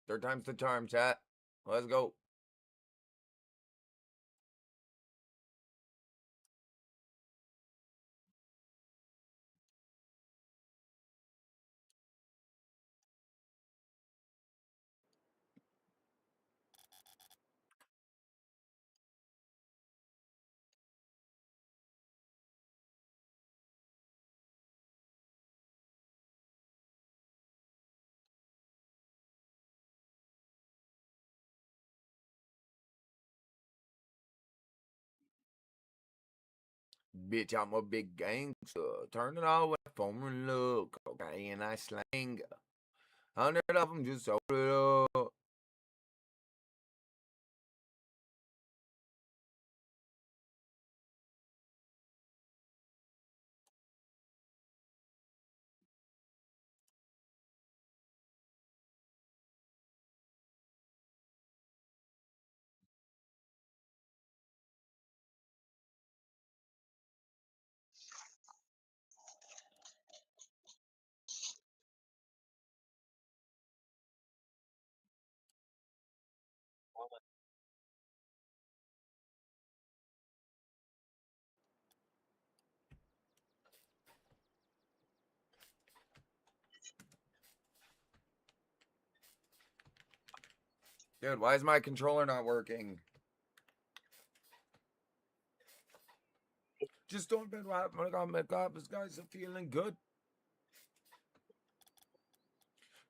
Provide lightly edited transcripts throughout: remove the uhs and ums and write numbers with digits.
Third time's the charm, chat. Let's go. Bitch, I'm a big gangster. Turn it all with phone and look. Okay, and I slang. 100 of them just hold it up. Dude, why is my controller not working? Just don't been right. Oh my god, this guy's feeling good.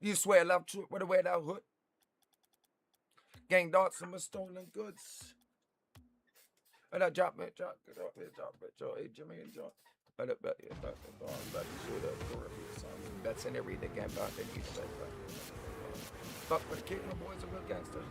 You swear love truth with a way that hood. Gang dots and my stolen goods. And I drop it, drop it, drop it, drop it, drop it, Jimmy and John. But it bet you back and gone, but you should have for a few songs. That's in every day game back and you said that. Fuck with the kid, my boy's a real gangster.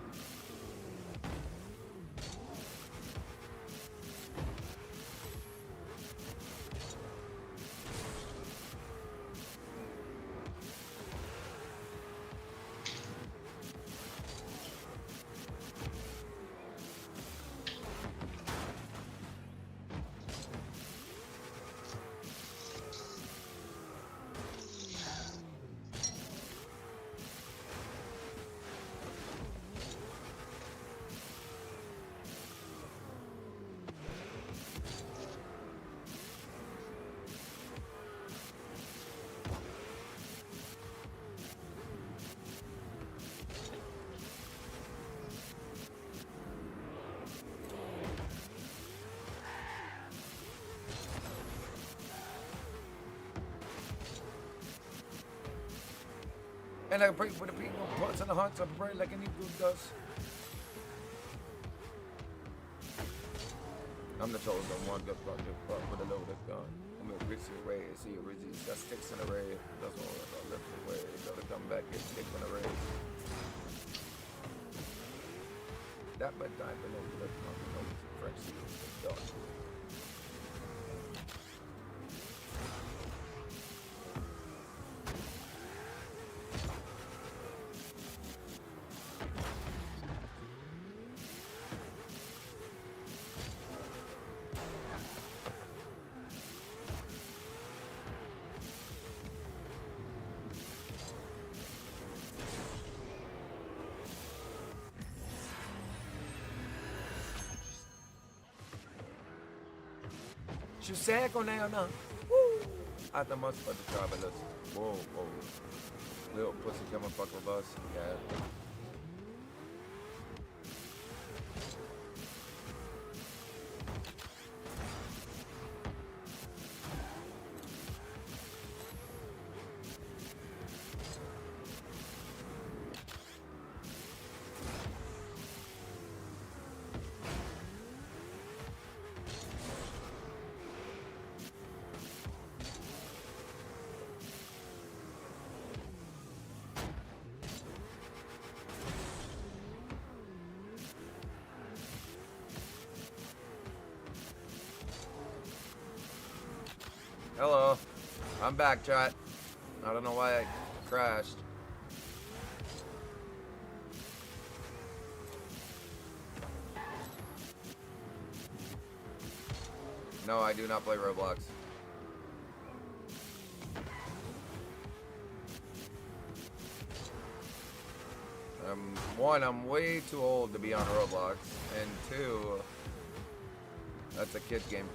And I pray for the people, parts in the hearts, I pray like any good does. I'm the chosen one, good fuck, with a loaded gun. I'm a Rizzy Ray, see a Rizzy, got sticks in a ray. That's all I left away, gotta come back, get sticks in a ray. That bad time, but no, that's not the French dog. She's sick on now, now. Woo! At the most for the travelers. Whoa, whoa. Little pussy come and fuck with us. Yeah. Hello. I'm back, chat. I don't know why I crashed. No, I do not play Roblox. One, I'm way too old to be on Roblox, and two, that's a kid game.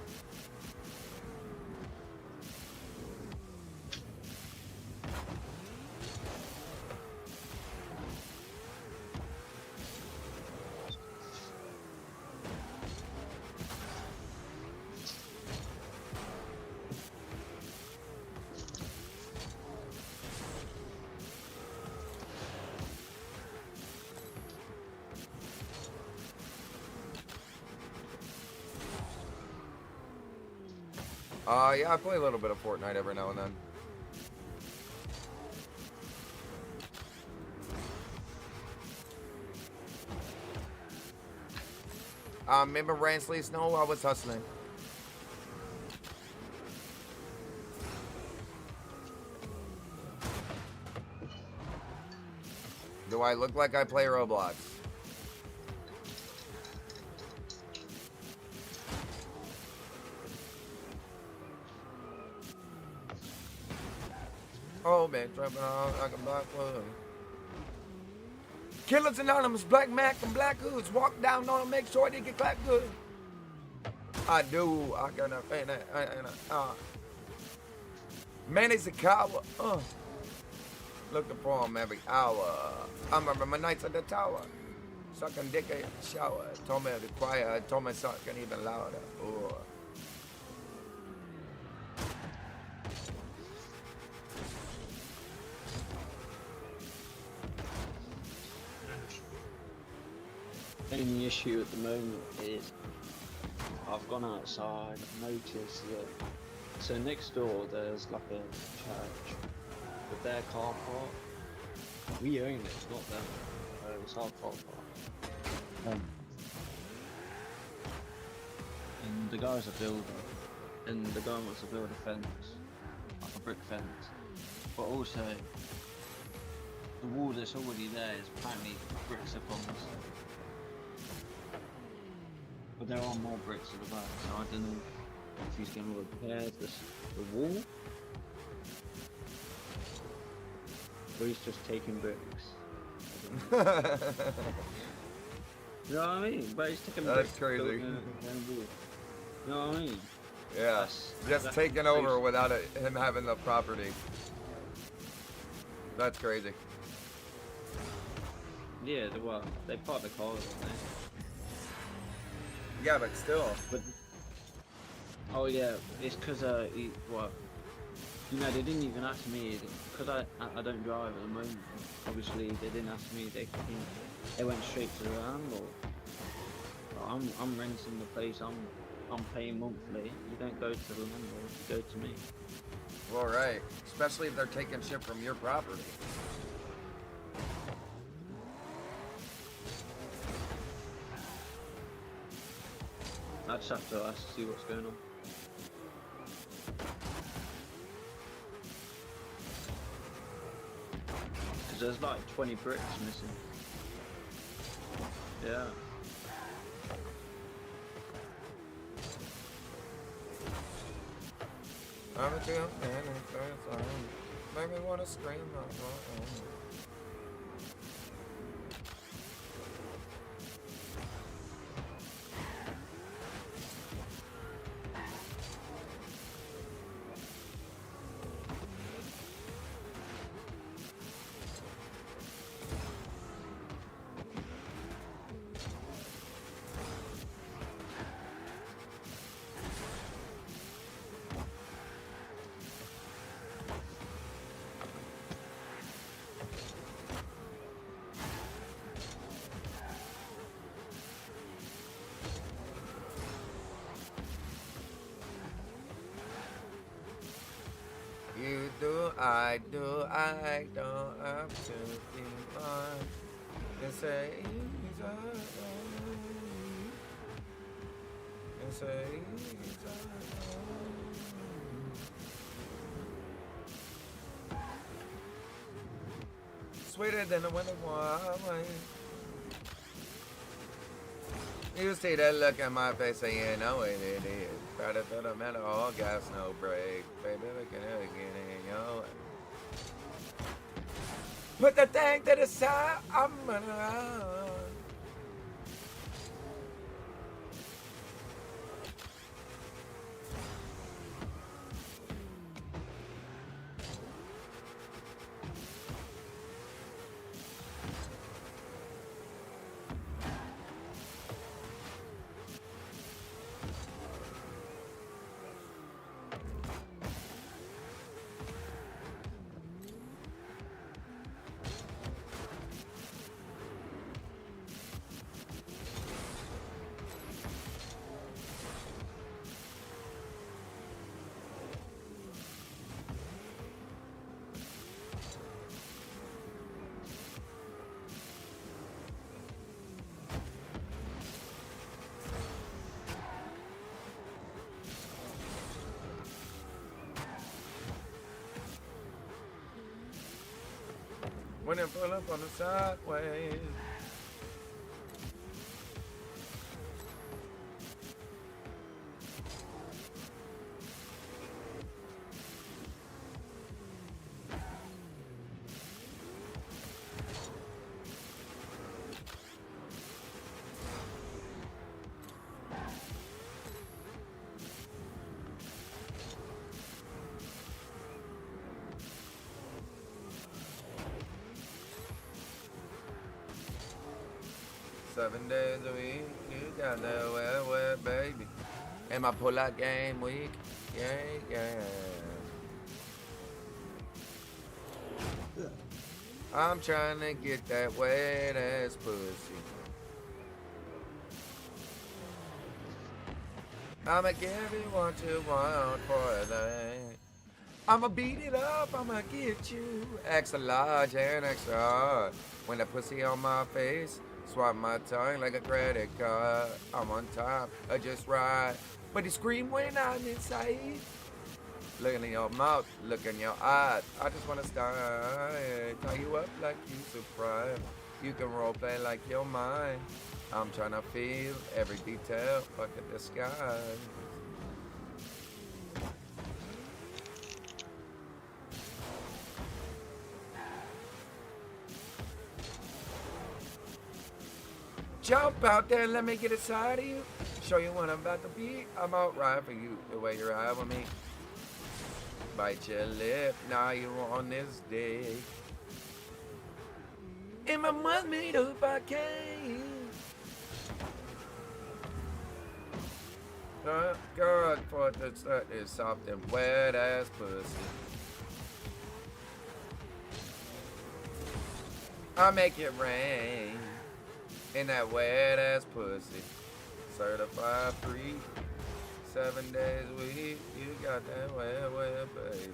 Yeah, I play a little bit of Fortnite every now and then. Remember Ransley Snow? I was hustling. Do I look like I play Roblox? Oh man, trapping on like a black wood. Killers Anonymous, Black Mac and Black Hoods. Walk down on them, make sure they get clapped good. I do. I got enough. Man, he's a coward. Looking for him every hour. I remember my nights at the tower. Sucking dick in the shower. Told me to be quiet. Told me sucking even louder. Ooh. Only issue at the moment is I've gone outside, I've noticed that, so next door there's like a church with their car park. We own it, it's not them. It's our car park. And the guys are building, and the guy wants to build a fence, like a brick fence, but also the wall that's already there is apparently bricks upon us. But there are more bricks at the back, so I don't know if he's going to repair the wall, or he's just taking bricks. You know what I mean? But he's taking bricks. That's crazy. You know what I mean? Yeah, just taking over without him having the property. That's crazy. Yeah, well, they parked the cars on there. Yeah, but still. But oh yeah, it's because you know, they didn't even ask me because I don't drive at the moment. Obviously, they didn't ask me. They went straight to the landlord. I'm renting the place. I'm paying monthly. You don't go to the landlord. You go to me. Well, right. Especially if they're taking shit from your property. I just have to ask to see what's going on. Because there's like 20 bricks missing. Yeah. I'm a chill and make me wanna scream. You do, I do, I don't have to be mine. You say, you say, sweeter than the winter wine. You see that look in my face and you know it is. Try to fill the metal, all gas, no brake. Baby, look at it again, yo. Put the thing to the side. I'm running around. When it pull up on the sideways. Seven days a week, you got that wet, baby. And my pull-out game week, yeah. I'm trying to get that wet ass pussy. I'ma give you what you want for that. I'ma beat it up, I'ma get you extra large and extra hard. When the pussy on my face, swipe my tongue like a credit card. I'm on top, I just ride. But you scream when I'm inside. Look in your mouth, look in your eyes. I just wanna start, tie you up like you surprise. You can role play like you're mine. I'm trying to feel every detail, fuck at the sky. Jump out there and let me get inside of you. Show you what I'm about to be. I'm out right for you the way you're out with me. Bite your lip, now you on this day. And my mind made up, I can't. God, for this soft and wet ass pussy. I make it rain in that wet ass pussy. Certified free, 7 days a week. You got that wet, baby.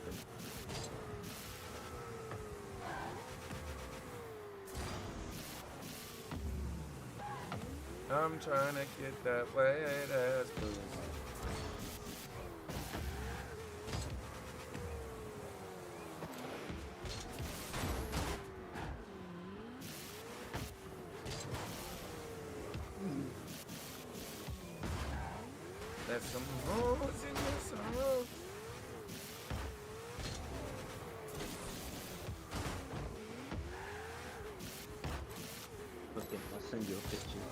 I'm trying to get that wet ass pussy. There's some holes in this hole. Okay, I'll send you a picture.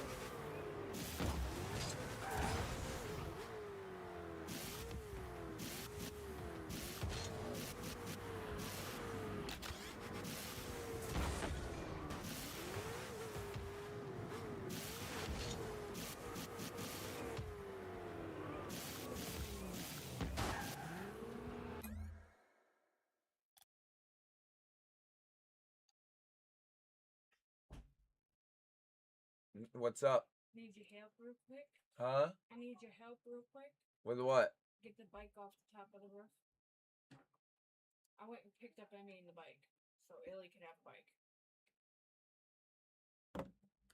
What's up? Need your help real quick? Huh? I need your help real quick. With what? Get the bike off the top of the roof. I went and picked up Emmy and the bike, so Illy could have a bike.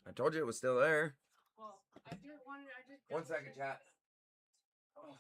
I told you it was still there. Well, I just wanted. I just. 1 second, chat. Oh.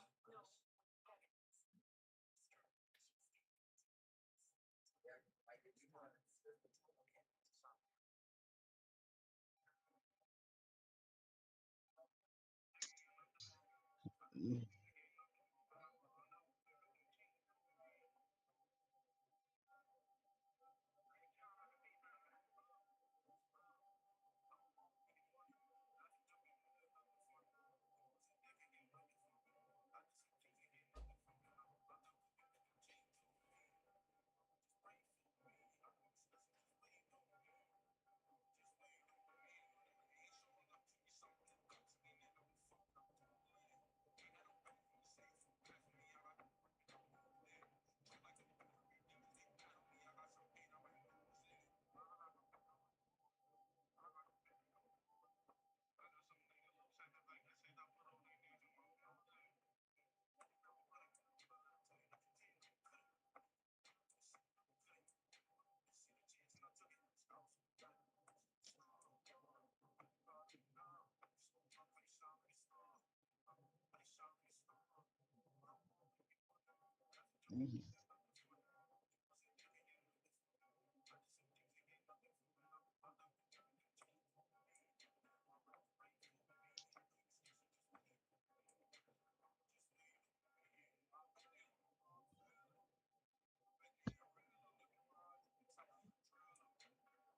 Mhm.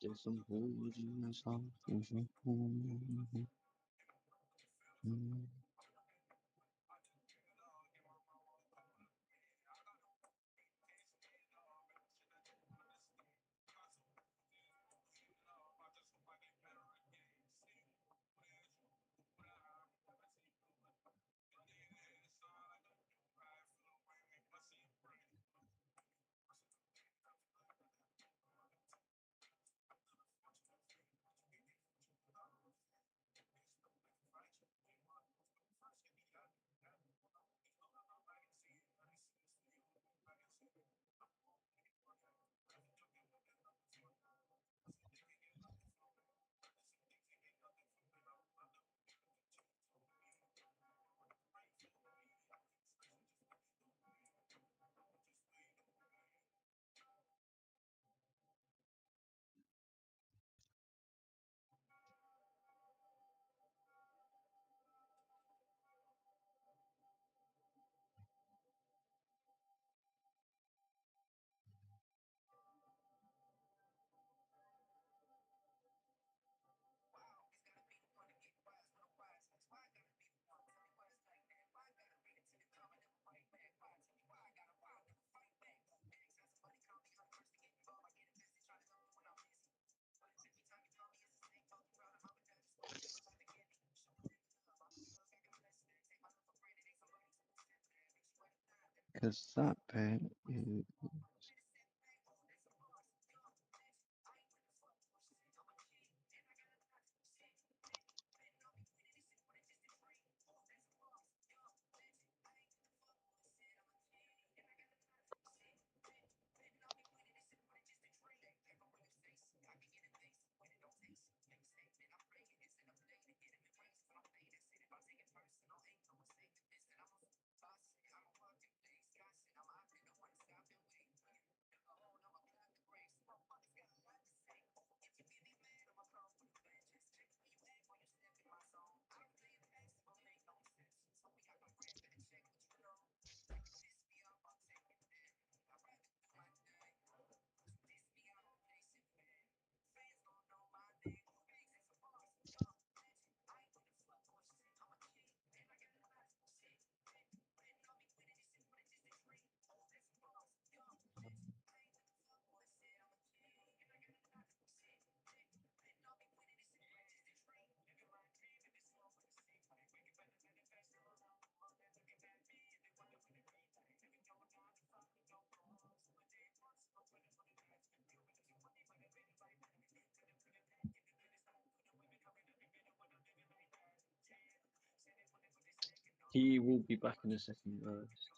Different words in a song, different words. Cause that bit is he will be back in a second, guys.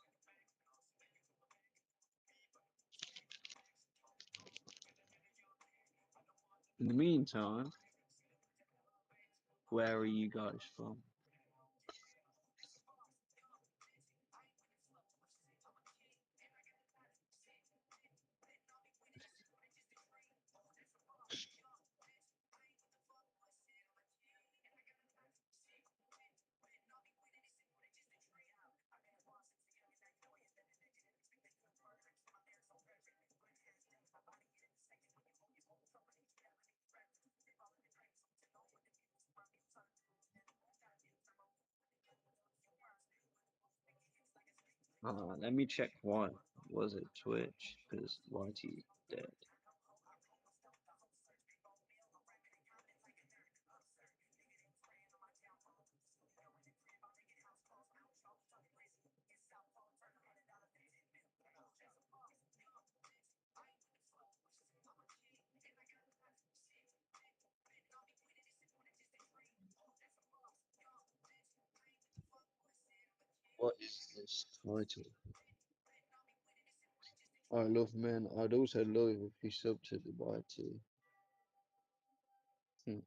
In the meantime, where are you guys from? Let me check why. Was it Twitch? Because YT dead. What is this title? I love men. I'd also love if you sub to the YT. Hmm.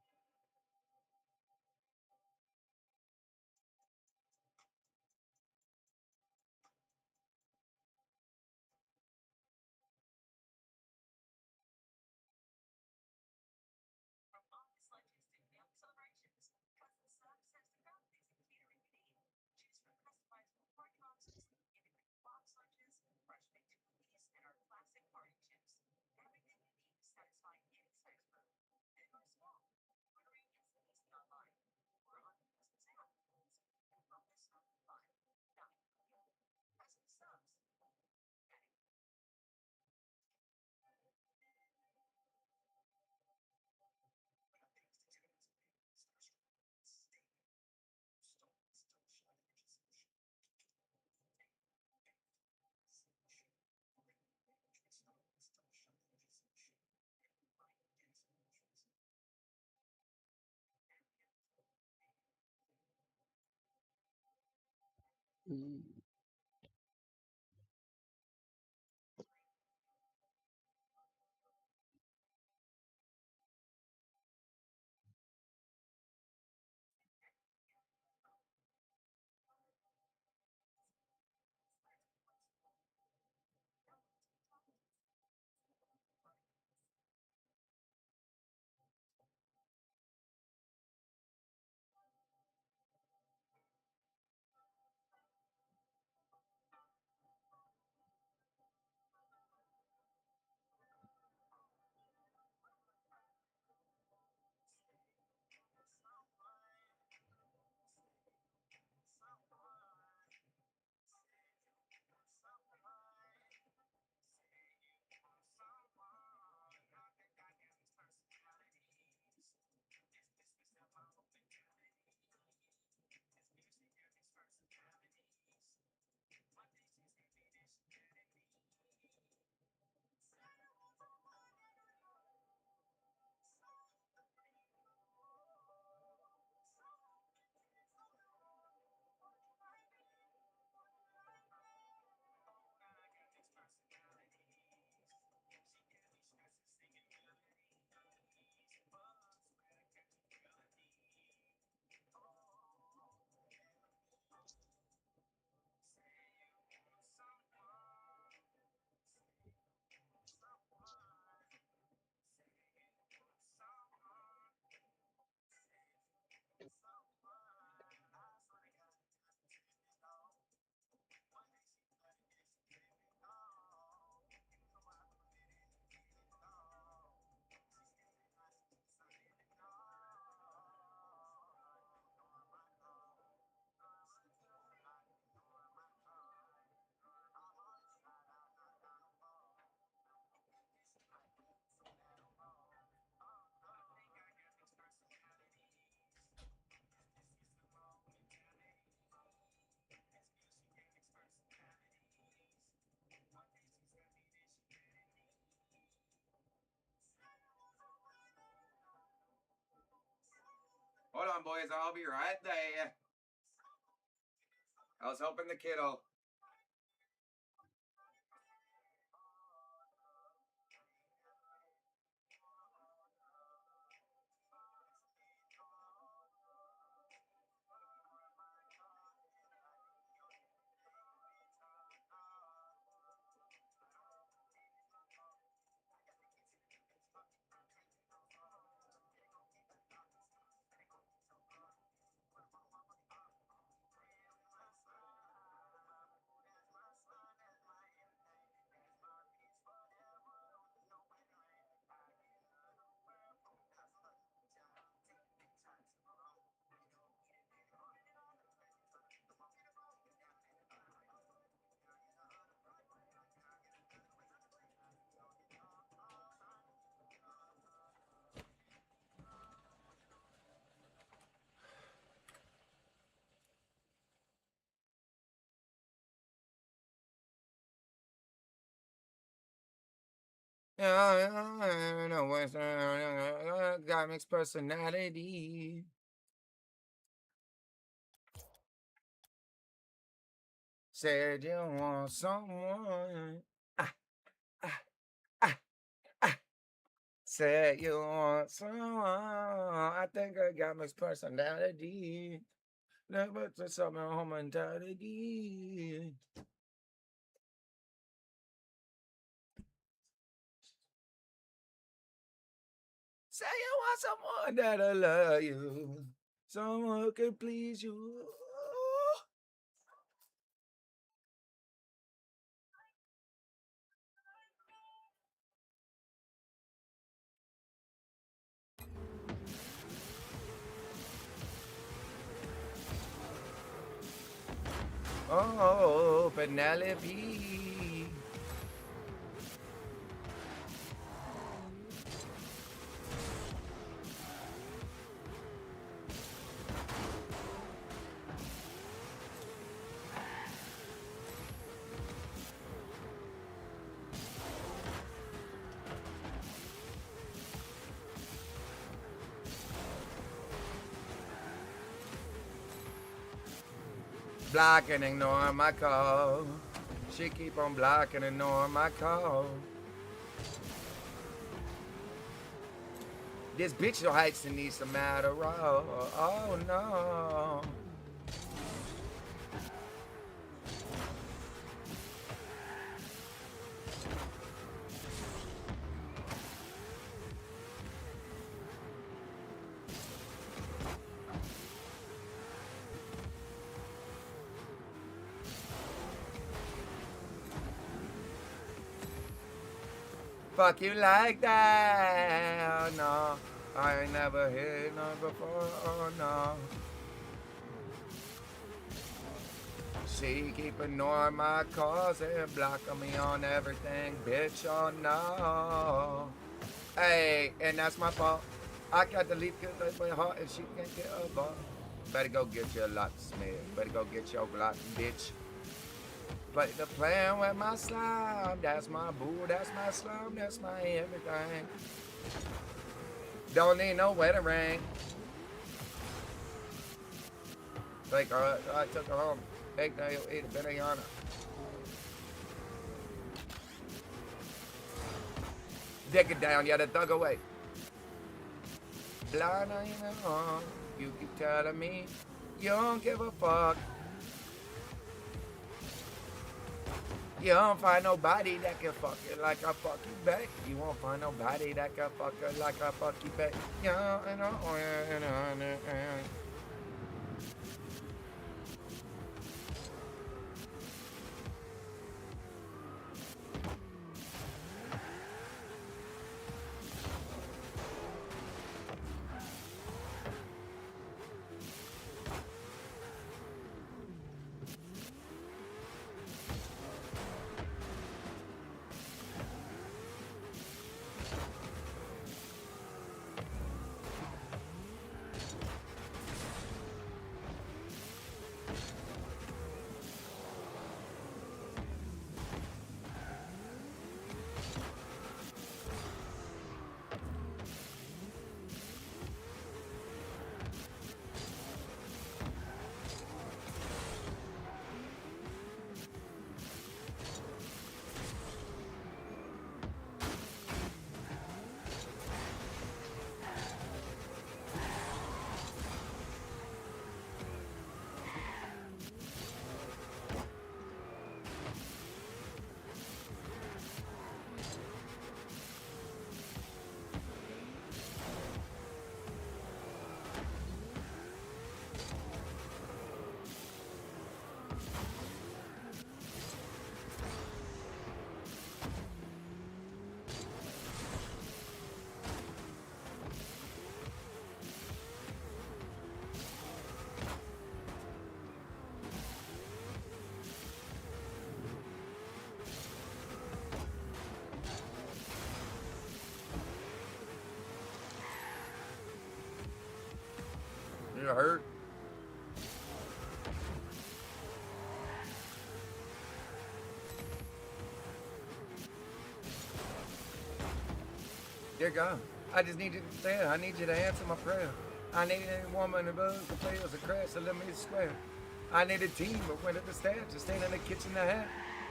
Mm. Hold on, boys. I'll be right there. I was helping the kiddo. Got mixed personality. Said you want someone. Ah, ah, ah, ah. Said you want someone. I think I got mixed personality. Never to something home mentality. Say you want someone that'll love you. Someone who can please you. Oh, Penelope. Block and ignore my call. She keep on blocking and ignoring my call. This bitch your heights and needs some Adderall. Oh no. Fuck you like that, no. I ain't never heard none before, oh no. She keep ignoring my calls and blocking me on everything, bitch, oh no. Hey, and that's my fault. I got to leave because my heart and she can't get a ball. Better go get your locksmith. Better go get your Glock, bitch. Play the plan with my slime. That's my boo, that's my slime, that's my everything. Don't need no wedding ring. Like, I took her home. Big day, eat a banana. Dick it down, yeah, the thug away. Blind, I know. You keep telling me you don't give a fuck. You don't find nobody that can fuck you like I fuck you back. You won't find nobody that can fuck you like I fuck you back. You hurt? Dear God, I just need you to stay. I need you to answer my prayer. I need a woman above the players a crash to let me square. I need a team that went up the stairs to stand in the kitchen to have.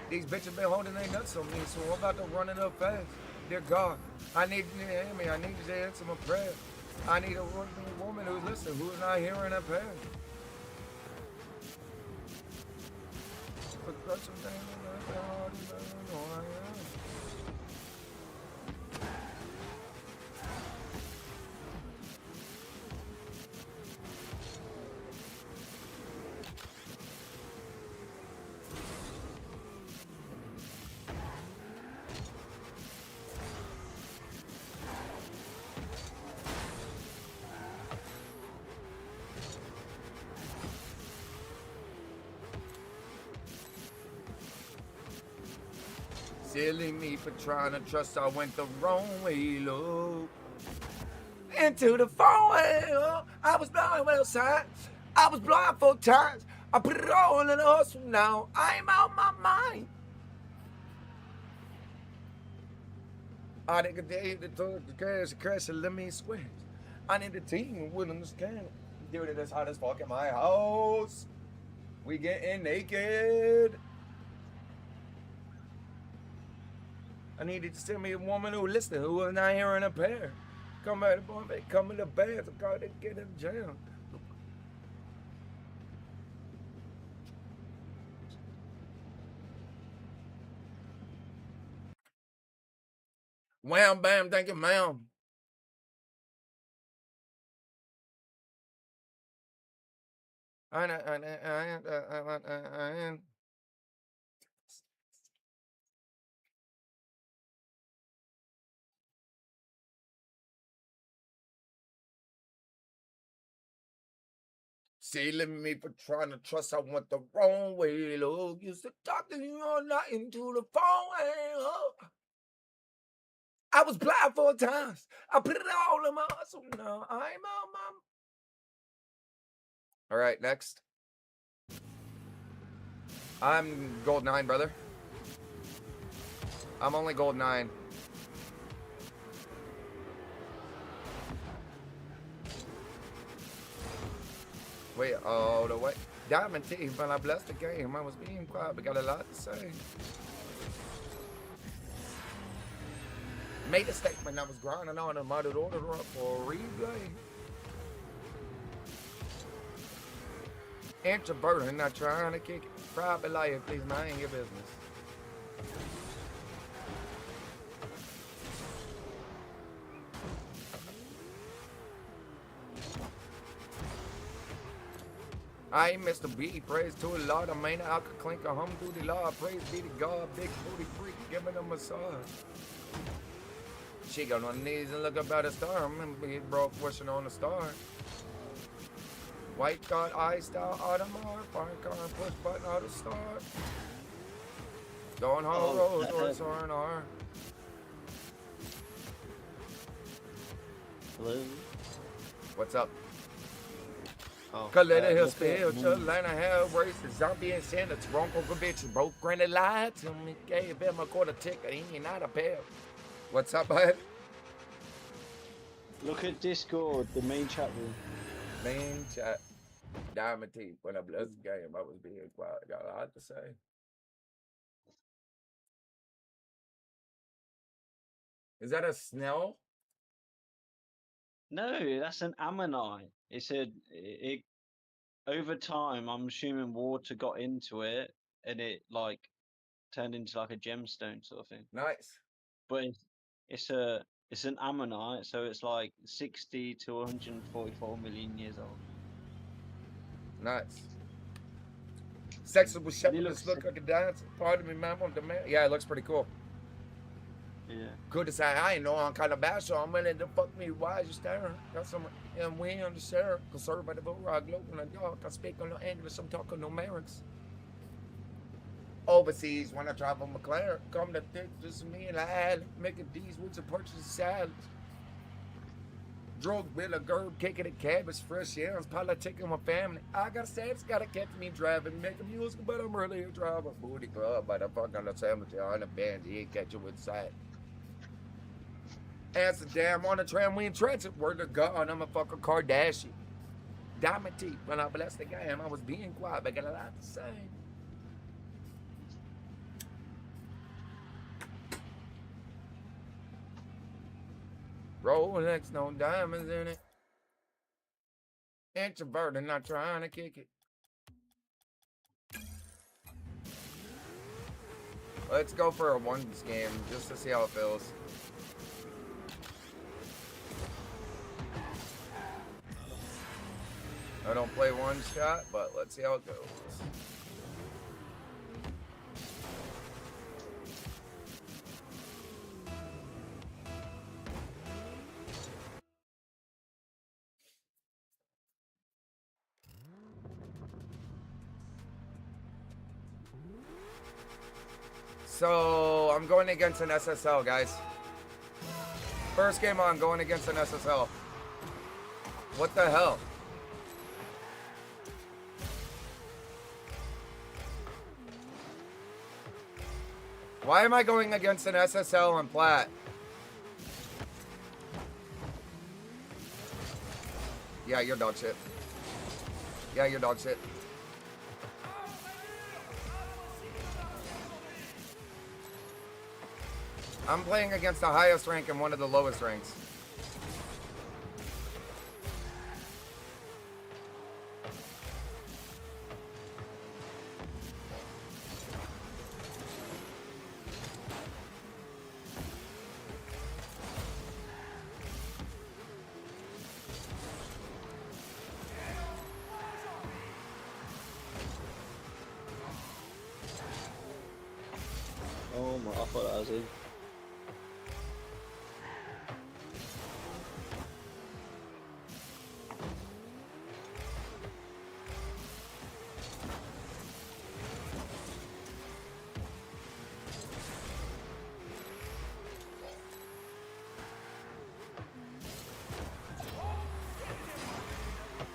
These bitches been holding their nuts on me, so I'm about to run it up fast. Dear God, I need you to hear me. I need you to answer my prayer. I need a woman who's listening, who's not hearing her prayer. Silly me for trying to trust, I went the wrong way, look. Into the four-way, I was blind well signs. I was blind 4 times. I put it all in the hustle now. I'm out my mind. I need a day to talk the crash and let me square. I need a team with them scan. Dude, it is hot as fuck in my house. We getting naked. I needed to send me a woman who listened, who was not hearing a pair. Come back to Bombay, come in the bed, so God didn't get in jail. Wham, bam, thank you, ma'am. See, limit me for trying to trust. I went the wrong way. Look, used to talk to you all night into the phone. I was blind 4 times. I put it all in my hustle. Now I'm on my. All right, next. I'm gold 9, brother. I'm only gold 9. Wait, oh, the way. Diamond teeth, when I blessed the game. I was being quiet, but got a lot to say. Made a statement, I was grinding on a muddled order up for a replay. Introverted, not trying to kick it. Private life, please mind your business. I ain't Mr. B, praise to a Lord. I mean, I could clink a hum through the law. Praise be to God, big booty freak, giving a massage. She got on her knees and look up at a star. I remember he broke wishing on a star. White God, I style, Audemars, fire car, push button, auto start. Going home roads, or soaring R. Hello? What's up? Oh, Coletta Hill Spill, Atlanta Hell Race, the zombie and Santa, Toronto conviction, both granted lied to me, gave him a quarter ticket, he ain't not a pair. What's up, bud? Look at Discord, the main chat room. Main chat. Diamond teeth. When I blessed the game, I was being quiet. Got a lot to say. Is that a snail? No, that's an ammonite. It over time, I'm assuming water got into it and it like turned into like a gemstone sort of thing. Nice. But it's an ammonite, so it's like 60 to 144 million years old. Nice. Sexual shepherdess look like a dance. Pardon me, ma'am, on demand. Yeah, it looks pretty cool. Yeah. Could say I ain't know I'm kind of bad, so I'm willing to fuck me. Why is you staring? Got some and we on the share. Conservative overall global and dog. I speak on no English, I'm talking no Americans. Overseas when I drive a McLaren, come to think just me and I making these with a purchase salads. Drug bill, girl, kicking the cabbage, fresh yams, politicking my family. I gotta say, it's gotta catch me driving, making music, but I'm really a driver. Booty club, but I'm fucking on the sandwich on the band, he ain't catch you inside. Amsterdam on the tram, we in transit. Word to God, I'm a fucking Kardashian. Diamond teeth, when I blessed the game, I was being quiet, but I got a lot to say. Rolex, no diamonds in it. Introverted, not trying to kick it. Let's go for a ones game, just to see how it feels. I don't play one shot, but let's see how it goes. So, I'm going against an SSL, guys. First game on, going against an SSL. What the hell? Why am I going against an SSL and plat? Yeah, you're dog shit. Yeah, you're dog shit. I'm playing against the highest rank and one of the lowest ranks. Oh my, I thought that was him.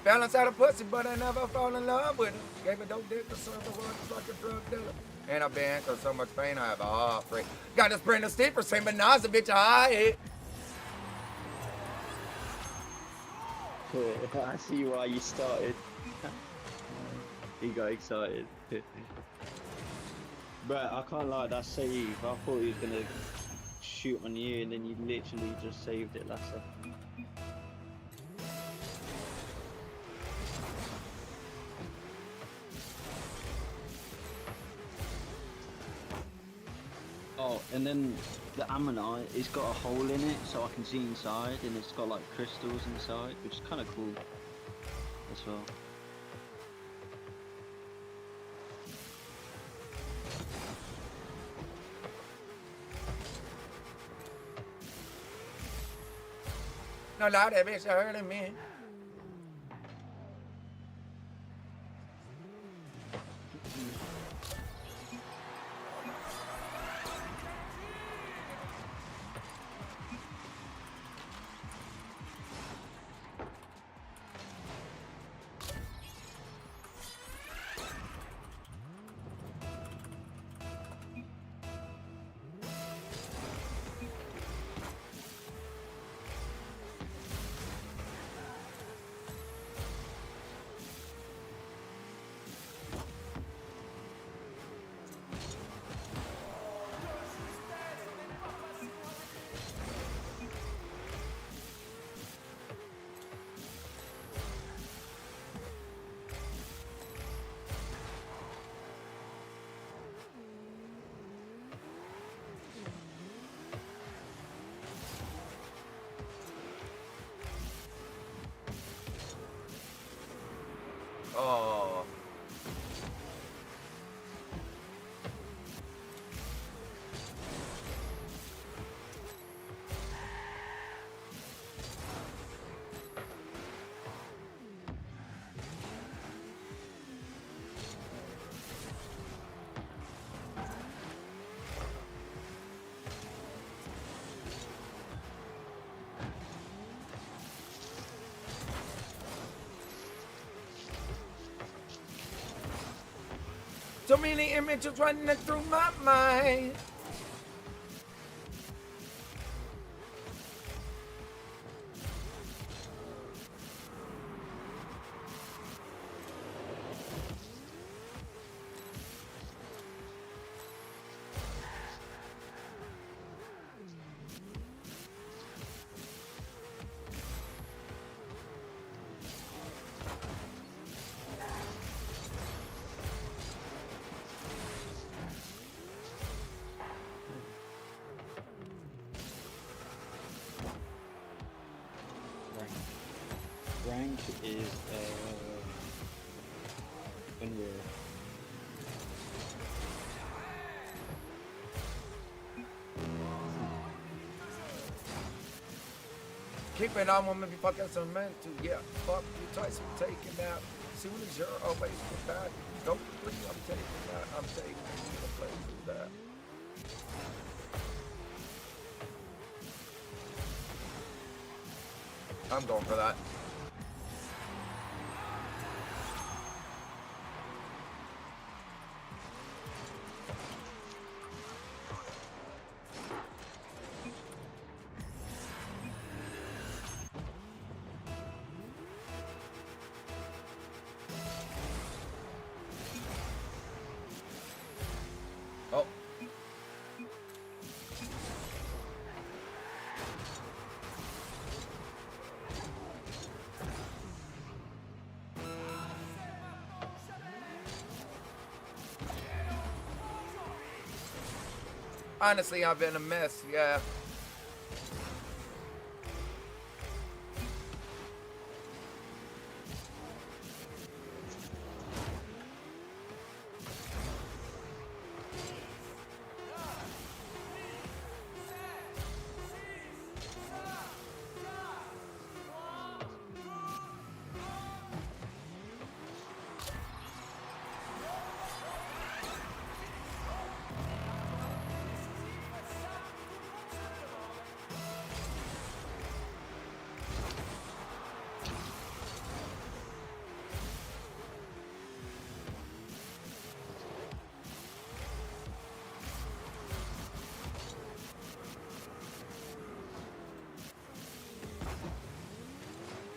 Balance out a pussy, but I never fall in love with her. Gave a dope dick to serve the world like a drug dealer. And I've been through so much pain, I have a heart break. Got this brand new steeper, same but Nas, a bitch, I hit. I see why you started. He got excited. But I can't like that save. I thought he was gonna shoot on you, and then you literally just saved it last second. Oh, and then the ammonite, it's got a hole in it, so I can see inside, and it's got like crystals inside, which is kind of cool as well. No lie, that bitch hurting me. Oh. So many images running through my mind. Rank is when we're Keep it on woman, be fucking some men too. Yeah, fuck you twice, I'm taking out. See what is your always with that. Go for 3, I'm taking that. I'm taking the play through that. I'm going for that. Oh. Honestly, I've been a mess, yeah.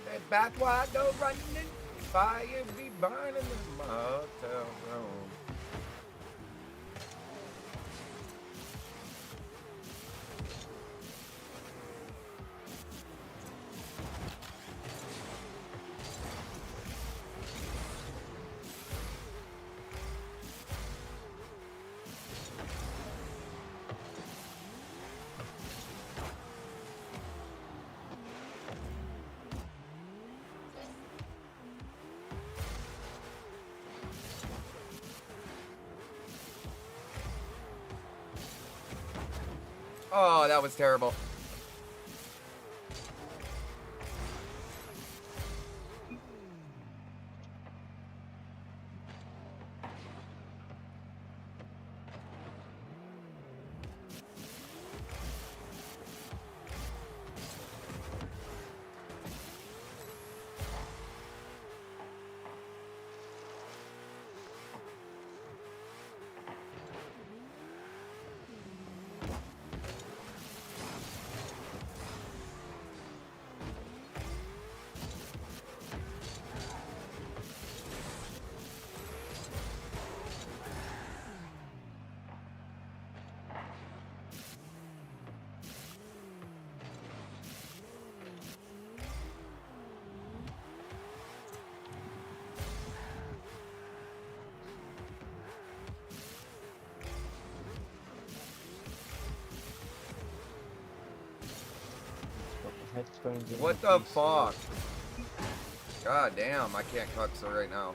That back wide go running, fire be burning in my hotel room. Oh, that was terrible. Headphones in What my the PC. fuck? God damn, I can't cuck her right now.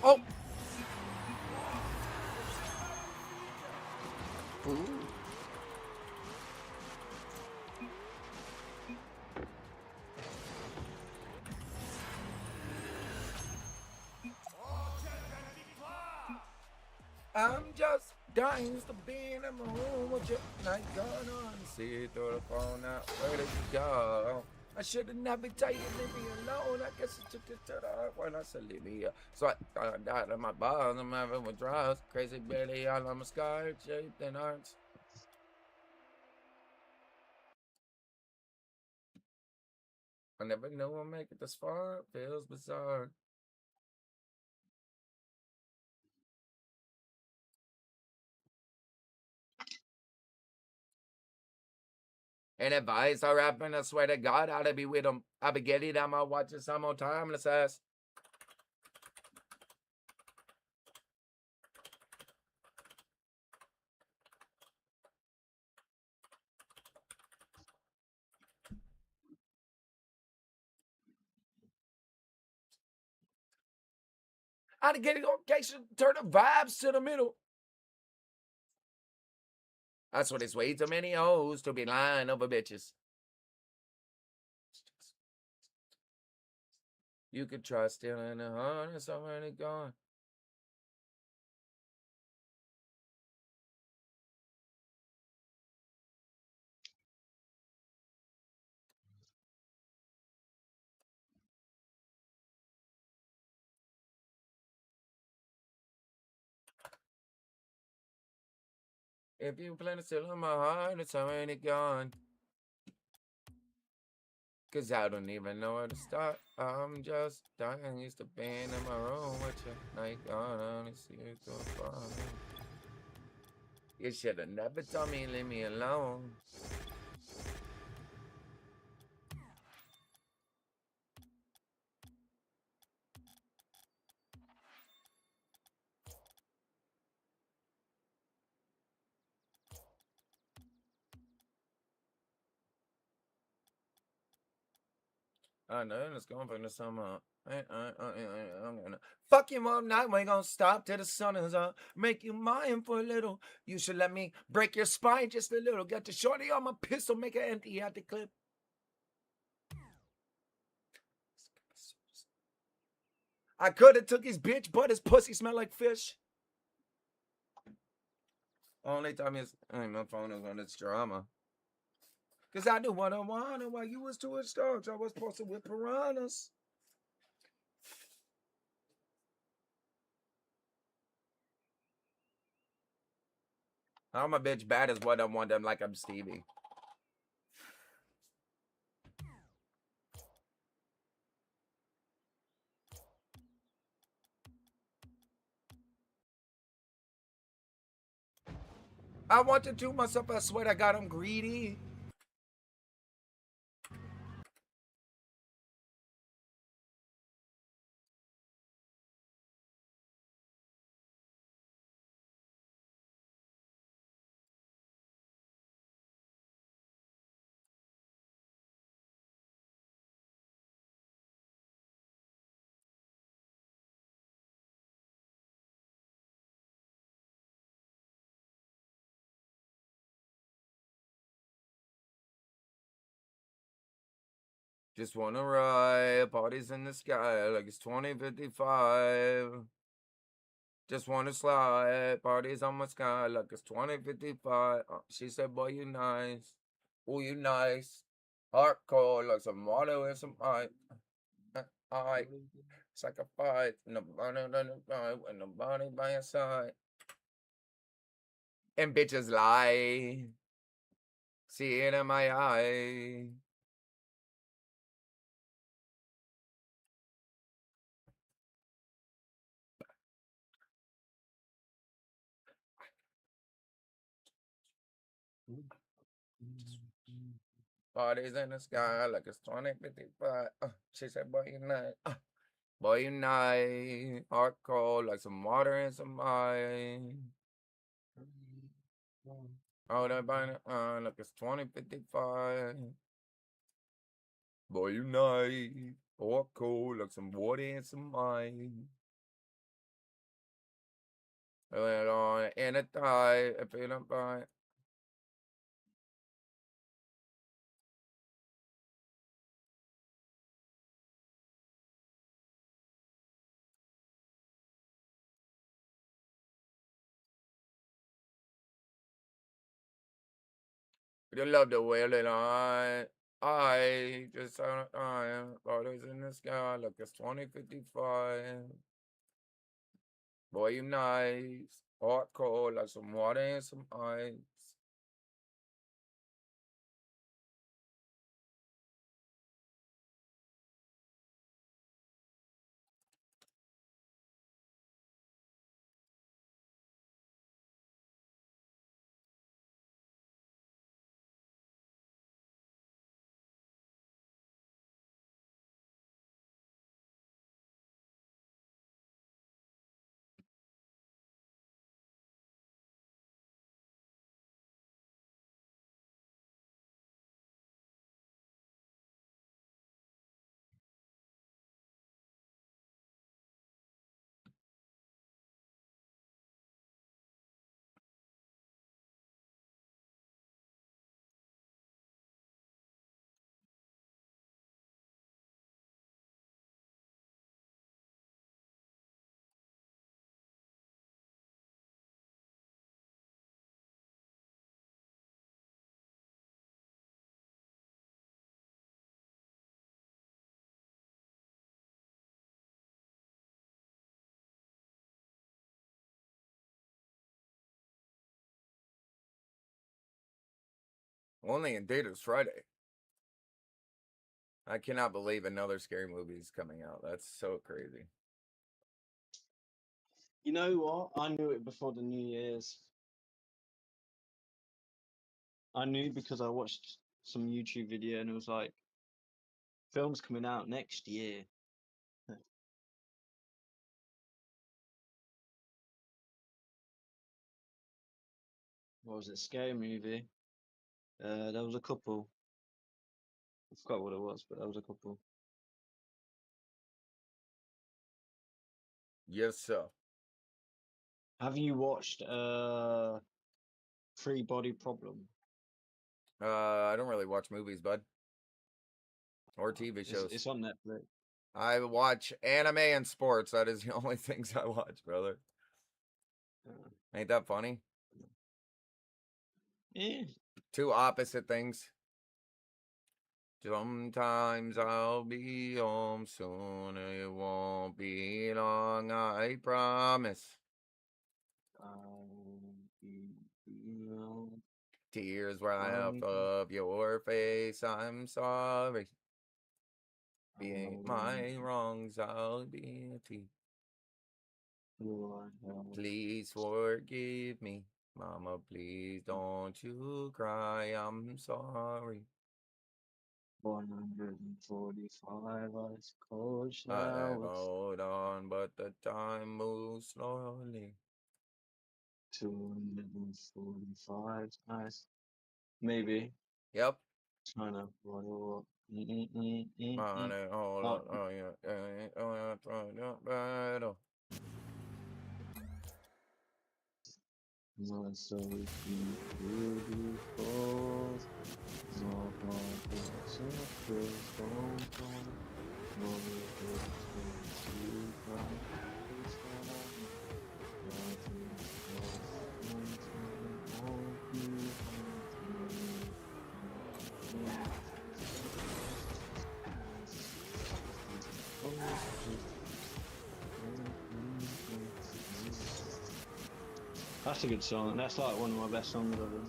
Oh! Ooh. I'm just dying to be in my room with your night gun on. See through the phone now. Where did you go? I should have never told you to leave me alone. I guess I took it to the heart when I said leave me here. So I died in my balls. I'm having withdrawals. Crazy Billy all on my scar. Shaped in hearts. I never knew I'd make it this far. It feels bizarre. And advice I rapping, I swear to God, I'd be with him. I be getting on my watches some more timeless ass. I'd get it on occasion, turn the vibes to the middle. That's what it's way too many hoes to be lying over bitches. You could try stealing the heart and somewhere to gone. If you plan to steal in my heart, it's already gone. Cause I don't even know where to start. I'm just dying used to being in my room with you. Now you gone, I only see you so far. You should have never told me leave me alone. I know it's going for the summer. I'm gonna fuck you all night. We ain't gonna stop till the sun is up. Make you mine for a little. You should let me break your spine just a little. Get the shorty on my pistol, make it empty at the clip. I could have took his bitch, but his pussy smell like fish. Only time is my phone is on its drama. Cause I do what I wanted while you was too starch. I was posted with piranhas. I'm a bitch bad as what I want them like I'm Stevie. I want to do myself, I swear to God, I'm greedy. Just wanna ride, parties in the sky like it's 2055. Just wanna slide, parties on my sky like it's 2055. She said, boy, you nice. Oh, you nice. Hardcore like some water with some ice. Alright, it's like a fight. Nobody when nobody by your side. And bitches lie. See it in my eye. Parties in the sky like it's 2055. She said, boy, you nice. Boy, you nice. Hardcore like some water and some ice. Oh, that bunny, like it's 2055. Boy, you nice. Hardcore like some water and some ice. Went on in a tie, feeling fine. You love the way that I just on time. Parties in the sky like it's 2055. Boy, you nice. Hardcore like some water and some ice. Only in theaters Friday. I cannot believe another scary movie is coming out. That's so crazy. You know what? I knew it before the New Year's. I knew because I watched some YouTube video and it was like, films coming out next year. What was it? Scary movie. There was a couple. I forgot what it was, but there was a couple. Yes, sir. Have you watched Free Body Problem? I don't really watch movies, bud. Or TV shows. It's on Netflix. I watch anime and sports. That is the only things I watch, brother. Ain't that funny? Yeah. Two opposite things. Sometimes I'll be home soon. It won't be long, I promise. Tears right off of your face. I'm sorry. Be my wrongs, I'll be a thief. Please forgive me. Mama, please don't you cry. I'm sorry. 145 ice cold I showers. hold on, but the time moves slowly. 245 ice. Maybe. Yep. Trying to bottle up. On it, hold Oh, on. Oh, yeah. Battle. my soul keep beautiful. No problems of this don't come. No regrets to cry. That's a good song. That's like one of my best songs ever.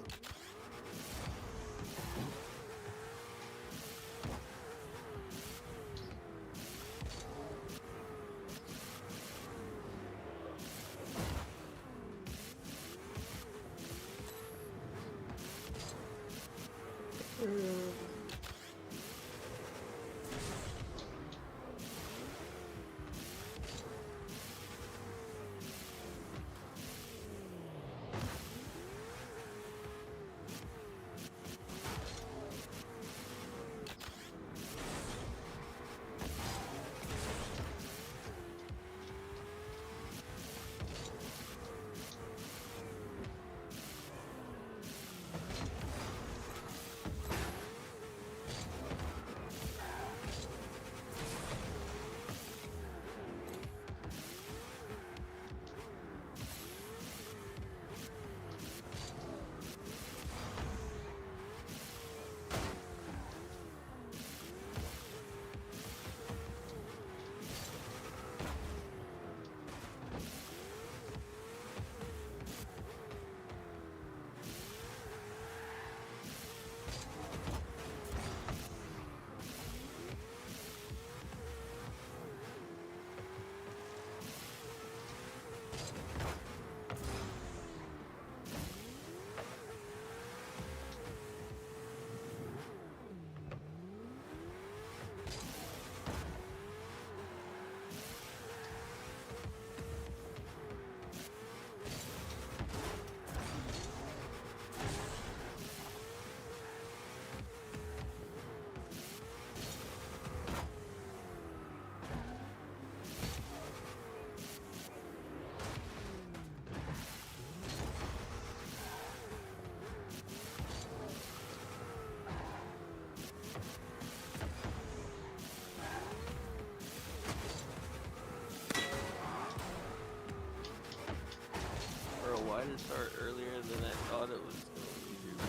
Why did it start earlier than I thought it was going to, bro?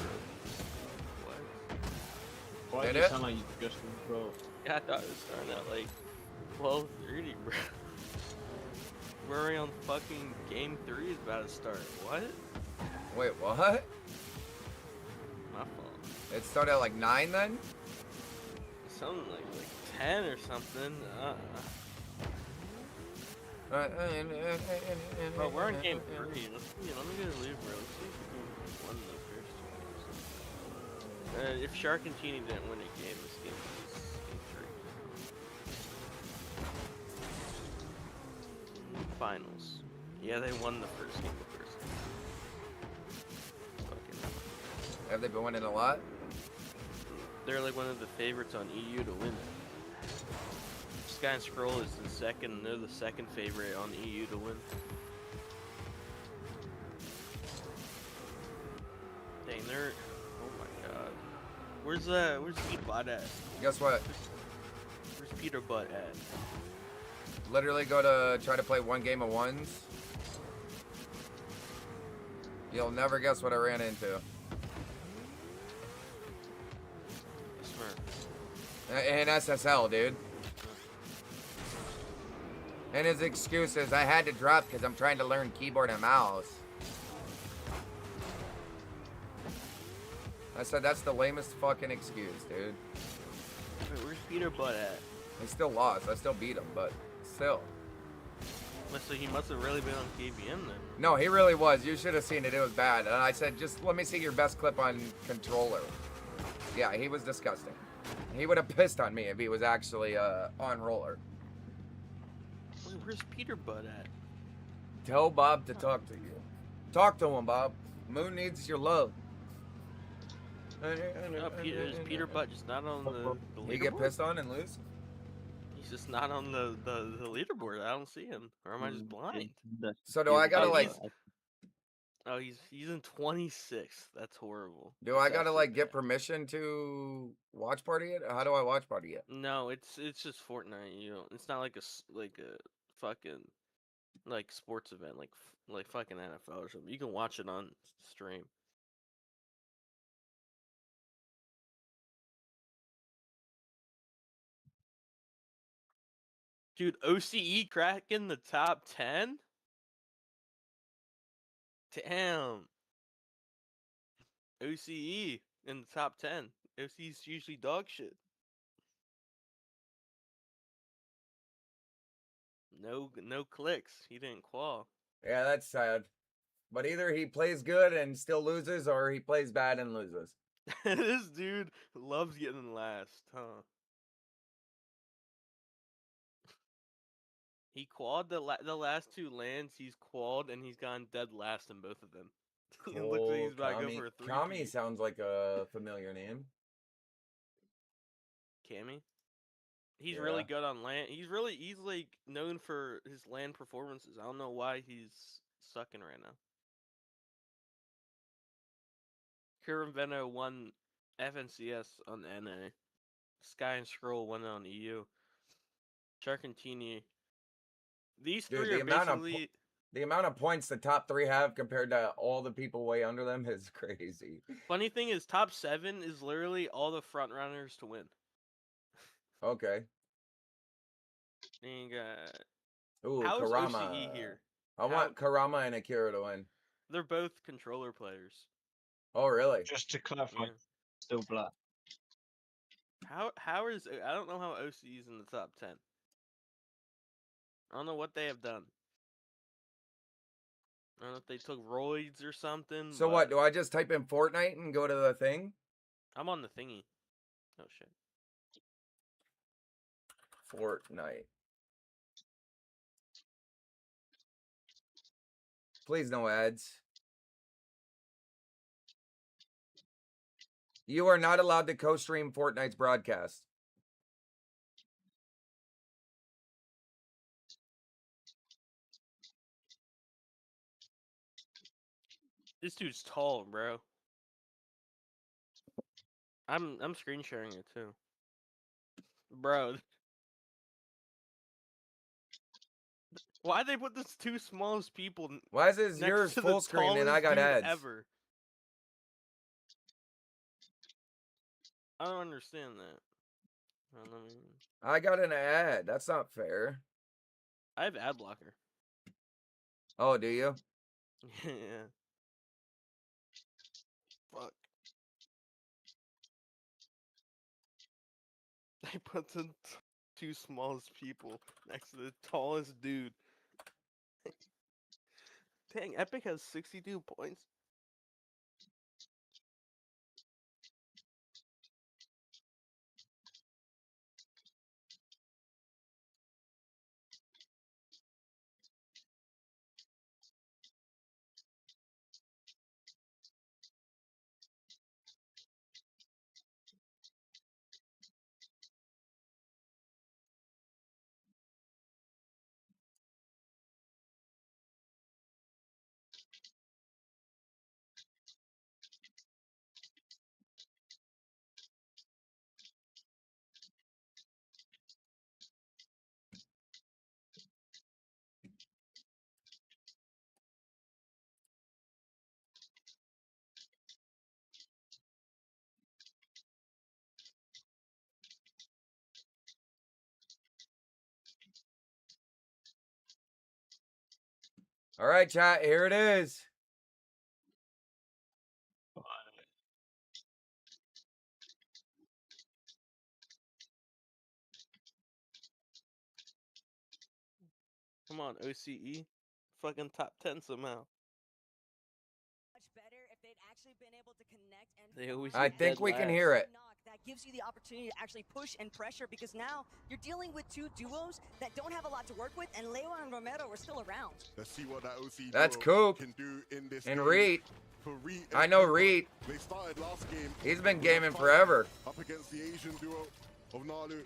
What? Why Did did it? it sound like you just bro? Yeah, I thought it was starting at like 12:30, bro. We're already on fucking game 3 is about to start. What? Wait, what? My fault. It started at like 9 then? Something like 10 or something. But we're on game 3. Let me go to Louvre. Let's see if we won the first one. If Sharkantini didn't win a game, this game is game 3. Finals. Yeah, they won the first game. Fucking. Have they been winning a lot? They're like one of the favorites on EU to win. Sky and Scroll is the second. They're the second favorite on EU to win. Dang, they're. Oh my god. Where's Peter Butt at? Guess what? Where's Peter Butt at? Literally go to try to play one game of ones. You'll never guess what I ran into. In SSL, dude. And his excuse is I had to drop because I'm trying to learn keyboard and mouse. I said that's the lamest fucking excuse, dude. Wait, where's Peter Butt at? He still lost. I still beat him, but still. So he must have really been on KBM then. No, he really was. You should have seen it. It was bad. And I said, just let me see your best clip on controller. Yeah, he was disgusting. He would have pissed on me if he was actually on roller. Wait, where's Peter Butt at? Tell Bob to talk to you. Talk to him, Bob. Moon needs your love. Oh, is Peter Butt just not on the leaderboard? You get pissed on and lose? He's just not on the leaderboard. I don't see him. Or am I just blind? So do I gotta Oh, like... Oh, he's in 26th. That's horrible. Do I gotta like get permission to watch party it? How do I watch party it? No, it's just Fortnite. You know, it's not like a fucking like sports event like fucking NFL or something. You can watch it on stream. Dude, OCE cracking the top 10? Damn. OCE in the top 10. OCE's usually dog shit. No clicks. He didn't qual. Yeah, that's sad. But either he plays good and still loses, or he plays bad and loses. This dude loves getting last, huh? He qualled the last 2 lands. He's qualled and he's gone dead last in both of them. It looks like he's about to go for a 3. Kami sounds like a familiar name. Cammy? He's really good on land. He's like known for his land performances. I don't know why he's sucking right now. Kieran Venno won FNCS on NA. Sky and Scroll won on EU. Sharkantini. These three are basically... The amount of points the top 3 have compared to all the people way under them is crazy. Funny thing is, top 7 is literally all the front runners to win. Okay. And Ooh, how is Karama. OCE here? I want Karama and Akira to win. They're both controller players. Oh, really? Just to clarify, Yeah. still black. How is... I don't know how OCE is in the top 10. I don't know what they have done. I don't know if they took roids or something. So what, do I just type in Fortnite and go to the thing? I'm on the thingy. Oh, shit. Fortnite. Please no ads. You are not allowed to co-stream Fortnite's broadcast. This dude's tall, bro. I'm screen sharing it too. Bro. Why'd they put the 2 smallest people Why is this next yours to full the screen and I tallest got dude ads? ever? I don't understand that. I got an ad. That's not fair. I have ad blocker. Oh, do you? Yeah. Fuck. I put the two smallest people next to the tallest dude. Dang, Epic has 62 points. All right, chat. Here it is. Come on, OCE. Fucking top 10 somehow. Better if they'd actually been able to connect and They always I get think dead we can last. hear it. That gives you the opportunity to actually push and pressure because now you're dealing with two duos that don't have a lot to work with, and Leo and Romero are still around. Let's see what that OC That's duo Coop. can do in this And game. Reed. For Reed I and know Cooper, Reed. They started last game. He's been with gaming a fight forever. Up against the Asian duo of Nalu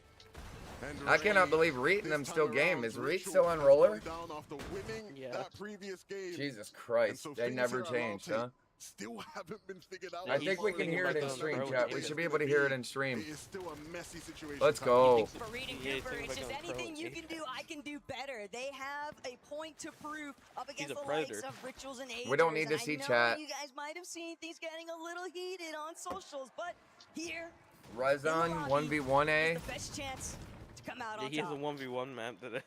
and I cannot Ray. believe Reed and This them time still game. around, Is Reed Rachel still on has roller? gone down after winning Yeah. that previous game. Jesus And Christ. so They things never here at changed, Latte huh? Still haven't been figured out. I think we can thinking hear it about in going stream, pro chat. again. We It's should be gonna able to hear it in stream. It is still a messy situation. Let's coming. go. For Reed and Yeah, Cooper, thinking it's about just going pro anything you again. can do, I can do better. They have a point to prove up against a the predator. likes of Rituals and Agers. We don't need to and see I know chat. You guys might have seen things getting a little heated on socials, but here Rezon 1v1A. is the best chance to come out Yeah, on he has a top. 1v1 map today.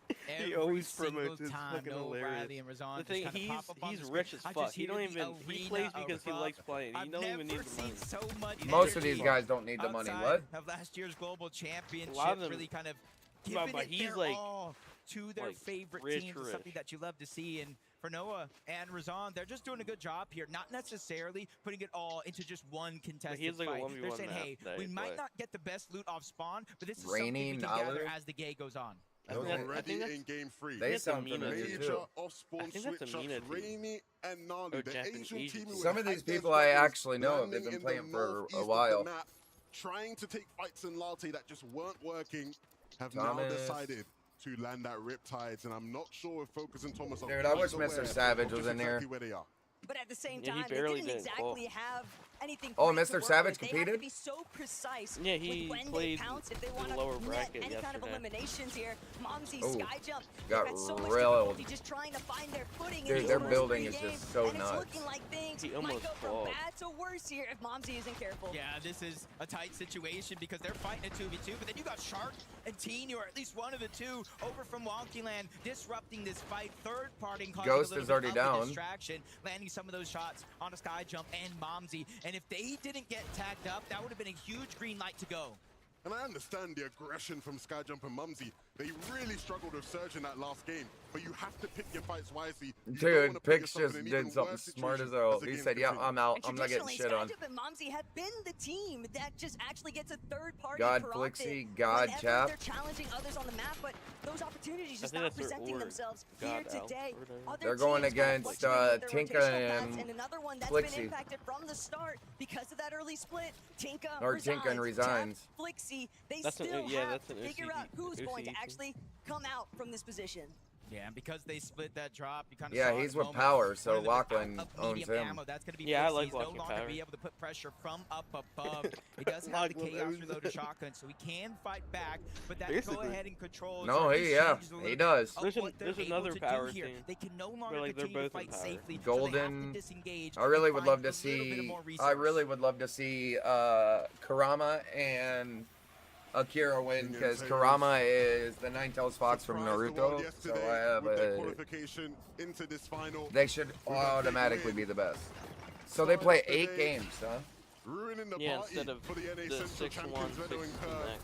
He Every always single promotes it. It's time, fucking Noah, hilarious. Riley, and Razan The just thing, kinda pop up on he's the rich screen. as I fuck. just He hear don't the even he arena plays because he erupt. likes playing. He I've don't even never need the money. seen so much Most of these energy guys don't need the money. outside What? of last year's global championship, them- really kind of But- giving but it he's, their like- all to their like, favorite rich, teams. It's something rich. that you love to see. And for Noah and Razan, they're just doing a good job here, not necessarily putting it all into just one contested he's like a fight. 1v1 They're saying, map hey, that we he might play. not get the best loot off spawn, but this is Rainy something we can gather Nalu? as the game goes on. And Okay. I think already that's- in game 3. They That's a sound Mina familiar team. Major too. off-spawn I think that's a switch Mina ups, team. Rainy and Nalu. Or The Japan Asian Asian team team. who Some of had these their people I struggles actually know of. They've landing been in playing the for northeast a of the while. map, trying to take fights in Latte that just weren't working, have Thomas. now decided to land at Riptides, and I'm not sure if Focus and Thomas are Dude, I wish fully Mr. aware Savage of was just in there. exactly where they are. But at the same Yeah, he time, they barely didn't didn't fall. exactly have anything. Oh, great to Mr. work Savage with. They have to competed? be so precise Yeah, with he when they played pounce if they in want the to lower net bracket any kind of yesterday. eliminations here. Momsy, Ooh, Sky Jump, got they've had so much railed. difficulty just trying to find their footing Dude, in these their first building three is just games, so and nuts. it's looking like things He might almost go from called. bad to worse here if Momsy isn't careful. Yeah, this is a tight situation because they're fighting a 2v2, but then you got Shark and Teen, or at least one of the two, over from Wonky Land, disrupting this fight, third parting, causing Ghost a little is bit already of a down. distraction, landing some of those shots on a Sky Jump and Momsy, and if they didn't get tagged up, that would have been a huge green light to go. And I understand the aggression from Skyjump and Mumsy. They really struggled with Surge in that last game, but you have to pick your fights wisely. You don't Dude, wanna put Pix yourself just in an did even something worse smart as situation hell. the He game said, yeah, continues. I'm out. And I'm not getting traditionally, shit on. Skyjump and Momsy have been the team that just actually gets a third party God profit Flixie, God whenever Chap. they're challenging others on the map, but those opportunities I just think not that's their presenting org. themselves God here Alf today. or whatever. Other They're going teams kinda against, fluctuate with their Tinka rotational paths, and and another one that's Flixie. been impacted from the start because of that early split. Tinka Or Tinka and resigns. Chap, Flixie, they That's an- still yeah, have that's to an figure OCD out who's going to team. actually come out from this position. Yeah, and because they split that drop, you kind of Yeah, saw he's the with moment, Power, so one of them out Lachlan of owns medium him. ammo. That's going to be Yeah, I like Flixie's no Lachlan longer Power. be able to put pressure from up above. He does have the Lachlan Chaos owns Reloaded shotgun, so he can fight back, but that Basically. go ahead and control. No, sort of he, yeah, changes a little he bit does. of There's what an- they're there's able another to Power do here. team. They can no longer like, they're continue to both in fight Power. safely. so they have Golden. to disengage I really and would find love a to little bit of see. more I resource. really would love to see Kurama and Akira win because Kurama is the Ninetales Fox from Surprised the world Naruto. So yesterday I have with their a. qualification into this final. They should automatically be the best. So they play 8 games, huh? Ruining the Yeah, party instead of for the NA the Central 6-1, champions, Renault 6 and Kerr. next.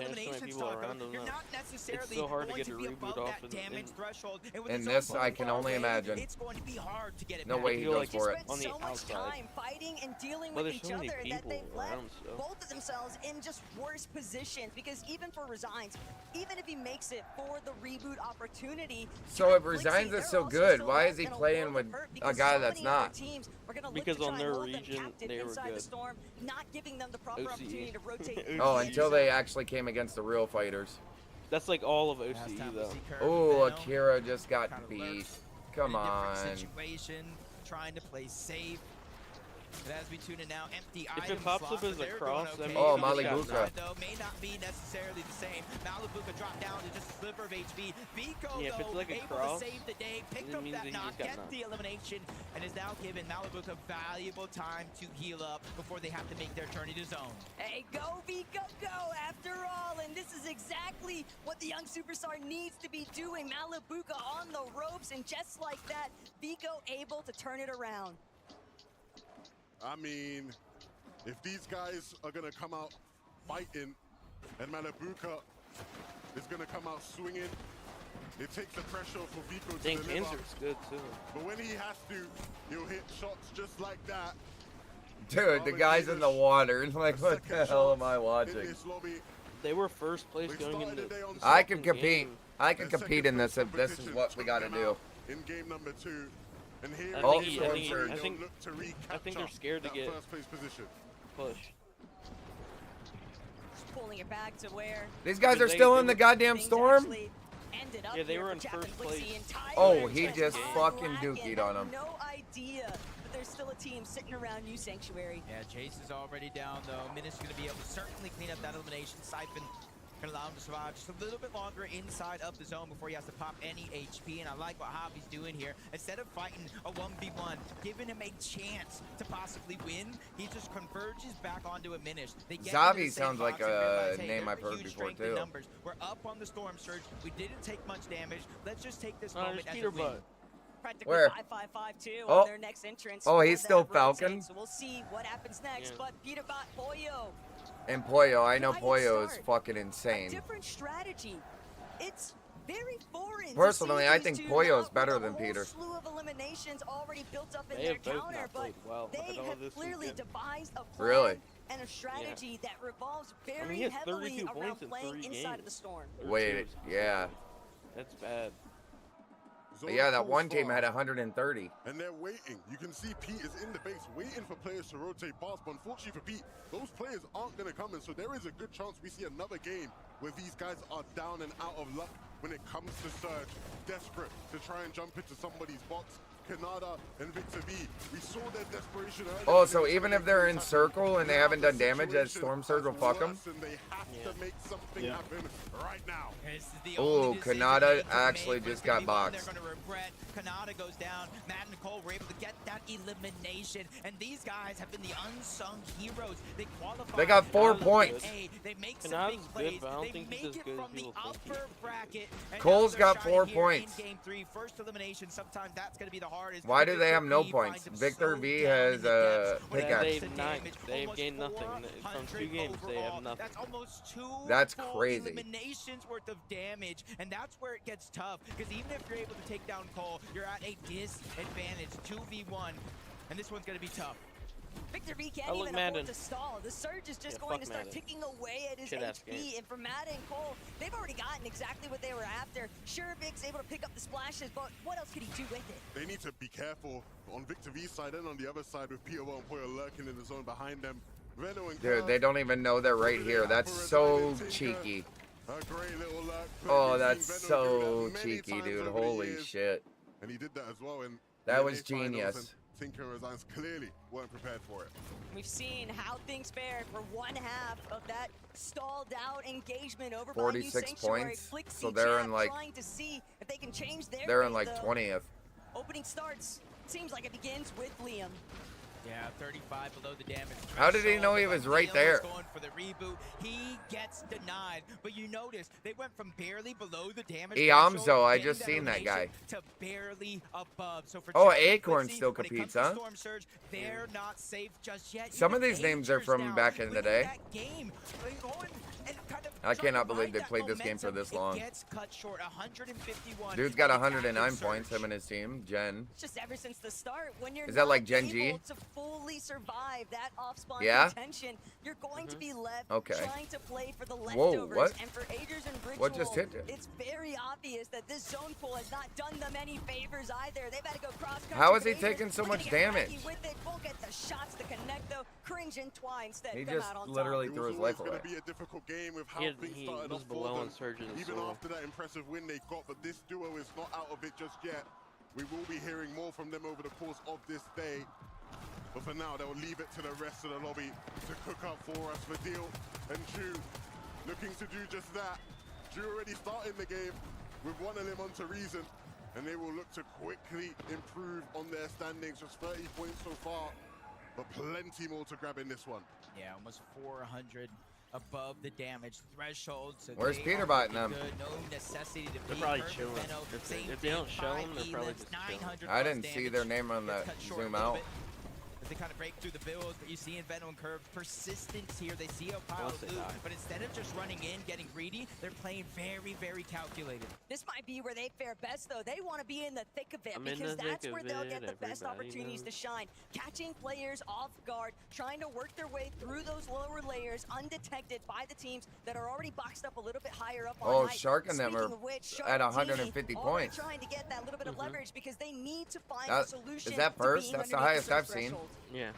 changed so many eliminations people talk around him you're now. not necessarily so hard to going get a be reboot above off that in- damage in- threshold. And with In the zone this, so I can far only away, imagine. it's going to be hard to get it No back. way he feel goes like for it. Spent on the so much outside. time fighting and dealing Well, with there's each so many other that people they've left around, so. both of themselves in just worse positions. Because even for Resigns, even if he makes it for the reboot opportunity, So if Blixie, Resigns they're is so also good, still why left is he in a playing world with of hurt a because guy so that's many other not? teams are gonna look Because to try on and their hold them region, captive they were inside the good. storm, not giving them the proper OCE. opportunity to rotate. Oh, through until the they zone. actually came against the real fighters. That's like all of Last OCE time we though. see Curve Oh, and Venom Akira just got kind of beat. lurch Come in a different on. situation, trying to play safe. And as we tune in now, empty If item it pops slots, up as but a they're cross, going that okay. means Oh, he just got Malibuka. knocked. Though may not be necessarily the same. Malibuka dropped down to just a sliver of HP. Vico, Yeah, if it's though, like a able cross, to save the day, picked it up means that that he knock, just got gets knocked. the elimination, and is now giving Malibuka valuable time to heal up before they have to make their turn into zone. Hey, go Vico, go after all, and this is exactly what the young superstar needs to be doing. Malibuka on the ropes, and just like that, Vico able to turn it around. I mean, if these guys are going to come out fighting and Malibuka is going to come out swinging, it takes the pressure off for Vico to Dang, deliver. Insert's good too. But when he has to, he'll hit shots just like that. Dude, the guy's in the water. Like, what the hell am I watching? They were first place going into. I can second compete. game. I can compete in this if this is what we gotta do. In game number 2. And here I Oh, think, Storm Surge. I think they're scared to get first place position. push. Just pulling it back to where These guys are They- still they in the were- goddamn things storm? actually ended up Yeah, they here were for in Jack and first Blixie, place. and Tyler Oh, he just just on fucking Blacken dookied had on him. No idea that there's still a team sitting around you, Sanctuary. Yeah, Chase is already down though. Minutes going to be able to certainly clean up that elimination. Siphon can allow him to survive just a little bit longer inside of the zone before he has to pop any HP. And I like what Hobby's doing here. Instead of fighting a 1v1, giving him a chance to possibly win, he just converges back onto a Minish. They get into Zavi the same sounds like box and realize, a hey, name there's I've a heard huge before, strength in too. numbers. We're up on the Storm Surge. We didn't take much damage. Let's just take this Oh, there's moment as Peter a win. Butt. Practically Where? 5-5-5-2 Oh. on their next entrance. Oh, for he's that still rotate, Falcon? So we'll see what happens next. Yeah. But Peter Bot Pollo, And Pollo, I know Quiet Pollo is start. fucking a insane. different strategy. It's very foreign. to Personally, see I these think two Pollo's not better with a than whole Peter. slew of eliminations already built up in They their have both counter, not but played well they at all have this clearly weekend. devised a plan Really? and a strategy that revolves very he has heavily 32 around points in playing 3 inside of games. the storm. Wait, yeah. That's bad. Zone Yeah, that pulls one team had fast, 130. and they're waiting. You can see Pete is in the base waiting for players to rotate past, but unfortunately for Pete, those players aren't going to come in, so there is a good chance we see another game where these guys are down and out of luck when it comes to Surge, desperate to try and jump into somebody's box. Canada and Victor V, we saw their desperation earlier. Oh, so even if they're in circle and they haven't done damage, that Storm Surge will fuck them? And they have to make something happen right now. This is the Ooh, only decision Kanata they need to actually make, but just it's gonna got be one boxed. They're going to regret. Kanata goes down. Matt and Cole were able to get that elimination, and these guys have been the unsung heroes. They qualify. They got 4 Kanata's points. They make some Kanata's big good, plays. but I don't They think he's make as it good as from the people think he upper is. bracket. And Cole's now got they're 4 shining here points. In game 3, first elimination. Sometimes that's going to be the hardest. Why because do they have Victor no V points? finds him Victor so V down has in the depths when it pickaxe. comes to They've nine- damage. they've Almost gained nothing. From 2 400 games, they have overall. nothing. That's almost 2 That's full crazy. eliminations worth of damage, and that's where it gets tough. Because even if you're able to take down Cole, you're at a disadvantage, 2v1, and this one's going to be tough. Victor V can't I look even Madden. afford to stall. The Surge is just Yeah, going fuck to start Madden. ticking away at his Shit-ass HP. game. And for Matt and Cole, they've already gotten exactly what they were after. Sure, Vic's able to pick up the splashes, but what else could he do with it? They need to be careful on Victor V's side and on the other side with Peter and Poyo lurking in the zone behind them. Veno and Dude, they don't even know they're right here. That's so cheeky. A great little lurk. Oh, We've that's seen Veno do so that many cheeky, times dude. over the Holy years, shit. And he did that as well. And That was finals, genius. and Tinker and Resigns clearly weren't prepared for it. We've seen how things fared for one half of that stalled out engagement over by 46 New Sanctuary. points, Flixie so they're in, Champ like- trying to see if they can change their They're in fate, like though. 20th. Opening starts. Seems like it begins with Liam. Yeah, 35 below the damage. How did he know he threshold, was but right Neil there? Going for the reboot. He gets denied. But you notice they went from barely below the damage. Iamzo, threshold, I getting just seen that guy. elimination, to barely above. So for Oh, Jack and Acorn Blixie, still when it competes, comes to huh? Storm Surge, they're not safe just yet. Some Even of these names are Agers from now back in the winning day. that game, going and kind of I trying cannot to believe ride they that played this game for momentum. this long. It gets cut short, 151. Dude's got and it's 109 after points, Surge. him and his team. Jen. Just ever since the start, when you're Is that like not Gen G? able to fully survive that off-spawn Yeah? contention, you're going to be left Okay. trying to play for the Whoa, leftovers. what? And for Agers and Ritual, What just hit him? it's very obvious that this zone pool has not done them any favors either. They've had to go cross-country. How is but he Agers taking so looking much to get crafty damage? With it, won't get the shots to connect though. Cringe and Twine instead He come just out on literally top. threw his It was life always away. going to be a difficult game with how He, things he started was off for below them. on Surge's Even soul. after that impressive win they got, but this duo is not out of it just yet. We will be hearing more from them over the course of this day. But for now, they'll leave it to the rest of the lobby to cook up for us. Vidil and Ju looking to do just that. Ju already started the game with one of them onto Reason, and they will look to quickly improve on their standings. Just 30 points so far, but plenty more to grab in this one. Yeah, almost 400 above the damage threshold. So Where's they Peter are biting looking them? good. No necessity to They're be probably perfect. chilling. Venom, same If they don't thing, show 5 them, they're probably elims, just chilling. 900 I plus didn't see damage. their name on Gets that cut short a zoom little out. bit as they kind of break through the builds, but you see in Venom and Curve persistence here. They see a pile Once of they loot, die. but instead of just running in, getting greedy, they're playing very, very calculated. This might be where they fare best, though. They want to be in the thick of it I'm in because the that's thick where of they'll it, get the best everybody opportunities to knows. shine. Catching players off guard, trying to work their way through those lower layers undetected by the teams that are already boxed up a little bit higher up on Oh, height. Shark and them Speaking are of which, Shark at and 150 Teeny already points. trying to get that little bit of Mhm. leverage because they need to find That- a solution is that to first? being That's the underneath highest I've surf seen. threshold. Yeah.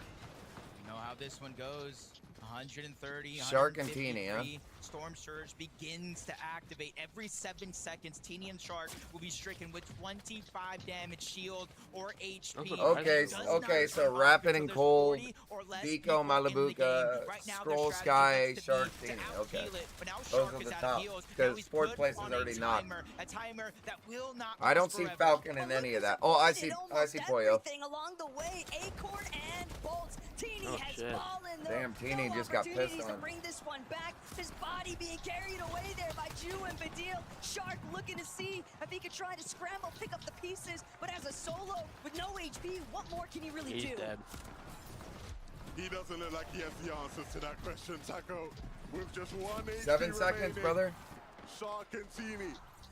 You know how this one goes. 130, Shark and Teeny, huh? 153. Storm Surge begins to activate. Every 7 seconds, Teeny and Shark will be stricken with 25 damage shield or HP. That's Okay, It does okay, not so turn off Rapid until and there's Cold, 40 or less Vico, people in the Malabuka, game. Right now, their Scroll strategy Sky, looks to Shark, be to Teeny, out-heal okay. it, but now Those Shark are is the out of top, heals. because Now he's fourth put place is on a already knocked. a timer that will not I don't last see forever. Falcon in But any look of that. who's Oh, I avoided see almost Poyo. everything along the way. Acorn and Bolts. Teeny Oh, has shit. fallen though. Damn, Teeny no just got pissed opportunities to on. bring this one back. His body being carried away there by Ju and Badil. Shark looking to see if he could try to scramble, pick up the pieces, but as a solo with no HP, what more can he really He's do? dead. He doesn't look like he has the answers to that question, Taco. With just 1 HP 7 seconds, remaining, brother. Shark and Teeny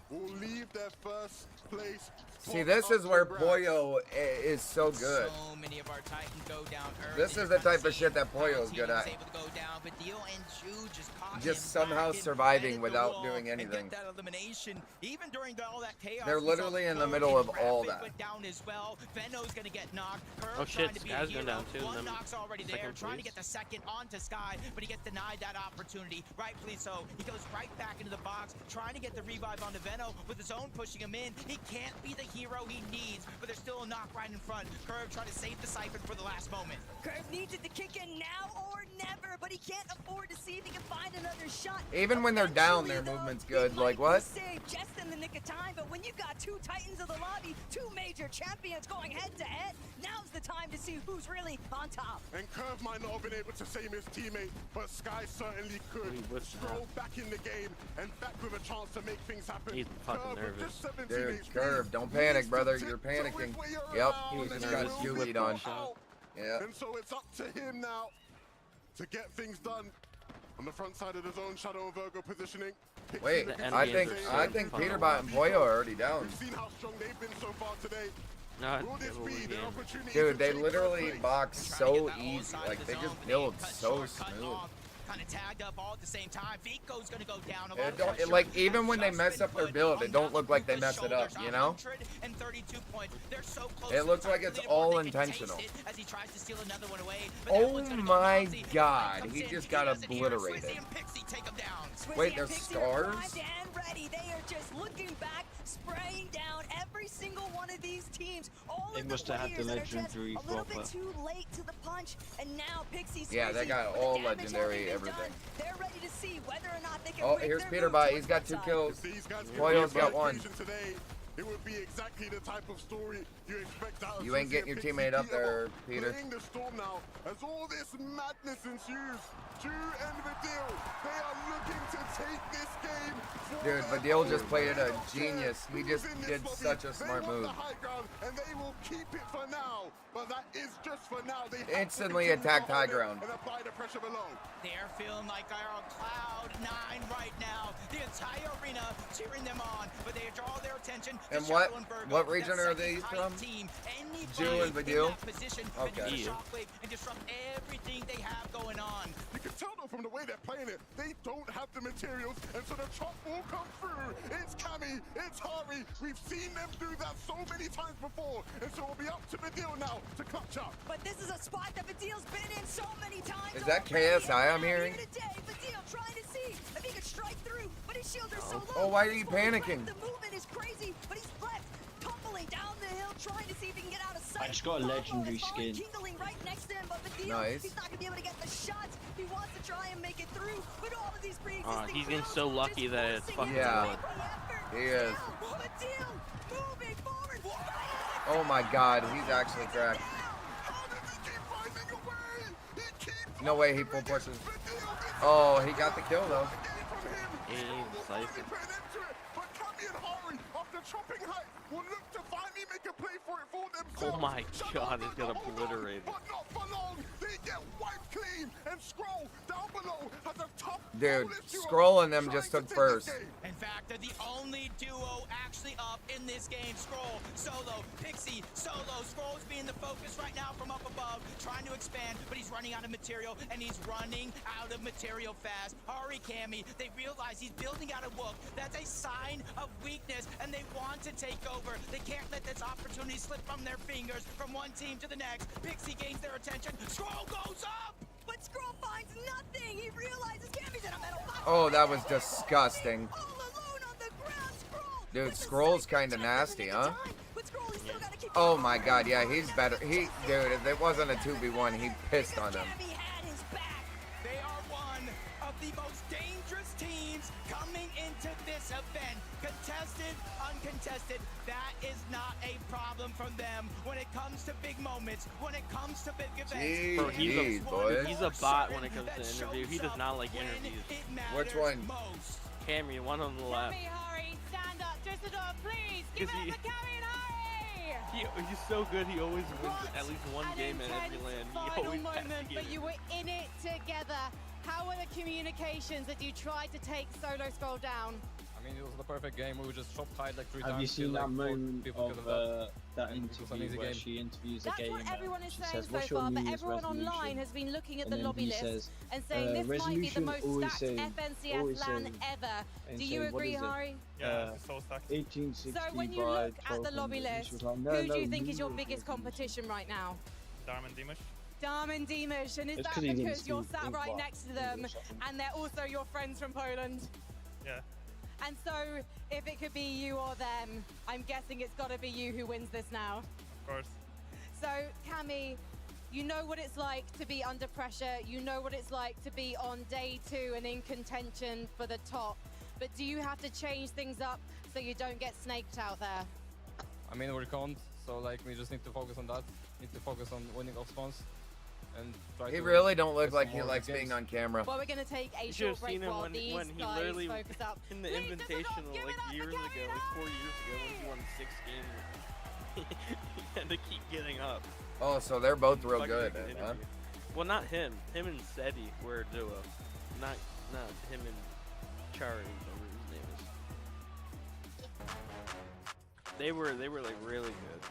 will leave their first place. See, spot this up is where for grabs. Poyo is so good. So many of our Titans go down early. This is the type of shit that Poyo is good at. Able to go down, but Dio and Ju just caught Just him somehow back and surviving headed the without wall doing and anything. get that elimination. Even during all that chaos, They're we saw literally in the Curve middle and of all Rapid that. went down as well. Veno's gonna get knocked. Curve Oh, shit, trying to be a Sky's going hero. down, too, and One then knock's already there, second trying to place. get the second onto Sky, but he gets denied that opportunity. Rightfully so. He goes right back into the box, trying to get the revive onto Veno with his own pushing him in. He can't be the hero he needs, but there's still a knock right in front. Curve trying to save the Siphon for the last moment. Curve needs it to kick in now or never, but he can't afford to see if he can find another shot. Even when they're down, their Eventually, though, movement's he good. might Like, be what? saved just in the nick of time, but when you got 2 Titans of the lobby, 2 major champions going head to head, now's the time to see who's really on top. And Curve might not have been able to save his teammate, but Sky certainly could. He would Stroll back in the game and back with a chance to make things happen. He's fucking Curve with nervous. just 17 Dude, HP Curve, don't needs panic, to brother. tip You're toe his panicking. way Yep, around he's and just he got will his be Jubilee on. out. Yeah. And so it's up to him now to get things done. On the front side of the zone, Shadow and Virgo positioning. Pixie Wait, looking The to I enemy think save. is I so think fun to Peterbot watch. and Poyo are already down. We've seen how strong they've been so far today. Not Will this double be their again. opportunity Dude, to they take literally first place? box Trying to so get that whole easy. side Like, of they the just zone, but build cut so short, cut smooth. off, kind of tagged up all at the same time. Vico's gonna go down. A lot It of don't, pressure like, even has when they just mess been up their put build, it on don't look like they Malabuka's mess it up, shoulders. you know? 132 points. They're so close. It to looks the like top it's of the all leaderboard. They can taste intentional. it as he tries to steal another one away, but that Oh one's gonna go my Bouncy. Right God, comes he in. just He got doesn't hear it. obliterated. Swizzy and Pixie take him down. Swizzy Wait, and there's Pixie are stars? primed and ready. They are just looking back, spraying down every single one of these teams. All They of must the have had the players that are just legendary a little bit proper. too late to the punch, and now Pixie, Yeah, they Swizzy, got with all the damage legendary having been everything. done, they're ready to see whether or not they can Oh, break here's their Peterbot. move He's got towards 2 that side. kills. These guys can Poyo's be got on one. occasion today. It would be exactly the type of story you expect out of You ain't Swizzy getting and your Pixie. teammate up Peter there, Peter. playing the storm now as all this madness ensues. Ju and Vidil, they are looking to take this game. for Dude, their Vidil own. just played it a They don't care genius. He who's just in this did lobby. such a smart They want move. the high ground, and they will keep it for now. But that is just for now. They have to Instantly continue to attacked hold high it ground. and apply the pressure below. They're feeling like they're on cloud 9 right now. The entire arena cheering them on, but they draw their attention to And Shadow and Virgo, what region that are they second from? highest team. Anybody Ju and in Vidil? that position Okay. can use EU. a shockwave and disrupt everything they have going on. You can tell though from the way they're playing it, they don't have the materials, and so the chop will come through. It's Cammy, it's Hari. We've seen them do that so many times before, and so it'll be up to Vidil now to clutch up. But this is a spot that Vidil's been in so many times. Is that already, KSI I'm and now hearing? here today, Vidil trying to see if he can strike through, but his shields are so low. Oh, why are you He's fully panicking? prepped. The movement is crazy, but he's left tumbling down the hill, trying to see if he can get out of sight. I just got a Pablo legendary is falling, skin. Kindling right next to him. steal. Nice. He's not gonna be able to get the shots. He wants to try and make it through, but all of these pre-existing He's getting kills so lucky just that it's forcing fucking him to Yeah. make the effort. He is. Now, Mateo moving forward. Oh my god, he's actually cracked. How does he keep finding a way? He keeps No way he full pushes. Oh, he got the kill though. Hey, Siphon. But Cammy and Hari, after chopping height, will look to finally make a play for it for themselves. Oh my Shadow god, does he's got not hold on, obliterated. But not for long. They get wiped clean. And Scroll down below has a tough Dude, bonus duo Scroll and them trying just to took take first. this game. In fact, they're the only duo actually up in this game. Scroll, solo, Pixie, solo. Scroll's being the focus right now from up above, trying to expand, but he's running out of material, and he's running out of material fast. Hari, Cammy, they realize he's building out a Wook. That's a sign of weakness, and they want to take over. They can't let this opportunity slip from their fingers from one team to the next. Pixie gains their attention. Scroll goes up! But Scroll finds nothing. He realizes Cammy's in a metal box. Oh, that was disgusting. All alone on the ground, Scroll. Dude, with the Scroll's second kinda time nasty, at the huh? time. But Scroll, he's still gotta keep Oh going. my god, yeah, he's better. Dude, if it wasn't a 2v1, he pissed on him. Cammy had his back. They are one of the most dangerous teams coming into this event. Contested, uncontested, that is not a problem from them when it comes to big moments, when it comes to big events. Bro, Jeez, boys. He's a bot when it comes to interview. He does not like interviews. Which one? Most. Cammy, one on the left. Cammy, hurry, stand up, Düsseldorf, please. Give it Is up he- for Cammy and hurry. He's so good, he always wins at least one An game in every intense land. He final always has moment, to but get you were in it together. How were the communications that you tried to take Solo Scroll down? I mean, it was the perfect game. We just chopped high like 3 Have times. you seen killed, that like, 4 moment people of because of that And it was an interview easy where game. she interviews a That's gamer? what everyone is She saying says, so "What's your far, New but Year's everyone online resolution?" has been looking at And the then lobby he list says, and saying this might be the resolution most always stacked say- FNCS always LAN say- ever. and Do say, you "What agree, is it?" Hari? Yeah, it's so stacked. 1860 So when you by look at the lobby 1200, and list, she was like, "No, who do no, you think New is your Year's biggest resolution." competition right now? Diamond Dimash. Darman Dimash, and is It's that 'cause he didn't because you're speak sat right English. next to them and they're also your friends from Poland? Yeah. And so, if it could be you or them, I'm guessing it's got to be you who wins this now. Of course. So, Cammy, you know what it's like to be under pressure. You know what it's like to be on day 2 and in contention for the top. But do you have to change things up so you don't get snaked out there? I mean, we're conned, so like we just need to focus on that. Need to focus on winning off spawns and try He to really don't look get like some he more likes games. being on camera. Well, we're going to take a You should have short break seen him while when these he guys literally focus up. in the Please, Düsseldorf, invitational give it like up for years Cammy ago, and like 4 Hari! years ago when he won 6 games. He had to keep getting up. Oh, so they're both real Fucking good, make an huh? interview. Well, not him. Him and Seti were a duo. Not him and Chari, whatever his name is. They were like really good.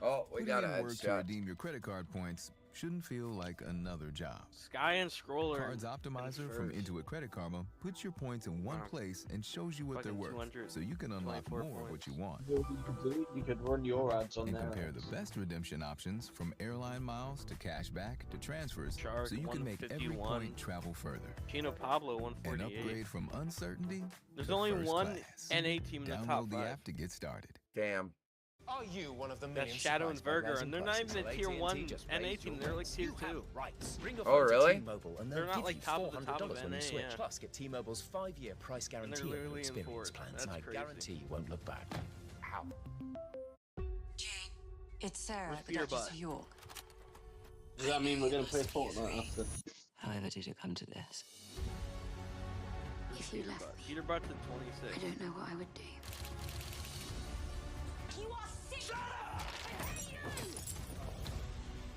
Oh, we got a Putting in work to headshot. redeem your credit card points shouldn't feel like another job. Sky and Scroller. Cards Optimizer from first. Intuit Credit Karma puts your points in one Wow. place and shows you what they're Fucking worth, so you can unlock 224 more of what you want. What you could do, you could run your ads on And there. compare the best redemption options from airline miles to cashback to transfers, Shark, so you can make every 151. point travel further. Chino Pablo And 148. upgrade from uncertainty There's to only first one class. NA team in the top Download the 5. app to get started. Damn. Are you one of the That's millions Shadow and surprised by Virgo, rising and they're not prices? even a Well, tier AT&T 1 just NA raised team. your They're like rates. tier You have 2. rights. Bring your Oh, phone to really? T-Mobile and They're they'll not give like you top of the top of $400 when you NA, switch. yeah. Plus, get T-Mobile's 5-year price they're guarantee on your literally in experience fourth. plans. That's And I crazy. guarantee you won't look back. Ow. Jane, it's Sarah Where's at the Peter Duchess Butt? of York. Does that mean we're going to play Fortnite after? However did it come to this? If you left me, Peter Butt's at I 26. don't know what I would do. You are sick.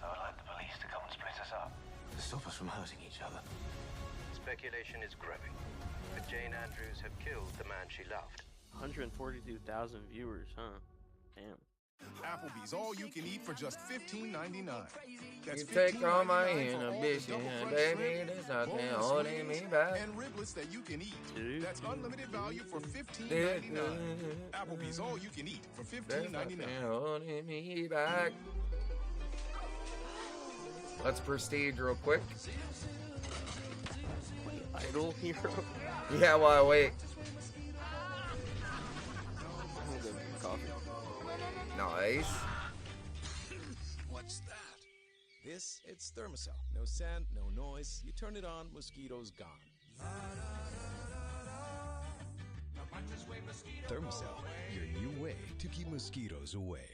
I would like the police to come and split us up. To stop us from hurting each other. Speculation is growing that Jane Andrews had killed the man she loved. 142,000 viewers, huh? Damn. Applebee's all you can eat for just $15.99. That's You take all my $15.99 for all the inhibition, double crunch baby, shrimp, there's nothing boneless holding wings, me back. and riblets that you can eat. Dude. That's unlimited value for $15.99. Applebee's all you can eat for There's $15.99. nothing holding me back. Let's prestige real quick. Idol hero. Yeah, while I wait. I'm gonna go get coffee. Nice. What's that? fungus, it's Thermacell. No scent, no noise. You turn it on, mosquitoes gone. Thermacell, your new way to keep mosquitoes away.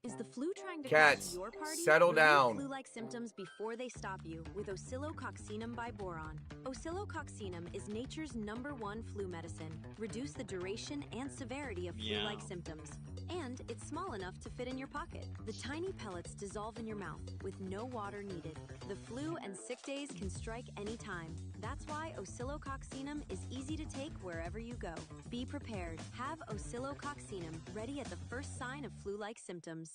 Is the flu trying to Cats, come to your party? settle Relieve down. flu-like symptoms before they stop you with Oscillococcinum by Boron. Oscillococcinum is nature's #1 flu medicine. Reduce the duration and severity of flu-like symptoms. And it's small enough to fit in your pocket. The tiny pellets dissolve in your mouth with no water needed. The flu and sick days can strike anytime. That's why Oscillococcinum is easy to take wherever you go. Be prepared. Have Oscillococcinum ready at the first sign of flu-like symptoms.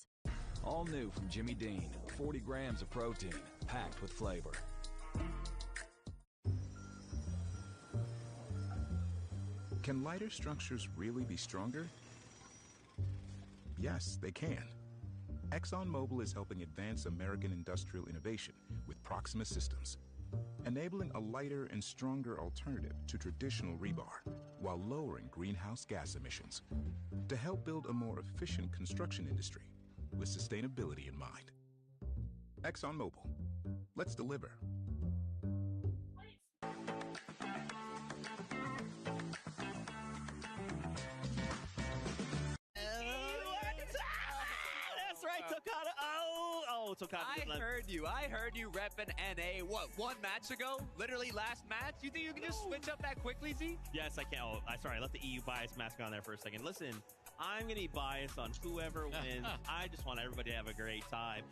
All new from Jimmy Dean. 40 grams of protein, packed with flavor. Can lighter structures really be stronger? Yes, they can. ExxonMobil is helping advance American industrial innovation with Proxima Systems, enabling a lighter and stronger alternative to traditional rebar while lowering greenhouse gas emissions to help build a more efficient construction industry with sustainability in mind. ExxonMobil, let's deliver. That's right, Tokata. Tokata. I heard you repping NA, what, 1 match ago? Literally last match? You think you can just switch up that quickly, Z? Yes, I can. Oh, sorry, I left the EU bias mask on there for a second. Listen, I'm going to be biased on whoever wins. I just want everybody to have a great time.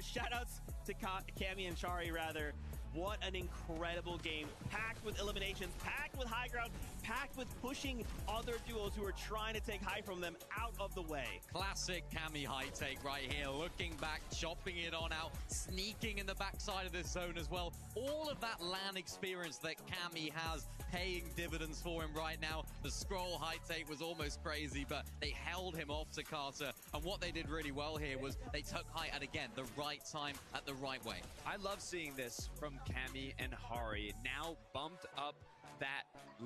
Shout-outs to Cammy and Shari, rather. What an incredible game. Packed with eliminations, packed with high ground, packed with pushing other duos who are trying to take high from them out of the way. Classic Cammy high take right here. Looking back, chopping it on out, sneaking in the backside of this zone as well. All of that LAN experience that Cammy has paying dividends for him right now. The scroll high take was almost crazy, but they held him off to Carter. And what they did really well here was they took high at, again, the right time at the right way. I love seeing this from Cammy and Hari. Now bumped up that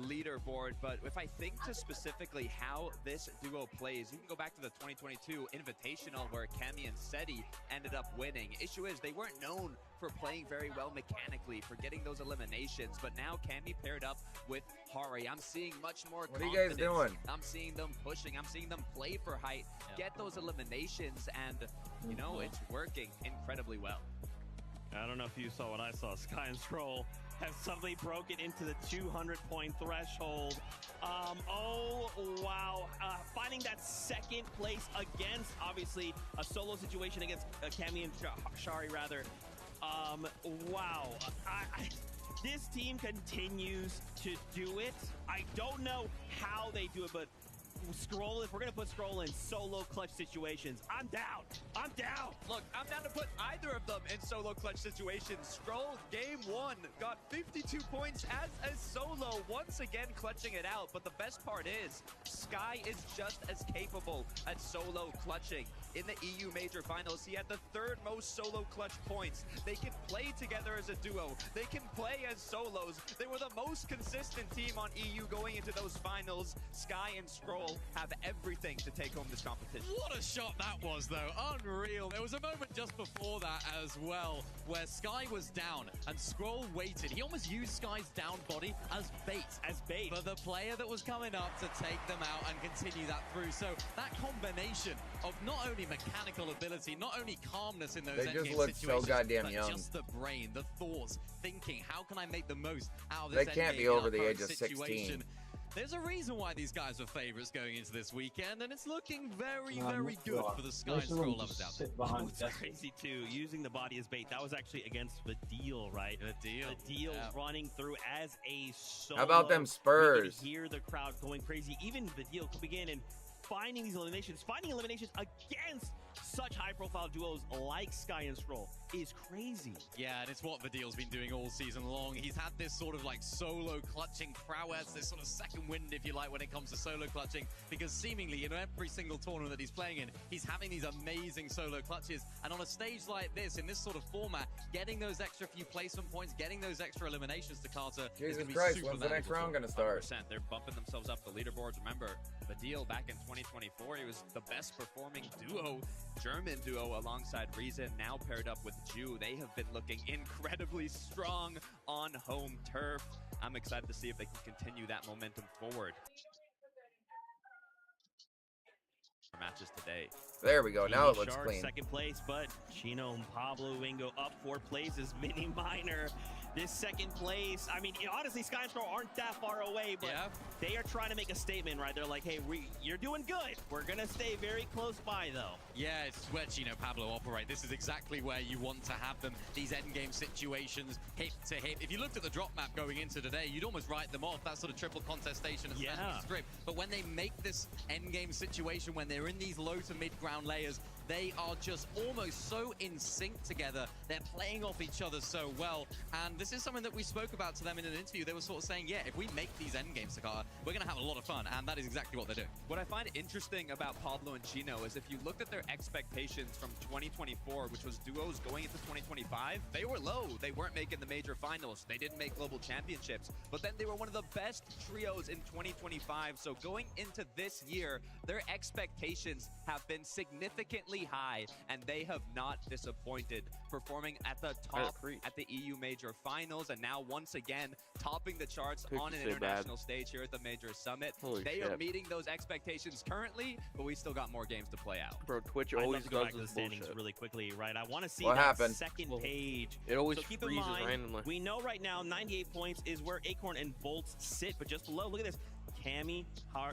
leaderboard, but if I think to specifically how this duo plays, you can go back to the 2022 Invitational where Cammy and Seti ended up winning. Issue is they weren't known for playing very well mechanically, for getting those eliminations, but now Cammy paired up with Hari. I'm seeing much more What are you confidence. guys doing? I'm seeing them pushing. I'm seeing them play for height, get those eliminations, and, you know, it's working incredibly well. I don't know if you saw what I saw. Sky and Scroll have suddenly broken into the 200-point threshold. Oh, wow. Finding that second place against, obviously, a solo situation against Cammy and Shari, rather. Wow. This team continues to do it. I don't know how they do it, but Scroll, if we're going to put Scroll in solo clutch situations, I'm down. I'm down. Look, I'm down to put either of them in solo clutch situations. Scroll, game 1, got 52 points as a solo, once again clutching it out. But the best part is, Sky is just as capable at solo clutching. In the EU Major Finals, he had the 3rd most solo clutch points. They can play together as a duo. They can play as solos. They were the most consistent team on EU going into those finals. Sky and Scroll have everything to take home this competition. What a shot that was, though. Unreal. There was a moment just before that as well where Sky was down and Scroll waited. He almost used Sky's down body as bait. For the player that was coming up to take them out and continue that through. So that combination of not only mechanical ability, not only calmness in those They just endgame look so situations, goddamn but young. just the brain, the thoughts, thinking, how can I make the most out of They this can't endgame be in over our the current age of 16. situation? There's a reason why these guys are favorites going into this weekend, and it's looking very, very good for the Sky and Scroll lovers out there. It's crazy, too. Using the body as bait. That was actually against the deal, right? The deal running through as a solo. How about them Spurs? You can hear the crowd going crazy. Even the deal could begin and finding these eliminations, against such high-profile duos like Sky and Scroll is crazy. Yeah, and it's what Vidil's been doing all season long. He's had this sort of like solo clutching prowess, this sort of second wind, if you like, when it comes to solo clutching, because seemingly in every single tournament that he's playing in, he's having these amazing solo clutches. And on a stage like this, in this sort of format, getting those extra few placement points, getting those extra eliminations to Carter is Jesus going to be Christ, super when's the next valuable round for him. going to start? 100%. They're bumping themselves up the leaderboards. Remember, Vidil back in 2024, he was the best performing duo, German duo, alongside Reason, now paired up with Ju. They have been looking incredibly strong on home turf. I'm excited to see if they can continue that momentum forward. Matches today. There we go. Now it looks Shark, clean. second place, but Chino and Pablo Wingo up 4 places. Mini Minor, this second place. I mean, honestly, Sky and Scroll aren't that far away, but they are trying to make a statement, right? They're like, hey, you're doing good. We're going to stay very close by, though. Yeah, it's where Chino Pablo operate. This is exactly where you want to have them. These endgame situations, hip to hip. If you looked at the drop map going into today, you'd almost write them off. That sort of triple contestation and script. But when they make this endgame situation, when they're in these low to mid ground layers, they are just almost so in sync together. They're playing off each other so well. And this is something that we spoke about to them in an interview. They were sort of saying, yeah, if we make these endgames, Takara, we're going to have a lot of fun. And that is exactly what they're doing. What I find interesting about Pablo and Chino is if you looked at their expectations from 2024, which was duos going into 2025, they were low. They weren't making the major finals. They didn't make global championships. But then they were one of the best trios in 2025. So going into this year, their expectations have been significantly high, and they have not disappointed, performing at the top at the EU Major Finals, and now once again topping the charts on an international stage here at the Major Summit. They are meeting those expectations currently, but we still got more games to play out. Bro, Twitch I'd always love to go does back to the this standings bullshit. really quickly, right? I want to see What that happened? second page. It always so keep in freezes mind, randomly. we know right now 98 points is where Acorn and Bolts sit, but just below, look at this. Cammy,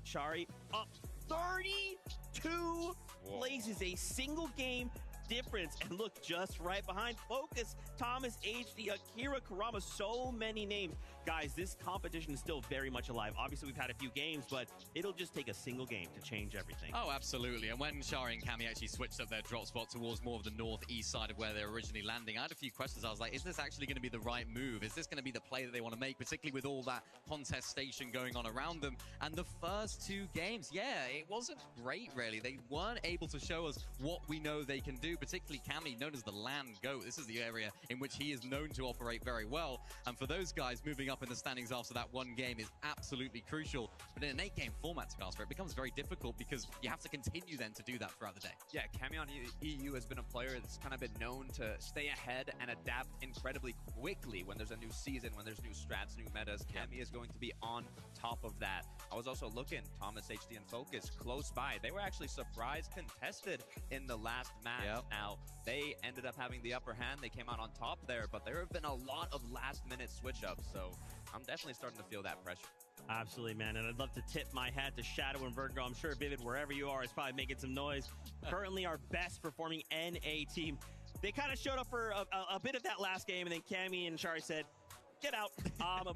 Shari up 32 places, a single game difference. And look, just right behind Focus, Thomas HD, Akira Kurama, so many names. Guys, this competition is still very much alive. Obviously, we've had a few games, but it'll just take a single game to change everything. Oh, absolutely. And when Shari and Cammy actually switched up their drop spot towards more of the northeast side of where they're originally landing, I had a few questions. I was like, is this actually going to be the right move? Is this going to be the play that they want to make, particularly with all that contestation going on around them? And the first 2 games, yeah, it wasn't great, really. They weren't able to show us what we know they can do, particularly Cammy, known as the land goat. This is the area in which he is known to operate very well. And for those guys, moving up in the standings after that one game is absolutely crucial. But in an 8-game format, Takasper, it becomes very difficult because you have to continue then to do that throughout the day. Yeah, Cammy on EU has been a player that's kind of been known to stay ahead and adapt incredibly quickly when there's a new season, when there's new strats, new metas. Cammy is going to be on top of that. I was also looking, Thomas HD and Focus close by. They were actually surprise contested in the last match. Now, they ended up having the upper hand. They came out on top there, but there have been a lot of last-minute switch-ups, so I'm definitely starting to feel that pressure. Absolutely, man. And I'd love to tip my hat to Shadow and Virgo. I'm sure Vivid, wherever you are, is probably making some noise. Currently our best performing NA team. They kind of showed up for a bit of that last game, and then Cammy and Shari said, get out.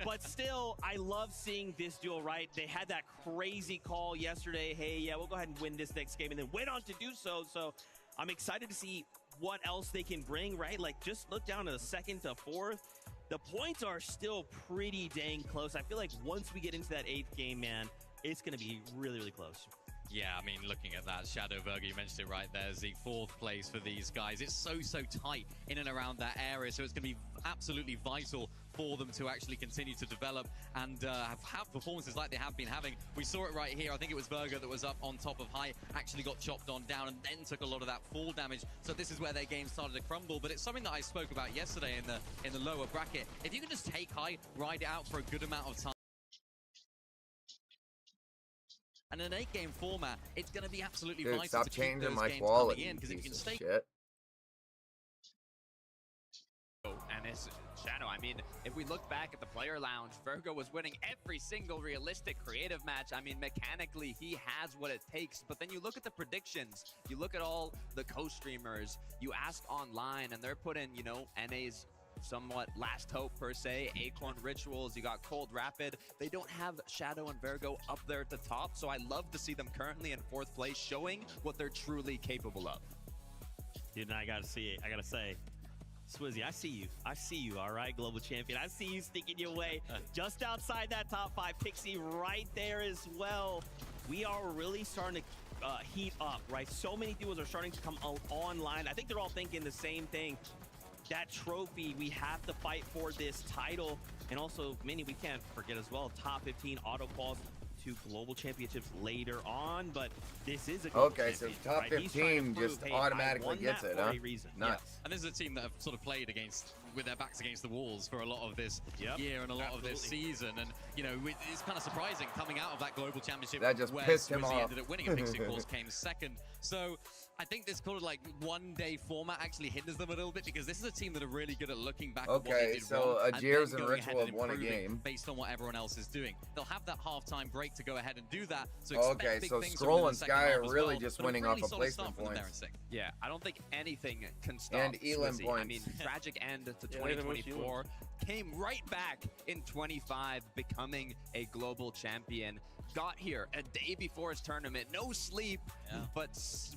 But still, I love seeing this duel, right? They had that crazy call yesterday. Hey, yeah, we'll go ahead and win this next game, and then went on to do so. So I'm excited to see what else they can bring, right? Like, just look down to the 2nd to 4th. The points are still pretty dang close. I feel like once we get into that 8th game, man, it's going to be really, really close. Yeah, I mean, looking at that, Shadow Virgo, you mentioned it right there, Zeke, 4th place for these guys. It's so tight in and around that area, so it's going to be absolutely vital for them to actually continue to develop and have performances like they have been having. We saw it right here. I think it was Virgo that was up on top of High, actually got chopped on down and then took a lot of that fall damage. So this is where their game started to crumble, but it's something that I spoke about yesterday in the lower bracket. If you can just take High, ride it out for a good amount of time, and an 8-game format, it's going to be absolutely vital stop to keep changing those my games quality, coming in, because if you can stay... shit. And it's Shadow. I mean, if we look back at the player lounge, Virgo was winning every single realistic creative match. I mean, mechanically, he has what it takes. But then you look at the predictions, you look at all the co-streamers, you ask online, and they're putting, you know, NA's somewhat last hope per se, Acorn Rituals, you got Cold Rapid. They don't have Shadow and Virgo up there at the top, so I love to see them currently in 4th place, showing what they're truly capable of. Dude, and I gotta say, Swizzy, I see you, all right, global champion. I see you sneaking your way just outside that top 5. Pixie right there as well. We are really starting to heat up, right? So many duos are starting to come online. I think they're all thinking the same thing. That trophy, we have to fight for this title. And also, Minnie, we can't forget as well, top 15 auto quals to global championships later on, but this is a Okay, so champion, top right? He's trying to 15 prove, just hey, I automatically won gets that it, for huh? a reason. Nice. And this is a team that have sort of played against with their backs against the walls for a lot of this year and a lot of this season. And, you know, it's kind of surprising coming out of that global championship That just where pissed him Swizzy off. ended up winning. I think Sequels came second. So I think this kind of like one-day format actually hinders them a little bit because this is a team that are really good at looking back at what they Okay, did so wrong Ajir's and and going ahead Ritual and have won a improving game. based on what everyone else is doing. They'll have that halftime break to go ahead and do that. So expect Okay, big so things Scroll from them in and the second Sky half are as really well, just but a winning really off of solid placement start from them there in points. sixth. Yeah, I don't think anything can stop And Elam Swizzy. points. I mean, tragic end to Yeah, they're the most 2024. Came right back in 25, becoming a global champion. Got here a day before his tournament, no sleep, but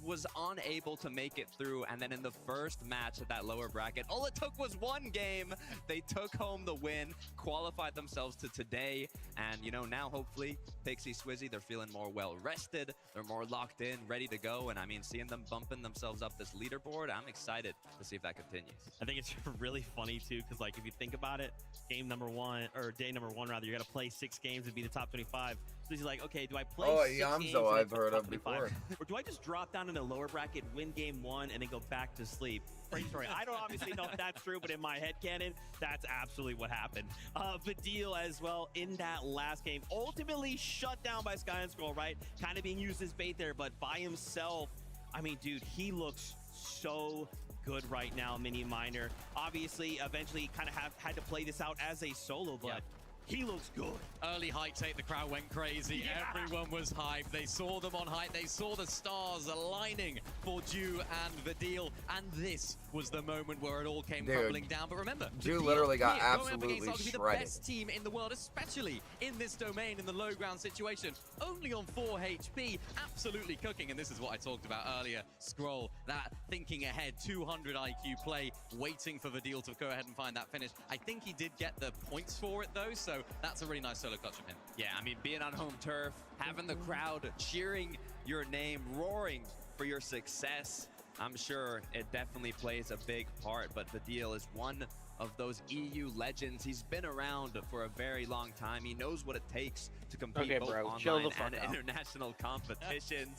was unable to make it through. And then in the first match at that lower bracket, all it took was one game. They took home the win, qualified themselves to today. And, you know, now hopefully Pixie Swizzy, they're feeling more well-rested. They're more locked in, ready to go. And I mean, seeing them bumping themselves up this leaderboard, I'm excited to see if that continues. I think it's really funny too, because like if you think about it, game number one or day number one rather, you're gonna play 6 games and be the top 25. So he's like, okay, do I play? Oh, 6 games Yamzo and I've then heard top of 25? before. Or do I just drop down in the lower bracket, win game 1, and then go back to sleep? Great story. I don't obviously know if that's true, but in my head canon, that's absolutely what happened. Vidil as well in that last game, ultimately shut down by Sky and Scroll, right? Kind of being used as bait there, but by himself, I mean, dude, he looks so good right now, Mini Miner. Obviously, eventually kind of had to play this out as a solo, but he looks good. Early height take, the crowd went crazy. Everyone was hyped. They saw them on height. They saw the stars aligning for Ju and Vidil. And this was the moment where it all came crumbling down. But remember, Ju Vidil literally got here, going up absolutely against arguably the shredded. best team in the world, especially in this domain, in the low ground situation. Only on 4 HP, absolutely cooking. And this is what I talked about earlier. Scroll, that thinking ahead, 200 IQ play, waiting for Vidil to go ahead and find that finish. I think he did get the points for it though, so that's a really nice solo clutch from him. Yeah, I mean, being on home turf, having the crowd cheering your name, roaring for your success, I'm sure it definitely plays a big part. But Vidil is one of those EU legends. He's been around for a very long time. He knows what it takes to compete both online and international competitions.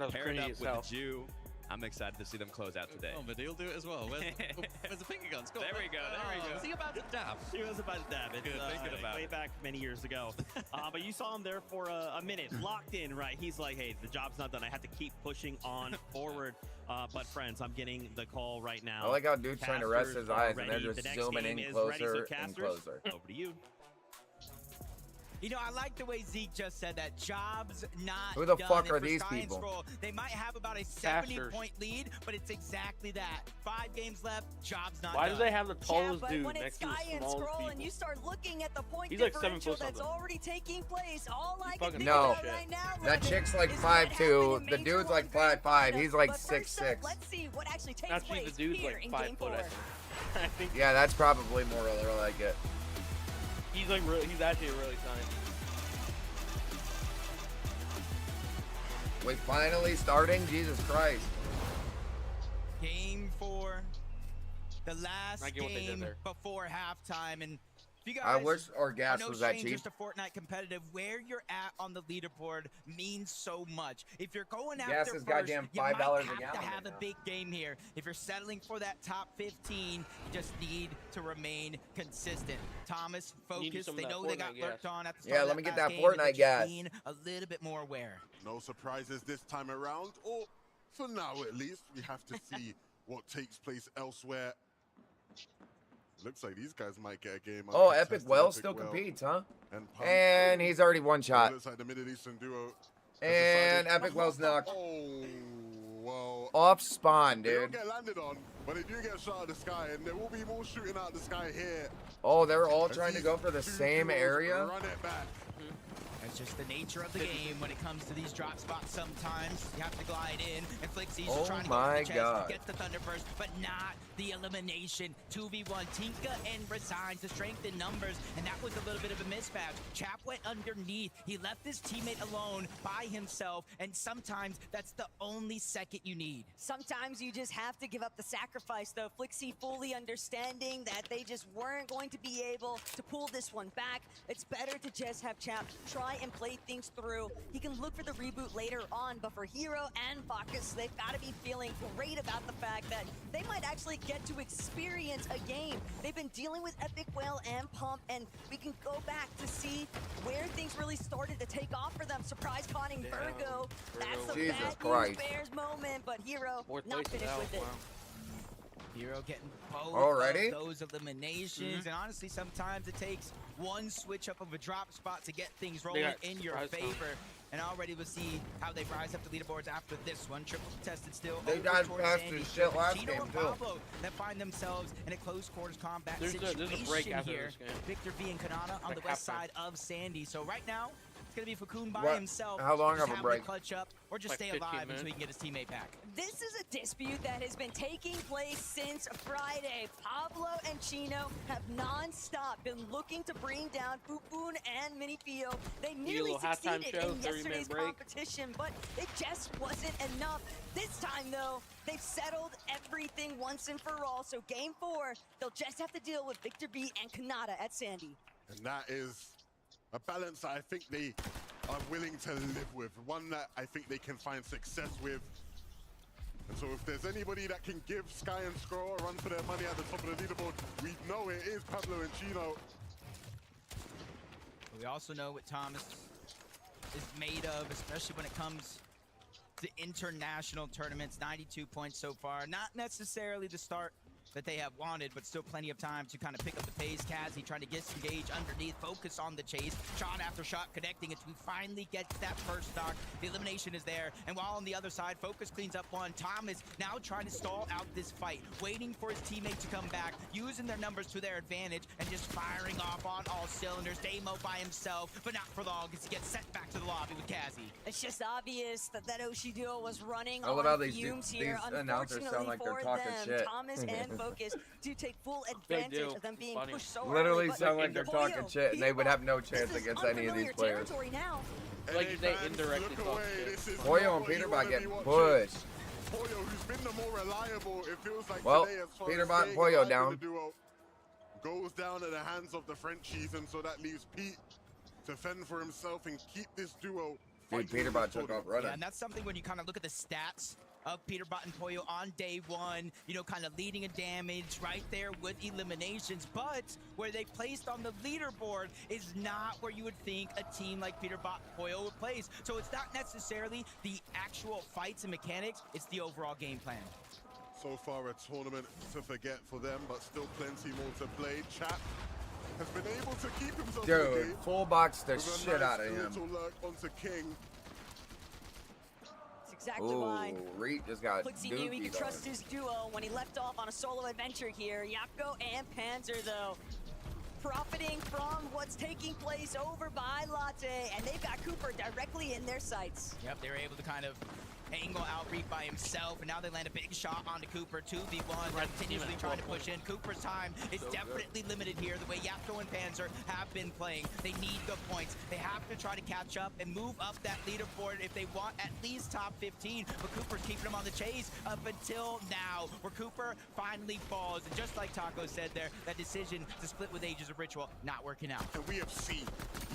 Paired up with Ju. I'm excited to see them close out today. Oh, Vidil do it as well. Where's the finger guns? There we go. There we go. Is he about to dab? He was about to dab. It's, Good, thinking about way it. back many years ago. But you saw him there for a minute, locked in, right? He's like, hey, the job's not done. I have to keep pushing on forward. But friends, I'm getting the call right now. I like how dude's trying to rest his eyes and they're ready. just The next zooming game in is ready, so closer and casters, closer. Over to you. You know, I like the way Zeke just said that. Jobs not Who the done. fuck And are for these Sky and people? Scroll, they might have about a Casters. 70-point lead, but it's exactly that. 5 games left, jobs not Why done. do they have the tallest but dude when it's next to the Sky and smallest Scroll people? and you start looking at the point He's like 7 differential foot that's something. already taking place, all I can fucking think No, about right now, that Levin, chick's like is what happened 5'2". in The Major dude's like One Grand 5'5". Final. He's like But first up, 6'6". let's see what actually takes Actually, place the dude's here like in 5 Game foot, 4. I think. I think Yeah, that's probably more like it. he's like he's actually really tiny. We finally starting? Jesus Christ. Game 4, the last I get what they did game there. before halftime. And if you I guys wish our gas are no was that cheap. strangers to Fortnite competitive, where you're at on the leaderboard means so much. If you're going Gas after is first, goddamn you $5 might a have gallon to have right a now. big game here. If you're settling for that top 15, you just need to remain consistent. Thomas, Need focus. some of They that know they got Fortnite lurked gas. on at the Yeah, start let of me get last that game, and Fortnite they're just gas. being a little bit more aware. No surprises this time around, or for now at least. We have to see what takes place elsewhere. Looks like these guys might get a game. Oh, uncontested. Epic Well Epic still Well competes, huh? and Pump. And he's already one shot. Looks like the Middle Eastern duo. And Epic Well's knocked. Oh, well. Off spawn, They don't dude. get landed on, but they do get shot at the sky, and there will be more shooting out the sky here. Oh, they're all As trying to these go for the two same duos area? Run it back. That's just the nature of the game when it comes to these drop spots. Sometimes you have to glide in, and Flixie's Oh trying to my go for the chest, God. gets the Thunder Burst, but not the elimination. 2v1, Tinka and resigns the strength in numbers, and that was a little bit of a mismatch. Chap went underneath. He left his teammate alone by himself, and sometimes that's the only second you need. Sometimes you just have to give up the sacrifice, though. Flixie fully understanding that they just weren't going to be able to pull this one back. It's better to just have Chap try and and play things through. He can look for the reboot later on, but for Hero and Bacchus, they've got to be feeling great about the fact that they might actually get to experience a game. They've been dealing with Epic Whale and Pump, and we can go back to see where things really started to take off for them. Surprise conning Virgo. That's the Jesus bad Christ. news Bears moment, but Hero not finished with it. Hero getting both Already? of those eliminations, and honestly, sometimes it takes one switch up of a drop spot to get things rolling in your favor. And already we'll see how they rise up the leaderboards after this one. Triple contested still. They died fast as shit last Chino game, and too. Pablo that find themselves in a close quarters combat situation there's a break after here. this game. Victor V and Kanata on Like the west halftime. side of Sandy. So right now, it's going to be Fakun by What? himself. How long just of a having break? to clutch up or just Like stay 15 alive until he minutes. can get his teammate back. This is a dispute that has been taking place since Friday. Pablo and Chino have non-stop been looking to bring down Fufun and Minifio. They nearly little halftime succeeded show, in 30-minute yesterday's break. competition, but it just wasn't enough. This time, though, they've settled everything once and for all. So game 4, they'll just have to deal with Victor B and Kanata at Sandy. And that is a balance that I think they are willing to live with. One that I think they can find success with. And so if there's anybody that can give Sky and Scroll a run for their money at the top of the leaderboard, we know it is Pablo and Chino. We also know what Thomas is made of, especially when it comes to international tournaments. 92 points so far. Not necessarily the start that they have wanted, but still plenty of time to kind of pick up the pace. Kazi trying to disengage underneath, focus on the chase. Shot after shot connecting until he finally gets that first stock. The elimination is there, and while on the other side, Focus cleans up one. Thomas now trying to stall out this fight, waiting for his teammate to come back, using their numbers to their advantage, and just firing off on all cylinders. Damo by himself, but not for long as he gets sent back to the lobby with Kazi. It's just obvious that that Oshi duo was running I love how on these fumes these here. announcers sound Unfortunately like they're for talking them, shit. Thomas and Focus do take full They advantage do. of them being Funny. pushed so Literally early. but sound like they're Polio, talking shit, and they would have no chance this is against any of these unfamiliar players. territory now. Like they fans, indirectly look talk away. shit. This is Polio not and what you Peterbot wanna getting be watching. pushed. Polio, who's been the more reliable, it feels like Well, today, as far Peterbot as and staying Polio alive with down. the duo, goes down at the hands of the Frenchies, and so that leaves Pete to fend for himself and keep this duo Dude, fighting Peterbot this took off tournament. running. Yeah, and that's something when you kind of look at the stats of Peterbot and Pollo on day one, you know, kind of leading in damage right there with eliminations, but where they placed on the leaderboard is not where you would think a team like Peterbot and Pollo would place. So it's not necessarily the actual fights and mechanics, it's the overall game plan. So far a tournament to forget for them, but still plenty more to play. Chap has been able to keep himself in the Dude, game full box the with a shit nice out of him. little lurk onto King. That's exactly Ooh, why. Reed just got Quixie knew he dookied could on. trust his duo when he left off on a solo adventure here. Yapko and Panzer, though, profiting from what's taking place over by Latte, and they've got Cooper directly in their sights. Yep, they were able to kind of angle out Reed by himself, and now they land a big shot onto Cooper. 2v1, they're continuously trying to push in. Cooper's time is definitely limited here, the way Yapko and Panzer have been playing. They need the points. They have to try to catch up and move up that leaderboard if they want at least top 15, but Cooper's keeping them on the chase up until now, where Cooper finally falls. And just like Taco said there, that decision to split with Ages of Ritual not working out. And we have seen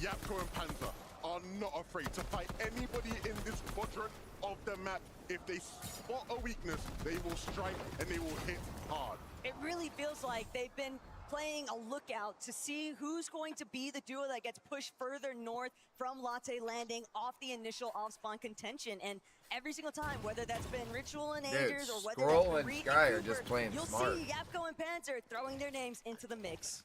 Yapko and Panzer are not afraid to fight anybody in this quadrant of the map. If they spot a weakness, they will strike and they will hit hard. It really feels like they've been playing a lookout to see who's going to be the duo that gets pushed further north from Latte landing off the initial off-spawn contention. And every single time, whether that's been Ritual and Dude, Agers or whether Skrull that's and Reed Sky are Cooper, just playing you'll smart. see Yapko and Panzer throwing their names into the mix.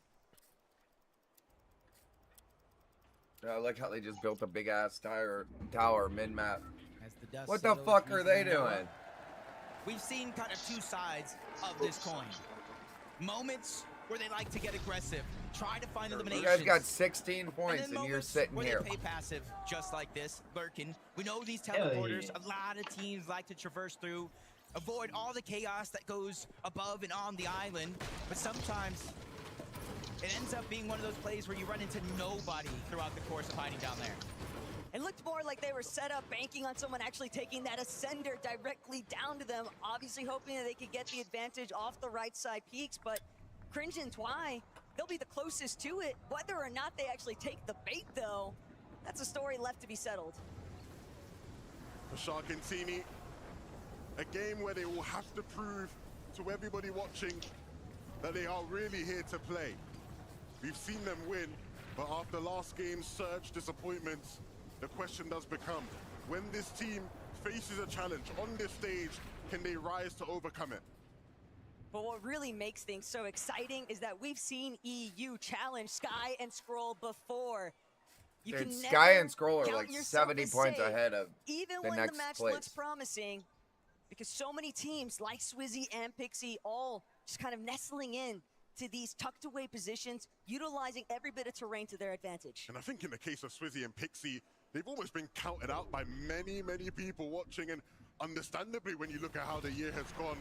I like how they just built a big ass tower mid-map. As the dust What the settles, fuck are they We've doing? We've seen kind of two sides of this coin. Moments where they like to get aggressive, try to find You eliminations. guys got 16 points then and you're moments sitting where here. They play passive, just like this, lurking. We know these Hell teleporters, yeah. a lot of teams like to traverse through, avoid all the chaos that goes above and on the island, but sometimes it ends up being one of those plays where you run into nobody throughout the course of hiding down there. It looked more like they were set up banking on someone actually taking that ascender directly down to them, obviously hoping that they could get the advantage off the right side peaks, but Cringe and Twy, they'll be the closest to it. Whether or not they actually take the bait, though, that's a story left to be settled. For Sharkentini, a game where they will have to prove to everybody watching that they are really here to play. We've seen them win, but after last game's surge disappointments, the question does become, when this team faces a challenge on this stage, can they rise to overcome it? But what really makes things so exciting is that we've seen EU challenge Sky and Scroll before. You Dude, can Sky never and Scroll are count like yourself 70 as points safe, ahead of even the when next the match place. looks promising, because so many teams like Swizzy and Pixie all just kind of nestling in to these tucked away positions, utilizing every bit of terrain to their advantage. And I think in the case of Swizzy and Pixie, they've almost been counted out by many, many people watching, and understandably when you look at how the year has gone,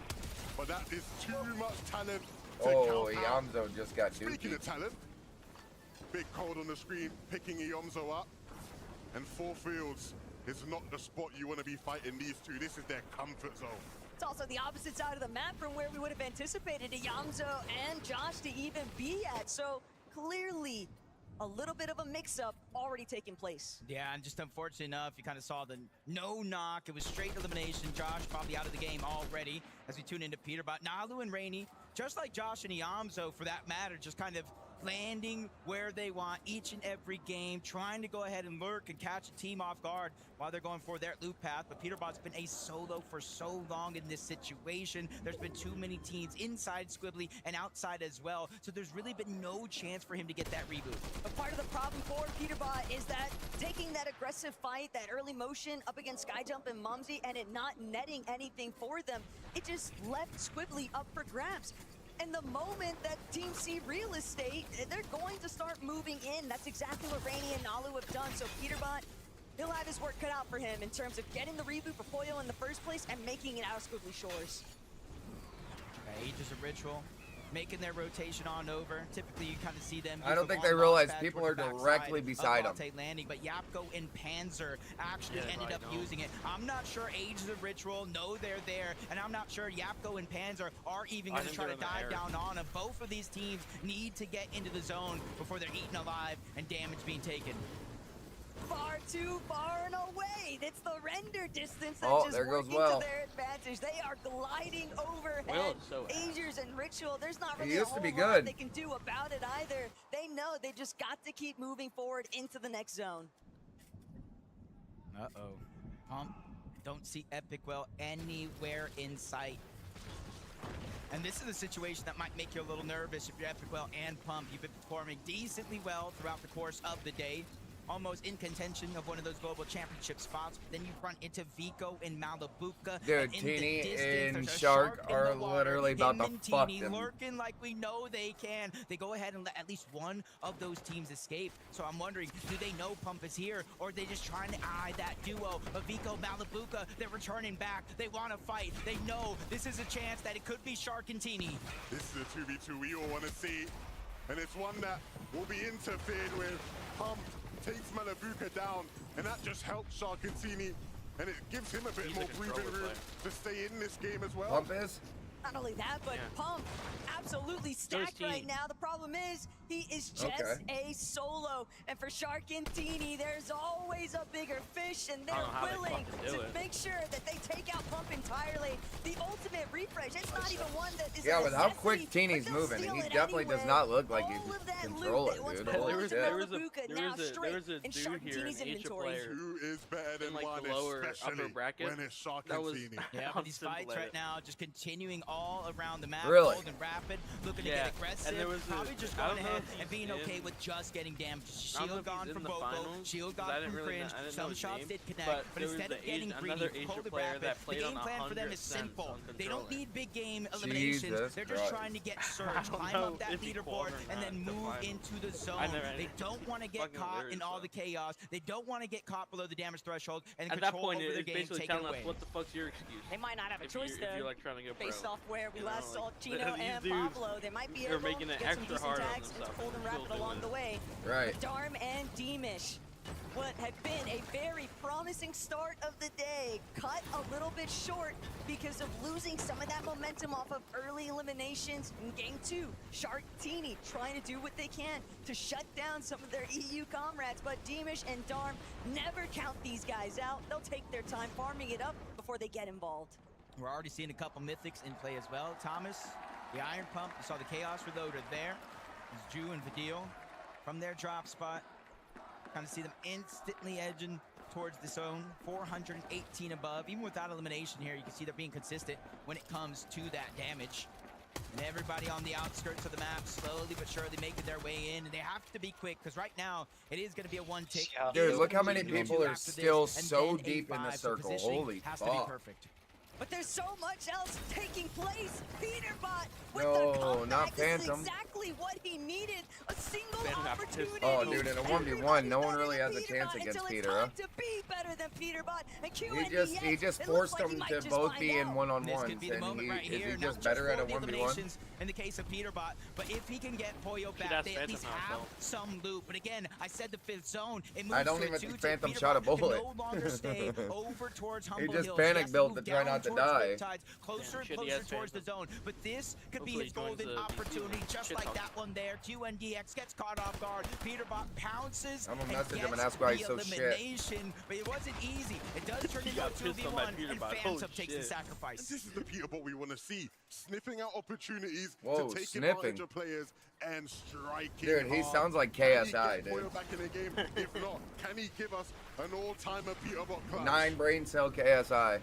but that is too much talent to count out. Yamzo just got Speaking dookie. of talent, big code on the screen, picking Yamzo up, and 4 fields is not the spot you want to be fighting these two. This is their comfort zone. It's also the opposite side of the map from where we would have anticipated Yamzo and Josh to even be at. So clearly, a little bit of a mix-up already taking place. Yeah, and just unfortunate enough, you kind of saw the no knock. It was straight elimination. Josh probably out of the game already as we tune into Peter. But Nalu and Rainey, just like Josh and Yamzo for that matter, just kind of landing where they want each and every game, trying to go ahead and lurk and catch a team off guard while they're going for their loop path. But Peterbot's been a solo for so long in this situation. There's been too many teams inside Squibbly and outside as well, so there's really been no chance for him to get that reboot. But part of the problem for Peterbot is that taking that aggressive fight, that early motion up against Skyjump and Mumsy, and it not netting anything for them, it just left Squibbly up for grabs. And the moment that Team C real estate, they're going to start moving in. That's exactly what Rainey and Nalu have done. So Peterbot, he'll have his work cut out for him in terms of getting the reboot for Poyo in the first place and making it out of Squibbly Shores. Aegis of Ritual, making their rotation on over. Typically, you kind of see them. I don't think they realize people are directly beside them. Landing, but Yapko and Panzer actually ended up using it. I'm not sure Aegis of Ritual know they're there, and I'm not sure Yapko and Panzer are even going to try to dive down on them. Both of these teams need to get into the zone before they're eaten alive and damage being taken. Far too far and away. It's the render distance that just working to their advantage. They are gliding overhead. Aegis and Ritual, there's not really a whole lot they can do about it either. They know they just got to keep moving forward into the next zone. Uh-oh. Pump, don't see Epic Well anywhere in sight. And this is a situation that might make you a little nervous if you're Epic Well and Pump. You've been performing decently well throughout the course of the day. Almost in contention of one of those global championship spots. But then you run into Vico and Malabuka. Dude, Teeny and Shark are literally about to fuck them. Lurking like we know they can. They go ahead and let at least one of those teams escape. So I'm wondering, do they know Pump is here? Or are they just trying to eye that duo of Vico, Malabuka? They're returning back. They want to fight. They know this is a chance that it could be Shark and Teeny. This is a 2v2 we all want to see. And it's one that will be interfered with. Pump takes Malabuka down, and that just helps Sharkentini, and it gives him a bit more breathing room to stay in this game as well. Pump is? Not only that, but Pump absolutely stacked right now. The problem is he is just a solo, and for Sharkentini, there's always a bigger fish, and they're willing to make sure that they take out Pump entirely. The ultimate refresh. It's not even one that is with how quick Teeny's moving, he definitely does not look like he can control it, dude. There was a dude here, an Asia player, who is better than in like one, the lower especially upper bracket. when it's That was Sharkentini. Yeah, but these fights right now just continuing all around the map. Really? Bold and rapid, looking to get aggressive. And there was probably just going ahead and being okay with just getting damaged. Shield gone from Bobo, shield gone from Cringe. Some shots did connect, but instead of getting greedy, cold and rapid, the game plan for them is simple. They don't need big game eliminations. They're just trying to get surge, climb up that leaderboard, and then move into the zone. They don't want to get caught in all the chaos. They don't want to get caught below the damage threshold and at that control point, over their it's game basically taken telling away. us what the fuck's your excuse. They might not have a choice if there. you're like trying to go pro. Based off where we last saw like, Chino and Pablo, they might be able to making it get some extra decent hard on tags. It's themselves. cold and rapid along the way. Right. Darm and Deemish what had been a very promising start of the day cut a little bit short because of losing some of that momentum off of early eliminations in game 2. Sharktini trying to do what they can to shut down some of their EU comrades, but Dimish and Darm never count these guys out. They'll take their time farming it up before they get involved. We're already seeing a couple mythics in play as well. Thomas, the Iron Pump, you saw the Chaos Reloader there. There's Drew and Vidil from their drop spot. Kind of see them instantly edging towards the zone. 418 above. Even without elimination here, you can see they're being consistent when it comes to that damage. And everybody on the outskirts of the map slowly but surely making their way in. And they have to be quick because right now it is going to be a one tick. Dude, look how many people are still so deep in the circle. Holy has to be fuck. perfect. But there's so much else taking place. Peterbot with No, the comeback. not This is Phantom. exactly what he needed. A single Phantom opportunity. Oh, dude, in a 1v1, no one really has a chance against Peter, huh? To be better than Peterbot. And He just forced them to both be in one-on-ones, and is he just better at a 1v1? In the case of Peterbot, but if he can get Poyo back, they at least have some loot. But again, I said the 5th zone. It moves I don't to even a think 2-tick. Phantom Peterbot shot a can bullet. no longer stay over towards Humble just Hills. panic He has built move to try down not to towards die. Riptides, closer and Shit, he closer has towards the Phantom. zone. But this could Hopefully be his he joins golden the opportunity, just shit like talk. that one there. QNDX gets caught off guard. Peterbot pounces I'm gonna and message him and gets ask why the he's so shit. elimination. But it wasn't easy. It does turn into a got pissed on 2v1, that and Peterbot. Phantom Holy takes the shit. sacrifice. This is the Peterbot we want to see. Sniffing out opportunities Whoa, to take sniffing. advantage of players and striking Dude, he hard. sounds like Can he KSI, get dude. Boyle back in the game? If not, can he give us an all-timer Peterbot clash? 9 brain cell KSI.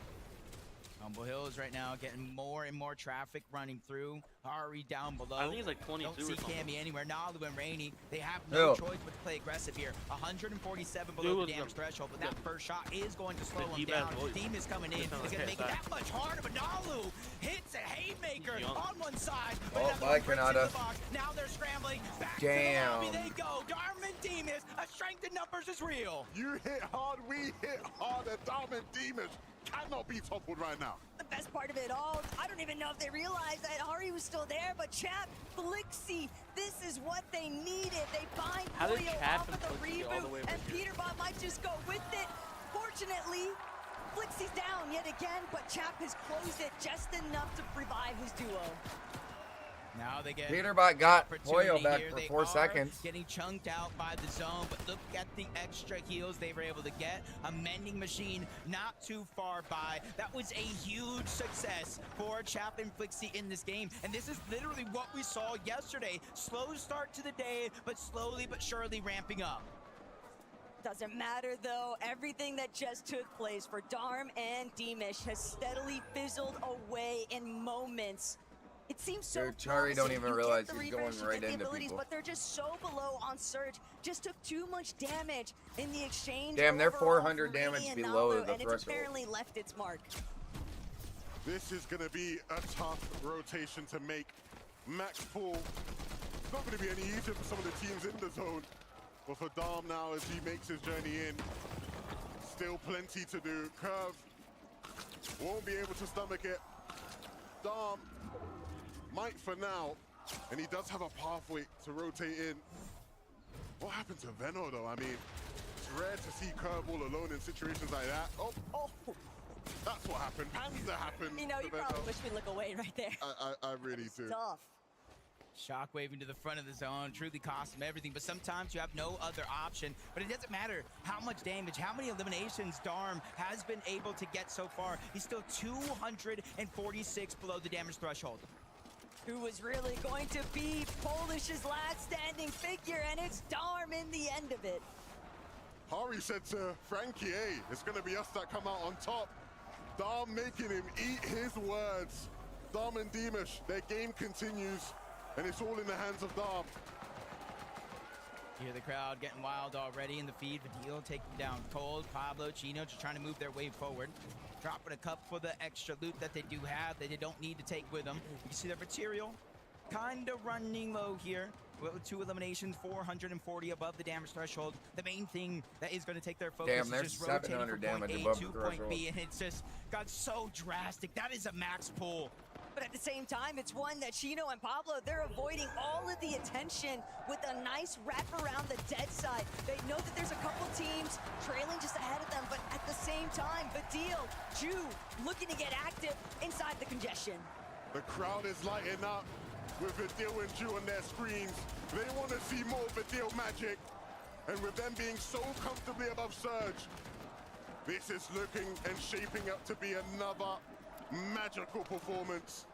Humble Hills right now getting more and more traffic running through. Ari down below. I think he's like 22 Don't or see something. Cammy anywhere. Nalu and Rainy, they have no Ew. choice but to play aggressive here. 147 Dude, below was the damage the- threshold, but that first shot is going to slow The him D-bad down. voice. Team is coming in. He's Sounds going to like make it KSI. that much harder, but Nalu hits a haymaker Young. on one side. Oh, But another bye, one breaks into Kanata. the box. Now they're scrambling. Back Damn. to the lobby they go. Darman Demas, a strength in numbers is real. You hit hard, we hit harder. Diamond Demons cannot be toppled right now. The best part of it all, I don't even know if they realized that Ari was still there, but Chap, Flixie, this is what they needed. They find How did Poyo Chap off and of the Flixie get all the way reboot, over and here? Peterbot might just go with it. Fortunately, Flixie's down yet again, but Chap has closed it just enough to revive his duo. Now they get Peterbot got opportunity Poyo back here. for They 4 are seconds. Getting chunked out by the zone, but look at the extra heals they were able to get. A mending machine not too far by. That was a huge success for Chap and Flixie in this game. And this is literally what we saw yesterday. Slow start to the day, but slowly but surely ramping up. Doesn't matter though, everything that just took place for Darm and Dimish has steadily fizzled away in moments. It seems so Dude, Chari don't promising. even You realize get the he's refresh, going you right get the into abilities, people. but they're just so below on Surge. Just took too much damage in the exchange. Damn, they're overall 400 for Rainy damage and below Nalu, the and it's threshold. apparently left its mark. This is going to be a tough rotation to make. Max Pool, it's not going to be any easier for some of the teams in the zone. But for Dom now, as he makes his journey in, still plenty to do. Curve won't be able to stomach it. Dom might for now, and he does have a pathway to rotate in. What happened to Venno though? I mean, it's rare to see Curve all alone in situations like that. Oh, that's what happened. Panda happened. You know, to you probably Venno. wish we look away right there. I really do. Tough. Shockwave into the front of the zone, truly cost him everything, but sometimes you have no other option. But it doesn't matter how much damage, how many eliminations Darm has been able to get so far. He's still 246 below the damage threshold. Who was really going to be Polish's last standing figure, and it's Darm in the end of it. Hari said to Frankie, hey, it's going to be us that come out on top. Dom making him eat his words. Dom and Dimish, their game continues, and it's all in the hands of Dom. You hear the crowd getting wild already in the feed. Vidil taking down Cold, Pablo, Chino just trying to move their way forward. Dropping a cup for the extra loot that they do have that they don't need to take with them. You see their material kind of running low here. Well, 2 eliminations, 440 above the damage threshold. The main thing that is going to take their focus Damn, is there's just rotating 700 from point damage A above to the point B, threshold. and it's just got so drastic. That is a max pull. But at the same time, it's one that Chino and Pablo, they're avoiding all of the attention with a nice wrap around the dead side. They know that there's a couple teams trailing just ahead of them, but at the same time, Badil, Ju, looking to get active inside the congestion. The crowd is lighting up with Badil and Ju on their screens. They want to see more Badil magic. And with them being so comfortably above Surge, this is looking and shaping up to be another magical performance.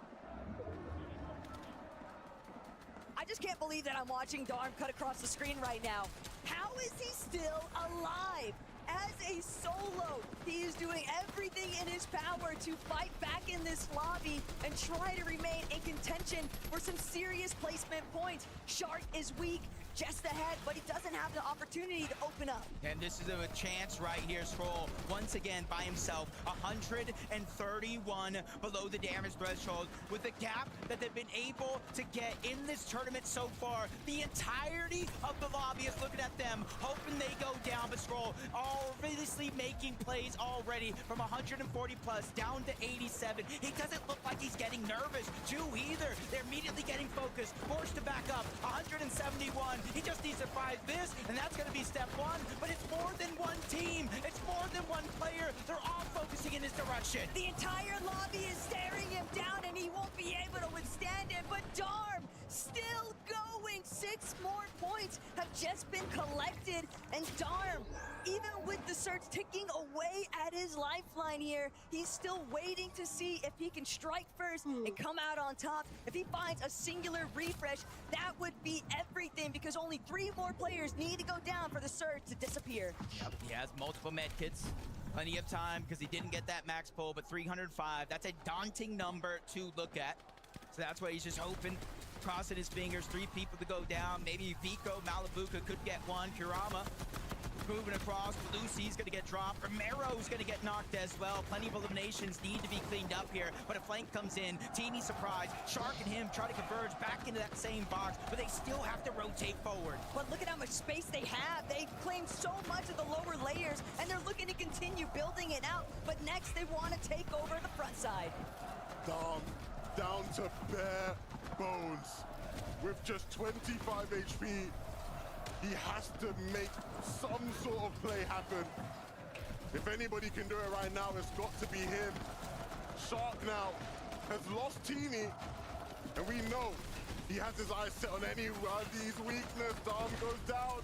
I just can't believe that I'm watching Darm cut across the screen right now. How is he still alive? As a solo, he is doing everything in his power to fight back in this lobby and try to remain in contention for some serious placement points. Shark is weak, just ahead, but he doesn't have the opportunity to open up. And this is a chance right here, Scroll, once again by himself, 131 below the damage threshold. With the gap that they've been able to get in this tournament so far, the entirety of the lobby is looking at them, hoping they go down, but Scroll obviously making plays already from 140 plus down to 87. He doesn't look like he's getting nervous. Ju either. They're immediately getting focused, forced to back up, 171. He just needs to find this, and that's going to be step one. But it's more than one team. It's more than one player. They're all focusing in his direction. The entire lobby is staring him down, and he won't be able to withstand it. But Darm still going. 6 more points have just been collected, and Darm, even with the Surge ticking away at his lifeline here, he's still waiting to see if he can strike first and come out on top. If he finds a singular refresh, that would be everything, because only 3 more players need to go down for the Surge to disappear. Yep, he has multiple medkits. Plenty of time because he didn't get that max pull, but 305, that's a daunting number to look at. So that's why he's just hoping, crossing his fingers, 3 people to go down. Maybe Vico, Malibuca could get one. Kurama moving across. Lucy's going to get dropped. Romero's going to get knocked as well. Plenty of eliminations need to be cleaned up here. But a flank comes in. Teeny surprise. Shark and him try to converge back into that same box, but they still have to rotate forward. But look at how much space they have. They claim so much of the lower layers, and they're looking to continue building it out. But next, they want to take over the front side. Down to bare bones. With just 25 HP, he has to make some sort of play happen. If anybody can do it right now, it's got to be him. Shark now has lost Teeny, and we know he has his eyes set on any one of these weaknesses. Darm goes down,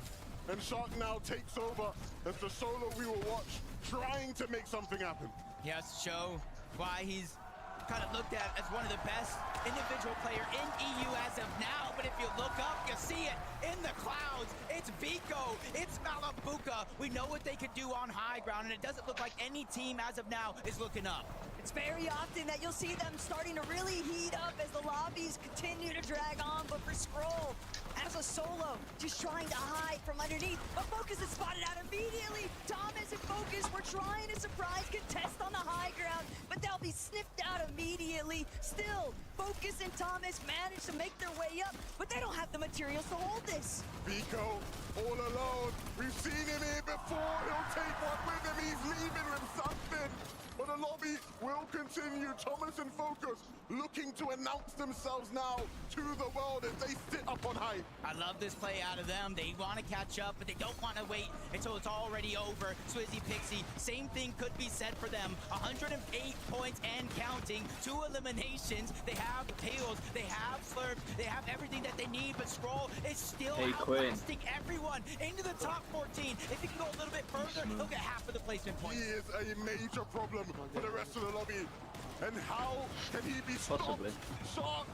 and Shark now takes over as the solo we will watch, trying to make something happen. He has to show why he's kind of looked at as one of the best individual player in EU as of now, but if you look up, you see it in the clouds. It's Vico, it's Malibuca. We know what they could do on high ground, and it doesn't look like any team as of now is looking up. It's very often that you'll see them starting to really heat up as the lobbies continue to drag on, but for Scroll, as a solo, just trying to hide from underneath, but Focus is spotted out immediately. Thomas and Focus were trying to surprise contest on the high ground, but they'll be sniffed out immediately. Still, Focus and Thomas managed to make their way up, but they don't have the materials to hold this. Vico, all alone. We've seen him here before. He'll take one with him. He's leaving with something. But the lobby will continue. Thomas and Focus looking to announce themselves now to the world as they sit up on high. I love this play out of them. They want to catch up, but they don't want to wait until it's already over. Swizzy Pixie, same thing could be said for them. 108 points and counting. 2 eliminations. They have Tails, they have Slurp, they have everything that they need, but Scroll is still outlasting everyone into the top 14. If he can go a little bit further, he'll get half of the placement points. He is a major problem for the rest of the lobby. And how can he be stopped? Shark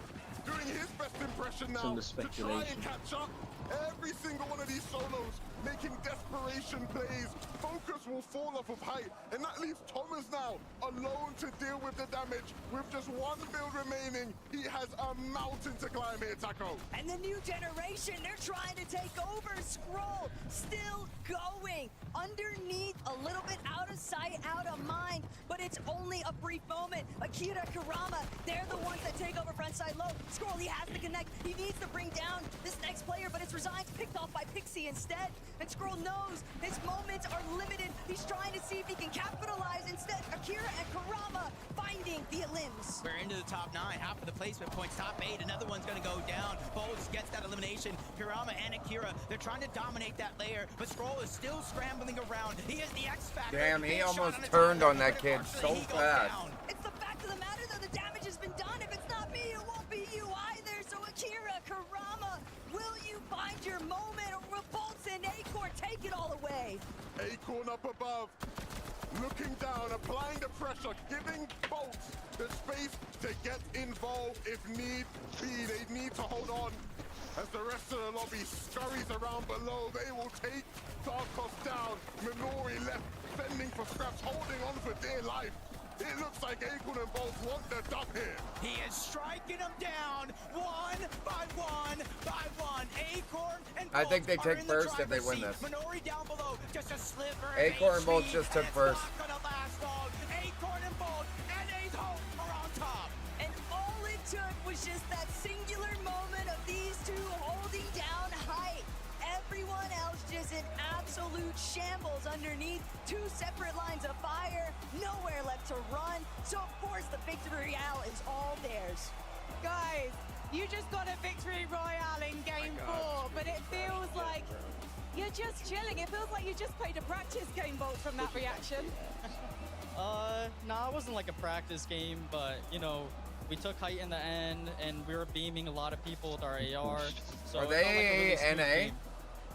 doing his best impression now to try and catch up. Every single one of these solos making desperation plays. Focus will fall off of height, and that leaves Thomas now alone to deal with the damage. With just 1 build remaining, he has a mountain to climb here, Taco. And the new generation, they're trying to take over. Scroll still going underneath, a little bit out of sight, out of mind, but it's only a brief moment. Akira, Kurama, they're the ones that take over frontside low. Scroll, he has to connect. He needs to bring down this next player, but it's Resigns picked off by Pixie instead, and Skrull knows his moments are limited. He's trying to see if he can capitalize. Instead, Akira and Kurama finding the limbs. We're into the top 9, half of the placement points, top 8, another one's gonna go down. Bolts gets that elimination. Kurama and Akira, they're trying to dominate that layer, but Skrull is still scrambling around. He is the X Factor. Damn, he almost turned on that kid so fast. It's the fact of the matter, though, the damage has been done. If it's not me, it won't be you either. So Akira, Kurama, will you find your moment, or will Bolts and Acorn take it all away? Acorn up above, looking down, applying the pressure, giving Bolts the space to get involved if need be. They need to hold on as the rest of the lobby scurries around below. They will take Tarkos down. Minori left, fending for scraps, holding on for dear life. It looks like Acorn and Bolts want the dub here. He is striking them down one by one by one. Acorn and Bolts I think they take first if they win this. Minori down below, just a sliver. Acorn and Bolts just took first. Not gonna last long. Acorn and Bolts and Ace Hope are on top. And all it took was just that singular moment of these two holding down height. Everyone else just in absolute shambles underneath. Two separate lines of fire, nowhere left to run. So of course the victory royale is all theirs. Guys, you just got a victory royale in game 4, but it feels like you're just chilling. It feels like you just played a practice game, Bolt, from that reaction. Nah, it wasn't like a practice game, but you know, we took height in the end, and we were beaming a lot of people with our AR. So Are it felt like a really they smooth NA? game.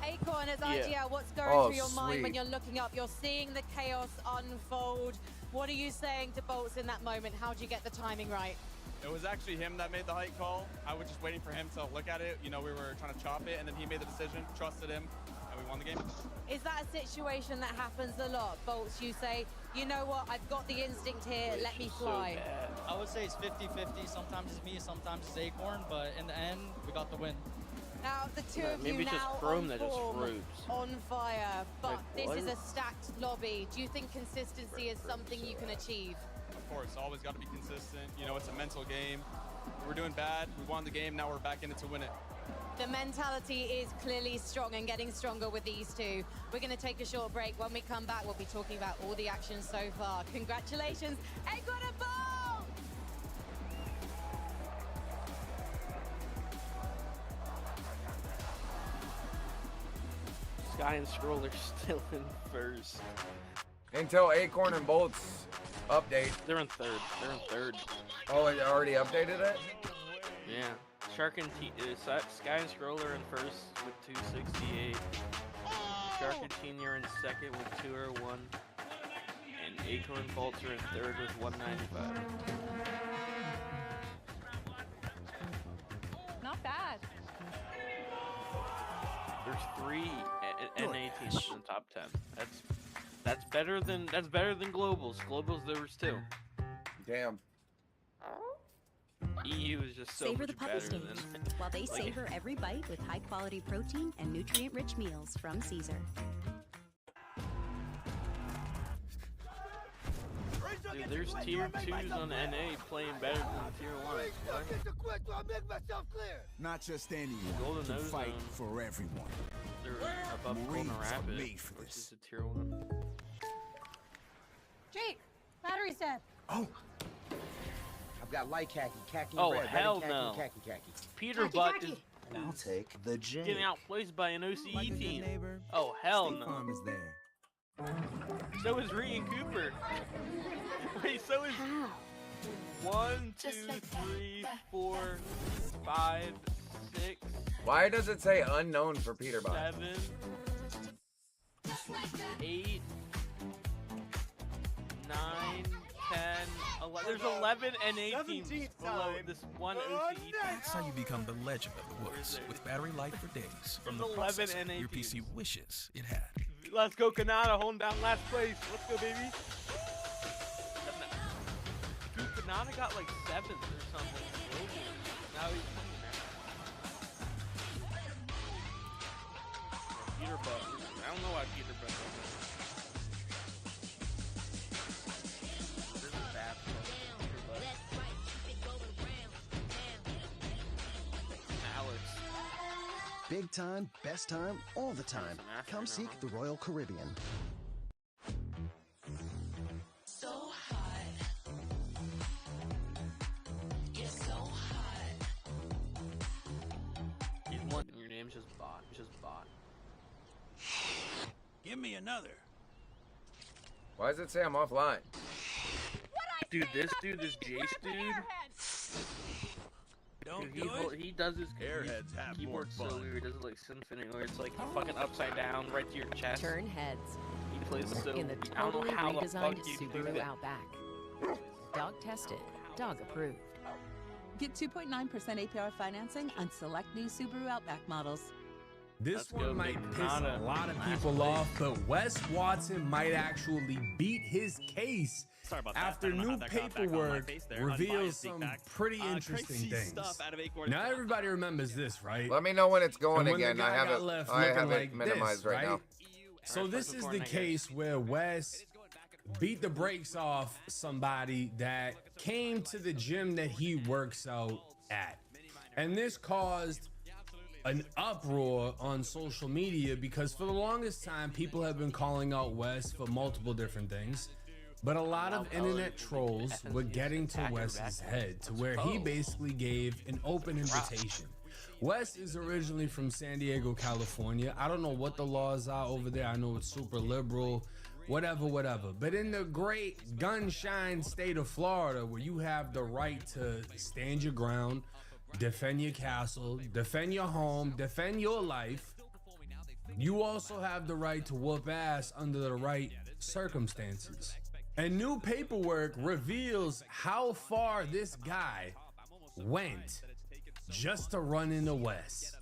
Acorn, as Yeah. idea, what's going Oh, through your mind when sweet. you're looking up? You're seeing the chaos unfold. What are you saying to Bolts in that moment? How do you get the timing right? It was actually him that made the height call. I was just waiting for him to look at it. You know, we were trying to chop it, and then he made the decision, trusted him, and we won the game. Is that a situation that happens a lot? Bolts, you say, you know what, I've got the instinct here, let me fly. I would say it's 50-50. Sometimes it's me, sometimes it's Acorn, but in the end, we got the win. Now, the two of maybe you it's just now Chrome on that just form, froze. on fire, but Like, this what? is a stacked lobby. Do you think consistency is something you can achieve? Of course, always got to be consistent. You know, it's a mental game. We were doing bad. We won the game. Now we're back in it to win it. The mentality is clearly strong and getting stronger with these two. We're going to take a short break. When we come back, we'll be talking about all the action so far. Congratulations, Acorn and Bolts! Sky and Scroll are still in first. Until Acorn and Bolts update. They're in third. They're in third. Oh, it already updated it? Yeah. Shark and Sky and Scroll are in first with 268. Shark and Teen are in second with 201. And Acorn and Bolts are in third with 195. Not bad. There's 3 NA teams in the top 10. That's better than globals. Globals there was 2. Damn. EU is just so Savor much the puppy better stains than while they like, savor every bite with high-quality protein and nutrient-rich meals from Caesar. Dude, there's tier 2s on NA playing better than tier 1s. Not just anyone Golden can Ozone. fight for everyone. They're above Marines Golden are Rapid, made for which this. is a tier 1. Jake, battery's dead. Oh! I've got light khaki Oh, red, red hell khaki, no. khaki. Peter Butt is I'll take the J. getting outplaced by an OCE team. Oh, hell State no. Farm is there. So is Ree and Cooper. Wait, so is 1, 2, 3, 4, 5, 6, Why does it say unknown for Peter Butt? 7, 8, 9, 10, 11. There's 11 NA teams below this one OCE team. That's how you become the legend of the woods, with battery life for days from the There's 11 processor NA your PC teams. wishes it had. Let's go, Kanata, holding down last place. Let's go, baby. Dude, Kanata got like 7th or something. Now he's Peter Butt. I don't know why Peter Butt does that. This is bad for Peter Butt. Alex. Big time, best time, all the time. Come seek the Royal Caribbean. So hot. You're so hot. Your name's just bot. It's just bot. Give me another. Why does it say I'm offline? Dude, this Jace dude. He does his Airheads have keyboard more so fun. weird. He does it like Symphony, where it's like fucking upside down right to your chest. Turn heads. He plays so. In the I don't totally know how the fuck redesigned you do Subaru that. Outback. Dog tested. Dog approved. Get 2.9% APR financing on select new Subaru Outback models. This one might piss a lot of people off, but Wes Watson might actually beat his case after new paperwork reveals some pretty interesting things. Now everybody remembers this, right? Let me know when it's going And when the again. guy I have got it. left I have looking it like minimized this, right now. So this is the case where Wes beat the brakes off somebody that came to the gym that he works out at, and this caused an uproar on social media because for the longest time people have been calling out Wes for multiple different things, but a lot of internet trolls were getting to Wes's head to where he basically gave an open invitation. Wes is originally from San Diego, California. I don't know what the laws are over there. I know it's super liberal, whatever. But in the great gunshine state of Florida, where you have the right to stand your ground, defend your castle, defend your home, defend your life, you also have the right to whoop ass under the right circumstances. And new paperwork reveals how far this guy went just to run into Wes.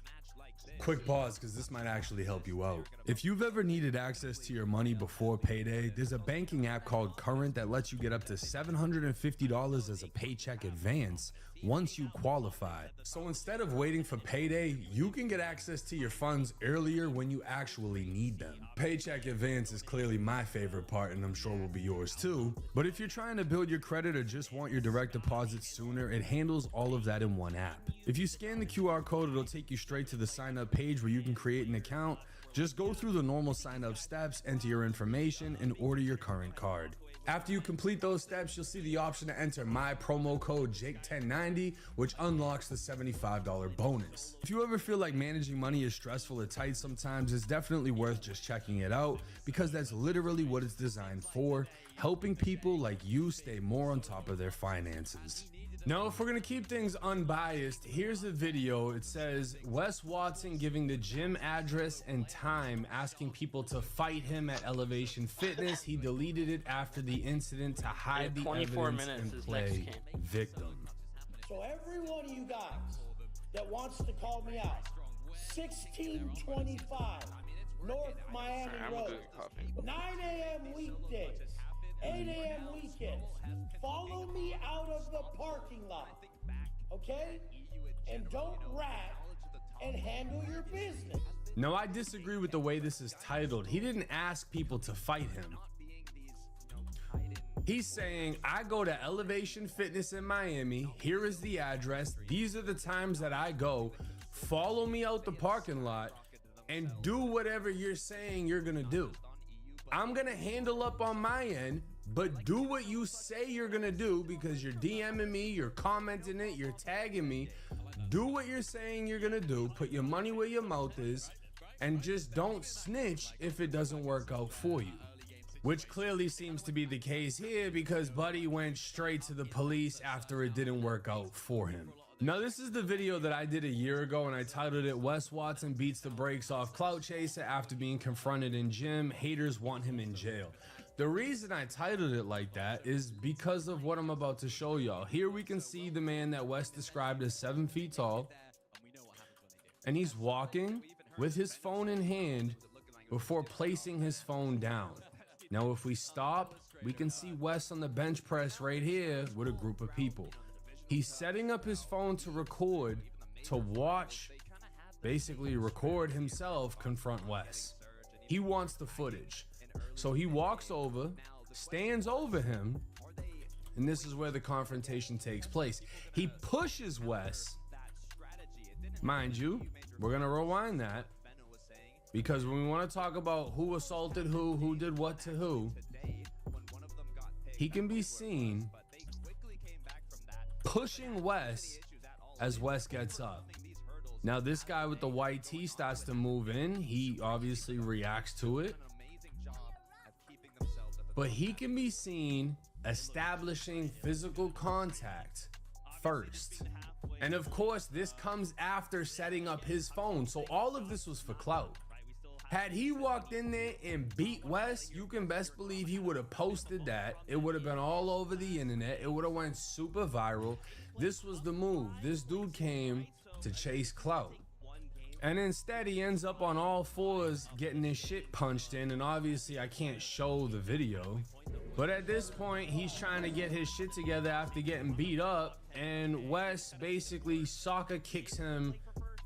Quick pause, because this might actually help you out. If you've ever needed access to your money before payday, there's a banking app called Current that lets you get up to $750 as a paycheck advance once you qualify. So instead of waiting for payday, you can get access to your funds earlier when you actually need them. Paycheck advance is clearly my favorite part, and I'm sure will be yours too. But if you're trying to build your credit or just want your direct deposit sooner, it handles all of that in one app. If you scan the QR code, it'll take you straight to the sign up page where you can create an account. Just go through the normal sign up steps, enter your information, and order your current card. After you complete those steps, you'll see the option to enter my promo code Jake1090, which unlocks the $75 bonus. If you ever feel like managing money is stressful or tight sometimes, it's definitely worth just checking it out, because that's literally what it's designed for, helping people like you stay more on top of their finances. Now, if we're gonna keep things unbiased, here's a video. It says Wes Watson giving the gym address and time, asking people to fight him at Elevation Fitness. He deleted it after the incident to hide the 24 evidence minutes and is play next camp. victim. So every one of you guys that wants to call me out, 1625 North Miami Road, 9 a.m. weekdays, 8 a.m. weekends. Follow me out of the parking lot, okay? And don't rat and handle your business. Now, I disagree with the way this is titled. He didn't ask people to fight him. He's saying, I go to Elevation Fitness in Miami. Here is the address. These are the times that I go. Follow me out the parking lot and do whatever you're saying you're gonna do. I'm gonna handle up on my end, but do what you say you're gonna do, because you're DMing me, you're commenting it, you're tagging me. Do what you're saying you're gonna do. Put your money where your mouth is, and just don't snitch if it doesn't work out for you. Which clearly seems to be the case here, because Buddy went straight to the police after it didn't work out for him. Now, this is the video that I did a year ago, and I titled it, Wes Watson beats the brakes off Clout Chaser after being confronted in gym. Haters want him in jail. The reason I titled it like that is because of what I'm about to show y'all. Here we can see the man that Wes described as 7 feet tall, and he's walking with his phone in hand before placing his phone down. Now, if we stop, we can see Wes on the bench press right here with a group of people. He's setting up his phone to record, to watch, basically record himself confront Wes. He wants the footage. So he walks over, stands over him, and this is where the confrontation takes place. He pushes Wes, mind you, we're gonna rewind that, because when we want to talk about who assaulted who did what to who, he can be seen pushing Wes as Wes gets up. Now this guy with the white tee starts to move in. He obviously reacts to it, but he can be seen establishing physical contact first. And of course, this comes after setting up his phone. So all of this was for clout. Had he walked in there and beat Wes, you can best believe he would have posted that. It would have been all over the internet. It would have went super viral. This was the move. This dude came to chase clout. And instead, he ends up on all fours getting his shit punched in. And obviously, I can't show the video. But at this point, he's trying to get his shit together after getting beat up. And Wes basically soccer kicks him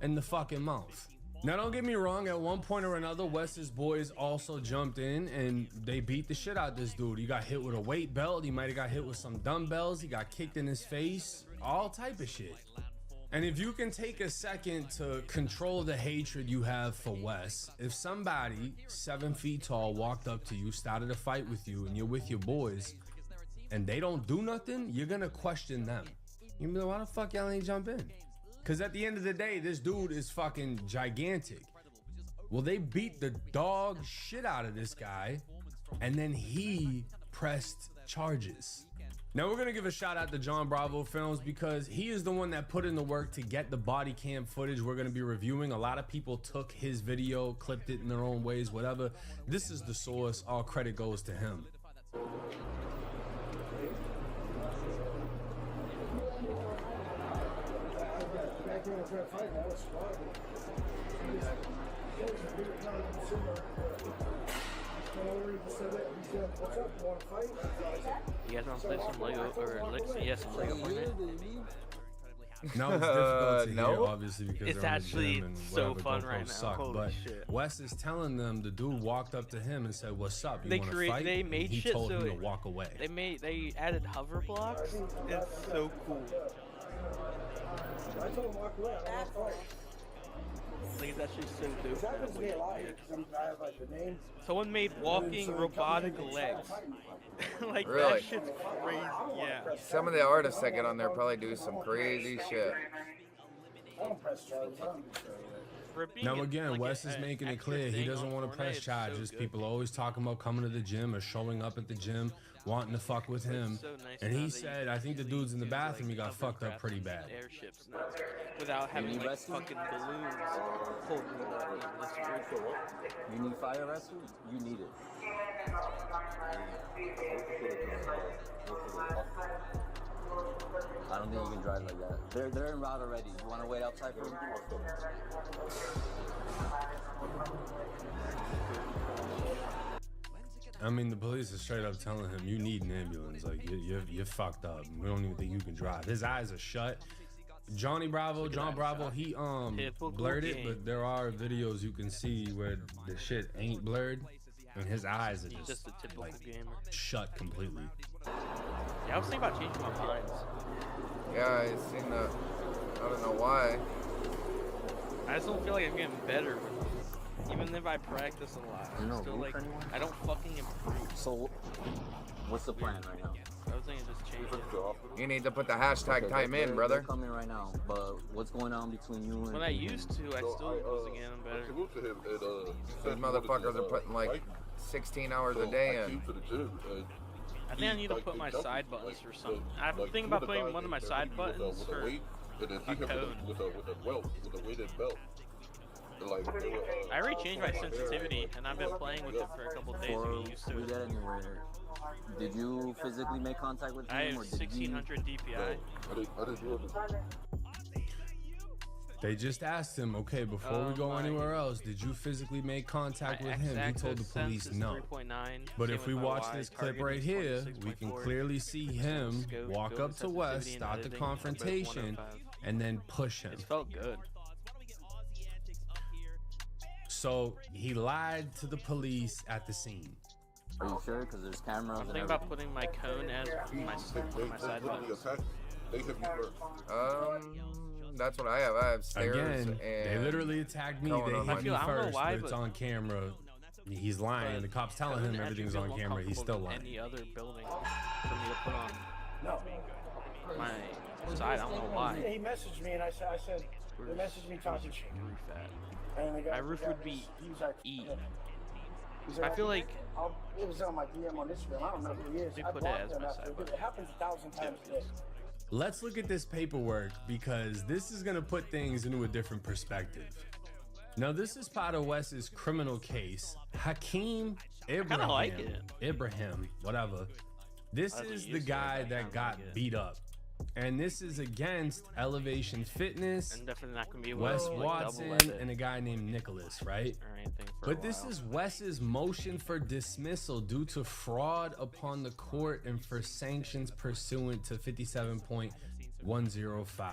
in the fucking mouth. Now, don't get me wrong. At one point or another, Wes's boys also jumped in and they beat the shit out of this dude. He got hit with a weight belt. He might have got hit with some dumbbells. He got kicked in his face. All type of shit. And if you can take a second to control the hatred you have for Wes, if somebody 7 feet tall walked up to you, started a fight with you, and you're with your boys, and they don't do nothing, you're gonna question them. You're gonna be like, why the fuck y'all ain't jump in? Because at the end of the day, this dude is fucking gigantic. Well, they beat the dog shit out of this guy, and then he pressed charges. Now we're gonna give a shout out to John Bravo Films, because he is the one that put in the work to get the body cam footage we're gonna be reviewing. A lot of people took his video, clipped it in their own ways, whatever. This is the source. All credit goes to him. You guys want to play some Lego or some Lego Fortnite? Now it's difficult to hear, obviously, because it's they're actually in the gym and so whatever, fun GoPros right now. suck. Holy But shit. Wes is telling them the dude walked up to him and said, "What's up? You want to fight?" They And made he shit told so him to walk away. They added hover blocks. It's so cool. I told him walk away. I don't want to fight. Like, it's actually so dope. This happens to me a lot because I have like the name. Someone made walking robotic legs. Like, Really? that shit's crazy. Yeah. Some of the artists that get on there probably do some crazy shit. I don't press charges. I don't do charges. Now again, Wes is making it clear he doesn't want to press charges. People are always talking about coming to the gym or showing up at the gym, wanting to fuck with him. And he said, I think the dude's in the bathroom, he got fucked up pretty bad. Airships now, without having like fucking balloons holding it up. That's very cool. You need fire rescue? You need it. I don't think you can drive like that. They're en route already. You want to wait outside for them? I mean, the police is straight up telling him, you need an ambulance. Like, you're fucked up. We don't even think you can drive. His eyes are shut. John Bravo, he blurred it, but there are videos you can see where the shit ain't blurred, and his eyes are just a typical like gamer. shut completely. Yeah, I was thinking about changing my blinds. Yeah, I seen that. I don't know why. I just don't feel like I'm getting better. Even if I practice a lot, I'm still like, I don't fucking improve. So, what's the plan right now? I was thinking just change it. You need to put the hashtag time in, brother. They're coming right now, but what's going on between you and... When I used to, I still wasn't getting better. These motherfuckers are putting like 16 hours a day in. I think I need to put my side buttons or something. I've been thinking about putting one of my side buttons for a code. With a weighted belt. I already changed my sensitivity, and I've been playing with it for a couple days to get used to it. get anywhere, did you physically make contact with him? I have or did 1600 DPI. They just asked him, okay, before we go anywhere else, did you physically make contact with him? He told the police no. But if we watch this clip right here, we can clearly see him walk up to Wes, start the confrontation, and then push him. It felt good. So he lied to the police at the scene. Are you sure? Because there's cameras. I'm thinking about putting my cone as one of my side buttons. That's what I have. I have stairs. Again, and they literally attacked me. They going on hit my- me I don't know first, why, but it's but- on camera. He's lying. The cops telling him everything's on camera. He's still lying. Any other building for me to put on No. my side? I don't know why. He messaged me and I said, he messaged me talking shit. Roof at. And the guy, My roof would be he was like, E. he said, I feel like it was on my DM on Instagram. I don't know who he is. They I put it blocked as him my after. side, but- It happens 1,000 times a day. Let's look at this paperwork because this is going to put things into a different perspective. Now, this is part of Wes's criminal case. Hakeem Ibrahim, like it. Ibrahim, whatever. This is the guy that got beat up. And this is against Elevation Fitness, and definitely not gonna be Wes like, Watson, double edit and a guy named Nicholas, right? or anything for But a this while. is Wes's motion for dismissal due to fraud upon the court and for sanctions pursuant to 57.105.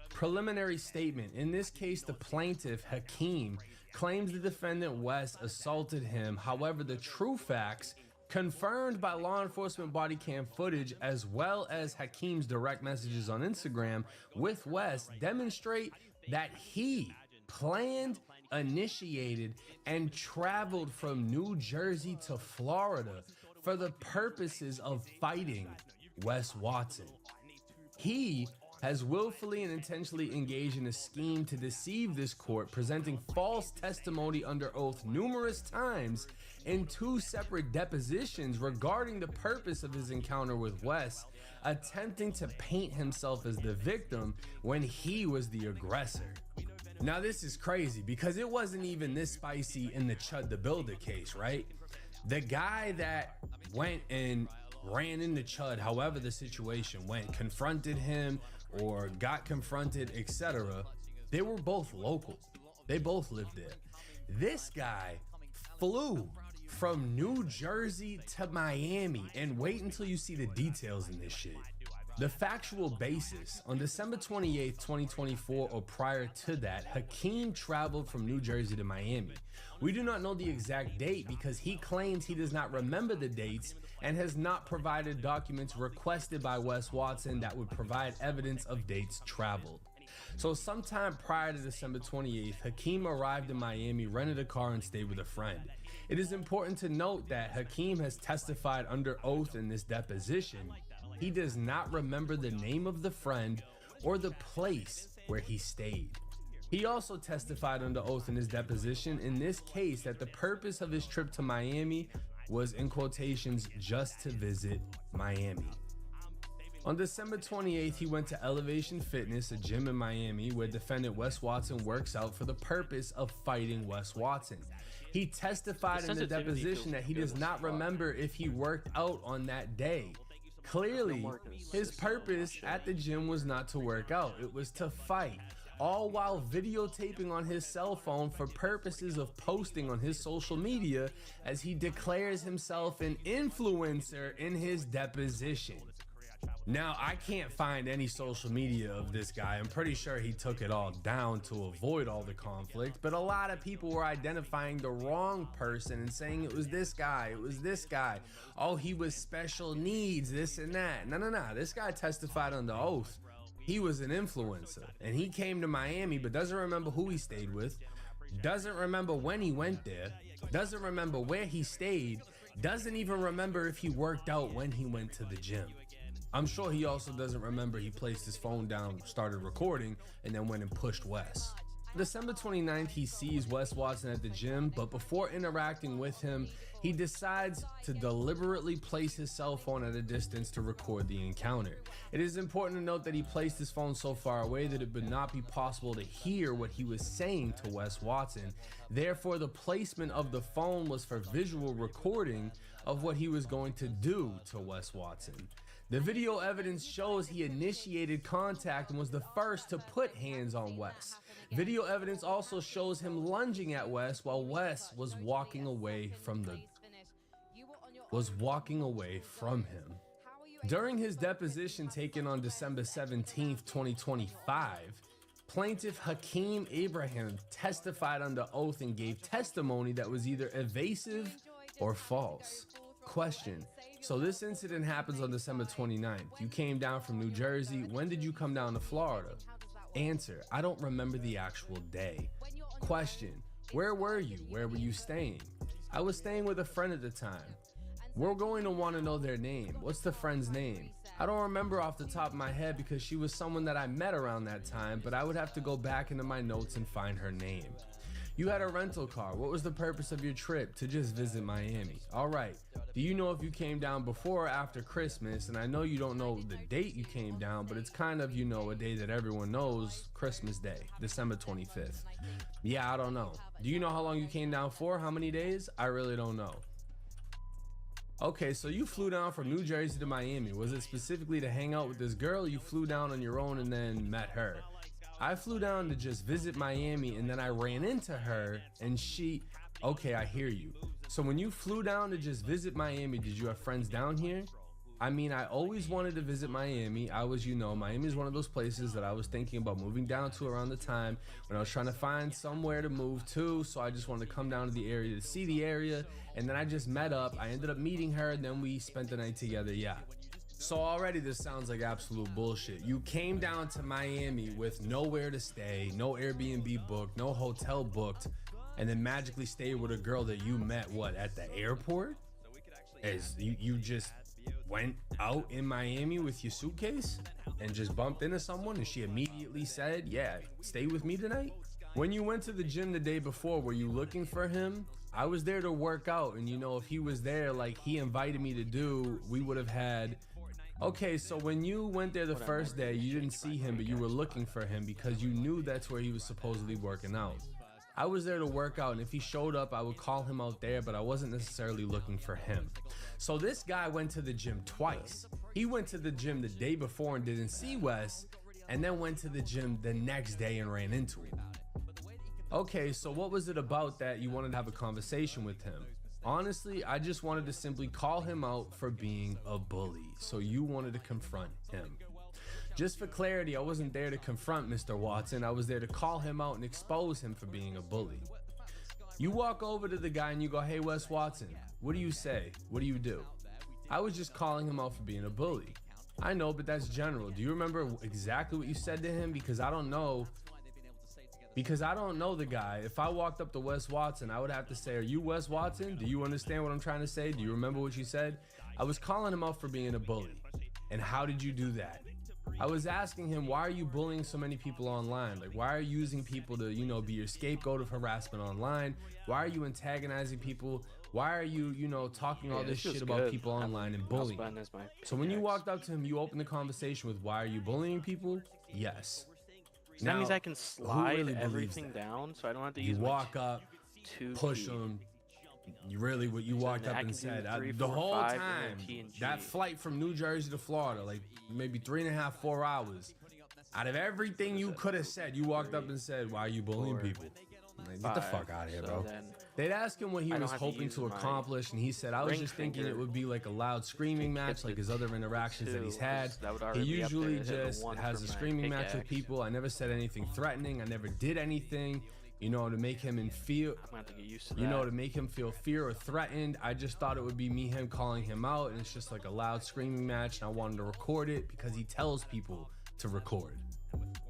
Preliminary statement. In this case, the plaintiff, Hakeem, claims the defendant, Wes, assaulted him. However, the true facts, confirmed by law enforcement body cam footage, as well as Hakeem's direct messages on Instagram with Wes, demonstrate that he planned, initiated, and traveled from New Jersey to Florida for the purposes of fighting Wes Watson. He has willfully and intentionally engaged in a scheme to deceive this court, presenting false testimony under oath numerous times in 2 separate depositions regarding the purpose of his encounter with Wes, attempting to paint himself as the victim when he was the aggressor. Now this is crazy because it wasn't even this spicy in the Chud the Builder case, right? The guy that went and ran into Chud, however the situation went, confronted him or got confronted, etc. They were both local. They both lived there. This guy flew from New Jersey to Miami, and wait until you see the details in this shit. The factual basis: on December 28th, 2024, or prior to that, Hakeem traveled from New Jersey to Miami. We do not know the exact date because he claims he does not remember the dates and has not provided documents requested by Wes Watson that would provide evidence of dates traveled. So sometime prior to December 28th, Hakeem arrived in Miami, rented a car, and stayed with a friend. It is important to note that Hakeem has testified under oath in this deposition. He does not remember the name of the friend or the place where he stayed. He also testified under oath in his deposition in this case that the purpose of his trip to Miami was, in quotations, just to visit Miami. On December 28th, he went to Elevation Fitness, a gym in Miami, where defendant Wes Watson works out for the purpose of fighting Wes Watson. He testified in the deposition that he does not remember if he worked out on that day. Clearly, his purpose at the gym was not to work out, it was to fight, all while videotaping on his cell phone for purposes of posting on his social media, as he declares himself an influencer in his deposition. Now, I can't find any social media of this guy. I'm pretty sure he took it all down to avoid all the conflict, but a lot of people were identifying the wrong person and saying it was this guy, it was this guy. Oh, he was special needs, this and that. No. This guy testified under oath. He was an influencer, and he came to Miami, but doesn't remember who he stayed with, doesn't remember when he went there, doesn't remember where he stayed, doesn't even remember if he worked out when he went to the gym. I'm sure he also doesn't remember he placed his phone down, started recording, and then went and pushed Wes. December 29th, he sees Wes Watson at the gym, but before interacting with him, he decides to deliberately place his cell phone at a distance to record the encounter. It is important to note that he placed his phone so far away that it would not be possible to hear what he was saying to Wes Watson. Therefore, the placement of the phone was for visual recording of what he was going to do to Wes Watson. The video evidence shows he initiated contact and was the first to put hands on Wes. Video evidence also shows him lunging at Wes while Wes was walking away from him. During his deposition taken on December 17th, 2025, plaintiff Hakeem Ibrahim testified under oath and gave testimony that was either evasive or false. Question: so this incident happens on December 29th. You came down from New Jersey. When did you come down to Florida? Answer: I don't remember the actual day. Question: where were you? Where were you staying? I was staying with a friend at the time. We're going to want to know their name. What's the friend's name? I don't remember off the top of my head because she was someone that I met around that time, but I would have to go back into my notes and find her name. You had a rental car. What was the purpose of your trip? To just visit Miami. All right. Do you know if you came down before or after Christmas? And I know you don't know the date you came down, but it's kind of, you know, a day that everyone knows, Christmas Day, December 25th. Yeah, I don't know. Do you know how long you came down for? How many days? I really don't know. Okay, so you flew down from New Jersey to Miami. Was it specifically to hang out with this girl, or you flew down on your own and then met her? I flew down to just visit Miami, and then I ran into her, and she... Okay, I hear you. So when you flew down to just visit Miami, did you have friends down here? I mean, I always wanted to visit Miami. Miami is one of those places that I was thinking about moving down to around the time when I was trying to find somewhere to move to. So I just wanted to come down to the area to see the area. And then I just met up. I ended up meeting her, and then we spent the night together. Yeah. So already this sounds like absolute bullshit. You came down to Miami with nowhere to stay, no Airbnb booked, no hotel booked, and then magically stayed with a girl that you met, what, at the airport? As you just went out in Miami with your suitcase and just bumped into someone and she immediately said, yeah, stay with me tonight? When you went to the gym the day before, were you looking for him? I was there to work out, and you know, if he was there like he invited me to do, we would have had... Okay, so when you went there the first day, you didn't see him, but you were looking for him because you knew that's where he was supposedly working out. I was there to work out, and if he showed up, I would call him out there, but I wasn't necessarily looking for him. So this guy went to the gym twice. He went to the gym the day before and didn't see Wes, and then went to the gym the next day and ran into him. Okay, so what was it about that you wanted to have a conversation with him? Honestly, I just wanted to simply call him out for being a bully, so you wanted to confront him. Just for clarity, I wasn't there to confront Mr. Watson. I was there to call him out and expose him for being a bully. You walk over to the guy and you go, hey, Wes Watson, what do you say? What do you do? I was just calling him out for being a bully. I know, but that's general. Do you remember exactly what you said to him? Because I don't know the guy. If I walked up to Wes Watson, I would have to say, are you Wes Watson? Do you understand what I'm trying to say? Do you remember what you said? I was calling him out for being a bully. And how did you do that? I was asking him, why are you bullying so many people online? Like, why are you using people to, you know, be your scapegoat of harassment online? Why are you antagonizing people? Why are you, you know, talking all this shit about people online and bullying? So when you walked up to him, you opened the conversation with, why are you bullying people? Yes. So that means I can slide everything down, so I don't have to use. You walk up, push them. You walked up and said the whole time that flight from New Jersey to Florida, like maybe 3.5, 4 hours. Out of everything you could have said, you walked up and said, "Why are you bullying people?" Like, get the fuck out of here, bro. They'd ask him what he was hoping to accomplish, and he said, I was just thinking it would be like a loud screaming match like his other interactions that he's had. He usually just has a screaming match with people. I never said anything threatening. I never did anything, you know, to make him feel fear or threatened. I just thought it would be him calling him out, and it's just like a loud screaming match, and I wanted to record it because he tells people to record.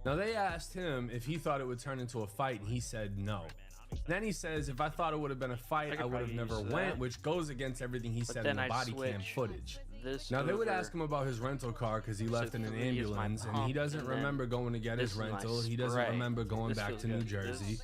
Now they asked him if he thought it would turn into a fight, and he said no. Then he says, if I thought it would have been a fight, I would have never went, which goes against everything he said in the body cam footage. Now they would ask him about his rental car because he left in an ambulance, and he doesn't remember going to get his rental. He doesn't remember going back to New Jersey.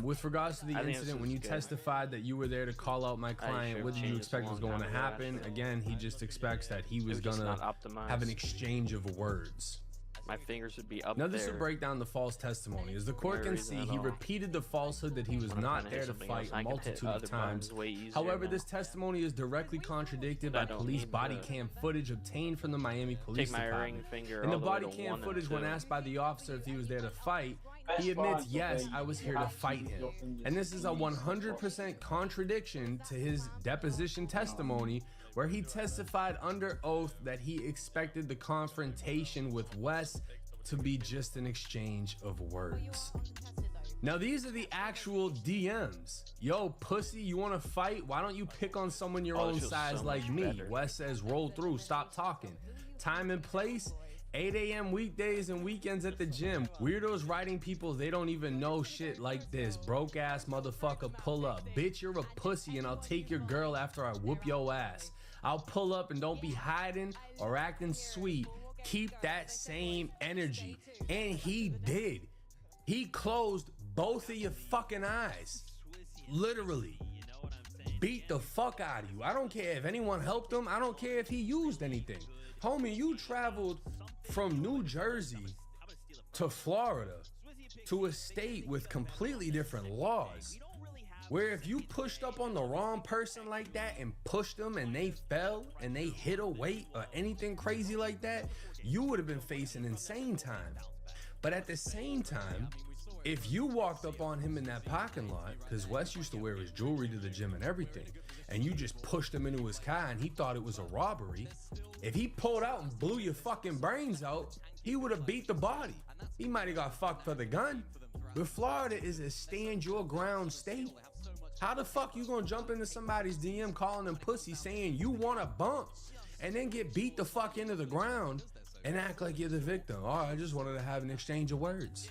With regards to the incident, when you testified that you were there to call out my client, what did you expect was going to happen? Again, he just expects that he was going to have an exchange of words. My fingers would be up now this will break down the false testimony. As the court can see, he repeated the falsehood that he was not there to fight a multitude of times. However, this testimony is directly contradicted by police body cam footage obtained from the Miami Police Department. In the body cam footage, when asked by the officer if he was there to fight, he admits, yes, I was here to fight him. And this is a 100% contradiction to his deposition testimony, where he testified under oath that he expected the confrontation with Wes to be just an exchange of words. Now these are the actual DMs. Yo, pussy, you want to fight? Why don't you pick on someone your own size like me? Wes says, roll through, stop talking. Time and place, 8 a.m. weekdays and weekends at the gym. Weirdos writing people they don't even know shit like this. Broke ass motherfucker, pull up. Bitch, you're a pussy and I'll take your girl after I whoop your ass. I'll pull up and don't be hiding or acting sweet. Keep that same energy. And he did. He closed both of your fucking eyes. Literally. Beat the fuck out of you. I don't care if anyone helped him. I don't care if he used anything. Homie, you traveled from New Jersey to Florida, to a state with completely different laws, where if you pushed up on the wrong person like that and pushed them and they fell and they hit a weight or anything crazy like that, you would have been facing insane time. But at the same time, if you walked up on him in that parking lot, because Wes used to wear his jewelry to the gym and everything, and you just pushed him into his car and he thought it was a robbery, if he pulled out and blew your fucking brains out, he would have beat the body. He might have got fucked for the gun. But Florida is a stand your ground state. How the fuck you gonna jump into somebody's DM calling them pussy saying you want a bump and then get beat the fuck into the ground and act like you're the victim? Oh, I just wanted to have an exchange of words.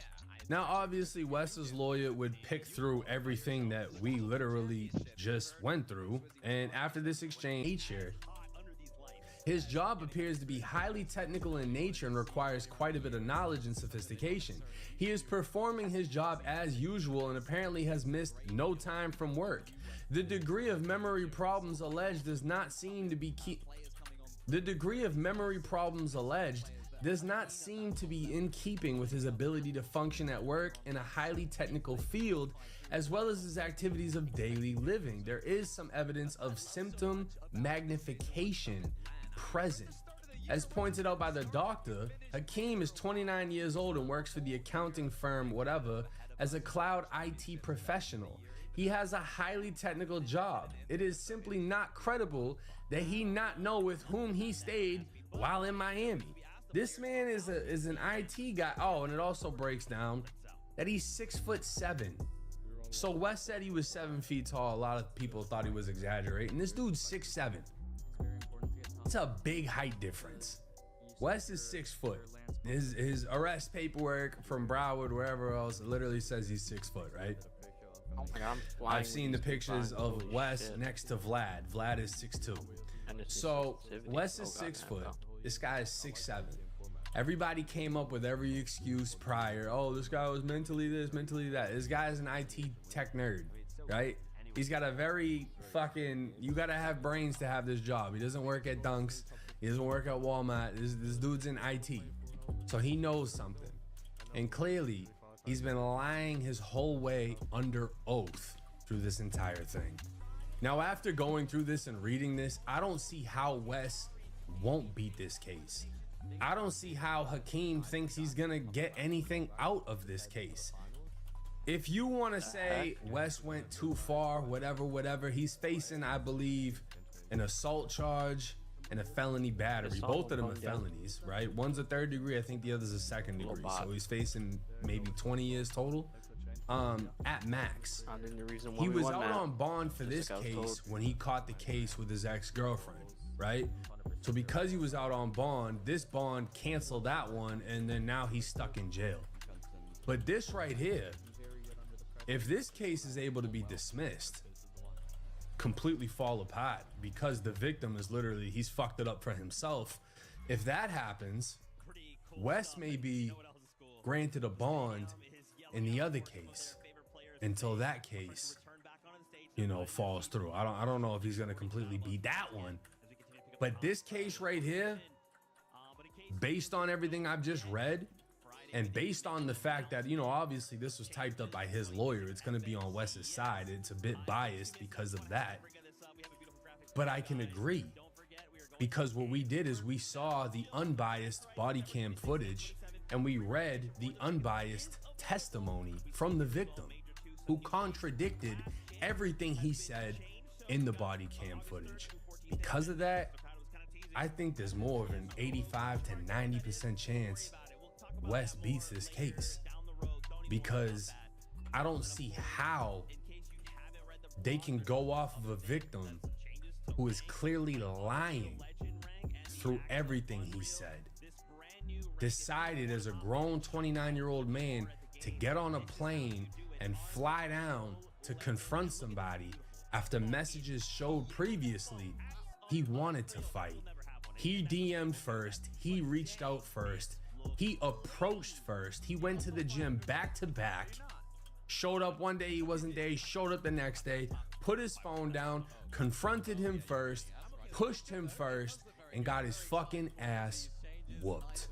Now, obviously, Wes's lawyer would pick through everything that we literally just went through. And after this exchange here, his job appears to be highly technical in nature and requires quite a bit of knowledge and sophistication. He is performing his job as usual and apparently has missed no time from work. The degree of memory problems alleged does not seem to be in keeping with his ability to function at work in a highly technical field, as well as his activities of daily living. There is some evidence of symptom magnification present. As pointed out by the doctor, Hakeem is 29 years old and works for the accounting firm whatever as a cloud IT professional. He has a highly technical job. It is simply not credible that he not know with whom he stayed while in Miami. This man is an IT guy. Oh, and it also breaks down that he's 6'7". So Wes said he was 7 feet tall. A lot of people thought he was exaggerating. This dude's 6'7". It's a big height difference. Wes is 6 foot. His arrest paperwork from Broward, wherever else, literally says he's 6 foot, right? I've seen the pictures of Wes next to Vlad. Vlad is 6'2". So Wes is 6 foot. This guy is 6'7". Everybody came up with every excuse prior. Oh, this guy was mentally this, mentally that. This guy is an IT tech nerd, right? He's got a very fucking, you gotta have brains to have this job. He doesn't work at Dunks. He doesn't work at Walmart. This dude's in IT. So he knows something. And clearly, he's been lying his whole way under oath through this entire thing. Now, after going through this and reading this, I don't see how Wes won't beat this case. I don't see how Hakeem thinks he's gonna get anything out of this case. If you want to say Wes went too far, whatever, he's facing, I believe, an assault charge and a felony battery. Both of them are felonies, right? One's a 3rd degree, I think the other's a 2nd degree. So he's facing maybe 20 years total. At max. He was out on bond for this case when he caught the case with his ex-girlfriend, right? So because he was out on bond, this bond canceled that one, and then now he's stuck in jail. But this right here, if this case is able to be dismissed, completely fall apart because the victim is literally, he's fucked it up for himself. If that happens, Wes may be granted a bond in the other case until that case, you know, falls through. I don't know if he's gonna completely beat that one, but this case right here, based on everything I've just read, and based on the fact that, you know, obviously this was typed up by his lawyer, it's going to be on Wes's side. It's a bit biased because of that. But I can agree, because what we did is we saw the unbiased body cam footage and we read the unbiased testimony from the victim, who contradicted everything he said in the body cam footage. Because of that, I think there's more of an 85 to 90% chance Wes beats this case, because I don't see how they can go off of a victim who is clearly lying through everything he said. decided as a grown 29-year-old man to get on a plane and fly down to confront somebody after messages showed previously he wanted to fight. He DM'd first, he reached out first, he approached first, he went to the gym back to back, showed up one day, he wasn't there, he showed up the next day, put his phone down, confronted him first, pushed him first, and got his fucking ass whooped.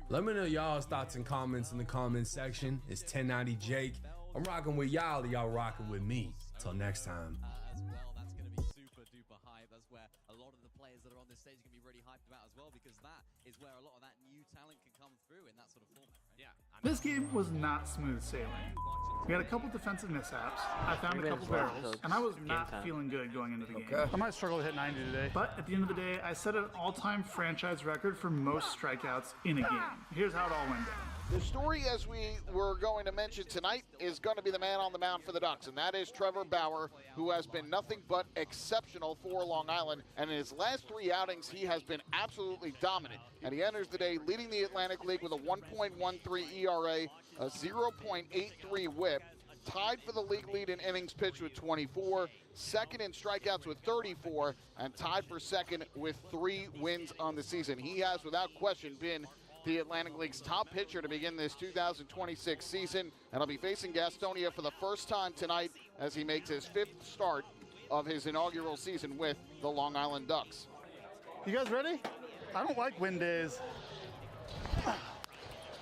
Let me know y'all's thoughts and comments in the comments section. It's 1090 Jake. I'm rocking with y'all, y'all rocking with me. Till next time. As well, that's going to be super duper hype. That's where a lot of the players that are on this stage are going to be really hyped about as well, because that is where a lot of that new talent can come through in that sort of format, right? Yeah. This game was not smooth sailing. We had a couple defensive mishaps. I found a couple barrels, and I was not feeling good going into the game. I might struggle to hit 90 today. But at the end of the day, I set an all-time franchise record for most strikeouts in a game. Here's how it all went down. The story, as we were going to mention tonight, is going to be the man on the mound for the Ducks, and that is Trevor Bauer, who has been nothing but exceptional for Long Island. And in his last 3 outings, he has been absolutely dominant. And he enters the day leading the Atlantic League with a 1.13 ERA, a 0.83 whip, tied for the league lead in innings pitched with 24, second in strikeouts with 34, and tied for second with 3 wins on the season. He has, without question, been the Atlantic League's top pitcher to begin this 2026 season, and he'll be facing Gastonia for the first time tonight as he makes his 5th start of his inaugural season with the Long Island Ducks. You guys ready? I don't like wind days.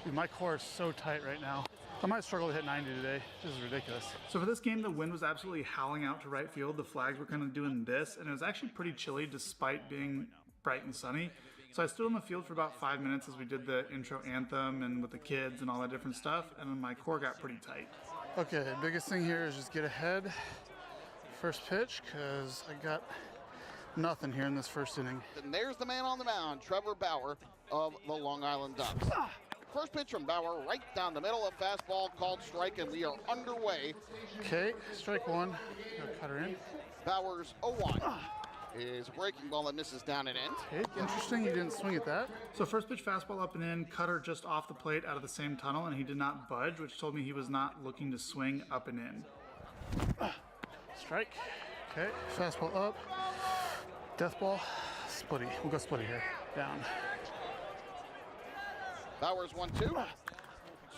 Dude, my core is so tight right now. I might struggle to hit 90 today. This is ridiculous. So for this game, the wind was absolutely howling out to right field. The flags were kind of doing this, and it was actually pretty chilly despite being bright and sunny. So I stood on the field for about 5 minutes as we did the intro anthem and with the kids and all that different stuff, and then my core got pretty tight. Okay, biggest thing here is just get ahead first pitch, because I got nothing here in this first inning. And there's the man on the mound, Trevor Bauer of the Long Island Ducks. First pitch from Bauer, right down the middle, a fastball called strike, and we are underway. Okay, strike one. Gotta cut her in. Bauer's 0-1. Is a breaking ball that misses down and in. Okay, interesting, you didn't swing at that. So first pitch fastball up and in, cutter just off the plate out of the same tunnel, and he did not budge, which told me he was not looking to swing up and in. Strike. Okay, fastball up. Death ball. Splitty. We'll go splitty here. Down. Bauer's 1-2.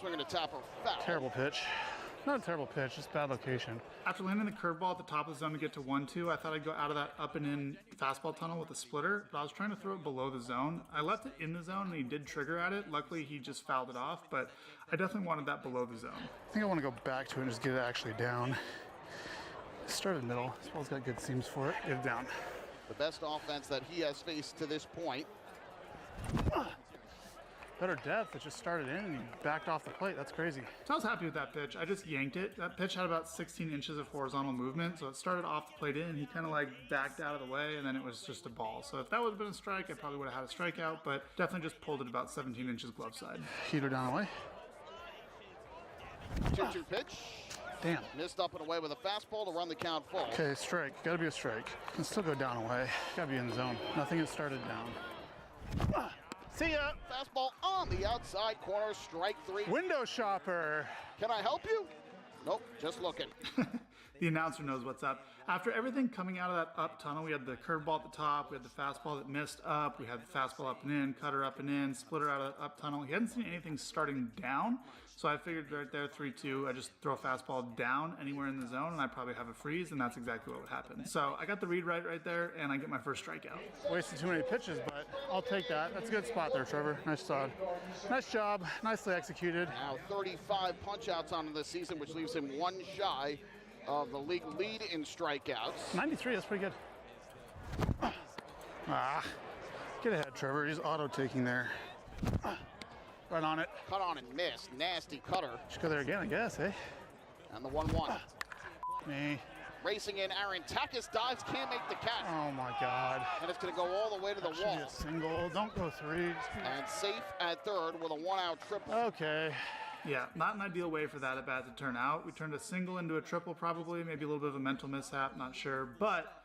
Swinging a tapper. Foul. Terrible pitch. Not a terrible pitch, just bad location. After landing the curveball at the top of the zone to get to 1-2, I thought I'd go out of that up and in fastball tunnel with a splitter, but I was trying to throw it below the zone. I left it in the zone and he did trigger at it. Luckily, he just fouled it off, but I definitely wanted that below the zone. I think I want to go back to it and just get it actually down. Started middle. This ball's got good seams for it. Get it down. The best offense that he has faced to this point. Better depth. It just started in and he backed off the plate. That's crazy. So I was happy with that pitch. I just yanked it. That pitch had about 16 inches of horizontal movement, so it started off the plate in, and he kind of like backed out of the way, and then it was just a ball. So if that would have been a strike, I probably would have had a strikeout, but definitely just pulled it about 17 inches glove side. Heater down away. 2-2 pitch. Damn. Missed up and away with a fastball to run the count full. Okay, strike. Gotta be a strike. Can still go down away. Gotta be in the zone. Nothing has started down. See ya. Fastball on the outside corner, strike 3. Window shopper. Can I help you? Nope, just looking. The announcer knows what's up. After everything coming out of that up tunnel, we had the curveball at the top, we had the fastball that missed up, we had the fastball up and in, cutter up and in, splitter out of that up tunnel. He hadn't seen anything starting down, so I figured right there, 3-2, I just throw a fastball down anywhere in the zone, and I probably have a freeze, and that's exactly what would happen. So I got the read right there, and I get my first strikeout. Wasted too many pitches, but I'll take that. That's a good spot there, Trevor. Nice job. Nice job. Nicely executed. Now 35 punch-outs on the season, which leaves him 1 shy of the league lead in strikeouts. 93, that's pretty good. Get ahead, Trevor. He's auto-taking there. Right on it. Cut on and miss. Nasty cutter. Should go there again, I guess, eh? And the 1-1. Me. Racing in, Aaron Takis dives, can't make the catch. Oh my God. And it's going to go all the way to the wall. A single. Don't go 3. And safe at third with a 1-out triple. Okay. Yeah, not an ideal way for that at bat to turn out. We turned a single into a triple probably, maybe a little bit of a mental mishap, not sure. But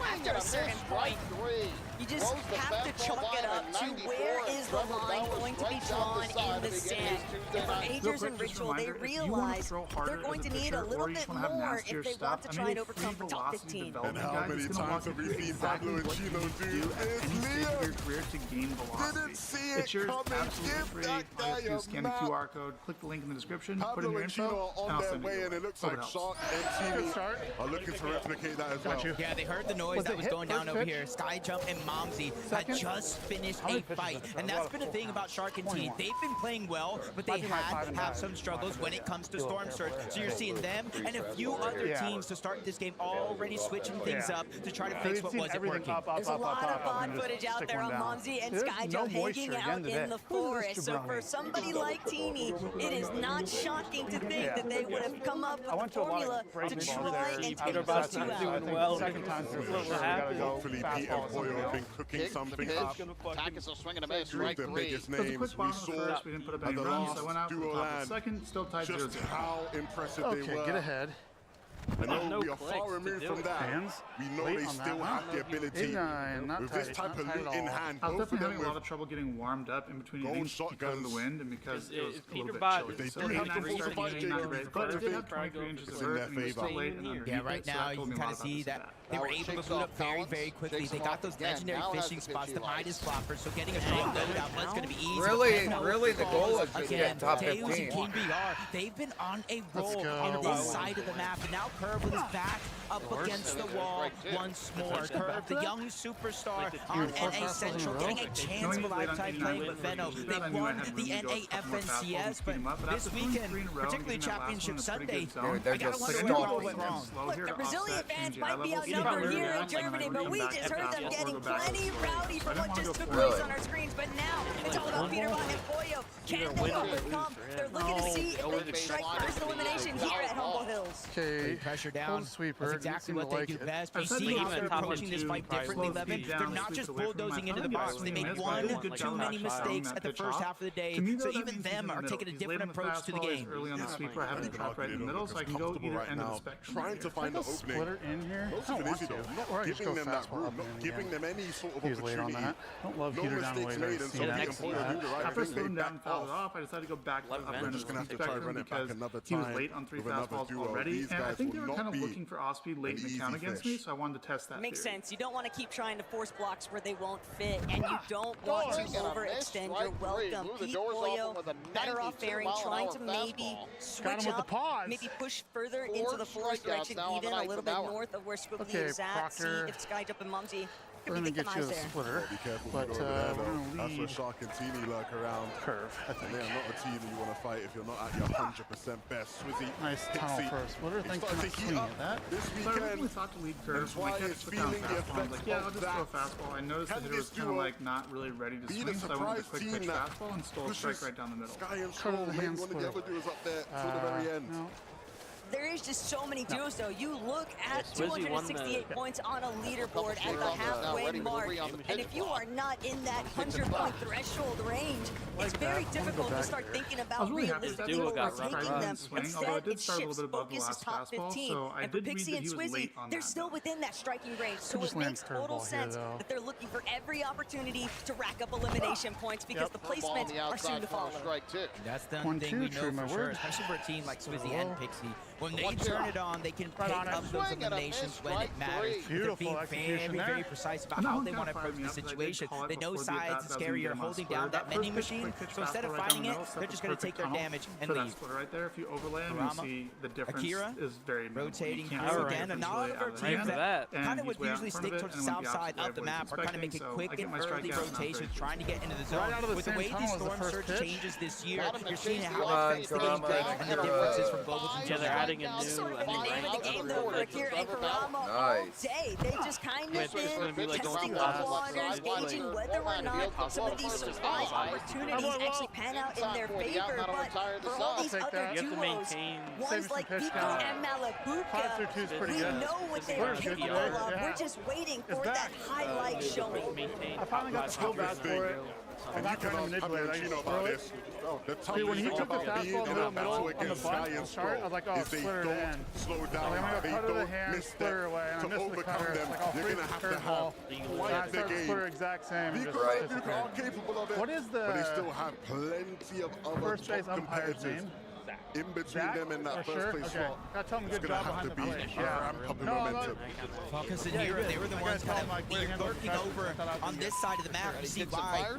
After a certain point, you just have to chalk it up to where is the line going to be drawn in the sand. And for Majors and Ritual, they realize they're going to need a little bit more if they want to try and overcome the top 15. And how many times have we seen Pablo and Chino do this? To gain velocity. Didn't see it It's yours coming. absolutely Give free. that All you have to do guy is scan a the map. QR code, click the link in the description, put in Pablo your and Chino info, are and on I'll their send way, you and it looks Hope like it helps. Shark and Teeny are looking to replicate that as well. Yeah, they heard the noise that was going down over here. Sky Jump and Momsy had just finished a fight. And that's been a thing about Shark and Team. They've been playing well, but they have some struggles when it comes to Storm Surge. So you're seeing them and a few other teams to start this game already switching things up to try to fix what wasn't working. There's a lot of bot footage out there on Momsy and Skyjo hanging out in the forest. So for somebody like Teeny, it is not shocking to think that they would have come up with a formula to try and take those two out. Hopefully Pete and Boyo have been cooking something up. Takis are swinging a miss, Two of right the three. biggest names we saw we didn't put up any at the runs. last I went out for the duo top of land. the second, still tied 0-0. Just how impressive they were. Okay, get ahead. I know we are far removed from that. We know they still have the ability with this type of loot in hand. I was Both of definitely them having a lot of trouble getting warmed up in between innings because of the wind and because it was a little bit chilly. They So do have to 89 fortify started, 89 great, but it did have 23 inches of earth and it was still late and underneath Yeah, right it, so now that you told can me a kind lot of about see this and that they were able to boot up very quickly. They got those legendary fishing spots to hide his floppers, so getting a strong loadout was going to be easy. Really, the goal is just get top Deus 15. and King BR, they've been on a roll on this side of the map, and now Curve with his back up against the wall once more. Curve, the young superstar on NA Central, getting a chance of a lifetime playing with Venno. They won the NA FNCS, but this weekend, particularly Championship Sunday, I gotta wonder what went wrong. Look, the Brazilian fans might be outnumbered here in Germany, but we just heard them getting plenty rowdy for what just took place on our screens. But now it's all about Peterbot and Boyo. Can they overcome? They're looking to see if they can strike first elimination here at Humble Hills. Okay, Pressure down. Sweeper. That's exactly what they do best. You see how they're approaching this fight differently, Levin. They're not just bulldozing into the box. They made one too many mistakes at the first half of the day, so even them are taking a different approach to the game. Early on the sweeper, I have him trapped right in the middle, so I can go either end of the spectrum. Trying to find the opening. Splitter in here. Not even easy though. Not giving them that room, not giving them any sort of opportunity. Don't love No heater down mistakes later. made, and so Pete and Boyo do the right After thing. slowing They down and back fouled it off. off, I decided to go back up I'm end just of gonna the have to try spectrum run it back because another he was time late on 3 with another fastballs duo. already, These and I guys think they will were kind not of be looking for off speed late in the an count easy against me, fish. so I wanted to test that Makes theory. sense. You don't want to keep trying to force blocks where they won't fit, and you don't want to overextend your welcome. Pete Boyo better off fairing, trying to maybe switch up, maybe push further into the forest direction, even a little bit north of where Squiggly is at. See if Skyjump and Mumsy We're can gonna be get you a victimized there. splitter, Be careful but if you go over there, we're though. gonna That's where lead Shark and Teeny lurk around. Curve, I think. And they are not a team that you want to fight if you're not at your 100% best. Swizzy, Nice tunnel Pixie, for a splitter. it's Thanks for starting not to heat swinging up at that. this So I weekend. originally thought to lead curve, That's when why I kept it's put down feeling the fastball. I was like, yeah, I'll just throw a effects fastball. I noticed that Can it was this kind of duo like not really ready to be swing, the so I went with surprise a quick team pitch that fastball and stole a strike right down the middle. Sky and Cut Scroll, the maybe hand one of the splitter. other duos up there till the very end. No. There is just so many duos, though. You look at Swizzy won the- 268 points on a leaderboard at the halfway mark, and if you are not in that 100-point threshold range, it's very difficult to start thinking I was about really happy that realistically duo got overtaking rocked. them. Swing, although Instead, it did it start a shifts little bit above the focus last is top fastball, 15, so I and for did read Pixie that and he was Swizzy, late on they're that, still though. within that striking range, so just it land makes total curveball here, sense though. that they're looking for every opportunity to rack up elimination points because the Ball on placements the are soon outside to for a follow. strike two. That's the 1-2, thing we true know my for sure, word. especially for a team like Swizzy Hello. and Pixie. When they 1-2. turn it on, they can pick on it. up those Swing and a eliminations miss, when strike it matters. three. They're Beautiful being execution very, very there. precise about And that how one they kinda want to fired approach me the up 'cause I did situation. call it They know before the sides and bat scary. doesn't You're get him on holding splitter. down that That vending first machine, quick pitch so instead of fastball right fighting down the it, middle, they're set just the going to take perfect their tunnel damage and for that leave. splitter right there. If you overlay him, you Rama. see the difference Akira, is very minimal. rotating You can't through see the again, and difference a lot really of our out of teams hand, that and kind of he's would way out in usually front stick of it, towards the and went south the side opposite way of the of map what are he's kind of making expecting, quick so I and get my early strikeout, not rotations, very trying to get into the Right zone. out of the With the same way tunnel these as the storm first surge pitch. changes this year, Bottom you're and seeing chase how the it affects the offense. game and the differences from Bobbles and Yeah, they're Jones. adding a new Sort of been the name of the game, though, for Forward. Akira and Karama all Nice. day. They just kind Which of is gonna been be like testing the going waters, fast. gauging whether or not some of these surprise opportunities actually pan out in their favor. But for all these Take other that. You have to duos, maintain. ones like pitch Pico count. and 5-3-2 is Malabuka, pretty we good. know what they're Splitter's good capable today. of. Yeah. We're just waiting It's for back. that highlight showing. Maintain. I finally got the skill back for it. I'm And you not can trying to ask manipulate it. I Chino just about throw it. this. The tough See, when he thing took the about being fastball in in the a battle middle on the against butt Sky and start, I was Scroll like, oh, is they splitter it don't in. slow I'm down. gonna They cut to the don't hand, misstep splitter away, and I to missed the overcome cutter. them. Like, oh, You're freeze gonna the have to curveball. have And I quite the started game. splitter exact same and just Because they are disappeared. capable of it. What is But they the still have plenty of other first base top umpire's competitors. name? in between them and that first place slot, gotta tell him it's good going to job have to behind be the plate. ramp up the momentum. Falcons and Hero, they were the ones kind of lurking over on this side of the map. You see why?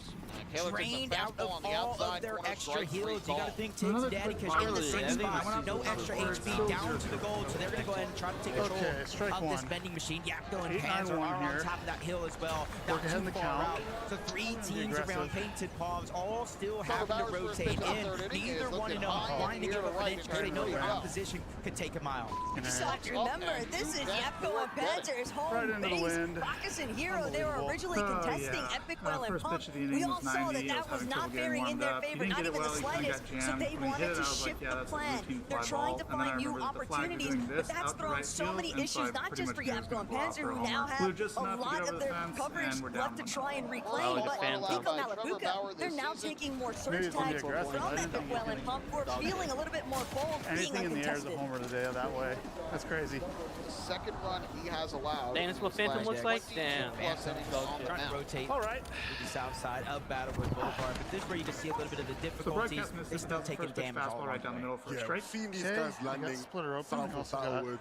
Drained out of all of their extra heals. You gotta think Tiggs and Daddy Kush in the same spot. No extra HP down to the gold, so they're gonna go ahead and try to take control of this vending machine. Yapko and Pans are on top of that hill as well. Not too far out. So 3 teams around Painted Palms, all still having to rotate in. Neither one of them wanting to give up an inch because they know their opposition could take a mile. You just have to remember, this is Yapko and Panzer's home base. Falcons and Hero, they were originally contesting Epic Well and Pump. We all saw that that was not bearing in their favor, not even the slightest. So they wanted to shift the plan. They're trying to find new opportunities, but that's thrown so many issues, not just for Yapko and Panzer, who now have a lot of their coverage left to try and reclaim. But Nico Malapuka, they're now taking more surge tags from Epic Well and Pump. We're feeling a little bit more bold, being anything in the air is a uncontested. homer today that way. That's crazy. The second run he has allowed. Damn, that's what Phantom looks like? Damn. Trying to rotate to the south side of Battlewood Boulevard, but this is where you can see a little bit of the difficulties. They're still taking damage all right down the middle for a strike. Seeing these guys landing south of Battlewood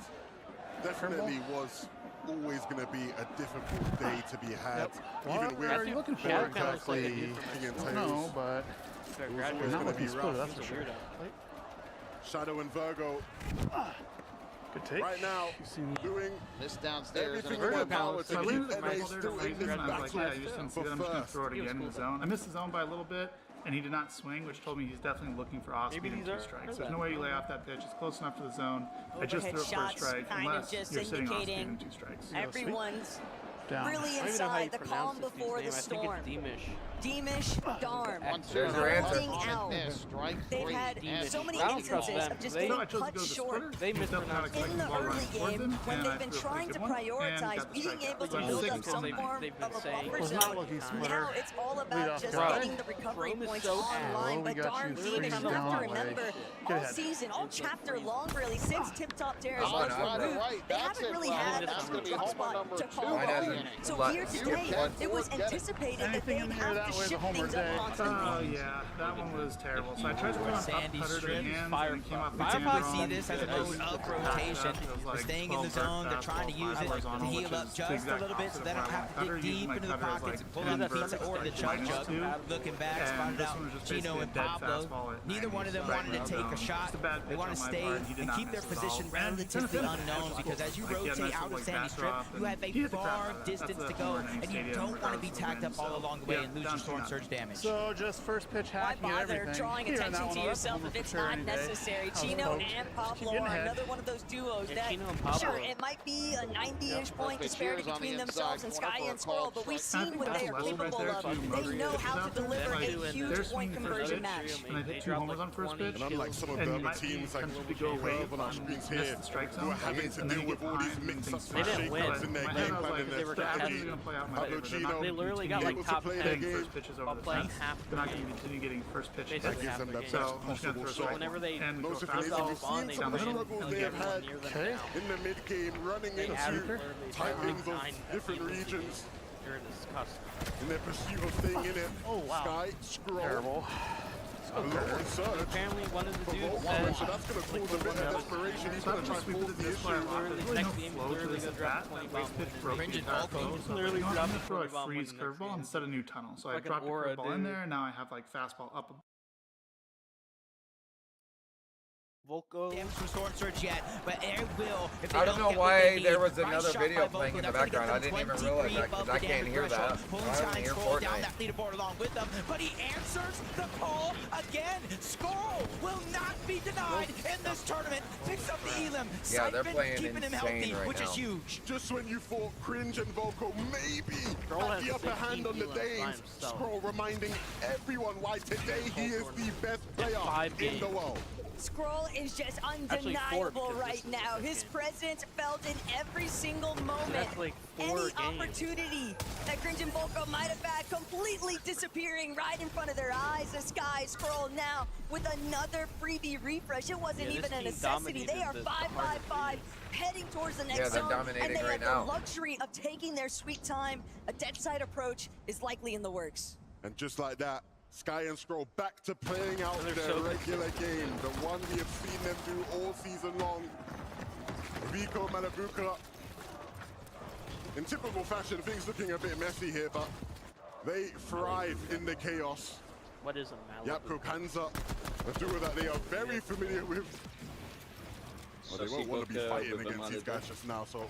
definitely was always going to be a difficult day to be had. Even with are you looking for? Exactly. No, but it was always going to be rough. That's for sure. Shadow and Virgo. Good take. Right now, doing this downstairs. Everything in their power to I keep landed NA there to still in freeze this him, and I was like, battle. yeah, you just didn't see that. I'm just going to throw it again in the zone. I missed the zone by a little bit, and he did not swing, which told me he's definitely looking for off speed and 2 strikes. There's no way you lay off that pitch. It's close enough to the zone. I just threw it for a strike, unless you're sitting off speed and 2 strikes. Everyone's really inside the calm before the storm. Deemish, Darm, There's your answer. out. They've had so many instances of just getting cut short They in the early game when they've been trying to prioritize being able to build up some form of a buffer zone. Now it's all about just getting the recovery points online. But Darm, Deemish, you have to remember, all season, all chapter long really, since Tip Top Terrace was removed, they haven't really had a true drop spot to call home. So here today, it was anticipated that they'd have to shift things up constantly. Oh yeah, that one was terrible. So I tried to put on Sandy putter to the hands, Fire, and it came off the Firefox see this as a mode of rotation. They're staying in the zone. They're trying to use it to heal up just a little bit so they don't have to dig deep into the pockets and pull out the pizza or the chug jug. Looking back, spotted out Chino and Pablo. Neither one of them wanted to take a shot. They want to stay and keep their position relatively unknown because as you rotate out of Sandy Strip, you have a far distance to go and you don't want to be tagged up all along the way and lose your storm surge damage. So just first pitch Why hacking bother everything. drawing attention to yourself if it's not necessary? Chino and Pablo are another one of those duos that, sure, it might be a 90-ish point disparity between themselves and Sky and Squirrel, but we've seen what they are capable of. They know how to deliver a huge point conversion match. And I hit 2 homers on first pitch. And unlike some of the other teams like Reserve on our screens here, who are having to deal with all these mix-ups and shake-ups in their game plan and their strategy, Pablo Chino they literally got like top 10 first pitches over the playing fence. half. They're not going to continue getting first pitches. That gives them that best So I'm just going to possible throw shot. Whenever they and Most go of you fast. have seen some of the struggles they have had in the mid-game, running into titans of different regions in their pursuit of staying in it. Oh, wow. Sky, Scroll. Terrible. A low on surge. Apparently one of the dudes said, so that's going to cause a bit of desperation. He's going to try and force the issue. next game literally gonna drop 20 bomb. Literally I'm going to throw a freeze curveball instead of new tunnel. So I dropped a curveball in there, and now I have like fastball up. Volko. Damage from Storm Surge yet, but Air will. If they I don't know why there was another video playing in the background. I didn't even realize that because I can't hear that. I don't hear Fortnite. Down that leaderboard along with them, but he answers the call again. Skull will not be denied in this tournament. Picks up the Elim. Yeah, they're playing keeping him insane healthy, right which now. is huge. Just when you thought Cringe and Volko maybe had the upper hand on the Danes, Scroll reminding everyone why today he is the best player in the world. Scroll is just undeniable right now. His presence felt in every single moment. Any opportunity that Cringe and Volko might have had completely disappearing right in front of their eyes. The Sky Scroll now with another freebie refresh. It wasn't even a necessity. They are 5-5-5 heading towards the next zone. And they have the luxury of taking their sweet time. A dead side approach is likely in the works. And just like that, Sky and Scroll back to playing out their regular game, the one we have seen them do all season long. Vico, Malabuka, in typical fashion, things looking a bit messy here, but they thrive in the chaos. What is a Malibu? Yapko Kanza, a duo that they are very familiar with. Well, they won't want to be fighting against these guys just now, so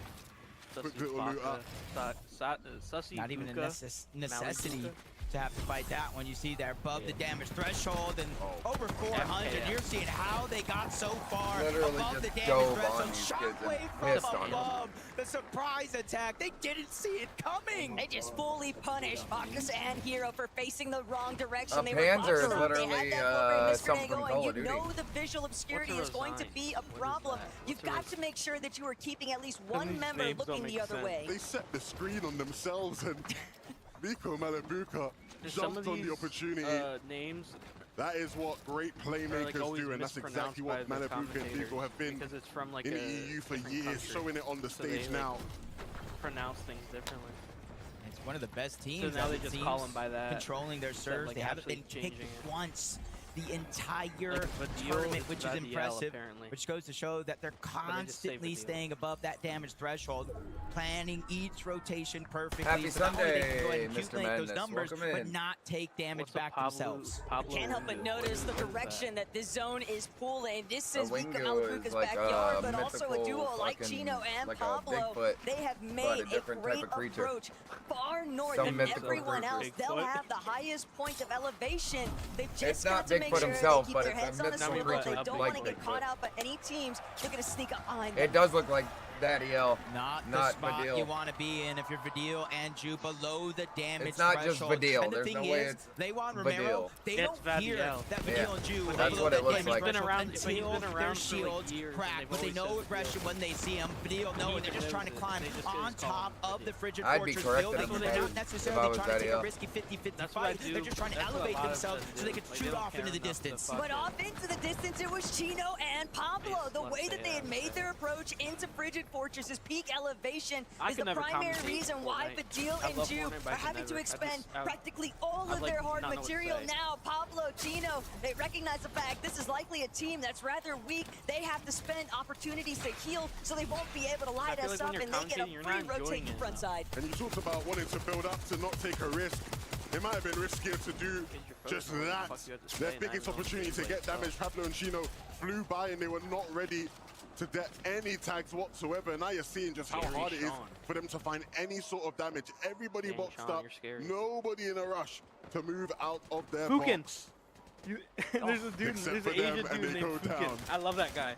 quick little loot up. Not even a necessity to have to fight that one. You see they're above the damage threshold and over 400. You're seeing how they got so far above the damage threshold. Shockwave from above. The surprise attack. They didn't see it coming. They just fully punished Bacchus and Hero for facing the wrong direction. A Panzer is literally something from Call of Duty. You know the visual obscurity is going to be a problem. You've got to make sure that you are keeping at least one member looking the other way. They set the screen on themselves and Vico Malabuka jumped on the opportunity. Names. That is what great playmakers do, and that's exactly what Malabuka and Vico have been because it's from like in the EU for years, showing it on the stage now. Pronounce things differently. It's one of the best teams. So now they just call them by that. Controlling their serves. They haven't been picked once the entire tournament, which is impressive, which goes to show that they're constantly staying above that damage threshold, planning each rotation perfectly. Happy so Sunday, they can go ahead and Mr. accumulate those numbers, Welcome but in. not take damage back themselves. Can't help but notice the direction that this zone is pulling. This is Wingo Malabuka's is like backyard, a but also a duo like fucking- Chino and like a Pablo. Bigfoot, They have but made a different great type of creature. approach far north Some than mythical everyone creature. else. They'll Bigfoot? have the highest point of elevation. They've just It's got not to make Bigfoot sure himself, they keep but their it's a heads on a mythical swivel. They creature don't like want to get caught Bigfoot. out by any teams looking to sneak up behind them. It does look like Daddy L. Not the spot you want to be in if you're Vidil and Ju below the damage It's not just threshold. Vidil. And the There's thing no way is, it's they want Vidil. Romero. They It's don't hear Vadiel. that Vidil and Ju That's below what that it looks damage like. threshold But he's until been their around for, like, shields years, and crack. they've But they always know said aggression when they see him. Vidil know, and they're just trying to climb on top of the frigid I'd be fortress corrected building. on They're that not if necessarily I was trying to take a Vadiel. risky 50-50 That's what I fight. do. They're just trying to That's what elevate a lot of themselves us so they do. can Like, shoot they don't off care into the enough to distance. fuck But off into the distance, it was Chino and Pablo. The way that they had made their approach into Frigid Fortress's peak elevation I is could the never primary commentate reason why Fortnite. Fadil I and love Ju Fortnite, but I are could having to never. expend I would practically all I'd of like their hard not know what to material say. now. Pablo, Chino, they recognize the fact this is likely a team that's rather weak. They have to spend opportunities to heal, so they won't be able to light feel us like up, when and you're they get a commentating, you're free not enjoying rotating it. front side. And you talked about wanting to build up, to not take a risk. It might have been riskier to do just that. Their biggest opportunity to get damage, Pablo and Chino flew by and they were not ready to get any tags whatsoever. Now you're seeing just how hard it is for them to find any sort of damage. Everybody boxed up, nobody in a rush to move out of their box. There's a dude, Except there's for an them, Asian and dude they named go Fukin. down. I love that guy.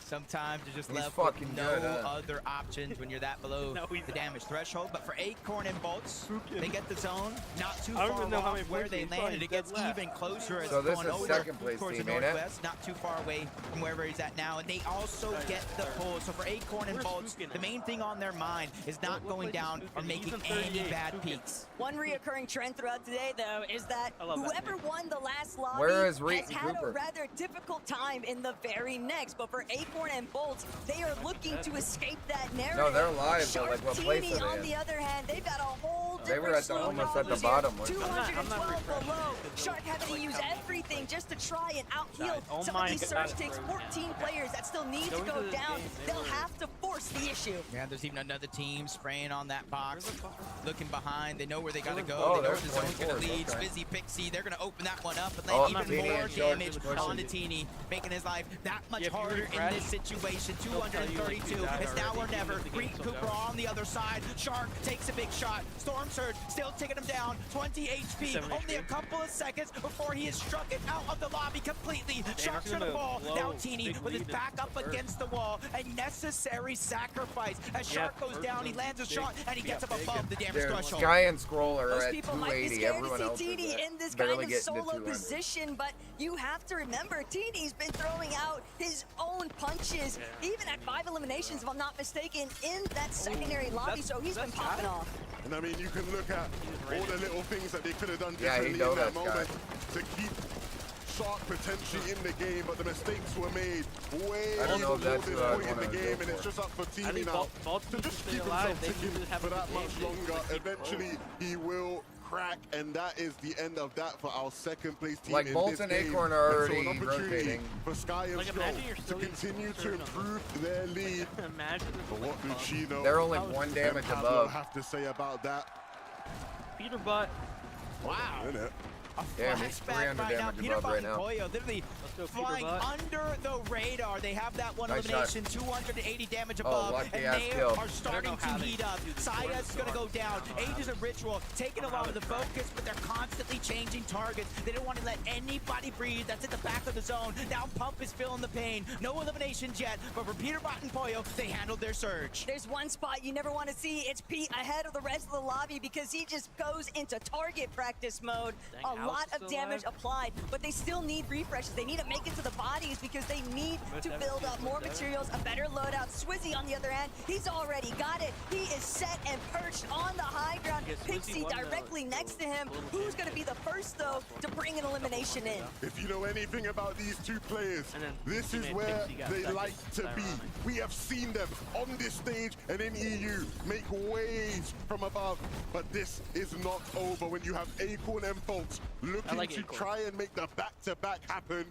Sometimes you're just He's left with fucking no good, huh? other options when you're that below the damage threshold. But for Acorn and Bolts, they get the zone not too I don't far even know how off many where points they he's landed. probably It gets dead last. even closer as So it's this going is over second place towards team, the ain't it? northwest, not too far away from wherever he's at now. And they also get the pull. So for Acorn and Where's Bolts, Fukin the at? main thing on their mind is not What going place is down or Fukin? making He's in any 38, bad Fukin. peaks. One reoccurring trend throughout today, though, is that I love that whoever name. won the last lobby Where is has Reed and had Cooper? a rather difficult time in the very next. But for Acorn and Bolts, they are looking to escape that narrative. No, they're alive, but like what place Sharktini, are on they the in? other hand, they've got a whole They were different at the slew of almost at the problems here. bottom with them. 212 below. Shark having to use everything just to try and out-heal Oh some my of these God. surge takes 14 players that still need to Going go to this down. game, they They'll were- have to force the issue. Yeah, there's even another team spraying on that box, looking behind. They know where they gotta go. Oh, they know where there's the zone's gonna 24, lead. okay. Fizzy Pixie, they're gonna open that one up and Oh, land Teeny even more and George damage pushing. on the Teeny, making his life that much Yeah, if you harder in refresh, this situation. they'll tell you, like, 232. you died It's now or already, never. even if the Reed game's still Cooper going. on the other side. Shark takes a big shot. Storm Surge still taking him down. 20 HP. 7 Only a HP. couple of seconds before he is struck it out of the lobby completely. Shark's gonna gonna fall. blow Now Teeny big with his lead back into up the first. against the wall. A necessary sacrifice. As Yeah, Shark goes first down, he is lands a big. shot and he gets up big above the damage Dude, threshold. Sky and Scroll are Most at people might be 280. scared Everyone to else see is Teeny at in this barely kind of getting to solo 200. position, but you have to remember, Teeny's been throwing out his own punches, even at 5 eliminations, if I'm not mistaken, in that secondary lobby, so he's been popping off. And I mean, you can look at all the little things that they could have done Yeah, he differently in that donuts, moment to keep Shark potentially in the game, but the mistakes were made way I don't know before if that's this who I point in the wanna game, go and it's for. just up for I Teeny think now Baltimore to just stay keep alive. himself They ticking need to have for a that good much game. They longer. just keep Eventually, he will crack, and that is the end of that for our second place team. Like in Bolt this and game. Acorn are And so already an opportunity rotating. for Sky and Like, Stroll imagine you're to still continue to using improve their lead. Imagine But what do Chino They're only one damage and Pablo above. have to say about that? Peter Butt. Wow. Isn't it? Damn, he's Flashback 300 right now. damage Peter above right Butt and now. Pollo literally go, Peter flying Butt. under the radar. They have that one Nice elimination, 280 damage Oh, above, lucky and ass they kill. are starting to heat up. Saya's going to go down. Aegis and Ritual taking a lot of the focus, but they're constantly changing targets. They don't want to let anybody breathe. That's at the back of the zone. Now Pump is feeling the pain. No eliminations yet, but for Peter Butt and Pollo, they handled their surge. There's one spot you never want to see. It's Pete ahead of the rest of the lobby because he just goes into target practice mode. Dang, A lot Alex of is damage alive. applied, but they still need refreshes. They need to make it to the bodies because they need to build up more materials, a better loadout. Swizzy, on the other hand, he's already got it. He is set and perched on the high ground. Yeah, Swizzy Pixie won directly the next to him. Who's going to be the first, though, to bring an elimination in? If you know anything about these two players, And then this is teammate where Pixie got they second. like to That's be. ironic. We have seen them on this stage and in EU make waves from above, but this is not over when you have Acorn and Bolt looking like to Acorn. try and make the back-to-back happen.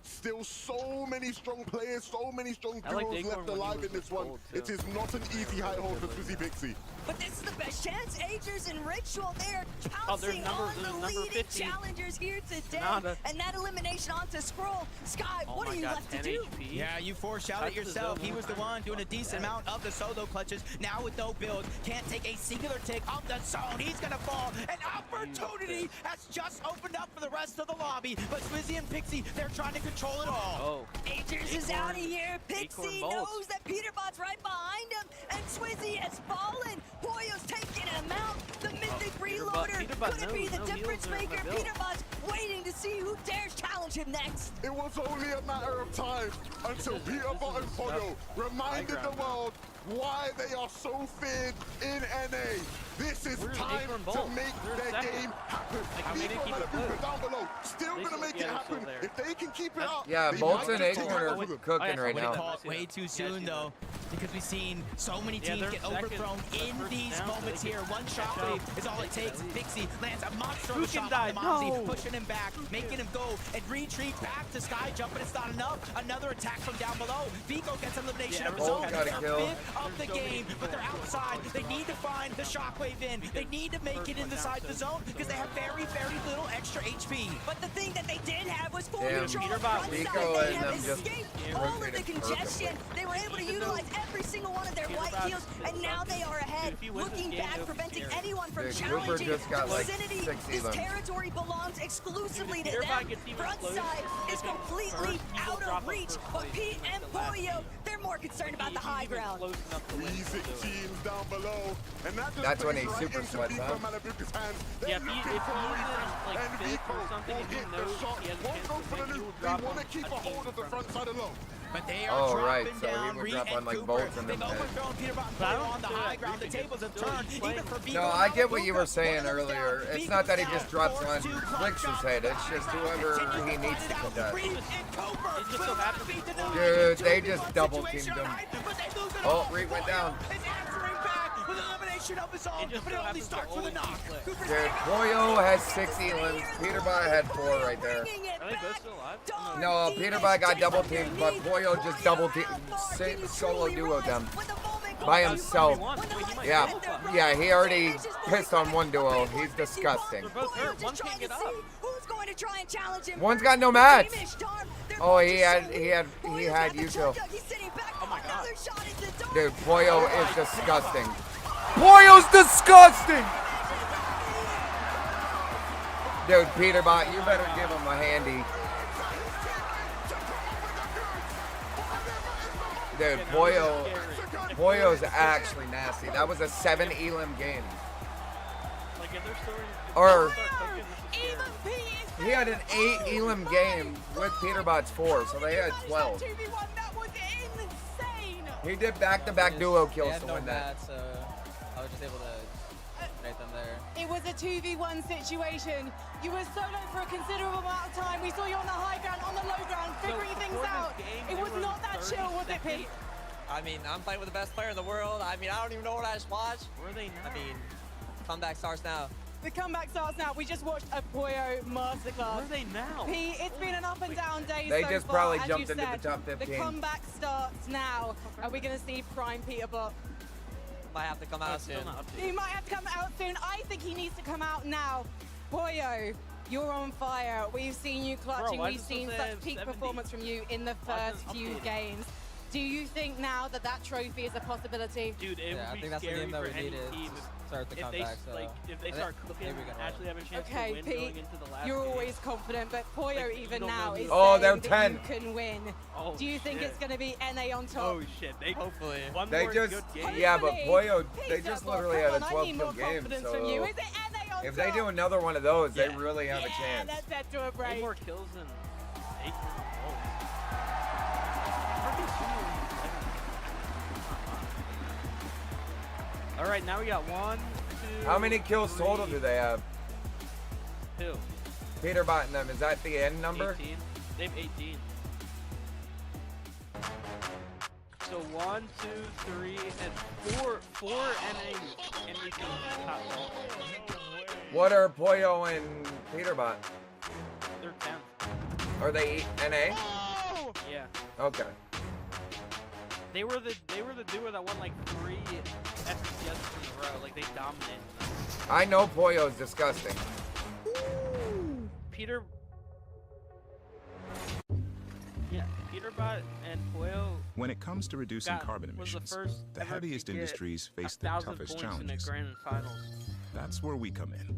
Still so many strong players, so many strong I like duos Acorn left when he alive was in this with one. Gold, It too. is not an easy high hold for Swizzy Pixie. But this is the best chance. Agers and Ritual, they're Oh, there's pouncing number- on there's the number leading 50. challengers here today. Nada. And that elimination onto Scroll. Sky, Oh what my are you God, left to 10 do? HP. Yeah, you foreshadowed it Touch the yourself. zone He was the one doing a decent amount of the solo clutches. Now with no build, can't take a singular tick of the zone. He's gonna fall. An opportunity has just opened up for the rest of the lobby. But Swizzy and Pixie, they're trying to control it all. Oh. Agers is out of here. Pixie Bolt. knows that Peterbot's right behind him. And Swizzy has fallen. Pollo's taking him out. The Mythic Reloader. Peterbot Could it be knows the no difference heals are in the maker? build. Peterbot's waiting to see who dares challenge him next. It was only a matter of time until Peter Bot and Pollo reminded the world why they are so feared in NA. This is Where's time Acorn to Bolt? make They're their second. game happen. Like, we didn't Acorn keep it Malabuka close. down below, still They gonna still- make yeah, it they're still happen. there. If they can keep it up, Yeah, they Bolt might and just Acorn take are over the- cooking right Would now. have caught way too soon though, because we've seen so many Yeah, teams they're get second. overthrown in First these down, so moments they here. can One catch up. shockwave is all it takes. Pixie lands a monster of a Fukin shot died. on the Mozzie, No. pushing him back, making him go and retreat back to Sky Jump, but it's not enough. Another attack from down below. Vico gets elimination Yeah, of his Bolt own. got a They're kill. fifth of the game, but they're outside. They need to find the shockwave in. They need to make it inside the zone because they have very, very little extra HP. But the thing that they did have was full Damn, control Peter of Bot, front Vico side. They and have them just escaped all of the rotated congestion. They were able to Even though utilize every single one of their Peter white Bot's heals, and now they are ahead. If he wins this Looking game, back, it'll be preventing scary. anyone from Dude, Cooper challenging just got, the like, vicinity. 6 This elims. territory belongs exclusively to Peter Bot them. gets even Front close. side is If he completely first, he will out drop of a reach, first but place. Pete Like and the last Pollo, game. they're more concerned about the He's high even ground. close enough to win. Music teams down below, and that just That's when plays he right super into sweats, Vico huh? Malabuka's hands. Yeah, They're if he- looking if for a he's in, refresh, like, and fifth Vico or something, will and he hit the knows shot. he has a Won't chance go to for the win, he will loop. drop They want to a keep a team hold of the from front side alone. But they are Oh, dropping right, so he down. would Reed drop and on, like, Cooper. bolts in They've the head. overthrown Peter Bot and But I Pollo don't on the feel high like ground. The Reed can tables have still turned. keep Even playing. for Vigo No, and I get what you Malabuka, were saying one of them's earlier. down. It's not that he Vigo's just drops forced on to clutch Blix's out head. the It's just high ground. whoever Continues he to needs fight to it out. contest. Reed and Cooper It just will so not happens be that- denied. Dude, they 2v1 just double situation teamed him. on height, but they lose it Oh, all. Reed went Pollo down. is answering back with elimination of his own, It just but so it only happens to starts with a always knock. be split. Cooper's Dude, Pollo has 6 elims. Peterbot had 4 right there. Are they both still alive? No, Peterbot got double teamed, but Pollo just double teamed, solo duoed them by himself. Yeah, yeah, he already pissed on one duo. He's disgusting. They're both hurt. One can't get up. Who's going to try and challenge him? One's got no match. Oh, he had Yuko. Oh my god. Dude, Pollo is disgusting. Pollo's disgusting. Dude, Peterbot, you better give him a handy. Dude, Pollo's actually nasty. That was a 7 elim game. Like, if they're starting, Or start cooking, this is scary. he had an 8 elim game with Peterbot's 4, so they had 12. He did back-to-back duo kills to win that. So I was just able to make them there. It was a 2v1 situation. You were solo for a considerable amount of time. We saw you on the high ground, on the low ground, figuring things before this out. game, It they was were not that chill, was it, 32nd. Pete? I mean, I'm fighting with the best player in the world. I mean, I don't even know what I just watched. Where are they now? I mean, comeback starts now. The comeback starts now. We just watched a Pollo masterclass. Where are they now? Pete, it's been an up and down day They so just far, probably as jumped you into said. the top 15. The comeback starts now. Are we going to see prime Peterbot? Might have to come out soon. He might have to come out soon. I think he needs to come out now. Pollo, you're on fire. We've seen you clutching. Bro, We've seen such peak 70? performance from you in the first few games. Do you think now that that trophy is a possibility? Dude, it I would be think that's the scary game that for we any needed team to start the if they comeback. So if they start cooking and actually have a chance to Okay, win Pete, going into the last you're game. always confident, but Pollo Like, you even don't now know is who- Oh, saying they're that 10. you can win. Oh, Do you think shit. it's going to be NA on top? Oh shit! They hopefully one They more just, good game. yeah, but Pollo, they Peter, just well, literally come had a on, I need 12 more kill game. confidence from you. So Is it NA on if top? they do another one of those, they Yeah. really have a chance. Let's head to a 8 break. more kills than 8 kills. All right, now we got 1, 2. How many kills 3, total do they have? 2. Peterbot and them, is that the end number? 18. They have 18. So 1, 2, 3, and 4 NA MVP top 10. What are Pollo and Peterbot? They're 10. Are they NA? Yeah. Okay. They were the duo that won like 3 FCS in a row. Like they dominated them. I know Pollo is disgusting. Peterbot and Pollo. When it comes to reducing carbon emissions, the heaviest industries face the 1,000 toughest points challenges. in the grand finals. That's where we come in.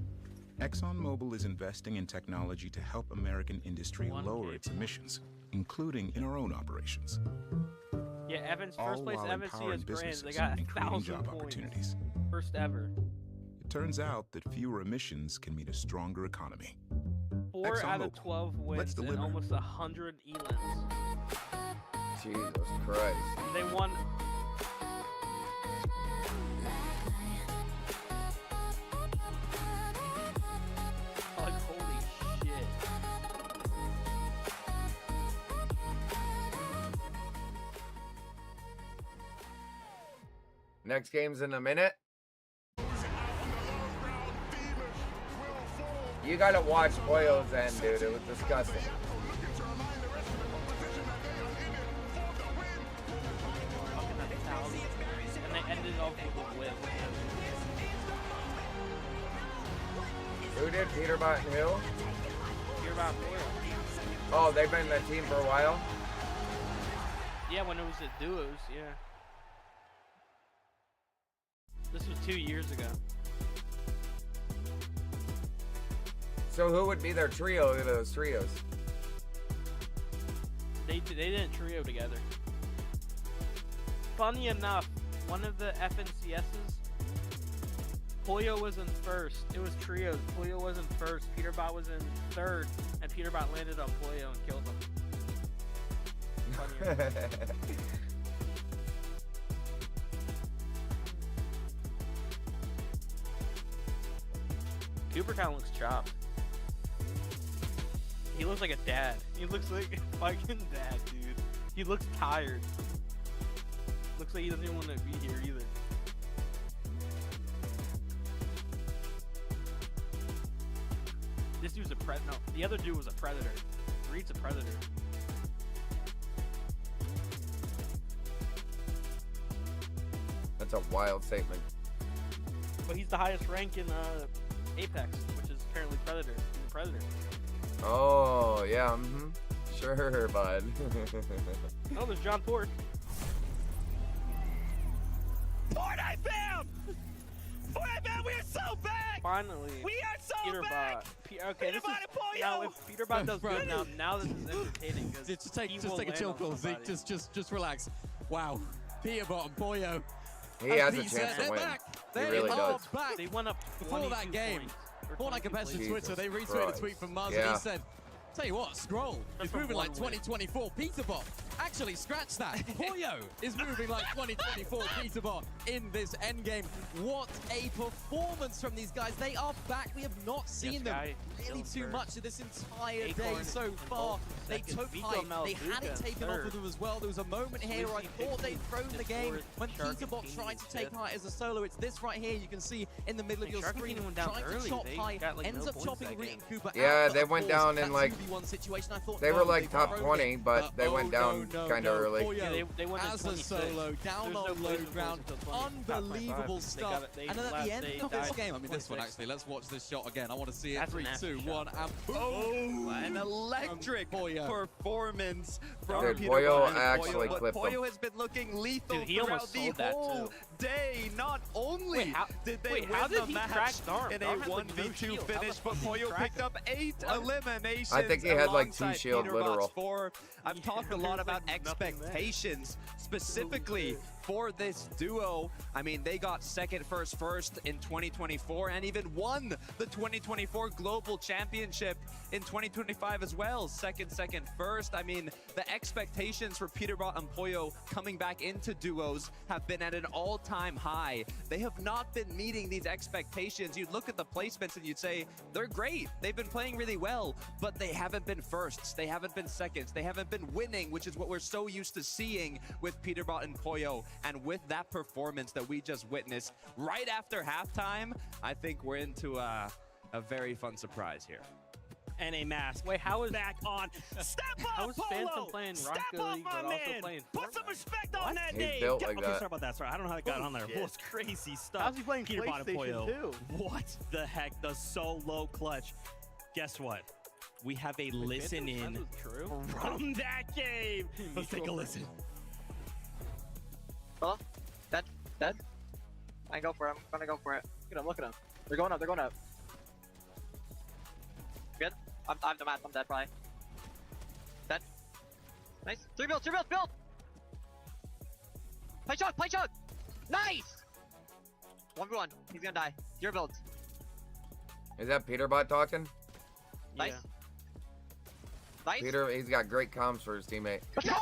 ExxonMobil is investing in technology to help American industry lower its emissions, including in our own operations. Yeah, Evans, All first place while Evans empowering CS Grand. They businesses got and creating 1,000 job points. opportunities. First ever. It turns out that fewer emissions can mean a stronger economy. 4 out of ExxonMobil. 12 Let's wins and deliver. almost 100 elands. Jesus Christ. They won. Like, holy shit. Next game's in a minute. You gotta watch Pollo's end, dude. It was disgusting. And they ended off with a whip. Who did? Peterbot and who? Peterbot and Pollo. Oh, they've been in the team for a while? Yeah, when it was the duos, yeah. This was 2 years ago. So who would be their trio of those trios? They didn't trio together. Funny enough, one of the FNCSs, Pollo was in first. It was trios. Pollo was in first. Peterbot was in third, and Peterbot landed on Pollo and killed him. Funny enough. Coopertown looks chopped. He looks like a dad. He looks like a fucking dad, dude. He looks tired. Looks like he doesn't even want to be here either. This dude's a no, the other dude was a predator. Reed's a predator. That's a wild statement. But he's the highest rank in Apex, which is apparently Predator. He's a Predator. Oh, yeah, mm-hmm. Sure, bud. Oh, there's John Port. Port, I found! Port, I found! We are so back! Finally. We are so Peterbot. back! Okay, this is now if Peterbot does good now this is entertaining. Just take a chill pill, Zeke. Just relax. Wow, Peterbot and Pollo. He has a chance to win. He really does. They went up before that game. Before that competitive Twitter, they retweeted a tweet from Mars and he said, Tell you what, Scroll is moving like 2024 Peterbot. Actually, scratch that. Poyo is moving like 2024 Peterbot in this endgame. What a performance from these guys. They are back. We have not seen them really too much of this entire day so far. They took high. They had it taken off of them as well. There was a moment here where I thought they'd thrown the game when Peterbot tried to take high as a solo. It's this right here. You can see in the middle of your screen, trying to chop high, ends up chopping Reed and Cooper. Yeah, they went down in like, they were like top 20, but they went down kind of early. Yeah, they went as a solo, down on low ground, unbelievable stuff. And then at the end of this game, I mean this one actually, let's watch this shot again. I want to see it. 3, 2, 1, and boom! An electric performance from Dude, Poyo actually But clipped Poyo him. has been looking lethal Dude, he throughout the whole day. Not only did they win the match in a 1v2 finish, but Poyo picked up 8 eliminations. I think he had like 2 alongside shield Peterbot's literal. 4. I've talked a lot about expectations, specifically for this duo. I mean, they got second, first in 2024 and even won the 2024 Global Championship in 2025 as well. Second, first. I mean, the expectations for Peterbot and Poyo coming back into duos have been at an all-time high. They have not been meeting these expectations. You'd look at the placements and you'd say, they're great. They've been playing really well, but they haven't been firsts. They haven't been seconds. They haven't been winning, which is what we're so used to seeing with Peterbot and Poyo. And with that performance that we just witnessed right after halftime, I think we're into a very fun surprise here. And a mask. Wait, how is back on? Step up, how is Phantom Polo! playing Step Rocket up, League, my but also man! playing Put some respect on that He's name! built like Okay, that. sorry about that. Sorry, I don't know how it got on there. shit. It was crazy stuff. How's he playing Peterbot and PlayStation Poyo. too? What the heck? The solo clutch. Guess what? We have a listen in from that game. Let's take a listen. Hello? Dead? I go for it. I'm gonna go for it. Look at him. They're going up. Good? I'm the match. I'm dead, probably. Dead. Nice. 3 builds, build! Play chug! Nice! 1v1. He's gonna die. 0 builds. Is that Peterbot talking? Nice. Nice. Peter, he's got great comms for his teammate. Let's go!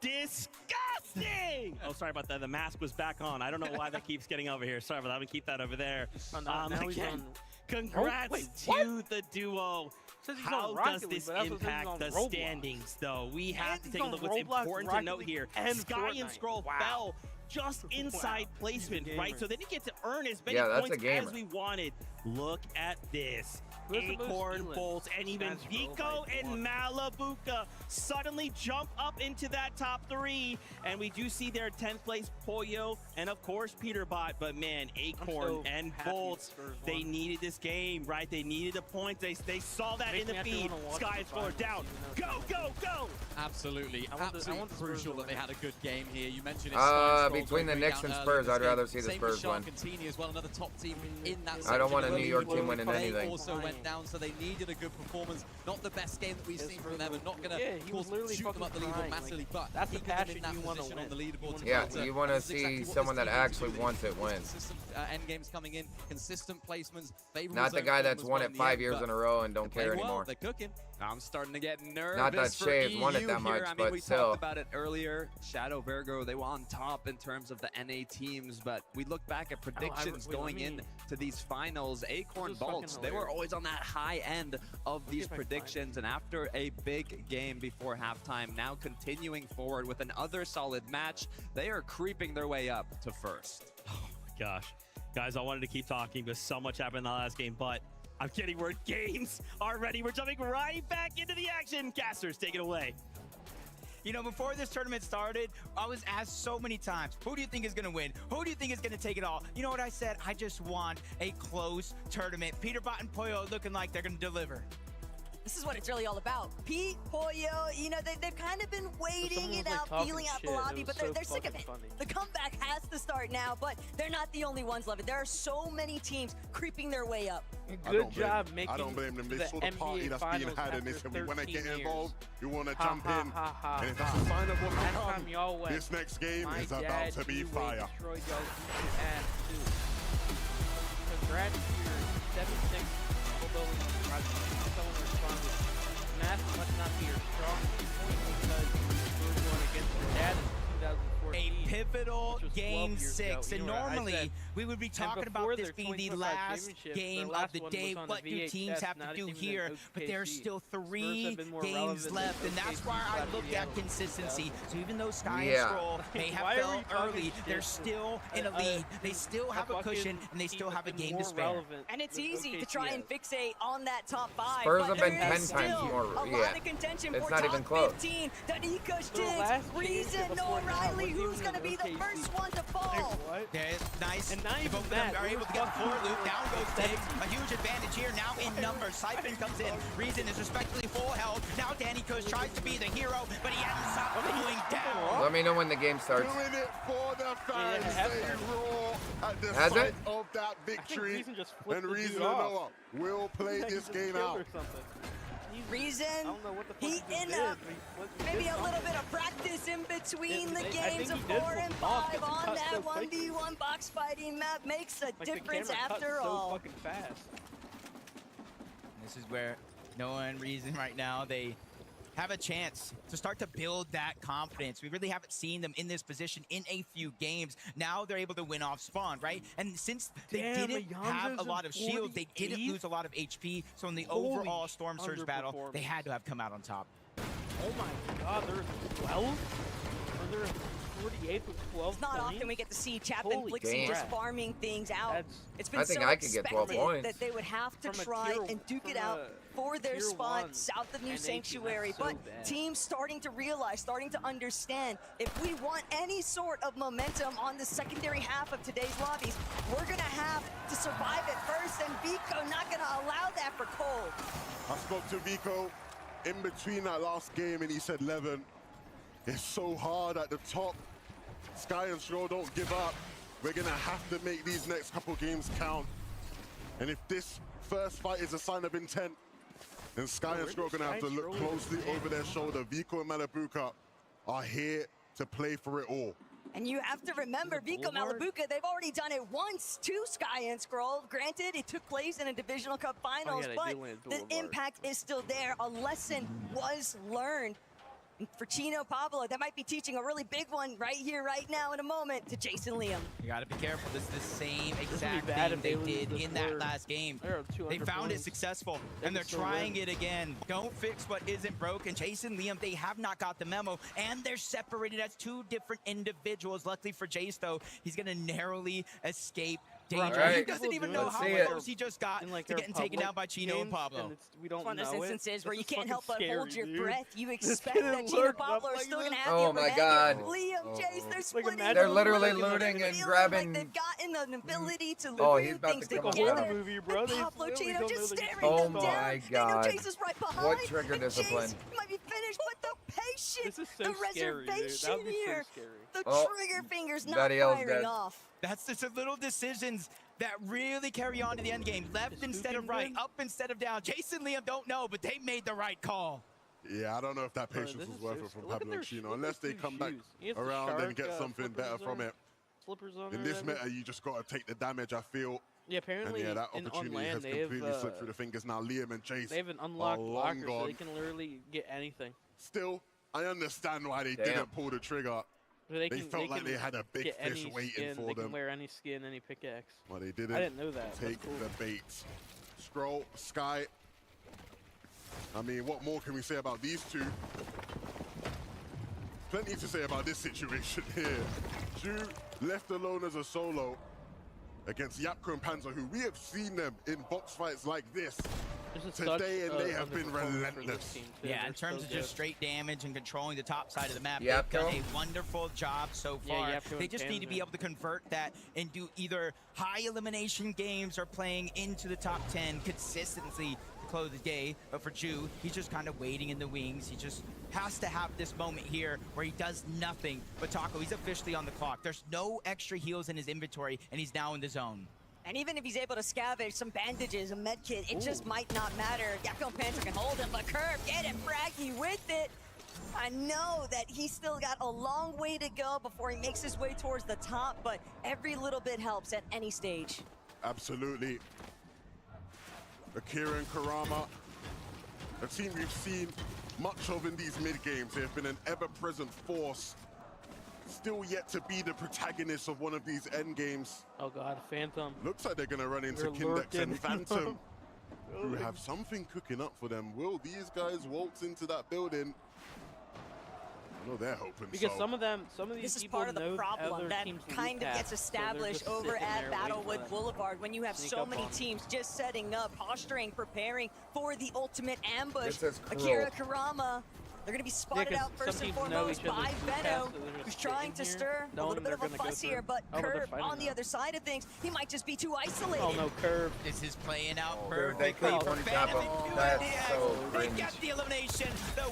Disgusting! Oh, sorry about that. The mask was back on. I don't know why that keeps getting over here. Sorry about that. I'm gonna keep that over there. Now he's Again, on- congrats to the duo. Says he's How on Rocket does League, this but that's what says impact he's the on Roblox. standings, though? We have And to he's take a on look. What's Roblox, important to Rocket note League, here, and Sky and Fortnite. Scroll Wow. fell just inside placement, He's a right? gamer. So they didn't get to earn as many Yeah, that's a points gamer. as we wanted. Look at this. Who has the most Acorn, stealing? Bolts, and even Sky and Vico Scroll by and Malabuka suddenly jump up into that top 3. And we do see their 10th place Poyo and, of course, Peterbot. But, man, Acorn so and happy Bolts, Spurs they won. needed this game, right? They needed a point. They saw that Makes in the me actually feed. wanna watch Sky the and Scroll finals, down. even though Go! Absolutely, I want the absolutely Spurs crucial to that they win. had a good game here. You mentioned it. Between the Knicks and Spurs, I'd rather see the Spurs win. Same as well, another top team in that I don't section. want a Well, New York team winning they anything. also went down, so they needed a good performance. Not the best game that we've seen from them, and not going to, Yeah, he was literally shoot them up the fucking leaderboard crying, massively, but that's the keeping them passion in that you wanna position on win. the leaderboard. Yeah, to you want to that's see exactly what someone this that team needs actually to do. wants it win. Consistent end games coming in, consistent placements. Not the guy that's won it 5 years in a row and don't care well, anymore. they're cooking. I'm starting to get nervous. Not that for Shea has won it EU that much, here. I mean, but we still. talked about it earlier. Shadow Virgo, they were on top in terms of the NA teams, but we look back at predictions going in to these finals. Acorn This is fucking Bolts, they were hilarious. always on that high end of these predictions, and after a big game before halftime, now continuing forward with another solid match, they are creeping their way up to first. Oh, my gosh. Guys, I wanted to keep talking, but so much happened in the last game, but I'm getting word games already. We're jumping right back into the action. Casters, take it away. You know, before this tournament started, I was asked so many times, who do you think is going to win? Who do you think is going to take it all? You know what I said? I just want a close tournament. Peterbot and Poyo looking like they're going to deliver. This is what it's really all about. Pete, Poyo, you know, they've kind of been waiting it out, feeling out the lobby, but they're sick of it. The comeback has to start now, but they're not the only ones, Love it. There are so many teams creeping their way up. Good job making I don't blame them. They the saw the party NBA that's being finals had and they after said, we want to 13 get involved. We want to Ha, jump ha, in. ha, ha, And if ha. that's a sign of what's to Last come, time y'all went, this next game my is about dad, to be you fire. destroyed y'all's ass too. Congrats to your 7-6 Global slowing on the project. Someone responded, math must not be your strongest point because you were going against your dad in 2014. A pivotal game 6, You and know what I normally said? we would be talking about this being the last game of the day. What do teams have to do here? But there's still 3 games left, and that's why I look at consistency. So even though Sky and Stroll may have fell early, they're still in a lead. They still have a cushion, and they still have a game to spare. And it's easy to try and fixate on that top 5. Spurs but have been there 10 is times still more. a lot of contention It's for not top even close. 15. Danica Stiggs, Reason, O'Reilly, who's going to be the first one to fall? There's nice. And not Both even of them that, are able to get the floor loop. Down goes Stiggs. A huge advantage here now in numbers. Siphon comes in. Reason is respectfully full health. Now Danny Kush tries to be the hero, but he ends up going down. Let me know when the game starts. Doing it for the fans. They roar at the Has sight it? of that victory. And the Reason dude and off. Noah will play this game out. Reason, don't know what the fuck he he in did. a, He maybe did a little something. bit of practice in between the I games think of he did 4 and pull off 5 because he on cut that so quickly. 1v1 box fighting map makes a Like, difference the camera after cut all. so fucking fast. This is where Noah and Reason right now, they have a chance to start to build that confidence. We really haven't seen them in this position in a few games. Now they're able to win off spawn, right? And since they didn't have a lot of shields, they didn't lose a lot of HP. So in the overall Storm Surge battle, they had to have come out on top. Oh my god, there's 12? Or there's 48 with 12 It's not points? often we get to see Chapman Holy Blixie just crap. farming things out. It's been I think so I could get 12 expected points. that they would have to From a try tier- and duke it from out a for their tier spot 1 south of New and 18, Sanctuary. that's so But bad. teams starting to realize, starting to understand, if we want any sort of momentum on the secondary half of today's lobbies, we're going to have to survive it first, and Vico not going to allow that for Cole. I spoke to Vico in between that last game and he said, Levin, it's so hard at the top. Sky and Stroll don't give up. We're gonna have to make these next couple games count. And if this first fight is a sign of intent, then Sky and Stroll are gonna have to look closely over their shoulder. Vico and Malabuka are here to play for it all. And you have to remember, Vico Malabuka, they've already done it once to Sky and Scroll. Granted, it took place in a Divisional Cup Finals, they but did win the Boulevard. impact is still there. A lesson was learned. And for Chino Pablo, that might be teaching a really big one right here, right now, in a moment, to Jason Liam. You gotta be careful. This is the same exact bad thing if they they lose did this in that word. last game. They're up 200 They found it points. successful, They and they're can still trying win. it again. Don't fix what isn't broken. Jason Liam, they have not got the memo, and they're separated as 2 different individuals. Luckily for Jace, though, he's gonna narrowly escape danger. Right. He doesn't even know how close he just got to getting taken down by Chino and Pablo. We don't It's one of those know it. instances where This you is can't help but fucking hold scary, your dude. breath. You This expect didn't that Chino work Pablo up are like still going to this. have Oh the upper my hand. God. Liam, Jace, they're splitting. They're literally the looting and feeling grabbing. Like they've gotten an ability to Oh, loop he's about things to come together. up. movie, bro. And They Pablo literally Chino don't just know they're staring Oh them down. my They know God. Jace is right behind. What trigger and discipline? Jace might be finished, but the patience, This is so the scary, dude. That reservation would be so here, scary. the Oh, trigger fingers not Daddy L's firing dead. off. That's just the little decisions that really carry on to the end game. Left instead of right, up instead of down. Jason Liam don't know, but they made the right call. Yeah, I don't know if that Bro, patience this was is worth so it from look at Pablo their and Chino, look at unless they these come back shoes. He has the around and shark, get something flippers better on, from it. Flippers on In or this whatever. meta, you just got to take the damage, I feel. Yeah, apparently And yeah, that on opportunity land has they have, completely slipped through the fingers. Now Liam and Chase they have an are unlocked long blocker, so gone. they can literally get anything. Still, I understand why they Damn. didn't pull the trigger. So They felt like can they had a big get fish any waiting skin, for they them. can wear any skin, any pickaxe. Well, they didn't. I didn't know that. That's Take cool. the bait. Scroll, Sky. I mean, what more can we say about these two? Plenty to say about this situation here. Ju left alone as a solo against Yapko and Panzer, who we have seen them in box fights like this today, and they have been relentless. Yeah, in terms of just straight damage and controlling the top side of the map, Yep, they've done go. a wonderful job so Yeah, far. Yapko They and just need to be Panzer. able to convert that into either high elimination games or playing into the top 10 consistently to close the day. But for Ju, he's just kind of waiting in the wings. He just has to have this moment here where he does nothing. But Taco, he's officially on the clock. There's no extra heals in his inventory, and he's now in the zone. And even if he's able to scavenge some bandages, a med kit, it just might not matter. Yakko Panther can hold him, but Curve getting braggy with it. I know that he's still got a long way to go before he makes his way towards the top, but every little bit helps at any stage. Absolutely. Akira and Karama, a team we've seen much of in these mid-games. They've been an ever-present force, still yet to be the protagonist of one of these end games. Oh god, Phantom. Looks like they're going to run into Kindex and Phantom, who have something cooking up for them. Will these guys waltz into that building? No, they're hoping because so. some of these this is people part of the know problem other that teams kind of gets established over at Battlewood Boulevard when you have so many teams just setting up, posturing, preparing for the ultimate ambush. Akira Karama, they're going to be spotted out first and foremost by Benno, who's trying to stir a little bit of a fuss here, but Curve on the other side of things, he might just be too isolated. Oh no, Curve. This is playing out They perfectly could for Phantom. That's so They get the elimination. The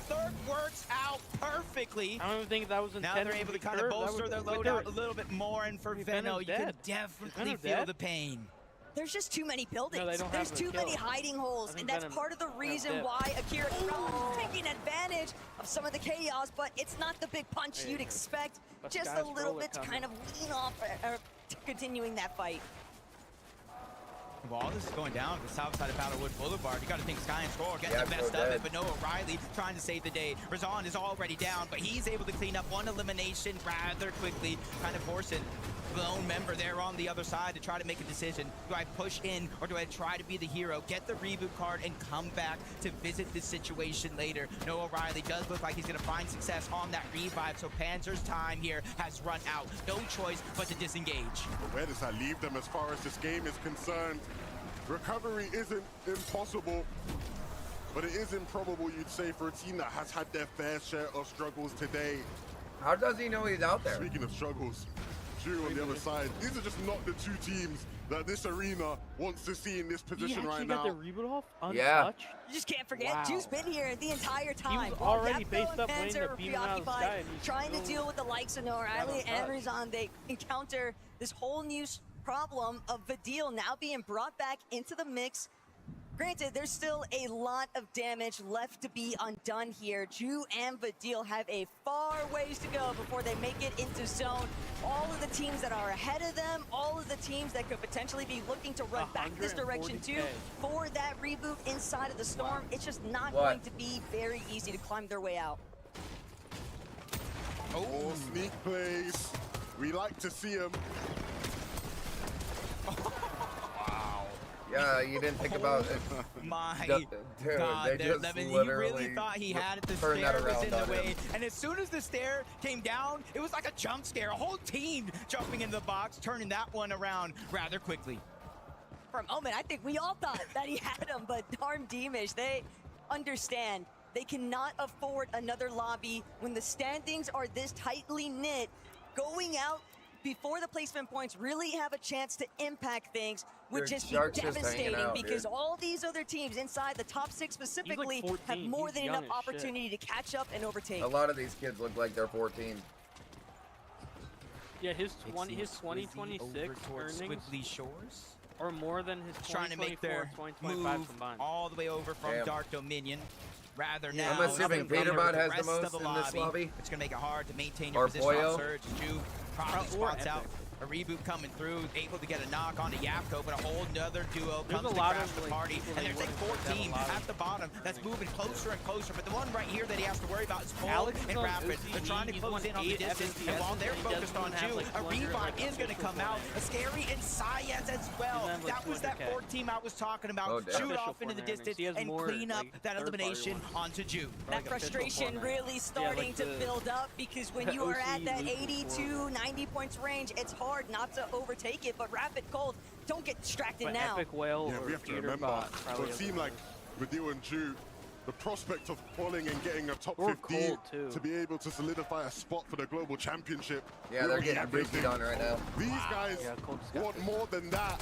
third works out perfectly. I don't even think that was intended. Now they're able to kind of bolster their loadout a little bit more, and for Benno, you can definitely feel the pain. There's just too many buildings. No, there's too many hiding holes, and that's part of the reason why Akira Karama is taking advantage of some of the chaos, but it's not the big punch you'd expect. Just a little bit to kind of lean off continuing that fight. While all this is going down the south side of Battlewood Boulevard, you got to think Sky and Score getting the best of it, but Noah Riley trying to save the day. Razan is already down, but he's able to clean up one elimination rather quickly, kind of forcing the lone member there on the other side to try to make a decision. Do I push in or do I try to be the hero, get the reboot card, and come back to visit this situation later? Noah Riley does look like he's going to find success on that revive, so Panzer's time here has run out. No choice but to disengage. But where does that leave them as far as this game is concerned? Recovery isn't impossible, but it is improbable, you'd say, for a team that has had their fair share of struggles today. How does he know he's out there? Speaking of struggles, Drew on the other side, these are just not the two teams that this arena wants to see in this position right now. Got the reboot off untouched? Yeah. You just can't forget, Drew's been here the entire time. He was already based up waiting to beam out of the sky. Trying to deal with the likes of Noah Riley and Razan. They encounter this whole new problem of Vidil now being brought back into the mix. Granted, there's still a lot of damage left to be undone here. Drew and Vidil have a far ways to go before they make it into zone. All of the teams that are ahead of them, all of the teams that could potentially be looking to run back this direction too for that reboot inside of the storm, it's just not going to be very easy to climb their way out. Oh, sneak plays. We like to see them. Wow. Yeah, you didn't think about it. My dude, God, they just Levin, he literally really thought he had it. The turned stair that was around in the on way. him. And as soon as the stair came down, it was like a jump scare. A whole team jumping into the box, turning that one around rather quickly. For a moment, I think we all thought that he had him, but darn Deemish, they understand. They cannot afford another lobby when the standings are this tightly knit. Going out before the placement points really have a chance to impact things would just be devastating because all these other teams inside the top 6 specifically like 14. have more than enough as opportunity to catch up and overtake. A lot of these kids look like they're 14. Yeah, his 2026 earnings Shores or more than his trying to make their 2025 move combined. all the way over from Dark Dominion. Rather now, I'm assuming Peterbot has the most in this lobby. It's going to make it hard to maintain your position on Surge. Juke probably spots out a reboot coming through, able to get a knock onto Yapko, but a whole nother duo comes to crash the party. And there's like 14 at the bottom that's moving closer and closer. But the one right here that he has to worry about is Paul and Rapid. They're trying to close in on the distance. And while they're focused on Ju, a revive is going to come out. A Scary and Syaz as well. That was that 4th team I was talking about. Shoot off into the distance and clean up that elimination onto Ju. That frustration really starting to build up because when you are at that 82, 90 points range, it's hard not to overtake it, but Rapid Cold, don't get distracted now. Epic Whale yeah, we have to remember, for a team like Vidil and Ju, the prospect of falling and getting a top 15 to be able to solidify a spot for the global championship. Yeah, they're getting briefed on right now. These guys want more than that.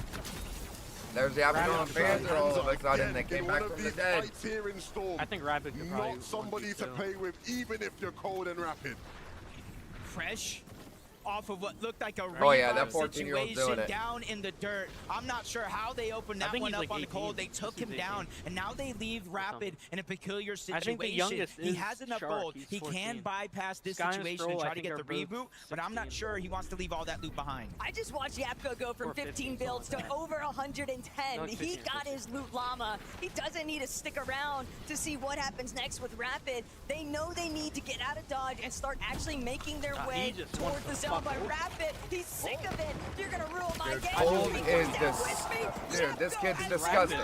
There's the Aberdeen fans are all of a sudden they came back from the dead. Here in Storm, I think Rapid could probably not somebody to play with, even if you're cold and rapid. Fresh off of what looked like a that 14-year-old's doing it. Down in the dirt. I'm not sure how they opened that one up on the cold. They took him down, and now they leave Rapid in a peculiar situation. He has enough gold. He can bypass this situation and try to get the reboot, but I'm not sure he wants to leave all that loot behind. I just watched Yapko go from 15 builds to over 110. He got his loot llama. He doesn't need to stick around to see what happens next with Rapid. They know they need to get out of dodge and start actually making their way towards the zone by Rapid. He's sick of it. You're gonna ruin my game. Cold is dude, this kid's disgusting.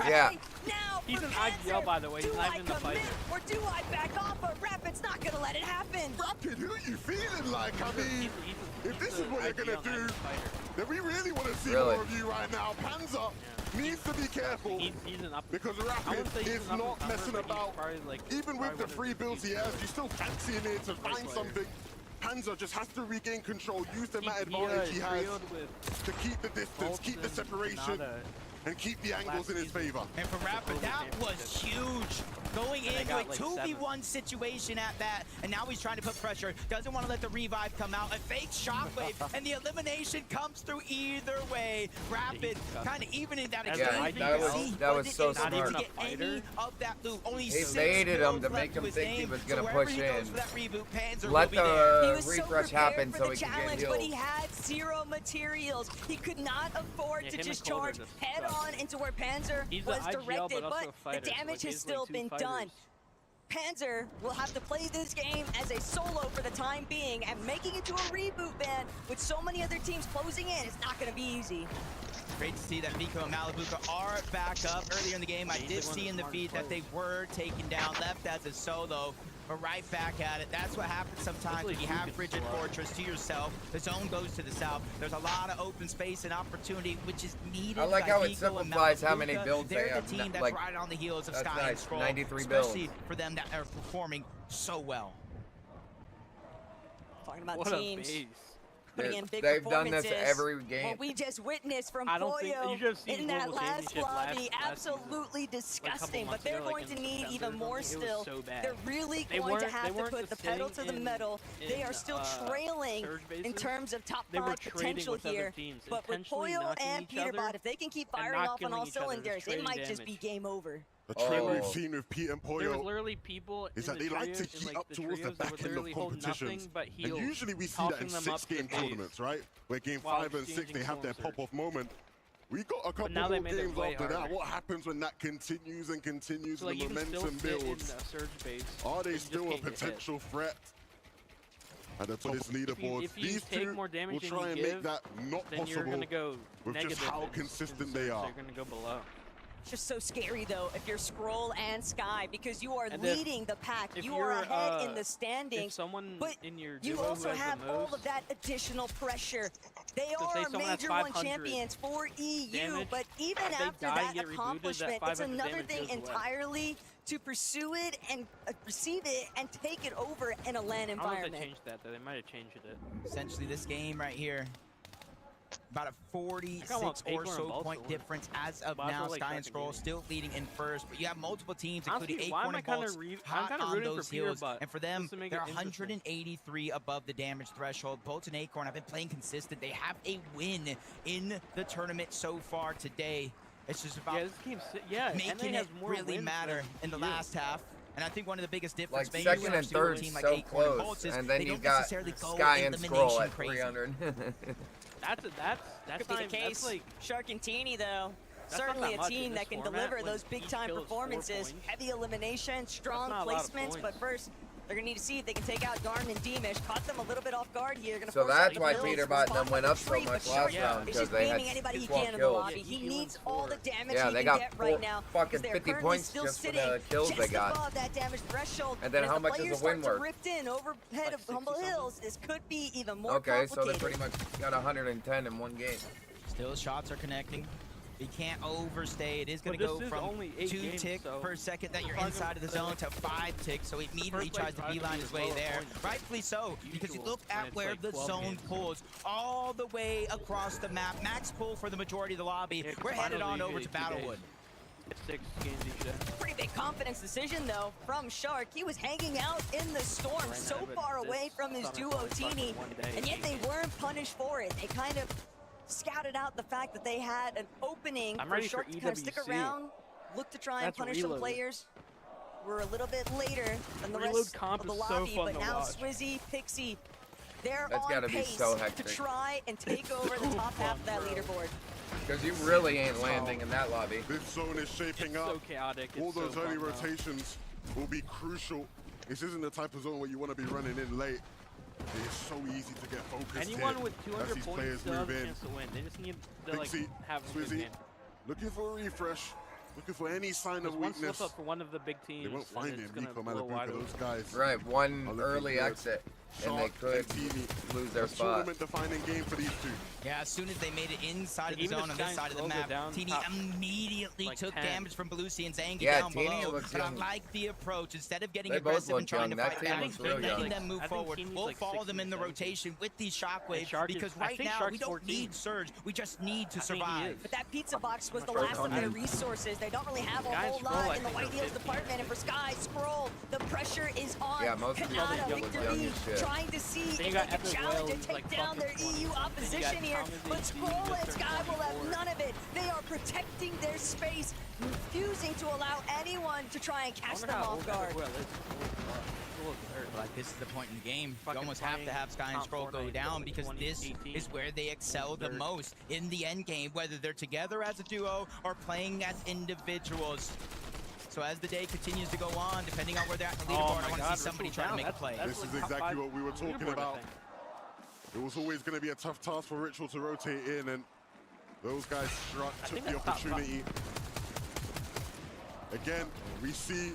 Yeah. He's an IGL, by the way. He's not even the fighter. Or do I back off? But Rapid's not gonna let it happen. Rapid, who are you feeling like? I mean, if this is what you're gonna do, then we really want to see more of you right now. Panzer needs to be careful because Rapid is not messing about. Even with the free builds he has, he's still fancying it to find something. Panzer just has to regain control, use the mat advantage he has to keep the distance, keep the separation, and keep the angles in his favor. And for Rapid, that was huge. Going into a 2v1 situation at that, and now he's trying to put pressure. Doesn't want to let the revive come out. A fake shockwave, and the elimination comes through either way. Rapid kind of evening that exchange. That was so smart. To get any of that loot. Only he baited him to make him think he was going to push in. Let the refresh happen so he can get healed. But he had zero materials. He could not afford to just charge head on into where Panzer was directed, but the damage has still been done. Panzer will have to play this game as a solo for the time being, and making it to a reboot ban with so many other teams closing in is not going to be easy. Great to see that Miko and Malibuka are back up. Earlier in the game, I did see in the feed that they were taken down, left as a solo, but right back at it. That's what happens sometimes when you have Frigid Fortress to yourself. The zone goes to the south. There's a lot of open space and opportunity, which is needed. I like how it simplifies how many builds they have. They're the team that's right on the heels of Sky and Scroll, 93 builds. especially for them that are performing so well. Talking about teams. Putting in big They've done this every game. What we just witnessed from Pollo in that last lobby, absolutely disgusting. But they're going to need even more still. They're really going to have to put the pedal to the metal. They are still trailing in terms of top 5 potential here. But with Pollo and Peterbot, if they can keep firing off on all cylinders, it might just be game over. The trend we've seen with Pete and Pollo is that they like to heat up towards the back end of competitions. And usually we see that in 6-game tournaments, right? Where game 5 and 6, they have their pop-off moment. We got a couple more games after that. What happens when that continues and continues and the momentum builds? Are they still a potential threat? And then for this leaderboard, these two will try and make that not possible with just how consistent they are. You're going to go below. It's just so scary, though, if you're Scroll and Sky, because you are leading the pack. You are ahead in the standings, but you also have all of that additional pressure. They are Major 1 champions for EU, but even after that accomplishment, it's another thing entirely to pursue it and receive it and take it over in a LAN environment. I don't know if they changed that, though. They might have changed it. Essentially, this game right here, about a 46 or so point difference as of now. Sky and Scroll still leading in first, but you have multiple teams, including Acorn and Bolts, hot on those heels. And for them, they're 183 above the damage threshold. Bolts and Acorn have been playing consistent. They have a win in the tournament so far today. It's just about making it really matter in the last half. And I think one of the biggest differences, like second and third team like so Acorn close, and then you got Sky and Scroll at 300. Could be the case. Like Sharkantini, though. Certainly a team that can deliver those big-time performances. Heavy elimination, strong placements, but first, they're going to need to see if they can take out Garn and Deemish. Caught them a little bit off guard here. So that's why Peterbot and them went up so much last round, because they had 12 kills. He needs all the damage he can get right now. Fucking 50 points just for the kills they got. That damage threshold. And then how much is the win worth? Ripped in overhead of Humble Hills. This could be even more complicated. So they pretty much got 110 in one game. Still shots are connecting. You can't overstay. It is going to go from 2 ticks per second that you're inside of the zone to 5 ticks. So he immediately tries to beeline his way there. Rightfully so, because you look at where the zone pulls all the way across the map. Max pull for the majority of the lobby. We're headed on over to Battlewood. Pretty big confidence decision, though, from Shark. He was hanging out in the storm so far away from his duo, Teeny, and yet they weren't punished for it. They kind of scouted out the fact that they had an opening for Shark to kind of stick around, look to try and punish some players. We're a little bit later than the rest of the lobby, but now Swizzy, Pixie, they're on pace to try and take over the top half of that leaderboard. Because you really ain't landing in that lobby. This zone is shaping up. So chaotic. All those early rotations will be crucial. This isn't the type of zone where you want to be running in late. It's so easy to get focused. Anyone here with 200 as these points players still have move a in. chance to win. They just need to like Pixie, have a good Swizzy, game. looking for a refresh. Looking for any sign of One weakness. slip up for one of the big teams. They won't find it. Nico Malabuka, those guys. Right, one early exit, and they could lose their spot. Tournament-defining game for these two. Yeah, as soon as they made it inside of the zone on this side of the map, Teeny immediately took damage from Belusi and Zangy down below. But I like the approach. Instead of getting aggressive and trying to fight back, letting them move forward. We'll follow them in the rotation with these shockwaves because right now we don't need Surge. We just need to survive. But that pizza box was the last of their resources. They don't really have a whole lot in the White Heels department. And for Sky, Scroll, the pressure is on. Yeah, most Kanata, Victor B, trying to see if they can challenge and take down their EU opposition here. But Scroll and Sky will have none of it. They are protecting their space, refusing to allow anyone to try and catch them off guard. Like this is the point in the game. You almost have to have Sky and Scroll go down because this is where they excel the most in the end game, whether they're together as a duo or playing as individuals. So as the day continues to go on, depending on where they're at in the leaderboard, I want to see somebody try to make a play. This is exactly what we were talking about. It was always going to be a tough task for Ritual to rotate in, and those guys took the opportunity. Again, we see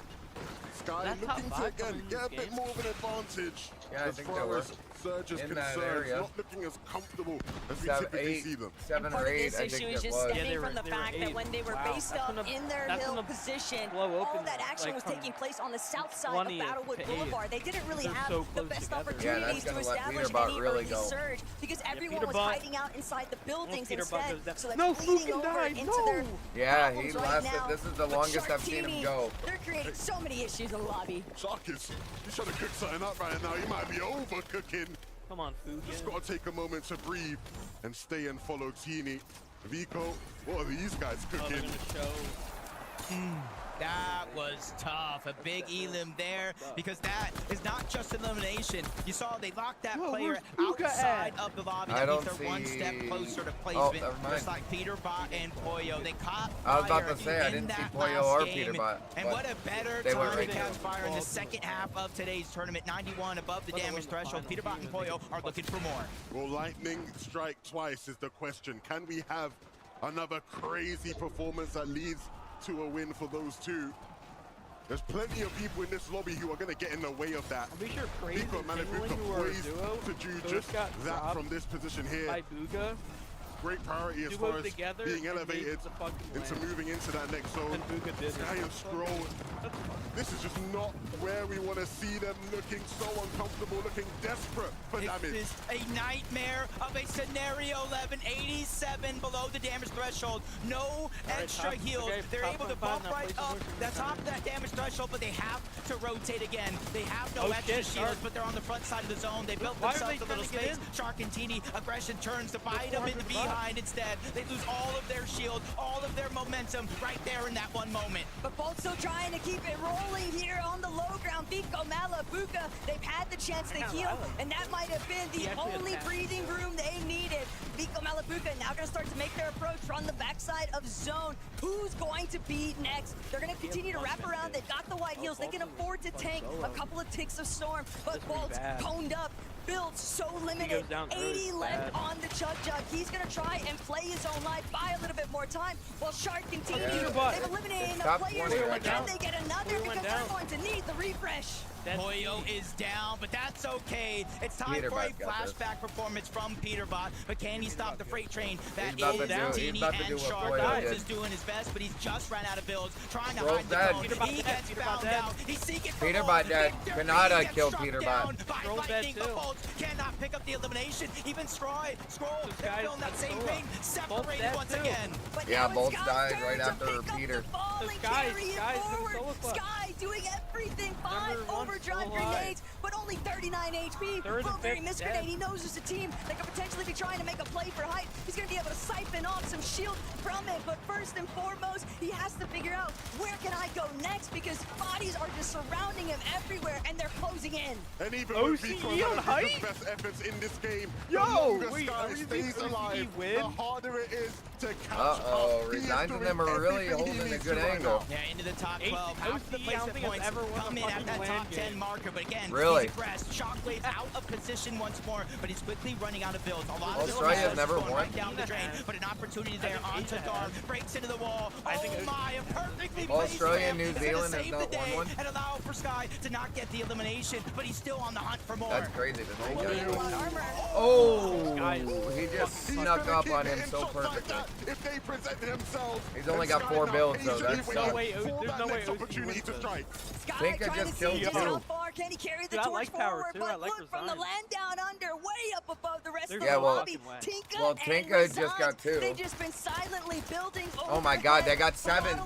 Sky looking to, again, get a bit more of an advantage as far as Surge is concerned. Not looking as comfortable as we typically see them. 7 or 8, I think issue is just stemming from the fact that when they were based up in their hill position, all that action was taking place on the south side of Battlewood Boulevard. They didn't really have the best opportunities to establish any early surge because everyone was hiding out inside the buildings instead. So that's bleeding over into their he lasted. This is the longest I've seen him go. They're creating so many issues in the lobby. Shark is, he's trying to cook something up right now. He might be overcooking. Come on, Fugan. Just gotta take a moment to breathe and stay and follow Teeny. Vico, what are these guys cooking? That was tough. A big elim there because that is not just elimination. You saw they locked that player outside of the lobby. That means they're one step closer to placement. Just like Peter Bot and Poyo. They caught fire. I was about to say, I didn't see Poyo or Peter Bot. And what a better time to catch fire in the second half of today's tournament. 91 above the damage threshold. Peter Bot and Poyo are looking for more. Will lightning strike twice is the question. Can we have another crazy performance that leads to a win for those two? There's plenty of people in this lobby who are going to get in the way of that. I'm pretty sure Crazy Vico and Malabuka poised to do just that from this position here. By Booga. Great priority as far as being elevated into moving into that next zone. Sky and Scroll. This is just not where we want to see them, looking so uncomfortable, looking desperate for damage. This is a nightmare of a scenario 11, 87 below the damage threshold. No extra heals. They're able to bump right up the top of that damage threshold, but they have to rotate again. They have no extra shields, but they're on the front side of the zone. They built themselves a little space. Shark and Teeny, aggression turns to bite them in the behind instead. They lose all of their shield, all of their momentum right there in that one moment. But both still trying to keep it rolling here on the low ground. Vico, Malabuka, they've had the chance to heal, and that might have been the only breathing room they needed. Vico, Malabuka now going to start to make their approach from the backside of zone. Who's going to be next? They're going to continue to wrap around. They've got the white heals. They can afford to tank a couple of ticks of storm, but Bolt's coned up. Builds so limited. 80 left on the Chug Jug. He's going to try and play his own life, buy a little bit more time, while Shark continues. They've eliminated enough players, but can they get another? Because they're going to need the refresh. Pollo is down, but that's okay. It's time for a flashback performance from Peterbot. But can he stop the freight train that is Teeny and Shark? Dogs is doing his best, but he's just ran out of builds, trying to hide the cone. He gets found out. He's seeking for Peterbot dead. Kanata killed Peterbot. Cannot pick up the elimination. Even Scroll, they're feeling that same pain. Separated once again. Yeah, both died right after Peter. Sky doing everything. 5 overdrive grenades, but only 39 HP. Blueberry Mist Grenade, he knows there's a team that could potentially be trying to make a play for height. He's going to be able to siphon off some shield from it, but first and foremost, he has to figure out where can I go next, because bodies are just surrounding him everywhere, and they're closing in. And even with Vico the best efforts in this game, the longer Sky stays alive, the harder it is to catch up. Resigns of them are really holding a good angle. Yeah, into the top 12. Half the placement points come in at that top 10 marker, but again, really? he's aggressed. Shockwave out of position once more, but he's quickly running out of builds. A lot of Australia never won. Right down the drain, but an opportunity there onto Gar, breaks into the wall. Oh my, a perfectly placed Australia, New Zealand has save not the day won one. and allow for Sky to not get the elimination, but he's still on the hunt for more. That's crazy to think of. Oh, he just snuck up on him so perfectly. If they present themselves, he's only got 4 builds, so that's there's no way opportunity to strike. Tinka just killed 2. Can he carry the torch forward? But look, from the land down under, way up above the rest of the lobby, Tinka just got 2. They've just been silently building. Oh my God, they got 7.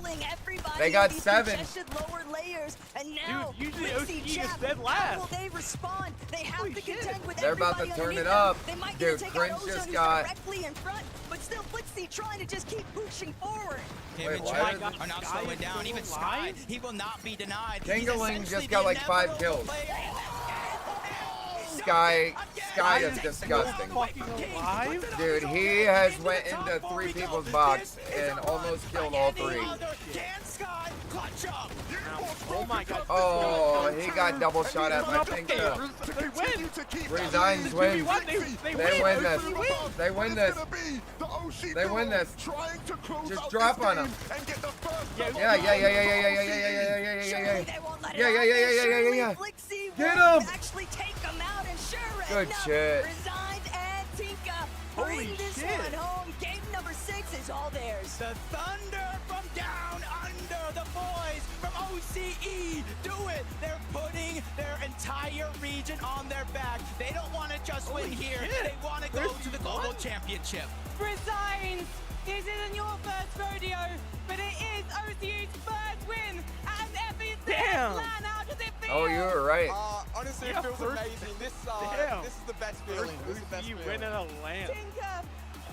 They got 7. Lower layers, and now usually OC is dead last. Will they respond? They have to contend with They're about to turn it up. Dude, Prince just got directly in front, but still Blitzy trying to just keep pushing forward. Him and Jack are not slowing down. Even Sky, he will not be denied. Tingaling just got like 5 kills. Sky is disgusting. Dude, he has went into 3 people's box and almost killed all 3. Oh my God. Oh, he got double shot at by Tinka. Resigns wins. They win this. They win this. They win this. Just drop on him. Yeah. Get him. Good shit. Resigned and Tinka bring this one home. Game number 6 is all theirs. The thunder from down under, the boys from OCE do it. They're putting their entire region on their back. They don't want to just win here. They want to go to the global championship. Resigns. This isn't your first rodeo, but it is OCE's first win at an FEC LAN. How does it feel? Oh, you were right. Honestly, it feels amazing. This is the best feeling. This is the best feeling. Win at a LAN. Tinka,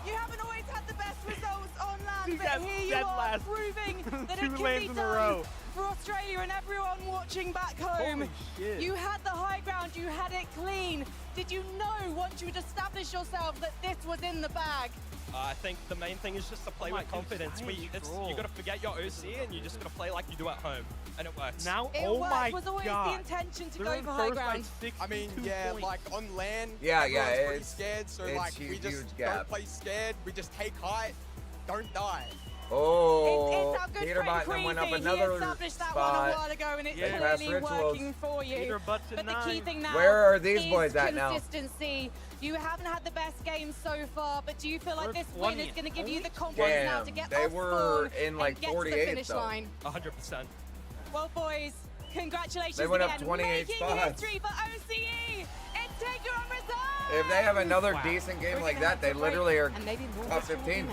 you haven't always had the best results on LAN, but here you are proving that it can be done for Australia and everyone watching back home. You had the high ground, you had it clean. Did you know once you'd established yourself that this was in the bag? I think the main thing is just to play with confidence. You got to forget your OC and you just got to play like you do at home, and it works. Now, it was always the intention to go for high ground. I mean, yeah, like on LAN, everyone's pretty scared, so like we just don't play scared. We just take height, don't die. Oh, it's our good Peterbot friend went up Creepy. another He established that spot. one a while ago, and it's really working for you. But the key thing now Where are these is boys at now? consistency. You haven't had the best game so far, but do you feel like this win is going to give you the confidence now to get they off were full in like and get 48 to the finish though. line? 100%. Well, boys, congratulations They went up again. 28 Making spots. history for OCE. And take your own result. If they have another decent game like that, they literally are top 15.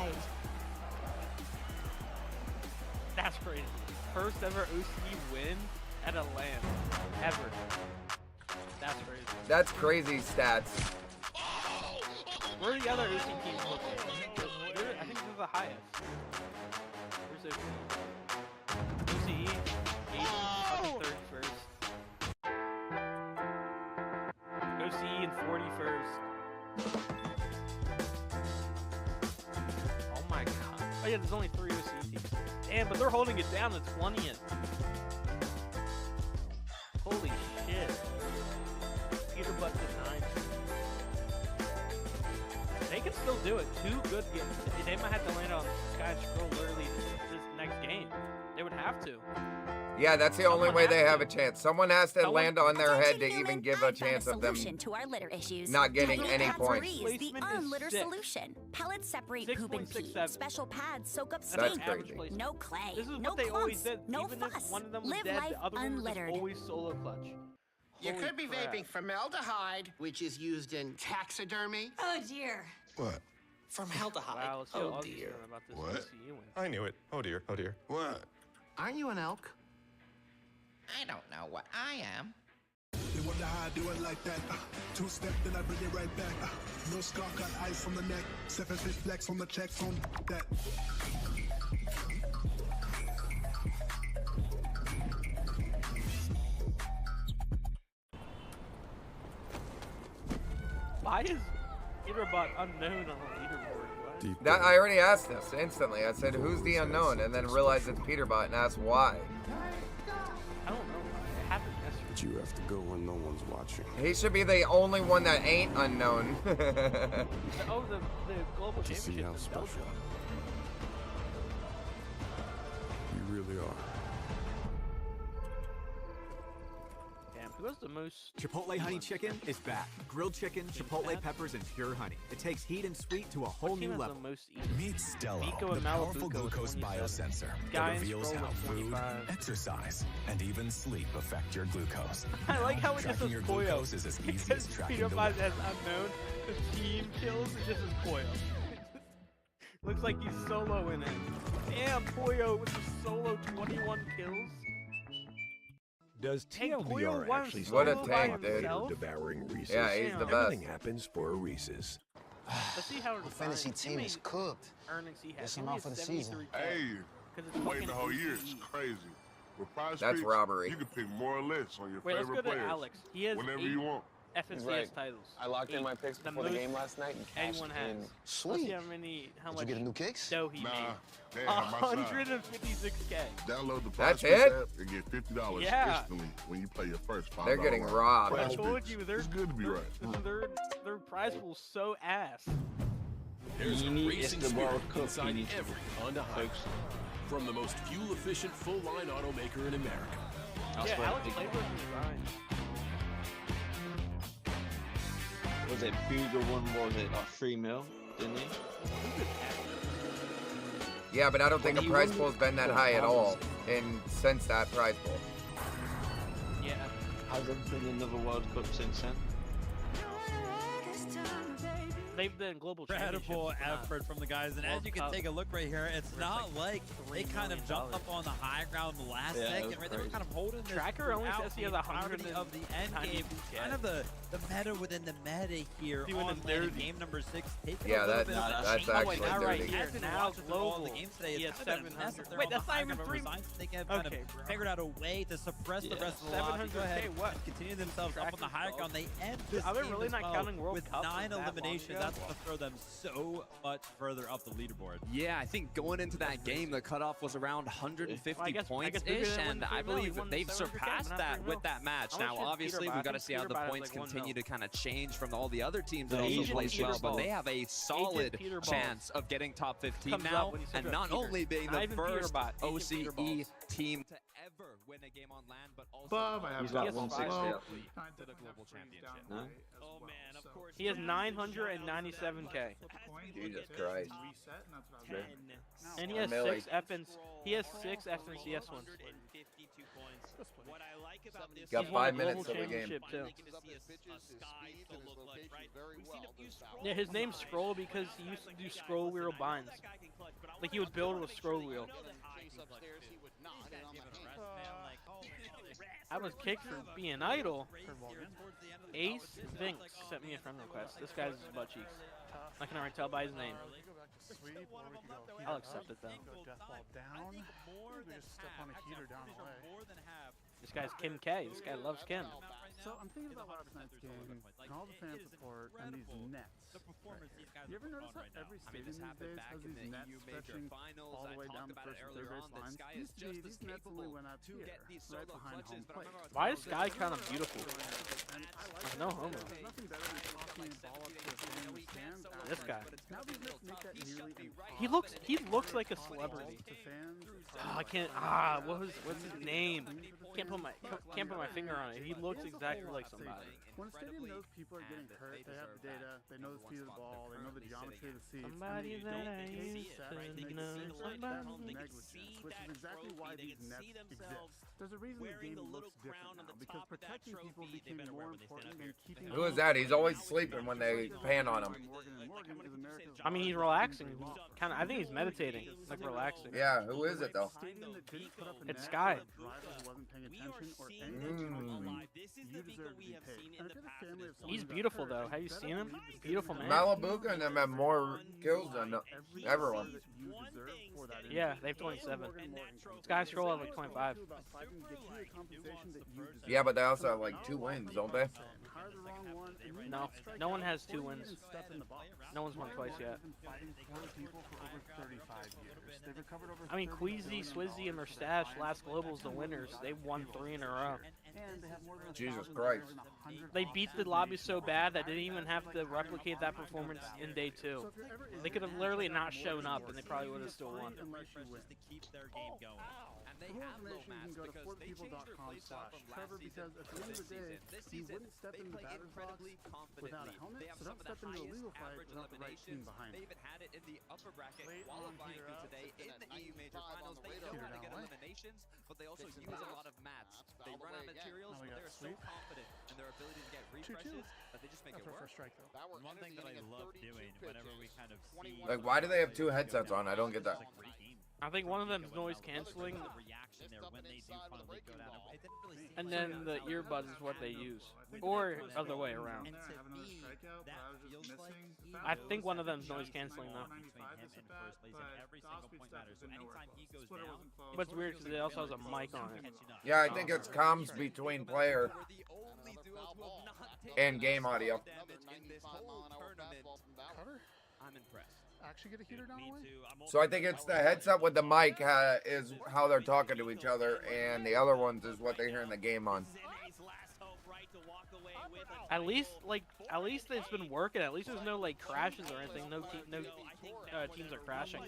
That's crazy. First ever OC win at a LAN. Ever. That's crazy. That's crazy stats. Where are the other OC teams looking? I think they're the highest. Where's OC? OCE, 80, 31st. OCE in 41st. Oh my god. Oh yeah, there's only 3 OCE teams. Damn, but they're holding it down to 20th. Holy shit. Peterbot to 9. They can still do it. 2 good games. They might have to land on Sky and Scroll literally this next game. They would have to. Yeah, that's the only way they have a chance. Someone has to land on their head to even give a chance of them to our litter issues. not getting any points. Is the unlitter solution. Pellets separate poop and pee. Special pads soak up That's stink. crazy. No clay. This is no what they always clumps. did. No Even fuss. if one of them was Live dead, life the other one was unlittered. always solo clutch. You Holy could be crap. vaping formaldehyde, which is used in taxidermy. Oh dear. What? Formaldehyde. Wow, let's see Oh what dear. about this What? ECU win. I knew it. Oh dear. Oh dear. What? Aren't you an elk? I don't know what I am. They wonder how I do it like that. Two-step, then I bring it right back. No scar, got ice on the neck. 7 feet flex on the checks on that. Why is Peterbot unknown on the leaderboard? What? That I already asked this instantly. I said, "Who's the unknown?" and then realized it's Peterbot and asked why. I don't know. It happened yesterday. But you have to go when no one's watching. He should be the only one that ain't unknown. Oh, the global To see championship. how is special Belgium. you really are. Damn, who has the most? Chipotle honey chicken is back. Grilled chicken, chipotle peppers, and pure honey. It takes heat and sweet to a whole What team new has level. the most Meet Stello, Vico the and powerful Malibuco glucose with 27. biosensor Guy that and reveals Scroll how with food, 25. exercise, and even sleep affect your glucose. I like how it just Tracking says your Koyo. glucose is as easy as Because tracking the Peterbot weather. has unknown. The team kills, it just says Koyo. Looks like he's solo in it. Damn, Koyo with a solo 21 kills. Does Koyo TLDR won actually What a stand tank, for dude. Peter devouring Reese's? Yeah, he's the best. Everything happens for a Reese's. Let's see how The fantasy team is cooked. earnings he has. Guess He I'm only out for has the season. 73K. Hey, 'Cause it's waiting the fucking whole year. ECE. It's crazy. With prize That's picks, robbery. You can pick more or less on your Wait, let's favorite go to players. Alex. He has whenever 8 you want. FNCS right. titles. I locked in 8. my picks The before the most game last night and cashed anyone has. in. Let's see Sweet. how Did much you get a new kicks? dough he Nah, made. they ain't on my side. 156K. Download the That's prize picks it? app and get $50 Yeah. instantly when you play your first $5 They're getting round. robbed. Prize I told Picks. you, they're It's good to be right. Their prize pool's so ass. There's a It's racing the spirit World Cup. inside You need every Honda Hiace. From the most fuel-efficient full-line automaker in America. Yeah, Alex played with design. Was it Bugle one? Was it like 3 mil? Didn't he? Yeah, but I don't think When a you prize win pool's been that the high at all thousands. since that prize pool. Yeah. Has there been another World Cup since then? They've been global Incredible championships, but effort from the guys, and World as you can Cup. take a look right here, it's It's not like like they $3 kind of million. jumped up on the high ground the last Yeah, second, that's right? They were crazy. kind of holding this Tracker only throughout says he the has entirety of the end game. 192K. Kind of the meta within the meta here Doing on the landing dirty. game number 6. Taking Yeah, a little that- bit of a that's change. actually Now right dirty. here, As in now now through all the global, games today, he it's has kind of been a mess 700. up there Wait, on the that's not high even ground. 3 Resigns, they have kind Okay, of bro. figured out a way to suppress the Yeah. rest of the lobby. Go ahead 700K what? and continue themselves up on the high ground. They end this Are they game really as not well counting World with Cup 9 that long eliminations. ago? That's going to throw them so much further up the leaderboard. Yeah, I think going into that game, the cutoff was around 150 Well, I guess points-ish, Booker didn't win and the I 3 mil, he believe won that they've 700K, surpassed but not that 3 with mil. that match. I Now, wish it was obviously, Peterbot. we've got I to think see how the Peterbot has points like 1 continue mil. to kind of change from all the other teams that Agent also placed well, but Peterbot. they have a solid Peterbot chance of getting top 15 Comes now, up when you and said not Peter. only being Not the even first Peterbot, Agent OCE Peterballs. team to ever win a game on land, but also Above, I have He's got Buffalo. 160. I to the definitely global have Freeze championship. down No? way as well, so He has 997K. flip a coin, Jesus hit, Christ. and reset, and that's what I was doing. And he has Millie. 6 FNs. He has 6 FNCS ones. What I like about this Got He's won a 5 minutes global till the game. championship, too. Very well. Yeah, his name's Scroll because he used to do scroll wheel binds. Like he would build with scroll wheel. I was kicked for being idle. Ace Vinx sent me a friend request. This guy's butt cheeks. I can already tell by his name. I'll accept it though. Death ball down. We just step on a heater down away. This guy's Kim K. This guy loves Kim. So I'm thinking about last night's game and all the fan support and these nets. The performance these guys You ever are notice on how right now. every I mean, stadium this these happened days back has in these the nets EU Major stretching Finals. all the I way down talked the about it first and earlier third on. base This lines? guy is Used to be just as these nets only capable went up to here, get these right solo behind clutches, home but I plate. remember Why is Sky kind of beautiful? And I like No that homo. because there's nothing better than tossing a ball up to a fan in the stands. This guy. Now these nets make that nearly He looks like a celebrity. to fans. Oh, I can't. What's his name? Can't put my finger on it. He looks exactly like somebody. When a stadium knows people are getting hurt, they have the data, they know the speed of the ball, they know the geometry of the seats, Somebody and that they I don't used take to sets and know. make negligence, which is exactly why these nets exist. There's a reason the game looks different now, because protecting people became more important than keeping. Who is that? He's always sleeping when they pan on him. I mean, he's relaxing. Kind of. I think he's meditating, like relaxing. Yeah, who is it though? It's Sky. He's beautiful though. Have you seen him? Beautiful man. Malibuca and them have more kills than everyone. Yeah, they have 27. Sky Scroll have like 25. Yeah, but they also have like 2 wins, don't they? No, no one has 2 wins. No one's won twice yet. I mean, Queasy, Swizzy, and Mustache last Global's the winners. They've won 3 in a row. Jesus Christ. They beat the lobby so bad that they didn't even have to replicate that performance in day 2. They could have literally not shown up and they probably would have still won. Just to keep their game going. And they have low mats because they changed their playstyle from last season to this season. This season, they play incredibly confidently. They have some of the highest average eliminations. They even had it in the upper bracket qualifying through today in the EU Major Finals. They know how to get eliminations, but they also use a lot of mats. They run out of materials, but they're so confident in their ability to get refreshes that they just make it work. One thing that I love doing whenever we kind of see... Like, why do they have 2 headsets on? I don't get that. I think one of them is noise canceling, and then the earbuds is what they use, or other way around. I think one of them is noise canceling though. But it's weird because it also has a mic on it. Yeah, I think it's comms between player and game audio. I'm impressed. Actually get a heater down the way? So I think it's the headset with the mic is how they're talking to each other, and the other ones is what they hear in the game on. At least it's been working. At least there's no like crashes or anything. No teams are crashing.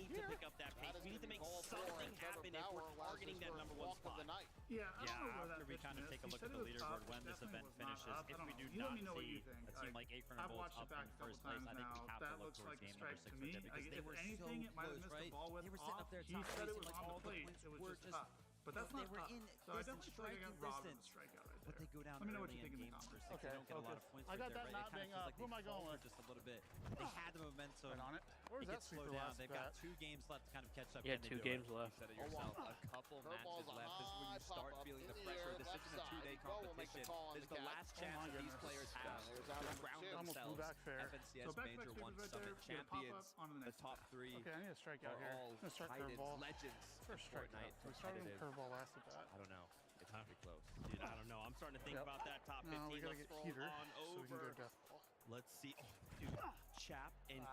Yeah, after we kind of take a look at the leaderboard when this event finishes, if we do not see a team like Akron or Bolts up in first place, I think we have to look towards game number 6 right there because they were so close, right? They were sitting up there top facing like all the points were just tough. But that's not they were in distance, striking distance. But they go down early in game number 6. They don't get a lot of points I right got there, that right? It kind of not being feels up. like Who am I they going faltered with? just a little bit. They had the momentum. Right on it. Where's It that could slow sweeper down. last They've got bat? 2 games left to kind of catch up. Yeah, Can they 2 do games it? left. You said it yourself. A couple matches left. This is when you start feeling the pressure. This isn't a 2-day competition. This is the last chance that these players have to ground themselves. FNCS Major 1 Summit champions. The top 3 Okay, I need to strike out are here. all I'm gonna start Titans, curveball. legends. First strike out. So we started with curveball last at bat. I don't know. It's pretty close. Dude, I don't know. I'm starting to think about that top 15. No, we gotta Let's get scroll heater on so we can over. go death ball. Let's see. Oh, dude, Chap and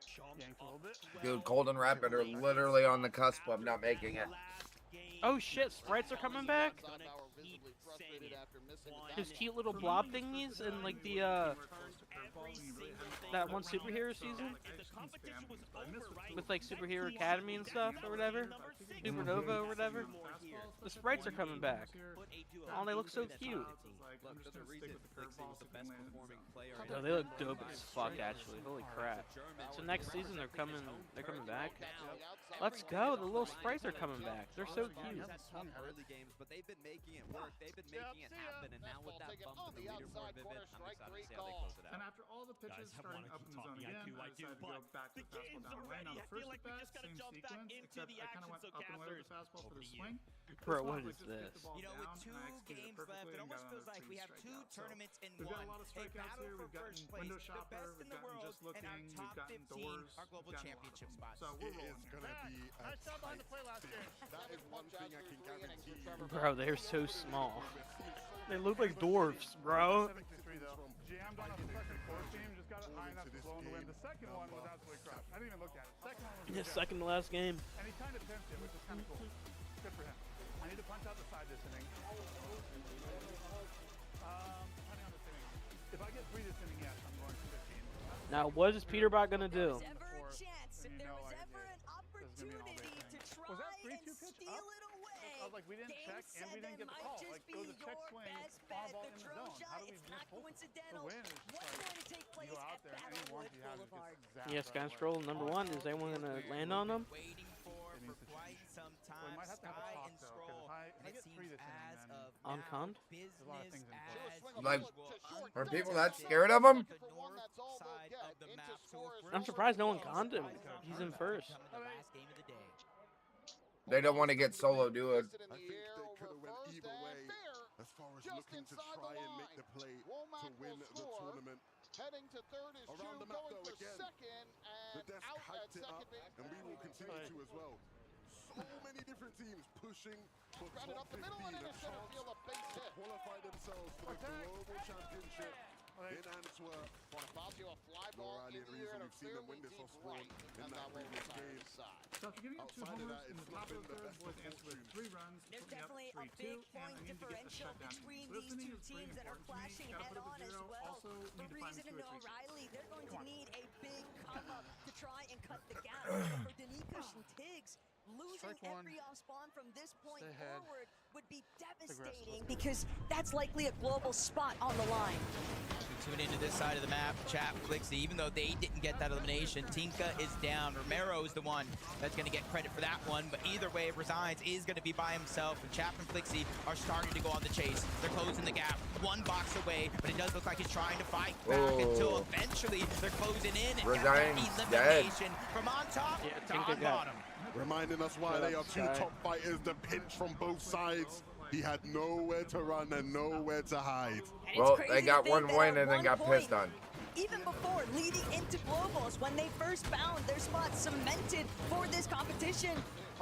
Chomp Yanked a little bit. Dude, Cold and Rapid are literally on the cusp of not making it. Oh shit, sprites are coming back? His cute little blob thingies and like the that one superhero season with like Superhero Academy and stuff or whatever, Supernova or whatever. The sprites are coming back. Oh, they look so cute. Look, there's a reason Dixie was the best performing player. No, they look dope as fuck actually. Holy crap. So next season they're coming back. Let's go. The little sprites are coming back. They're so cute. Tough early games, but they've been making it work. They've been making it happen, and now with that bump in the leaderboard, Vivid, I'm excited to see how they close it out. And after all the pitches starting up in the zone again, I decided to go back to the fastball down the way. Now the first at bat, same sequence, except I kind of went up and away with the fastball for the swing. Bro, what is this? You know, with 2 games left, it almost feels like we have 2 tournaments in We've one. got a lot of strikeouts here. We've gotten Window Shopper, we've gotten Just Looking, we've gotten Doors, our global championship spots. So we're rolling. It's gonna be I saw behind the play last game. that is one thing I can guarantee. Bro, they're so small. They look like dwarfs, bro. Jammed on a fucking force beam, just got it high enough to blow in the wind. The second one was absolutely crap. I didn't even look at it. Second one was Yeah, second to last game. And he kind of pimped it, which is kind of cool. Good for him. I need to punch out the side this inning. Depending on this inning. If I get 3 this inning, yes, I'm going to 15. Now, what is Peterbot gonna do? Was that 3-2 pitch up? I was like, we didn't check and we didn't get the call. Like, it was a check swing, on ball in the zone. How do we miss both? The win is just like, you go out there, any one you have is just zapped. Yeah, Sky Scroll #1. Is anyone gonna land on them? We might have to have a talk though, because if I get 3 this inning, then On Cond? there's a lot of things in play. Like, are people that scared of him? I'm surprised no one conned him. He's in first. They don't want to get solo do it. I think they could have went either way as far as looking to try and make the play to win the tournament. Heading to third is Around the map though again. The desk hyped it up, and we will continue to as well. So many different teams pushing for top 15 and a chance to qualify themselves for the global championship in Antwerp. Bonifacio, a fly ball O'Reilly in and the air Reason, and a we've seen them win fairly this deep off-score right, in and that that one previous was on game. his side. So after giving up 2 Outside of homers that, in it's the not top of been the the third, best boys of answered with fortunes. 3 runs. There's put me up definitely a 3-2, big and point I need to get the differential shutdown. between So this these inning two is pretty teams that are important to me. clashing Gotta head put up on a as 0. well. Also, For need to find Reason the and 2 or 3. O'Reilly, they're going to need a big come up to try and cut the gap. For Danikush and Tiggs, losing every off spawn from this point forward would be devastating because that's likely a global spot on the line. Tune into this side of the map, Chap, Flixie, even though they didn't get that elimination, Tinka is down. Romero is the one that's going to get credit for that one, but either way, Resigns is going to be by himself, and Chap and Flixie are starting to go on the chase. They're closing the gap, 1 box away, but it does look like he's trying to fight back until eventually they're closing in and got that elimination from on top to on bottom. Reminding us why they are 2 top fighters, the pinch from both sides. He had nowhere to run and nowhere to hide. Well, they got 1 win and then got pissed on. Even before leading into globals, when they first found their spot cemented for this competition,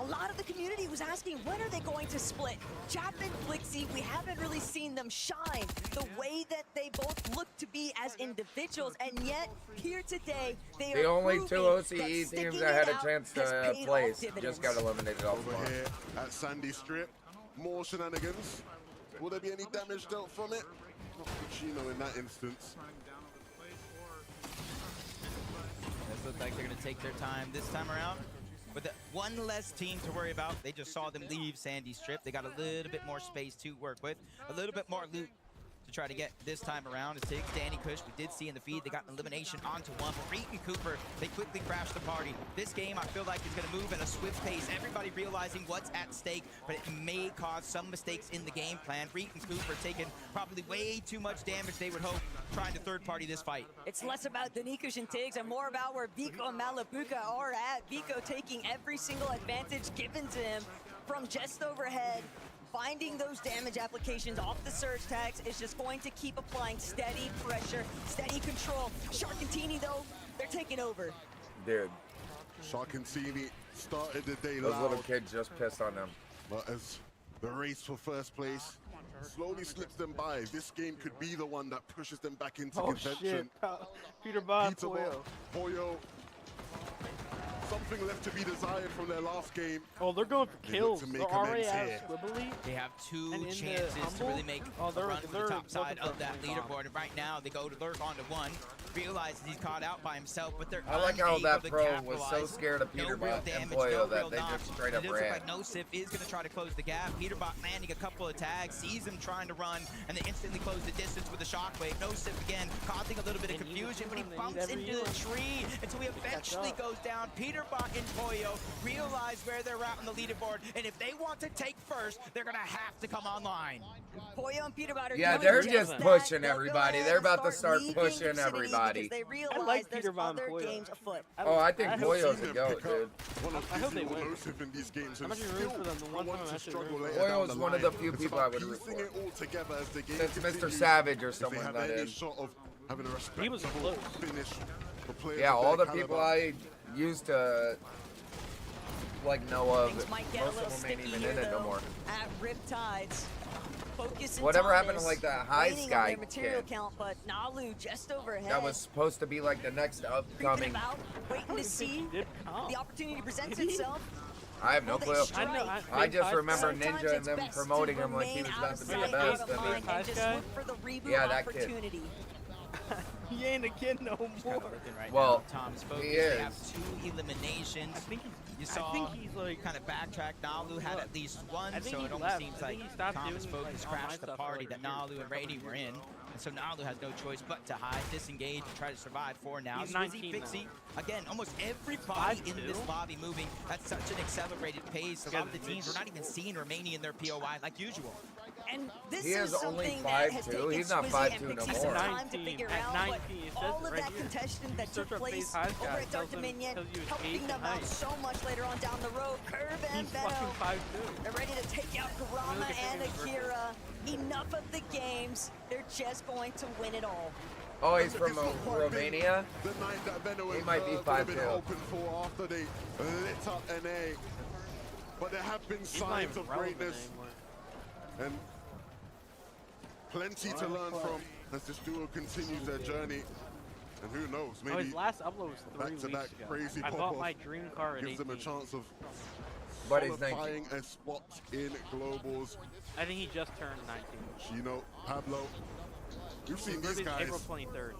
a lot of the community was asking, when are they going to split? Chap and Flixie, we haven't really seen them shine the way that they both look to be as individuals, and yet here today they are The only 2 OCE that teams that had a chance to place dividends. just got eliminated off the Over here at Sandy Strip, more shenanigans. Will there be any damage dealt from it? Not Puccino in that instance. This looks like they're going to take their time this time around. With the 1 less team to worry about, they just saw them leave Sandy Strip. They got a little bit more space to work with, a little bit more loot to try to get this time around. As Tiggs, Danny Kush, we did see in the feed, they got an elimination onto 1. But Reek and Cooper, they quickly crashed the party. This game, I feel like, is going to move at a swift pace. Everybody realizing what's at stake, but it may cause some mistakes in the game plan. Reek and Cooper taking probably way too much damage, they would hope, trying to third party this fight. It's less about Danikush and Tiggs and more about where Vico and Malabuka are at. Vico taking every single advantage given to him from just overhead. Finding those damage applications off the surge tags is just going to keep applying steady pressure, steady control. Sharkantini, though, they're taking over. Dude. Sharkantini started the day Those loud. little kids just pissed on them. But as the race for first place slowly slips them by, this game could be the one that pushes them back into contention. Peterbot, Pollo. Something left to be desired from their last game. Oh, they're going for kills. To They're make already amends at here. Squibbly. They have 2 And in the chances to Humble? really make Oh, a they're- run to the they're top side looking of that for a leaderboard. And right now, they go to lurk onto 1. Realizes he's caught out by himself, but they're I like how unable that to pro was capitalize. so scared of No real Peterbot and damage, Pollo no that real they knock. just straight up It does look ran. like Nosif is going to try to close the gap. Peterbot landing a couple of tags, sees him trying to run, and they instantly close the distance with a shockwave. Nosif again causing a little bit of confusion, but he bumps into the tree until he eventually goes down. Peterbot and Pollo realize where they're at on the leaderboard, and if they want to take first, they're going to have to come online. Pollo and Peterbot are Yeah, doing they're just just that. pushing They'll go everybody. ahead They're and about to start leaving pushing Vicinity everybody. because they realize like there's Peterbot and other Pollo. games afoot. Oh, I think I've Pollo's seen a them goat, pick up dude. one of I hope they Izzy win. Losif in these games I'm and actually rooting still for them. The one want time I'm to actually struggle rooting later for down Pollo's the one of line. the few It's people about I would root piecing for. it all together as the game Since Mr. continues. Savage or If they someone have that any is. sort of having a He was respectable close. finish for players Yeah, of all the their people caliber. I used to like know of. Things might get Most a little of them ain't sticky even here, in it no though, more. at Riptides. Focus and Whatever happened to Thomas like that high waiting on sky their material kid? count, but Nalu just overhead. That was supposed to be like the next creeping upcoming. about, waiting to see the opportunity presents itself. I have no Will they clue. strike? I just remember Sometimes Ninja and it's them best promoting to him like he was remain about out to of be the sight, best. out of mind, and just look for the reboot Yeah, that kid. opportunity. He ain't a kid no more. Well, Tom's focus. he They is. have 2 eliminations. I think You saw he's like kind of backtrack. Nalu had at least one, I think so he it almost left. seems I like think he stopped Tom's doing, focus like, online crashed the stuff for, party like, that a Nalu and Rainy were in. And so Nalu has no choice but to hide, disengage, and try to survive for now. He's Swizzy, 19 Fixie, again, almost everybody 5'2". in this lobby moving at such an accelerated pace. A lot of the teams, we're not even seeing remaining in their POI like usual. And this He is is only something that has 5'2". taken He's not Swizzy 5'2" and no Pixie some more. time to figure At out, 19, but it says all it of right that here. contention that Search took our place face high over guy at Dark tells him- Dominion, tells you his helping age and them out height. so much later on down the road. Curve and He's fucking Venom, 5'2". they're ready to take out Kurama Look at and his versus. Akira. Enough of the games. They're just going to win it all. Oh, he's from Romania? The night that Venom He might be would have been 5'2". open for after they lit up NA. But there have been He's not signs even of relevant greatness anymore. and plenty to learn from as this duo continues their journey. And who knows, Oh, maybe his last upload was 3 back weeks to that ago. crazy I pop bought off my dream car at gives them a 18. chance of But he's 19. solidifying a spot in globals. I think he just turned 19. Chino, Pablo, we've seen His these birthday's guys April 23rd.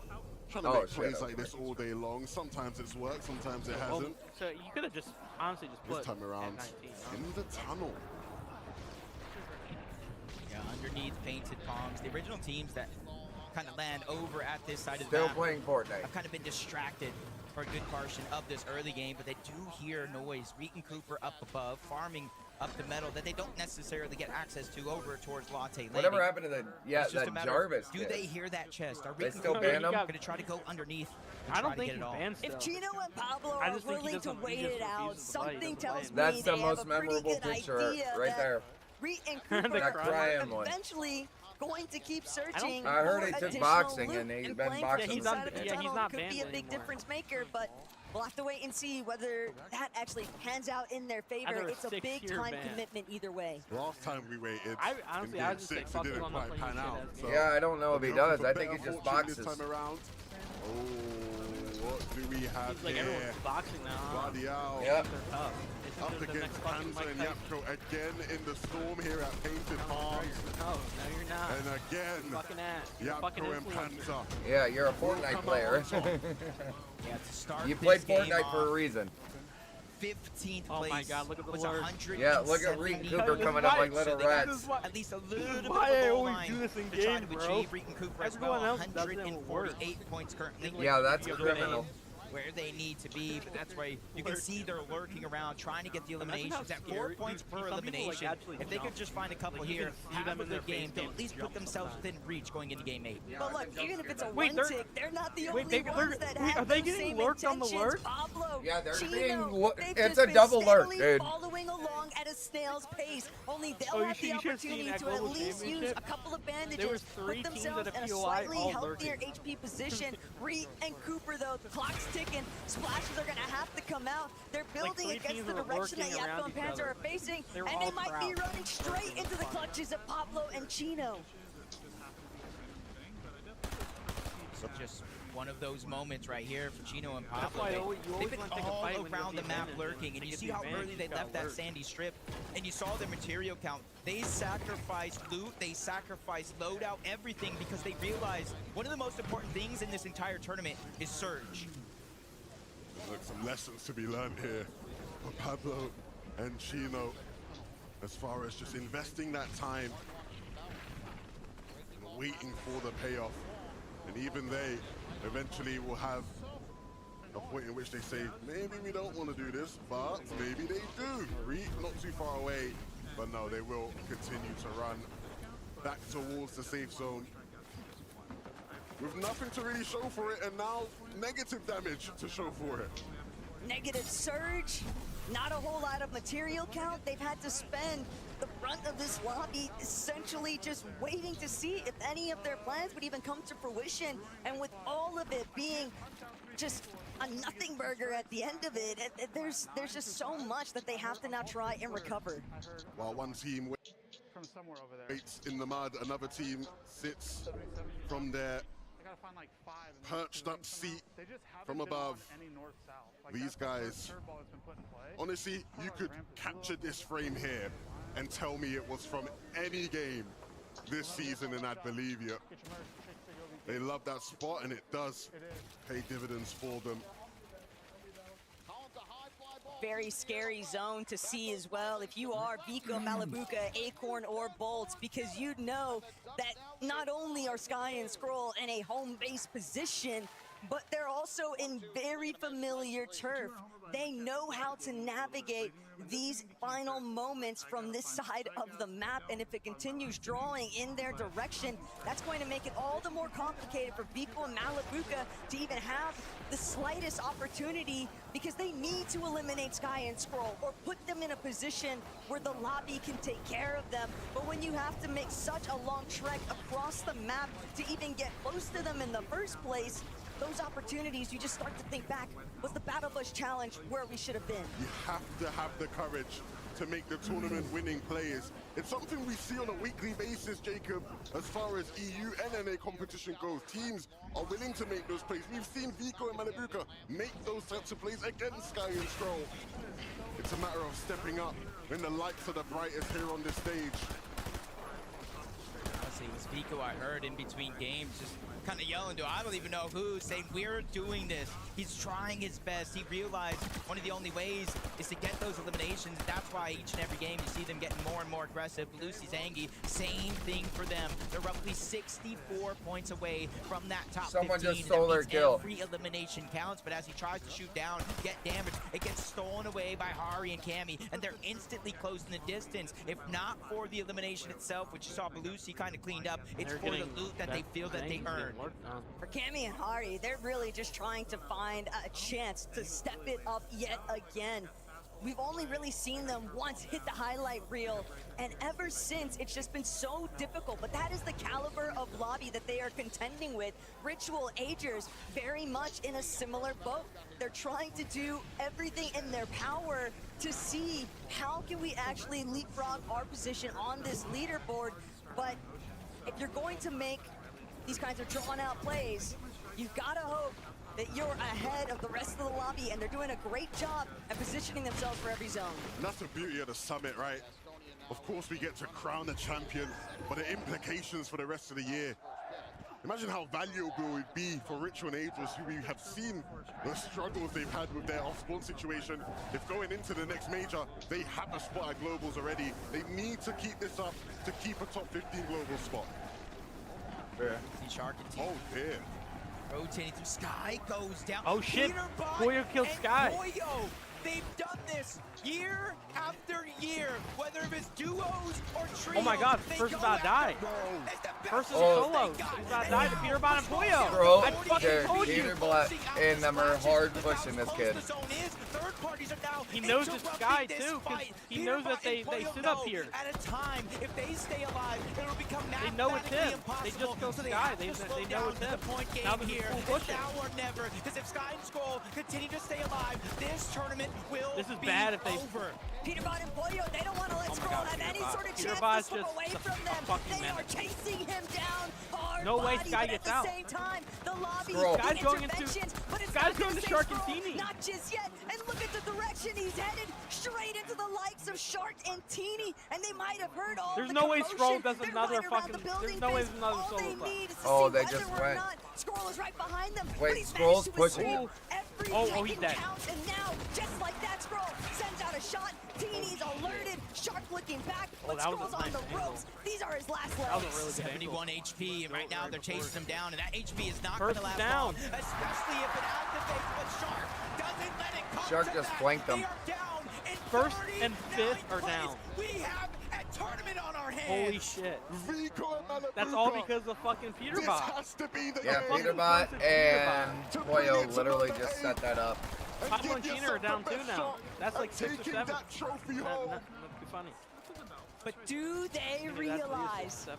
trying to Oh, make shit, plays okay. like this all day long. Sometimes it's worked, sometimes it Oh, hasn't. so you could have just honestly just put This time around, at 19. in the tunnel. Yeah, underneath painted palms. The original teams that kind of land over at this side of the Still map playing Fortnite. have kind of been distracted for a good portion of this early game, but they do hear noise. Reek and Cooper up above, farming up the metal that they don't necessarily get access to over towards Latte Landing. Whatever happened to the It's just a that matter of, Jarvis do kid? they hear that chest? Are They Reek and still Cooper ban him? going to try to go underneath and I try don't to think get he it all? bans If stuff. Chino and Pablo I are just think he willing to doesn't- he wait just it out, refuses to play. something He tells doesn't me play. That's the they most have a pretty memorable good picture idea right that there. Reek and That Cooper That crying are one. eventually going to keep searching I heard for he took additional boxing loot, and he's and been playing boxing for he's the not- side of the yeah, he's tunnel not could be a banned big anymore. difference maker, but we'll have to wait and see whether that actually pans out in their favor. Either a It's a big 6-year time ban. commitment either way. Last time we waited, I honestly, in I game was just like, 6, fuck it it, didn't I'm not quite playing pan this out. shit as So game. Yeah, I don't know if he we're hoping does. for I think he better just fortune boxes. This time around. Oh, what do we have He's like here? everyone's boxing now. Huh? Bloody hell. Yep. They're tough. It's Up just the against next fucking Panzer and Mike Tyson. Yapko again in the storm here at Painted Palms. No, you're not. And again, Fucking ass. You're a fucking Yapko and influencer. Panzer. Yeah, you're a Fortnite player. Yeah, to start You this played game Fortnite for a off, reason. 15th Oh place my God, look at the was lord. 100. Yeah, look at Reek and Cooper coming up like little rats. At least a little bit why of I a goal always line do this in to try game, to bro. achieve. Reek and Cooper as Everyone well, else does it and it works. 148 points currently. Yeah, that's You're criminal. getting where they need to be, but that's why you can see they're lurking around, trying to get the eliminations at 4 points per elimination. If they could just find a couple here, have a good game, they'll at least put themselves within reach going into game 8. But look, even if it's a Wait, one tick, they're not the only wait, ones that wait, have are they those getting same lurked on the intentions. lurk? Pablo, Yeah, they're Chino, being they've it's just a been double lurk, steadily dude. following along at a snail's pace. Only they'll Oh, you have should- the you should have seen opportunity at to at Global least use Championship. a couple of There bandages, was 3 put teams themselves at a in a POI slightly all healthier lurking. HP position. Reed and Cooper, though, the clock's ticking. Splashes are going to have to come out. They're building 3 against teams the were direction that lurking Yapko around and each Panzer other. are facing, They were and they all might be proud. running straight into the clutches of Pablo and Chino. So just one of those moments right here for Chino and That's Pablo. why you They've always been want to take a all fight when you around get the the map advantage. lurking, and To you get see the how advantage, early you they gotta left that lurk. sandy strip, and you saw their material count. They sacrificed loot, they sacrificed loadout, everything, because they realized one of the most important things in this entire tournament is Surge. Look, some lessons to be learned here for Pablo and Chino as far as just investing that time and waiting for the payoff. And even they eventually will have a point in which they say, maybe we don't want to do this, but maybe they do. Reed not too far away, but no, they will continue to run back towards the safe zone with nothing to really show for it, and now negative damage to show for it. Negative surge, not a whole lot of material count. They've had to spend the brunt of this lobby essentially just waiting to see if any of their plans would even come to fruition. And with all of it being just a nothing burger at the end of it. There's just so much that they have to now try and recover. While one team From somewhere over there. waits in the mud, another team sits from their perched up seat from above. These guys, honestly, you could capture this frame here and tell me it was from any game this season and I'd believe you. They love that spot and it does pay dividends for them. Very scary zone to see as well if you are Vico, Malabuka, Acorn, or Bolts, because you know that not only are Sky and Scroll in a home base position, but they're also in very familiar turf. They know how to navigate these final moments from this side of the map, and if it continues drawing in their direction, that's going to make it all the more complicated for Vico and Malabuka to even have the slightest opportunity, because they need to eliminate Sky and Scroll or put them in a position where the lobby can take care of them. But when you have to make such a long trek across the map to even get close to them in the first place, those opportunities, you just start to think back, was the Battle Bus Challenge where we should have been? You have to have the courage to make the tournament winning plays. It's something we see on a weekly basis, Jacob, as far as EU and NA competition goes. Teams are willing to make those plays. We've seen Vico and Malabuka make those types of plays against Sky and Scroll. It's a matter of stepping up when the lights are the brightest here on this stage. Honestly, it was Vico I heard in between games just kind of yelling to, I don't even know who, saying we're doing this. He's trying his best. He realized one of the only ways is to get those eliminations. That's why each and every game you see them getting more and more aggressive. Lucy's Angie, same thing for them. They're roughly 64 points away from that top 15. Someone just stole their kill. Every elimination counts, but as he tries to shoot down, get damage, it gets stolen away by Hari and Cammy, and they're instantly closing the distance. If not for the elimination itself, which you saw Lucy kind of cleaned up, it's for the loot that they feel that they earned. For Cammy and Hari, they're really just trying to find a chance to step it up yet again. We've only really seen them once hit the highlight reel, and ever since, it's just been so difficult. But that is the caliber of lobby that they are contending with. Ritual Agers, very much in a similar boat. They're trying to do everything in their power to see how can we actually leapfrog our position on this leaderboard. But if you're going to make these kinds of drawn-out plays, you've got to hope that you're ahead of the rest of the lobby, and they're doing a great job at positioning themselves for every zone. And that's the beauty of the summit, right? Of course, we get to crown a champion, but the implications for the rest of the year. Imagine how valuable it would be for Ritual and Agers, who we have seen the struggles they've had with their off-spawn situation. If going into the next major, they have a spot at Globals already. They need to keep this up to keep a top 15 global spot. See Shark and Oh, dear. Rotating through Sky, goes down. Oh shit! Peterbot Boyo killed and Sky. Boyo, they've done this year after year, whether it's duos or trios. Oh my god, first about to die. First is a solo. He's about to die to Peterbot and Boyo. Bro, I fucking told you. Peterbot and them are hard pushing this kid. He knows it's Sky too, because he knows that they sit up here. At a time, if they stay alive, it'll become They know it's him. They just killed Sky. They know it's him. Now this is full pushing. Now or never, because if Sky and Scroll continue to stay alive, this tournament will This is be bad if they over. Peterbot and Boyo, they don't want to let Scroll have any sort of chance to Peterbot's slip just away a from them. fucking They are menace. chasing him down hard. No way body, Sky but gets at out. the same time, the lobby, Scroll. the Sky's going into- interventions, but it's Sky's not going gonna to save Shark and Scroll, Teeny. Not just yet. And look at the direction he's headed, straight into the likes of Shark and Teeny, and they might have heard all There's the no way commotion. Scroll does They're another right around fucking. the building There's no way face. there's another All solo they class. need is to Oh, see they whether just or went. not Scroll is right behind them. Wait, but he's Scroll's managed to pushing escape. him. Every Oh, second he's dead. counts, and now, just like that, Scroll sends out a shot. Teeny's alerted. Shark looking back, but that was a Scroll's on nice the angle. ropes. These are his last That was a legs. really good 71 HP, and right now they're chasing him down, and that HP is not First going to last down. long, especially if it activates, but Shark doesn't let it come Shark to just that. flanked them. They are down in First and 39 fifth are plays. down. We have a tournament on our hands. Holy shit. Vico and Malabuka. That's all because of fucking This Peterbot. has to be the Yeah, game. Peterbot and Boyo literally just set that up. And Pablo give and Tina are yourself down the too best now. shot That's at like 6 or taking 7. that trophy That'd home. be funny. But do they Maybe that's what it is, realize 6 or 7.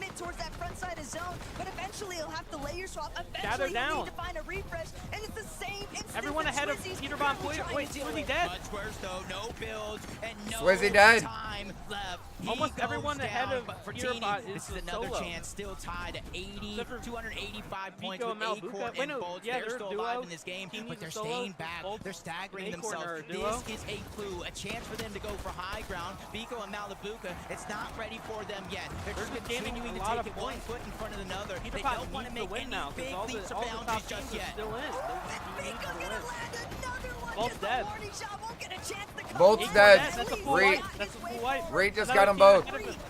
commit towards that front side of zone, but eventually he'll have to layer swap. Gather Eventually he'll down. need to find a refresh, and it's the same instance Everyone that ahead ahead of Peterbot. Wait, Swizzy dead. Much worse though, no builds and no Swizzy dead. time left. Almost everyone ahead of Peterbot is This is another solo. chance, still tied at 80, 285 points Vico with and Acorn Malbuka. Wait, and no, Bolts. yeah, They're still duo. alive in this game, Team but they're needs a solo. staying back. Bolts They're staggering and Acorn themselves. are a duo. This is a clue, a chance for them to go for high ground. Vico and Malbuka, it's not ready for them yet. They're just continuing to take it one foot in front of another. They don't want to make any big leaps or boundaries just yet. Still in. Vico gonna land another one. Bolt's Just the dead. warning shot won't get a chance to come Bolt's in. dead. That's a full Reed. wipe. That's a full wipe. Reed just Another got them team both. ahead of him.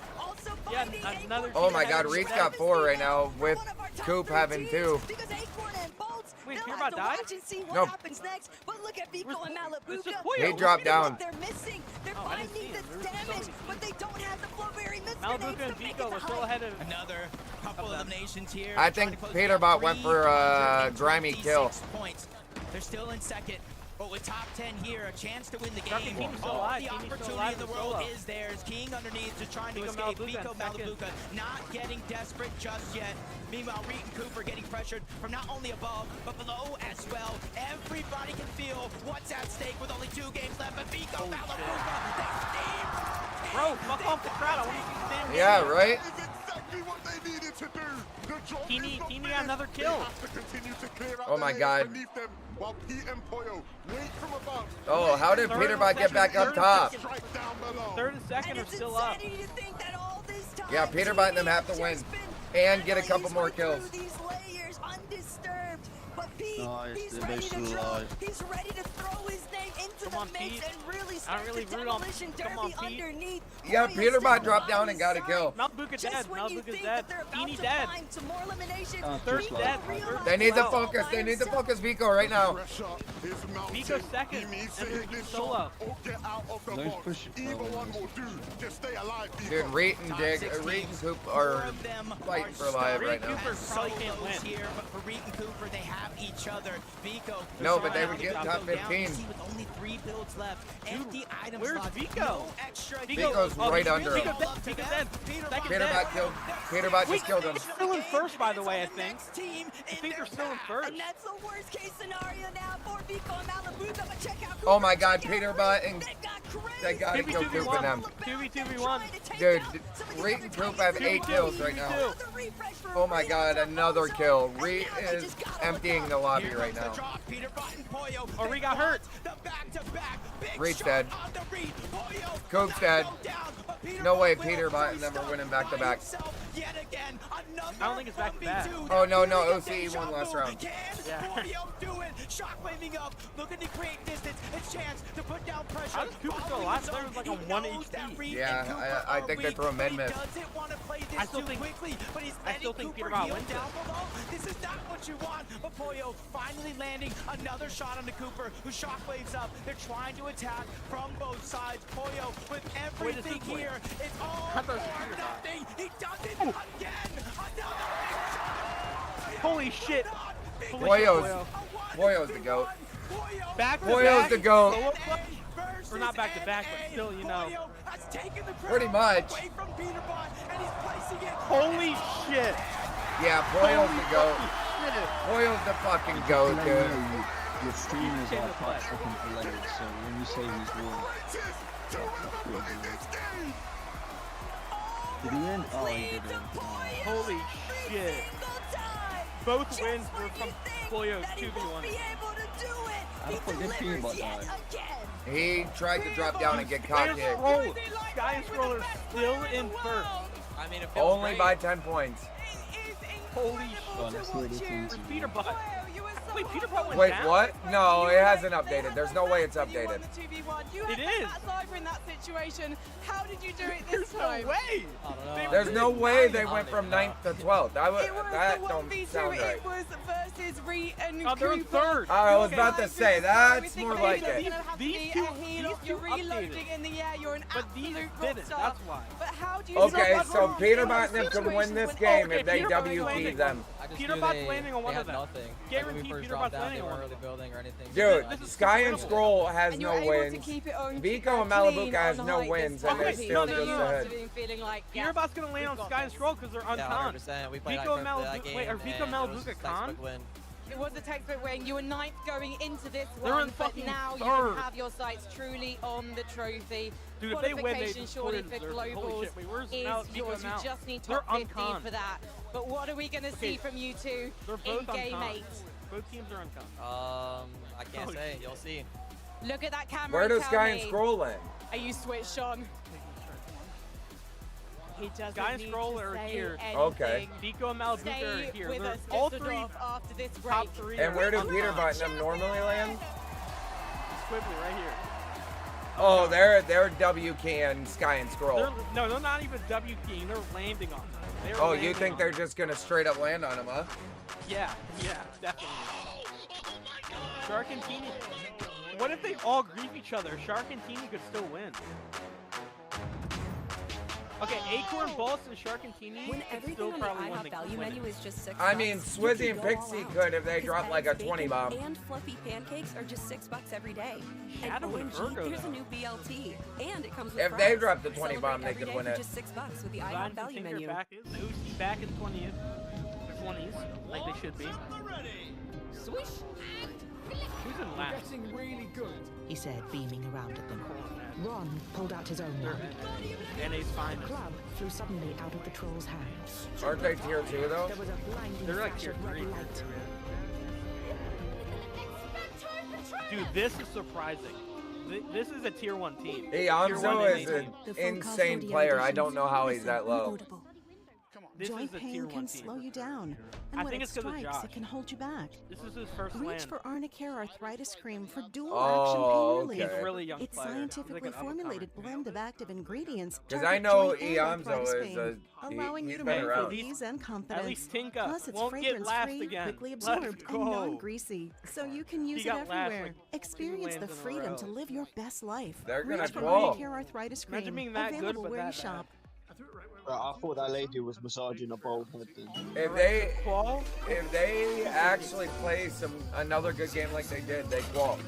Yeah, another Oh team my ahead God, of Reed's him. got 4 right now with Coop having 2. Because Acorn and Bolts, Wait, they'll Peterbot have to died? watch and see what Nope. happens next. But look at Vico and It's just Malbuka. Poyo. He dropped down. They're missing. They're Oh, I didn't see finding him. the There was so damage, many. but they don't have the Flowberry missed Malbuka grenades and to make Vico it are to still high. ahead of Another couple eliminations here. I think Peterbot went for a grimy kill. Points. They're still in second. But with top 10 here, a chance to win the Rocket game. Team's still All alive. the Team is still opportunity alive in the for world solo. is theirs. King underneath just trying to Vico escape. Malbuka Vico in second. Malbuka not getting desperate just yet. Meanwhile, Reed and Cooper getting pressured from not only above, but below as well. Everybody can feel what's at stake with only 2 games left. But Vico Malbuka, they steam. Bro, fuck off the crowd. I want to see the damn Yeah, game. right? That is exactly what they needed to do. The job Teeny- is not Teeny finished. got another They kill. have to continue to clear out Oh the my layers God. beneath them while Pete and Poyo wait from above. Oh, how did Third and Peterbot get back up second, top? Strike down below. Third and second And are it's still up. insanity to think that all this time Yeah, Peterbot and them have to Teeny win has just been and get a couple battling more his way kills. through these layers undisturbed. But Pete, Nice, he's they're ready to still draw. alive. He's ready to throw his name into Come the on, mix Pete. and really I start don't really the root on- demolition come on, derby Pete. underneath. Yeah, Poyo's Peterbot still dropped down on and got a his kill. side. Malbuka Just dead. when you Malbuka's think dead. that they're about Teeny to dead. climb to more eliminations, Third Vico dead. realizes They need to he's all focus. by They need to himself. focus Vico right now. Pressure is mounting. Vico's second, He needs to and hit he's this solo. shot or get out of the Nice box. push. Either Oh, one nice. will do. Just stay alive, Vico. Dude, Reed and Coop are fighting for life right now. Cooper probably can't win. Here, but for Reed and Cooper, they have each other. Vico. No, but they trying would to get go top down. 15. See, with only 3 builds left. Empty item where's slots, Vico? No extra Vico's kills. right Oh, under really him. good luck to Vico's them. dead. Peterbot Peterbot killed. Peterbot just killed him. They're still in first, by the way, I think. Team I think they're still in first. And that's the worst case scenario now for Vico and Malbuka. But check out Oh my Cooper, God, check out Peterbot Reed. and They've got they gotta crazy kill Coop and them. 2v2v1. Dude, Reed and Coop have 8 kills right now. Oh my God, another kill. Reed is emptying the lobby right now. Oh, Reed got hurt. Reed's dead. Coop's dead. No way Peterbot and them are winning back to back. I don't think it's back to back. Oh no, OCE won last round. Yeah. Shockwaving up, looking to create distance, a chance to put down pressure. How does Cooper still alive? There was like a 1 HP. Yeah, I think they threw a mid. I still think Peterbot wins it. This is not what you want. But Poyo finally landing another shot on the Cooper, who shockwaves up. They're trying to attack from both sides. Poyo with everything here. It's all or nothing. He does it again. Another big shot. Holy shit. Poyo's the GOAT. Back to Poyo's back. the GOAT. Solo play? Or not back to back, but still, you know. Pretty much. Holy shit. Yeah, Poyo's the GOAT. Poyo's the fucking GOAT, dude. Your stream is like quite fucking delayed, so when you say he's won, did he win? Oh, he did win. Holy shit. Both wins were from Poyo 2v1. How the fuck did Peterbot die? He tried to drop down and get cock hit. Sky and Scroll are still in first. I mean, it feels Only great. by 10 points. Holy Oh, that's the difference. Peterbot. Wait, Peterbot went Wait, down? what? No, it hasn't updated. There's no way it's updated. It is. In that situation, how did you do it this time? No way. I don't know. There's no way they went from 9th to 12th. It was That the don't 1v2. sound right. It was versus Reed and Oh, they're in Cooper. third. I was about to say, that's We more think like there's it. gonna have to These be two- a heal. these You're two reloading updated. in the air. You're an But these absolute rock didn't, star. that's why. But how do you Okay, survive so all Peterbot these and them can win situations this when game all if they Peterbot's WP landing? them. I just Peterbot's knew landing on one they of had them. nothing. Like, Guaranteed when we first Peterbot's dropped down, landing they on weren't one really of building or anything. Dude, I just- Sky and Scroll has And no you're able to wins. keep it on Vico and clean Malabuka has on no height wins, this and they're time. still no, just no. ahead. Feeling like, yeah, Peterbot's gonna land on Sky and Scroll because they're Yeah, unconned. 100%. We played Vico that and game, Wait, are Vico and and it was Malabuka just con? textbook win. It was a textbook win. You were ninth going into this They're one, in but fucking now third. you have your sights truly on the trophy. Dude, if they win, they Qualification surely for deserve it. Holy globals shit, wait, where's is Mal- yours. Nico You just need They're top 50 unconned. for that. But what are we going to see from you two They're in both game unconned. 8? Both teams are unconned. I can't say. You'll see. Look at that camera. Where does tell Sky and me, Scroll land? Are you switched on? He doesn't Sky and need Scroll to are say here. Okay. anything. Nico and Malabuka Stay are here. with They're us, all Mr. three Dolph, after this break. top 3. And where do are Peter unconned. Button normally land? Squibbly right here. Oh, they're WK and Sky and Scroll. They're not even W keying. They're landing on them. They're Oh, you landing think on they're them. just gonna straight up land on him, huh? Yeah, definitely. Shark and Teeny. What if they all grief each other? Shark and Teeny could still win. Okay, Acorn, Boss, and Shark and Teeny When could everything still on the probably IHOP win. value menu is just $6. I mean, you Swizzy can and go Pixie all out. could if they Because drop like a eggs, 20 bacon, bomb. And fluffy pancakes are just $6 every day. Shadow And and OMG, Virgo, there's though. a new BLT, and it comes with If fries. they drop the 20 Celebrate bomb, they every could day win for it. just $6 with the Ryan IHOP value Tinker menu. back in 20th, 20s, like they should be. Swish. Who's in last? Getting really good. He said, beaming around at them. Ron pulled out his own one. NA's finest. Club flew suddenly out of the troll's hands. Aren't they tier 2 though? There was a blinding They're like flash tier of red 3. light. Dude, this is surprising. This is a tier 1 team. Eonzo is an insane player. I don't know how he's that low. This Joint is a pain tier can 1 slow team. you down. I And when think it it's 'cause of strikes, Josh. it can hold you back. This is his first Reach land. for Arnicare Arthritis Cream for dual Oh, action pain relief. okay. He's a really young Its player. He's like scientifically an formulated blend of active ingredients Because target I know joint and Eonzo arthritis is pain, allowing you he's to been move around. with ease and confidence. At least Tinka Plus, it's won't get last fragrance-free, again. quickly Let's absorbed, and go. non-greasy, so you can use it got last, everywhere. like, 2 Experience the lands in a freedom row. to live your best life. They're gonna Reach for call. Arnicare Arthritis Cream. Imagine being that good, Available but where you that bad. shop. I thought that lady was massaging a bald head. If they actually play another good game like they did, they qual.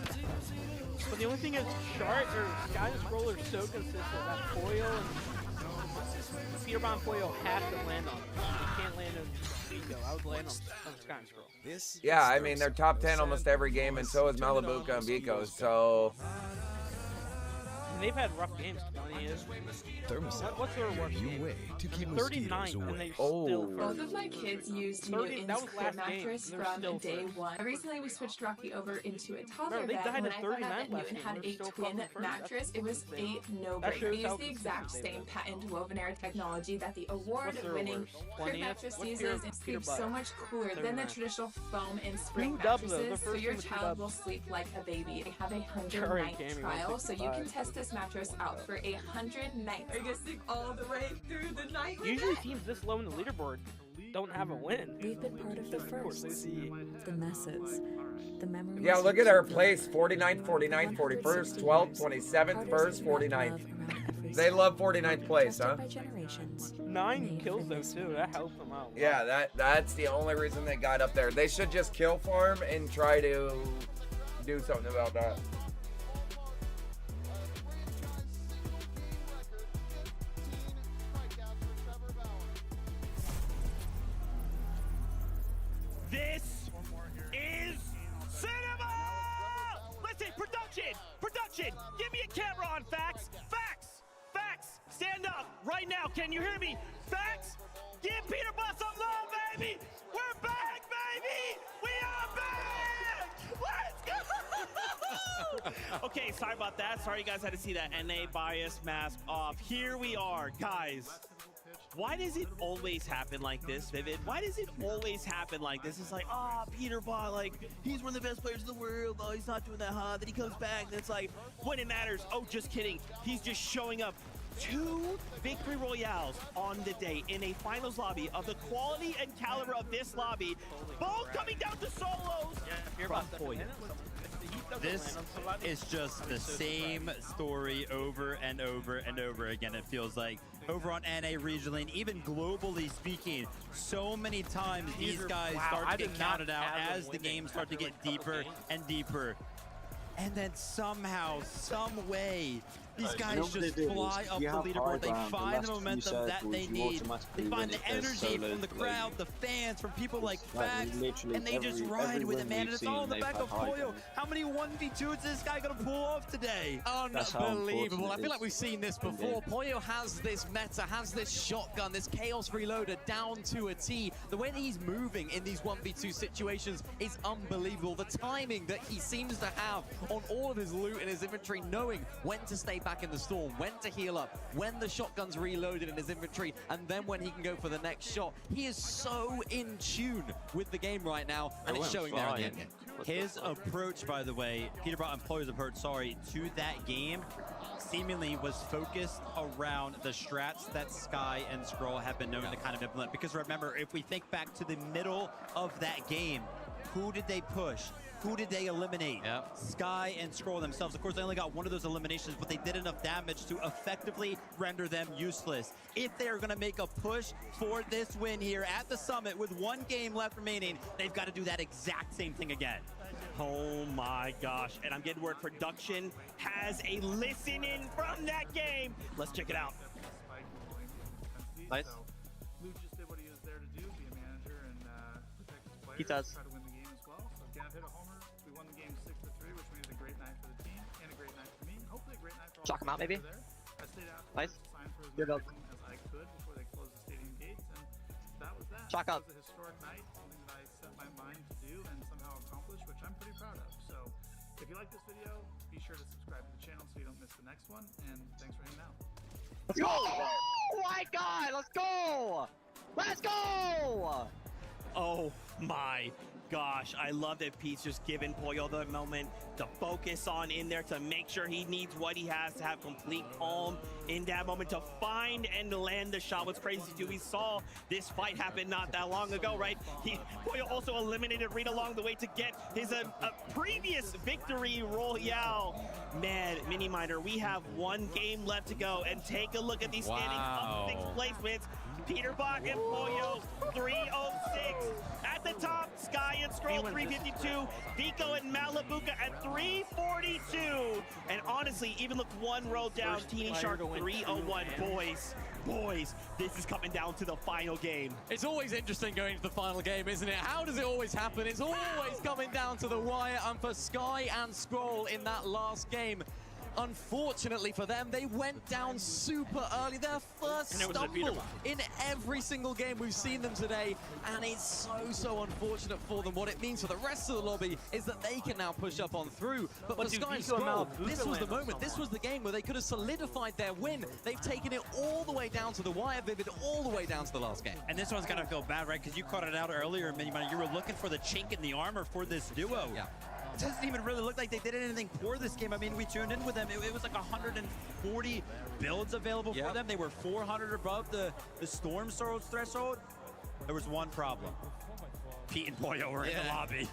But the only thing is, Shark or Sky and Scroll are so consistent that Foil and Peter Bomb Foil have to land on. They can't land on Nico. I would land on Sky and Scroll. Yeah, I mean, they're top 10 almost every game, and so is Malibuka and Biko, so... And they've had rough games. 20 is. What's their worst game? 39, and they still Both of my kids used 30 Newton's that was crib last game, mattress and they're from still day first. one. Recently, we switched Rocky over into a toddler No, they bed. died When at I found out 39 that last Newton game. had They're a still twin fucking first. mattress, it was a That no-brainer. I shows how used the consistent exact they've same been. patent woven air technology that the What's their award-winning worst? crib 20th? mattress What's uses. Peter- It Peter sleeps so Butter? much cooler than the 39. traditional foam and spring Two dubs, though. mattresses, The so first your one with two child dubs. will sleep like a baby. They have a Current 100-night gaming, trial, so you can 165. test this mattress out for 100 nights. Are you gonna sleep all the way through the night with Usually it? teams this low in the leaderboard don't have a win. We've been part of the firsts, the messes, the memories. Yeah, look at our place. 49th, 49th, 41st, 12th, 27th, 1st, 49th. They love 49th place, huh? 9 kills though too. That helped them out. Yeah, that's the only reason they got up there. They should just kill farm and try to do something about that. This is cinema! Listen, production, give me a camera on Facts. Stand up right now. Can you hear me? Facts, give Peter Butt some love, baby. We're back, baby. We are back. Let's go. Okay, sorry about that. Sorry you guys had to see that NA bias mask off. Here we are, guys. Why does it always happen like this, Vivid? Why does it always happen like this? It's like, Peter Bot, like, he's one of the best players in the world. Oh, he's not doing that hot. Then he comes back, and it's like, when it matters, oh, just kidding. He's just showing up. 2 victory royales on the day in a finals lobby of the quality and caliber of this lobby. Both coming down to solos. From Foil. This is just the same story over and over and over again. It feels like over on NA regionally and even globally speaking, so many times these guys start to get counted out as the games start to get deeper and deeper. And then somehow, some way, These guys just fly up the leaderboard. They find the momentum that they need. They find the energy from the crowd, the fans, from people like Fax, and they just ride with it, man. And it's all in the back of Pollo. How many 1v2s is this guy gonna pull off today? Unbelievable. I feel like we've seen this before. Pollo has this meta, has this shotgun, this Chaos Reloader down to a T. The way that he's moving in these 1v2 situations is unbelievable. The timing that he seems to have on all of his loot and his inventory, knowing when to stay back in the storm, when to heal up, when the shotgun's reloaded in his inventory, and then when he can go for the next shot. He is so in tune with the game right now, and it's showing there at the end. His approach, by the way, Peterbot and Pollo's approach, to that game seemingly was focused around the strats that Sky and Scroll have been known to kind of implement. Because remember, if we think back to the middle of that game, who did they push? Who did they eliminate? Sky and Scroll themselves. Of course, they only got one of those eliminations, but they did enough damage to effectively render them useless. If they're going to make a push for this win here at the Summit with one game left remaining, they've got to do that exact same thing again. Oh my gosh, and I'm getting word production has a listen in from that game. Let's check it out. Nice. Luke just did what he was there to do, be a manager and protect his players. He does. Try to win the game as well. So Gav hit a homer. We won the game 6-3, which made it a great night for the team and a great night for me. Hopefully a great night for all Shock him out, maybe. there. I stayed out Nice. signed for as Good many build. of them as I could before they closed the stadium gates, and that was that. Shock up. It was a historic night, something that I set my mind to do and somehow accomplish, which I'm pretty proud of. So if you like this video, be sure to subscribe to the channel so you don't miss the next one, and thanks for hanging out. Let's go! Oh my God! Let's go! Let's go! Oh my gosh, I love that Pete's just giving Pollo the moment to focus on in there, to make sure he needs what he has to have complete calm in that moment, to find and land the shot. What's crazy too, we saw this fight happen not that long ago, right? Pollo also eliminated Reed along the way to get his previous victory royale. Man, Mini Miner, we have one game left to go, and take a look at these standings of 6 placements. Peterbot and Pollo 306. At the top, Sky and Scroll 352. Vico and Malabuka at 342. And honestly, even look one row down, Teeny Shark 301. Boys, this is coming down to the final game. It's always interesting going to the final game, isn't it? How does it always happen? It's always coming down to the wire, and for Sky and Scroll in that last game, unfortunately for them, they went down super early. Their first stumble in every single game we've seen them today, and it's so unfortunate for them. What it means for the rest of the lobby is that they can now push up on through. But for Sky and Scroll, this was the moment. This was the game where they could have solidified their win. They've taken it all the way down to the wire, Vivid, all the way down to the last game. And this one's gonna feel bad, right? Because you caught it out earlier, you were looking for the chink in the armor for this duo. Yeah. It doesn't even really look like they did anything for this game. I mean, we tuned in with them. It was like 140 builds available for them. They were 400 above the Storm threshold. There was one problem. Pete and Pollo were in the lobby.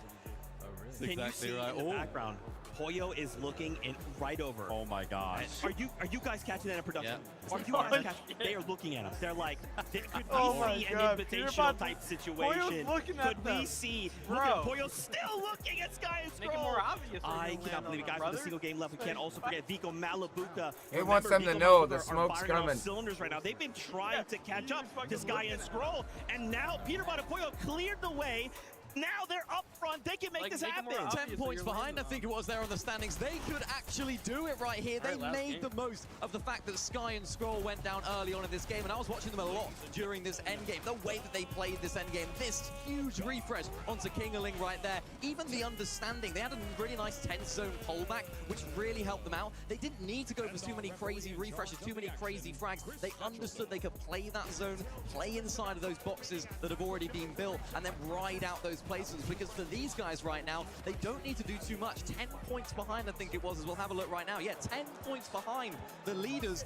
Can you see in the background? Pollo is looking in right over. Oh my gosh. Are you guys catching that in production? Yeah. Are you guys catching? They are looking at us. They're like, could we see an invitational type situation? Could we see? Look at Pollo still looking at Sky and Scroll. Make it more obvious. I cannot believe it, guys. With a single game left, we can't also forget Vico Malabuka. He wants them to know the smoke's coming. Cylinders right now. They've been trying to catch up to Sky and Scroll, and now Peterbot and Pollo cleared the way. Now they're up front. They can make this happen. 10 points behind, I think it was there on the standings. They could actually do it right here. They made the most of the fact that Sky and Scroll went down early on in this game, and I was watching them a lot during this endgame. The way that they played this endgame, this huge refresh onto Kingaling right there. Even the understanding, they had a really nice 10-zone pullback, which really helped them out. They didn't need to go for too many crazy refreshes, too many crazy frags. They understood they could play that zone, play inside of those boxes that have already been built, and then ride out those places, because for these guys right now, they don't need to do too much. 10 points behind, I think it was, as we'll have a look right now. Yeah, 10 points behind the leaders.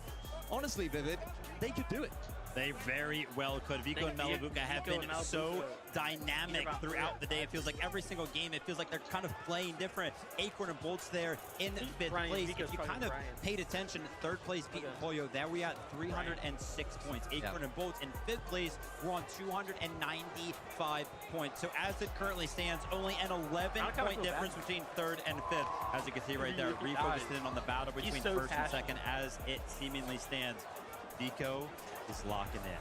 Honestly, Vivid, they could do it. They very well could. Vico and Malabuka have been so dynamic throughout the day. It feels like every single game, it feels like they're kind of playing different. Acorn and Bolt's there in 5th place. If you kind of paid attention, 3rd place, Pete and Pollo, there we at 306 points. Acorn and Bolt's in 5th place. We're on 295 points. So as it currently stands, only an 11-point difference between 3rd and 5th. As you can see right there, refocused in on the battle between 1st and 2nd as it seemingly stands. Vico is locking in.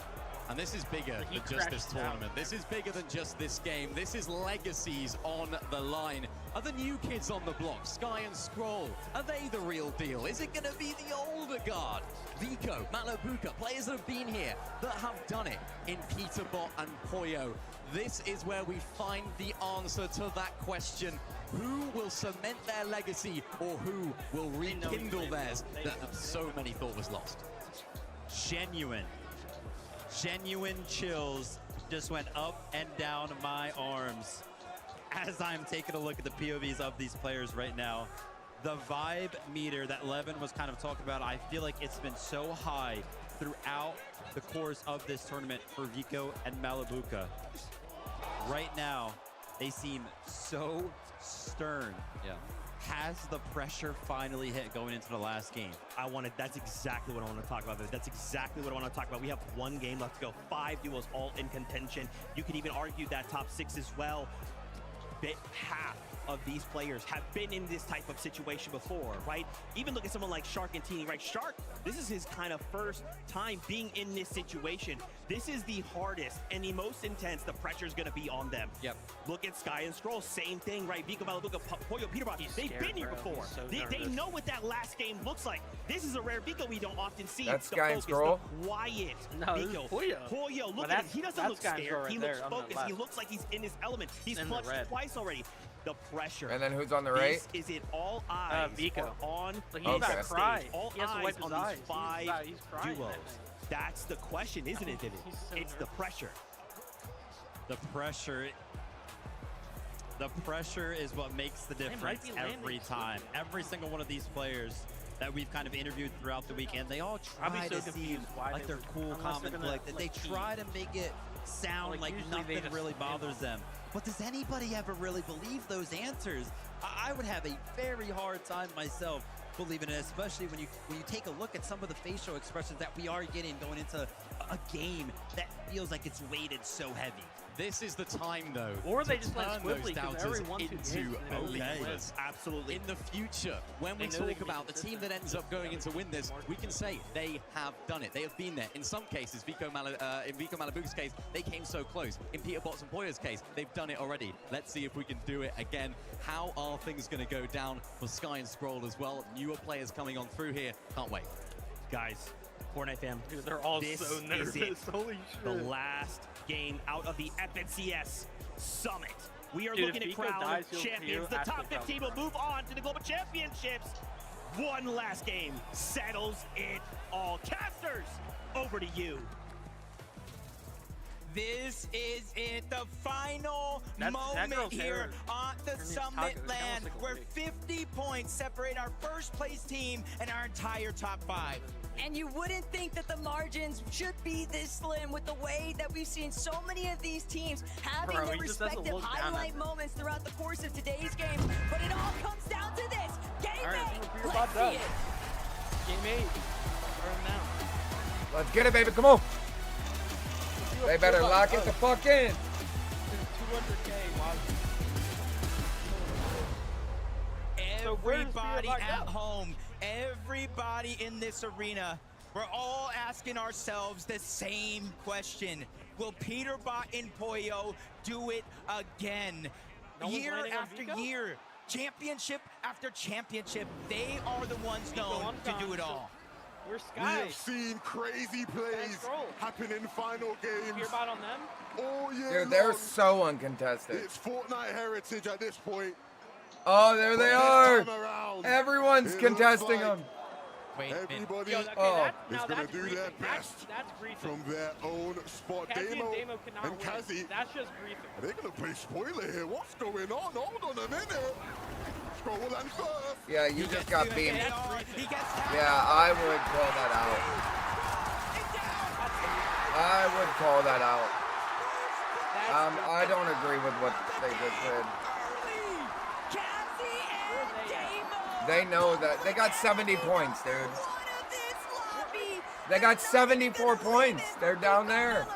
And this is bigger than just this tournament. This is bigger than just this game. This is legacies on the line. Are the new kids on the block, Sky and Scroll, are they the real deal? Is it going to be the older guard? Vico, Malabuka, players that have been here, that have done it in Peterbot and Pollo. This is where we find the answer to that question. Who will cement their legacy, or who will rekindle theirs that so many thought was lost? Genuine chills just went up and down my arms as I'm taking a look at the POVs of these players right now. The vibe meter that Levin was kind of talking about, I feel like it's been so high throughout the course of this tournament for Vico and Malabuka. Right now, they seem so stern. Yeah. Has the pressure finally hit going into the last game? That's exactly what I want to talk about. That's exactly what I want to talk about. We have 1 game left to go, 5 duels all in contention. You could even argue that top 6 as well. Half of these players have been in this type of situation before, right? Even look at someone like Shark and Teeny, right? Shark, this is his kind of first time being in this situation. This is the hardest and the most intense. The pressure is going to be on them. Yep. Look at Sky and Scroll, same thing, right? Vico, Malabuka, Pollo, Peterbot, they've been here before. They know what that last game looks like. This is a rare Vico we don't often see. That's the Sky focus, and Scroll? the quiet No, this is Vico. Pollo. Pollo, look at him. He doesn't look scared. He looks focused. He looks like he's in his element. He's clutched twice already. The pressure. And then who's on the right? Is it all eyes Vico. on He's this about to cry. stage? All He has to eyes wipe his on eyes. these 5 He's crying. duos. That's the question, isn't it, Vivid? It's the pressure. The pressure is what makes the difference every time. Every single one of these players that we've kind of interviewed throughout the weekend, they all try to seem like they're cool, calm, and collected. They try to make it sound like nothing really bothers them. But does anybody ever really believe those answers? I would have a very hard time myself believing it, especially when you take a look at some of the facial expressions that we are getting going into a game that feels like it's weighted so heavy. This is the time, though, or they just turn let those Swiftly doubters into Okay. believers. Absolutely. In the future, when we talk about the team that ends up going in to win this, we can say they have done it. They have been there. In some cases, in Vico Malabuka's case, they came so close. In Peterbot's and Pollo's case, they've done it already. Let's see if we can do it again. How are things going to go down for Sky and Scroll as well? Newer players coming on through here. Can't wait. Guys, Fortnite fam, they're all this so nervous. Is it. Holy shit. The last game out of the FNCS Summit. We are Dude, looking at Vico Crown dies, he'll Champions. The top 15 will move on to the Global Championships. 1 last game settles it all. Casters, over to you. This is it, the final moment here on the Summit Land, where 50 points separate our first place team and our entire top 5. And you wouldn't think that the margins should be this slim with the way that we've seen so many of these teams having their respective highlight moments throughout the course of today's game. But it all comes down to this. Game 8. Let's see it. Game 8. Let's get it, baby. Come on. They better lock it the fuck in. 200K. Everybody at home, everybody in this arena, we're all asking ourselves the same question. Will Peterbot and Pollo do it again? Year after year, championship after championship, they are the ones known to do it all. We're We have seen crazy plays happen in final games. Hear about on them? Oh yeah. Dude, they're so uncontested. It's Fortnite heritage at this point. Oh, there they are. Time around, Everyone's it contesting looks like them. Everybody is going to do their best from their own spot. Damo and Kazi. That's just griefing. Are they going to play spoiler here? What's going on? Hold on a minute. Scroll and first. Yeah, you just got beamed. Yeah, I would call that out. I would call that out. I don't agree with what they just did. They know that. They got 70 points, dude. They got 74 points. They're down there.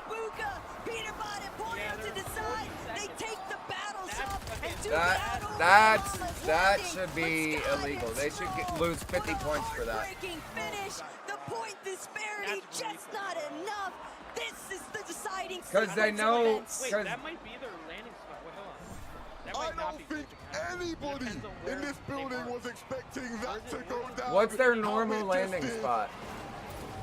That should be illegal. They should lose 50 points for that. The point disparity just not enough. This is the deciding. Because they know. Wait, that might be their landing spot. Wait, hold on. That might I not don't be think anybody in this building was expecting that to go down. What's their how normal it landing just did. spot?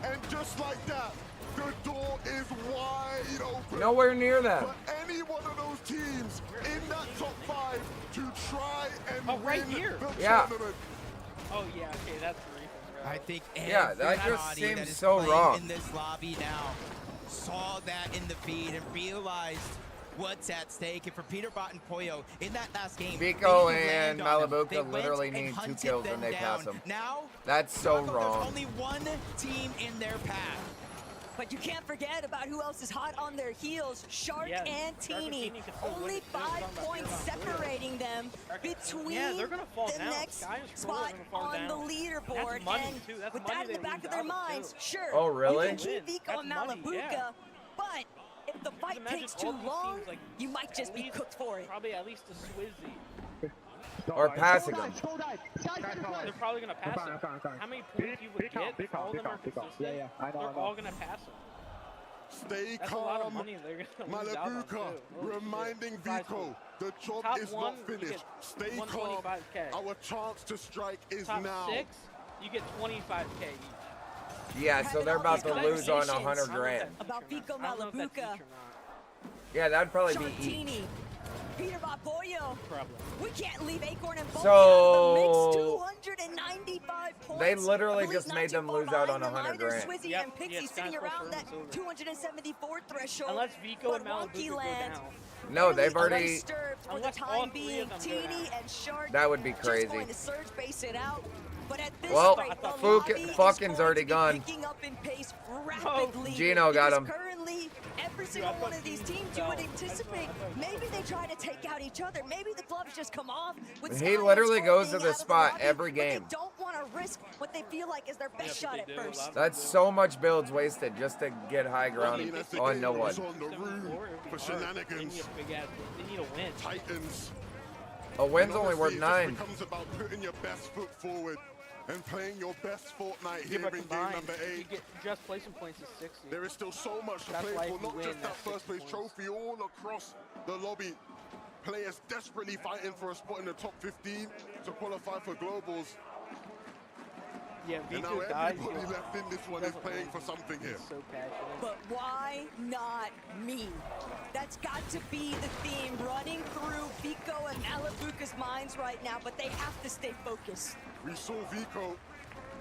And just like that, the door is wide open. Nowhere near them. For any one of those teams in that top 5 to try and win right here. the Yeah. tournament. Oh yeah, okay, that's the reason. Right? I think Yeah, that just everybody seems that is so playing wrong. in this lobby now saw that in the feed and realized what's at stake. And for Peter Bot and Pollo, in that last game, Vico they didn't and land on them. Malibuca They went literally and need 2 hunted kills them and they down. pass them. Now, That's so there's wrong. only one team in their path. But you can't forget about who else is hot on their heels. Shark Yeah, and Shark and Teeny. Teeny can still Only win. 5 points separating them between Yeah, they're gonna fall the down. next Sky and Scroll are spot gonna fall on down. the leaderboard. That's money, and too. That's with money that in they the back lose of their out of, minds, too. sure. Oh, really? You can keep Vico That's and money, Malibuca, yeah. but if the fight imagine takes all too these long, teams, like, you might just be cooked for it. Probably at least a Swizzy. Or passing them. They're probably gonna pass him. How many points you would get if all of them are consistent? They're all gonna pass him. Stay That's a lot of calm, money they're gonna lose out on, Malibuca, too. Oh, reminding shit. Vico, the job Top is one, not you finished. get Stay calm, 125K. our chance to strike is Top now. 6, you get 25K each. Yeah, so they're about to lose on 100 grand. About Vico I don't know if that's each Malibuca. or not. Yeah, that'd probably Shark be each. Teeny. Peter Bot Pollo. Probably. We can't leave Acorn and Bolt So, out of the mix. 295 points. They literally I believe just not made too them far lose out on behind them 100 either. grand. Swizzy Yep. and Pixie Yeah, sitting Sky's around that first, 274 threshold. Unless Vico but and Malibuca Wonky go Land down. No, they've really already. undisturbed for the Unless all time 3 being. of them go Teeny down. and Shark That would be just crazy. going to surge base it out. But at this Well, rate, the Fuck- lobby is fucking's going already to be gone. picking up in pace rapidly. Gino got because him. Currently, every single one of these teams, you would anticipate maybe they try to take out each other. Maybe the gloves just come off. With He Sky literally and Skull goes to being the out of spot lobby, every but they game. don't want to risk what they feel like is their best shot at first. That's so much builds wasted just to get high ground on no one. On the room for shenanigans. They need a big ass. They need a win. Titans. A win's only And worth honestly, it 9. just becomes about putting your best foot forward and playing your best Fortnite Yeah, here but in game combined, number 8. you get just placing points is 60. There is still so much to That's play why for, if you not win, just that that's first 60 place points. trophy all across the lobby. Players desperately fighting for a spot in the top 15 to qualify for globals. Yeah, And Vico now dies. everybody left in this one is playing for something here. So passionate. But why not me? That's got to be the theme running through Vico and Malibuca's minds right now, but they have to stay focused. We saw Vico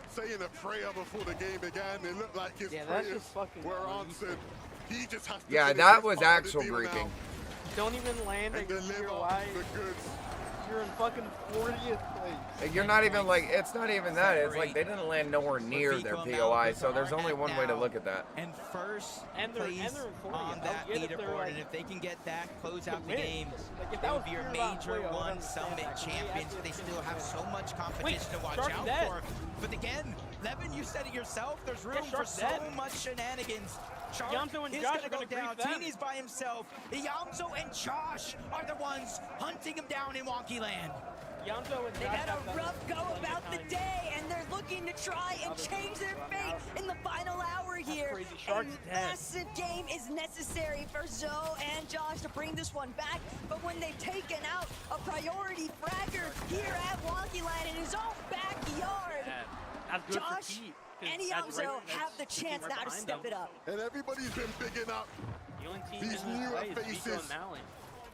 saying a prayer before the game began. It looked like his Yeah, that's prayers just fucking were crazy. answered. He just has to Yeah, finish that his was part of the actual deal griefing. now Don't even land and at your deliver POI. the goods. You're in fucking 40th place. You're not even like, it's not even that. It's like they didn't land nowhere near their POI, so there's only one way to look at that. And first And they're place in 40th. on I that get it, they're leaderboard, like- and if they can get that, close out the win. game, Like, if they that would was be your pure about major Pollo, I would one understand summit that. champions, but they still have so much competition to watch Shark's out dead. for. But again, Levin, you said it yourself, there's room for Shark's so dead. much shenanigans. Shark Yamzo and is Josh gonna are go gonna grief down. them. Teeny's by himself. Yamzo and Josh are the ones hunting him down in Wonky Land. Yamzo and They Josh had have a done rough go plenty of about the times. day, and they're looking to try and change their fate in the final hour here. crazy. A Shark's dead. massive game is necessary for Zoe and Josh to bring this one back, but when they've taken out a priority fragger here at Wonky Land in his own backyard, That's good for Josh Pete, 'cause and that's Yamzo right- have the that's the team chance right now to behind step them. it up. And everybody's been bigging up The only team these in this newer play is Vico faces and Mally.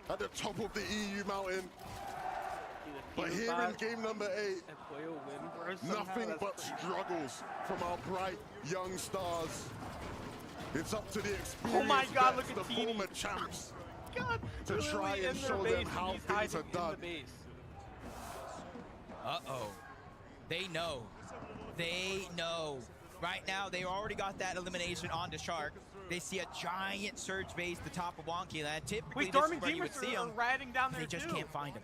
at the top of the EU mountain. Either But Peter here in Bot game number 8, and Pollo win for us somehow, nothing that's but crazy. struggles from our bright young stars. It's up to the Oh my experienced God, vets, look at the Teeny. former champs, God, to literally try in and their show base, them how he's things hiding are in the done. base. Uh-oh. They know. They know. Right now, they already got that elimination onto Shark. They see a giant surge base at the top of Wonky Land. Typically, Wait, this is Darman where you would Demas see are them. riding down there They just too. can't find him.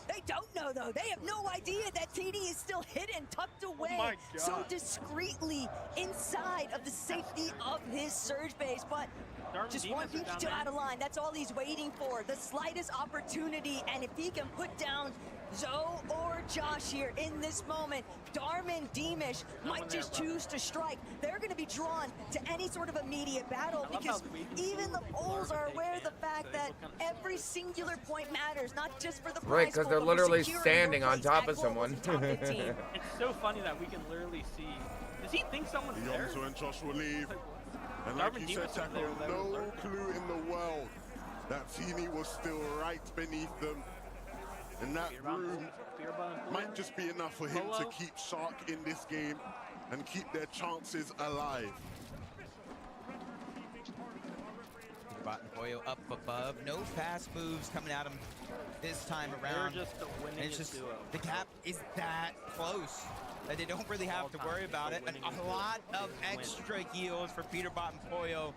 They don't know, though. They have no idea that TD is still hidden, tucked away, my so God. discreetly inside of the safety of his surge base. But Darman just Demas one is peep down still there. out of line. That's all he's waiting for. The slightest opportunity, and if he can put down Zoe or Josh here in this moment, Darman Demas might just choose to strike. They're going to be drawn to any sort of immediate battle because even the polls are aware of the fact that every singular point matters, not just for the prize Right, because pool, they're but for literally securing standing your on place top at of someone. Global's top 15. It's so funny that we can literally see. Does he think someone's there? Yomzo and Josh will leave. And like Darman you said, Demas is Tackle, there, that was no there. clue in the world that Teeny was still right beneath them. And that room might just be enough for him to keep Shark in this game and keep their chances alive. Bot and Boyo up above. No fast moves coming at him this time around. They're just the And it's winningest just, duo. the gap is that close that they don't really have to worry about it. And a lot of extra heals for Peterbot and Boyo.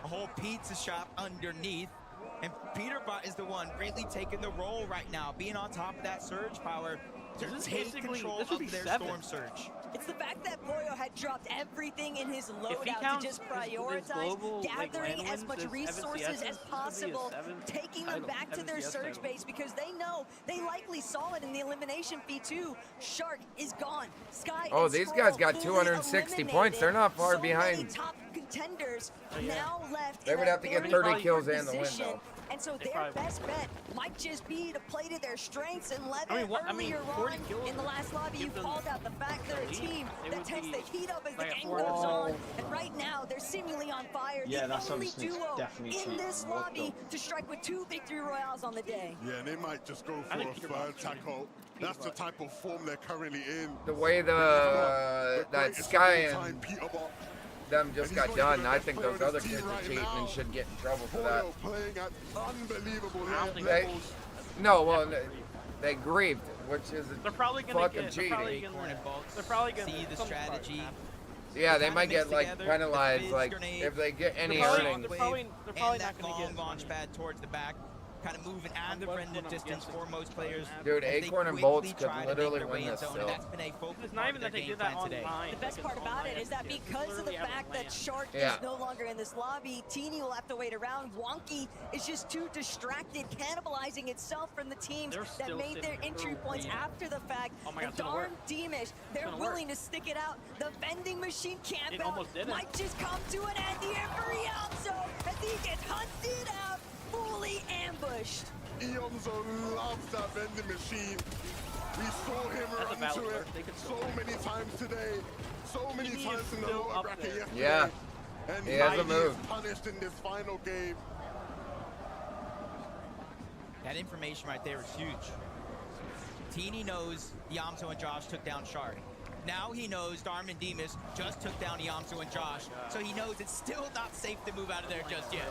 A whole pizza shop underneath. And Peterbot is the one really taking the role right now, being on top of that surge power to This is take basically- control this would of be their 7. storm surge. It's the fact that Boyo had dropped everything in his he loadout to counts just his prioritize global, like, gathering land as wins much as resources FNCS, as this would be a possible, 7th taking them title, back to their FNCS surge title. base because they know they likely saw it in the elimination fee too. Shark is gone. Sky Oh, and these Scroll guys got fully 260 points. They're not far so many behind. top contenders yeah. now left. They in would a have to get very 30 awkward kills and the win, position. though. And so They their probably best bet might just be to play to their strengths and let I mean, what- I earlier mean, 40 on kills in the last lobby you give them called out the fact they're a the lead. team They that would tends be to heat up as the like at game 4 goes kills. on. And right now they're seemingly on fire. Yeah, the that's only obviously duo definitely in cheap. this What lobby to strike with 2 victory royales on the day. Yeah, and they might just go for I a think Peterbot's third tackle. That's the type of form they're currently in. The way that greatest Sky of all and time, Peterbot. them just And he's got not done, even the I best think player those on other his team kids are right cheating now. and should get in trouble for that. Boyo playing at unbelievable They, levels. no, well, they grieved, which is They're probably gonna fucking get. cheating. They're probably gonna. They're probably gonna see the some strategy. part. Yeah, they kinda might mix get like together, penalized, the like grenade, if they get any They're probably- earnings. they're probably and not that gonna long get launch pad towards the back, kind of moving out of the That's rendered what I'm distance guessing. for most players. Dude, as they Acorn and quickly Bolts could try to make literally their win way in this zone, still. and that's been a focal It's part not of even their that they game did that plan today. online. The best like, part it's about it online. is that It's because of the literally fact that land. Shark Yeah. is no longer in this lobby, Teeny will have to wait around. Wonky is just too distracted, cannibalizing itself from the teams They're that still made their sitting entry for points real. after the fact. Oh my God, And it's gonna darn work. Deemish, they're gonna work. willing to stick it out. The vending machine camp It out almost didn't. might just come to an end here for Yamso as he gets hunted out, fully ambushed. Yomzo loves that vending machine. We saw him That's a run valid to it work. They could so many times today, so many He times is in the still lower up bracket there. yesterday. Yeah. And He has a is move. punished in this final game. That information right there is huge. Teeny knows Yamso and Josh took down Shark. Now he knows Darman Demas just took down Yamso and Josh, so he knows it's still not safe to move out of there just yet.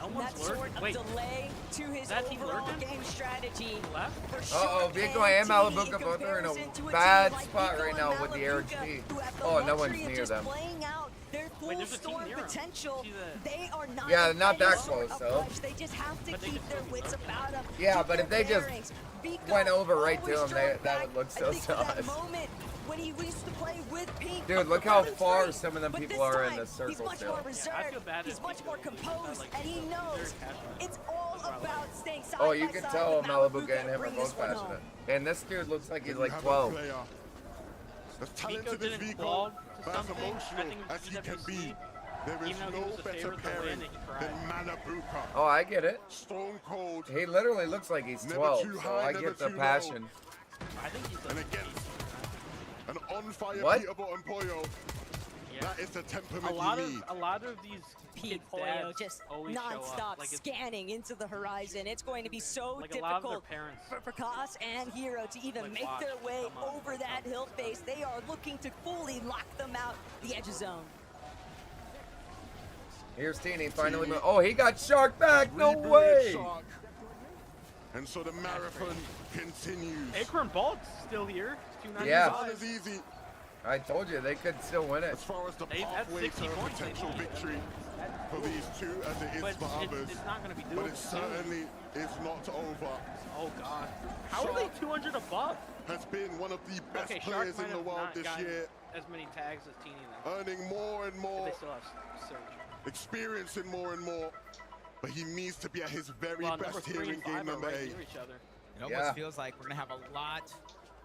And that sort of delay to his that team overall lurking? game strategy. Left? For Uh-oh, Shark Vico and and Teeny Malabuka in both are in a comparison to bad team like spot Vico right and now with the Malabuka, RHD. who have the Oh, no one's luxury of near just them. playing out their full there's a team storm near 'em. potential. See that? They are not Yeah, in not any that sort close, of though. rush. They just have to But they keep could their still wits be about them. Yeah, keep but their if they just bearings. Vico went over right to always him, drove that back, would look I so think, for that sus. moment when he used to play with Pink. Dude, up look the how road far three. some of them But people this are in time, the he's circle much still. more reserved. I feel bad He's if much Vico more is, composed, like, and he very knows passionate. it's all about staying side Oh, by you can side tell with Malabuka and him are bring this both one passionate. home. And this dude looks like he's You like have a 12. player as talented as didn't Vico, vlog to but as something. I emotional think as he can PWC, be. There is even though he no was the better favorite to win, pairing he cried. than Malabuka. Oh, I get it. Stone cold. He literally looks like he's Never 12, too so high, I never get the too low. passion. I think he's And again, an on-fire What? Peterbot and Poyo. Yeah. That is the temperament a lot you of need. these Pete kids' Boyo dads just always show non-stop up. Like it's scanning into the horizon. It's going to be so like a lot of their difficult parents. for Prakash and Hero to even Like, make watch, their way come on, over that hill face. They are looking to fully lock them out the edge of zone. Here's Teeny finally. Oh, he got Shark back. No Rebirth way. Shark. And so the marathon continues. Acorn Bolt's still here. Yeah. Not as easy. I told you they could still win it. As far as the That's pathway 60 to a points, potential maybe. victory for these two, as it is But for others. it's not going to be But doable it soon. certainly is not over. Oh, God. How are they 200 above? Has been one of the best Okay, players Shark in the might have world not this gotten year, as many tags as Teeny then. earning more and But more, they still have Surge. experiencing more and more. But he needs to be at his very Well, best here in game number right 8. near each other. It almost feels like we're going to have a lot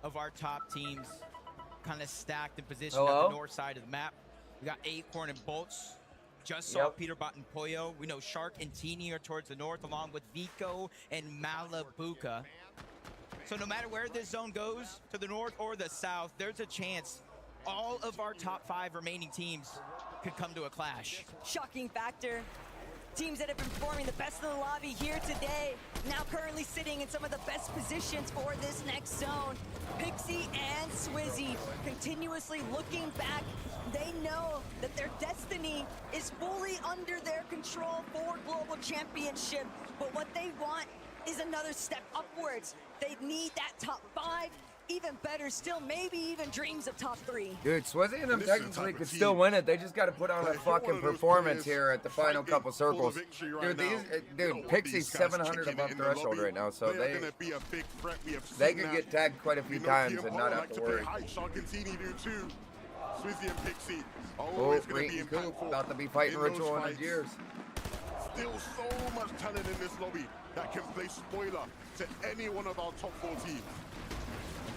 of our top teams kind of stacked and positioned at the north side of the map. We got Acorn and Bolts. Just saw Peterbot and Poyo. We know Shark and Teeny are towards the north, along with Vico and Malabuka. So no matter where this zone goes, to the north or the south, there's a chance all of our top 5 remaining teams could come to a clash. Shocking factor. Teams that have been performing the best in the lobby here today, now currently sitting in some of the best positions for this next zone. Pixie and Swizzy continuously looking back. They know that their destiny is fully under their control for Global Championship, but what they want is another step upwards. They need that top 5, even better still, maybe even dreams of top 3. Dude, Swizzy and them technically could still win it. They just got to put on a fucking performance here at the final couple circles. Dude, Pixie's 700 above threshold right now, so they could get tagged quite a few times and not have to worry. Swizzy and Pixie Oh, Reet and Coop about to be fighting Ritual in years. Still so much talent in this lobby that can play spoiler to any one of our top 4 teams.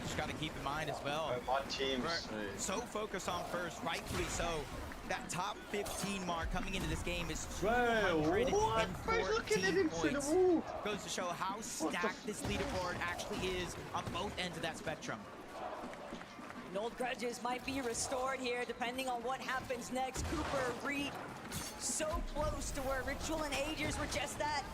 Just got to keep in mind as well. On teams. We're so focused on first, rightfully so. That top 15 mark coming into this game is 214 points. Goes to show how stacked this leaderboard actually is on both ends of that spectrum. And old grudges might be restored here depending on what happens next. Cooper, Reed, so close to where Ritual and Agers were just at.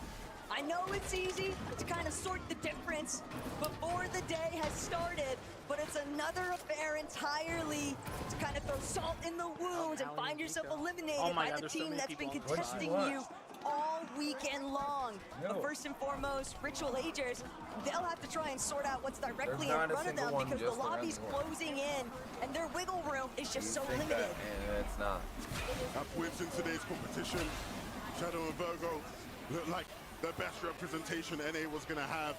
I know it's easy to kind of sort the difference before the day has started, but it's another affair entirely to kind of throw salt in the wounds and find yourself eliminated by the team that's been contesting you all weekend long. But first and foremost, Ritual Agers, they'll have to try and sort out what's directly in front of them because the lobby's closing in and their wiggle room is just so limited. It's not. Upwards in today's competition, Shadow and Virgo look like the best representation NA was going to have.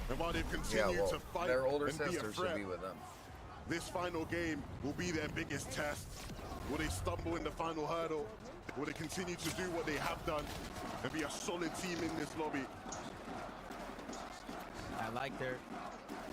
And while they've continued to fight their older and be a sisters threat, should be with them. this final game will be their biggest test. Will they stumble in the final hurdle? Will they continue to do what they have done and be a solid team in this lobby? I like their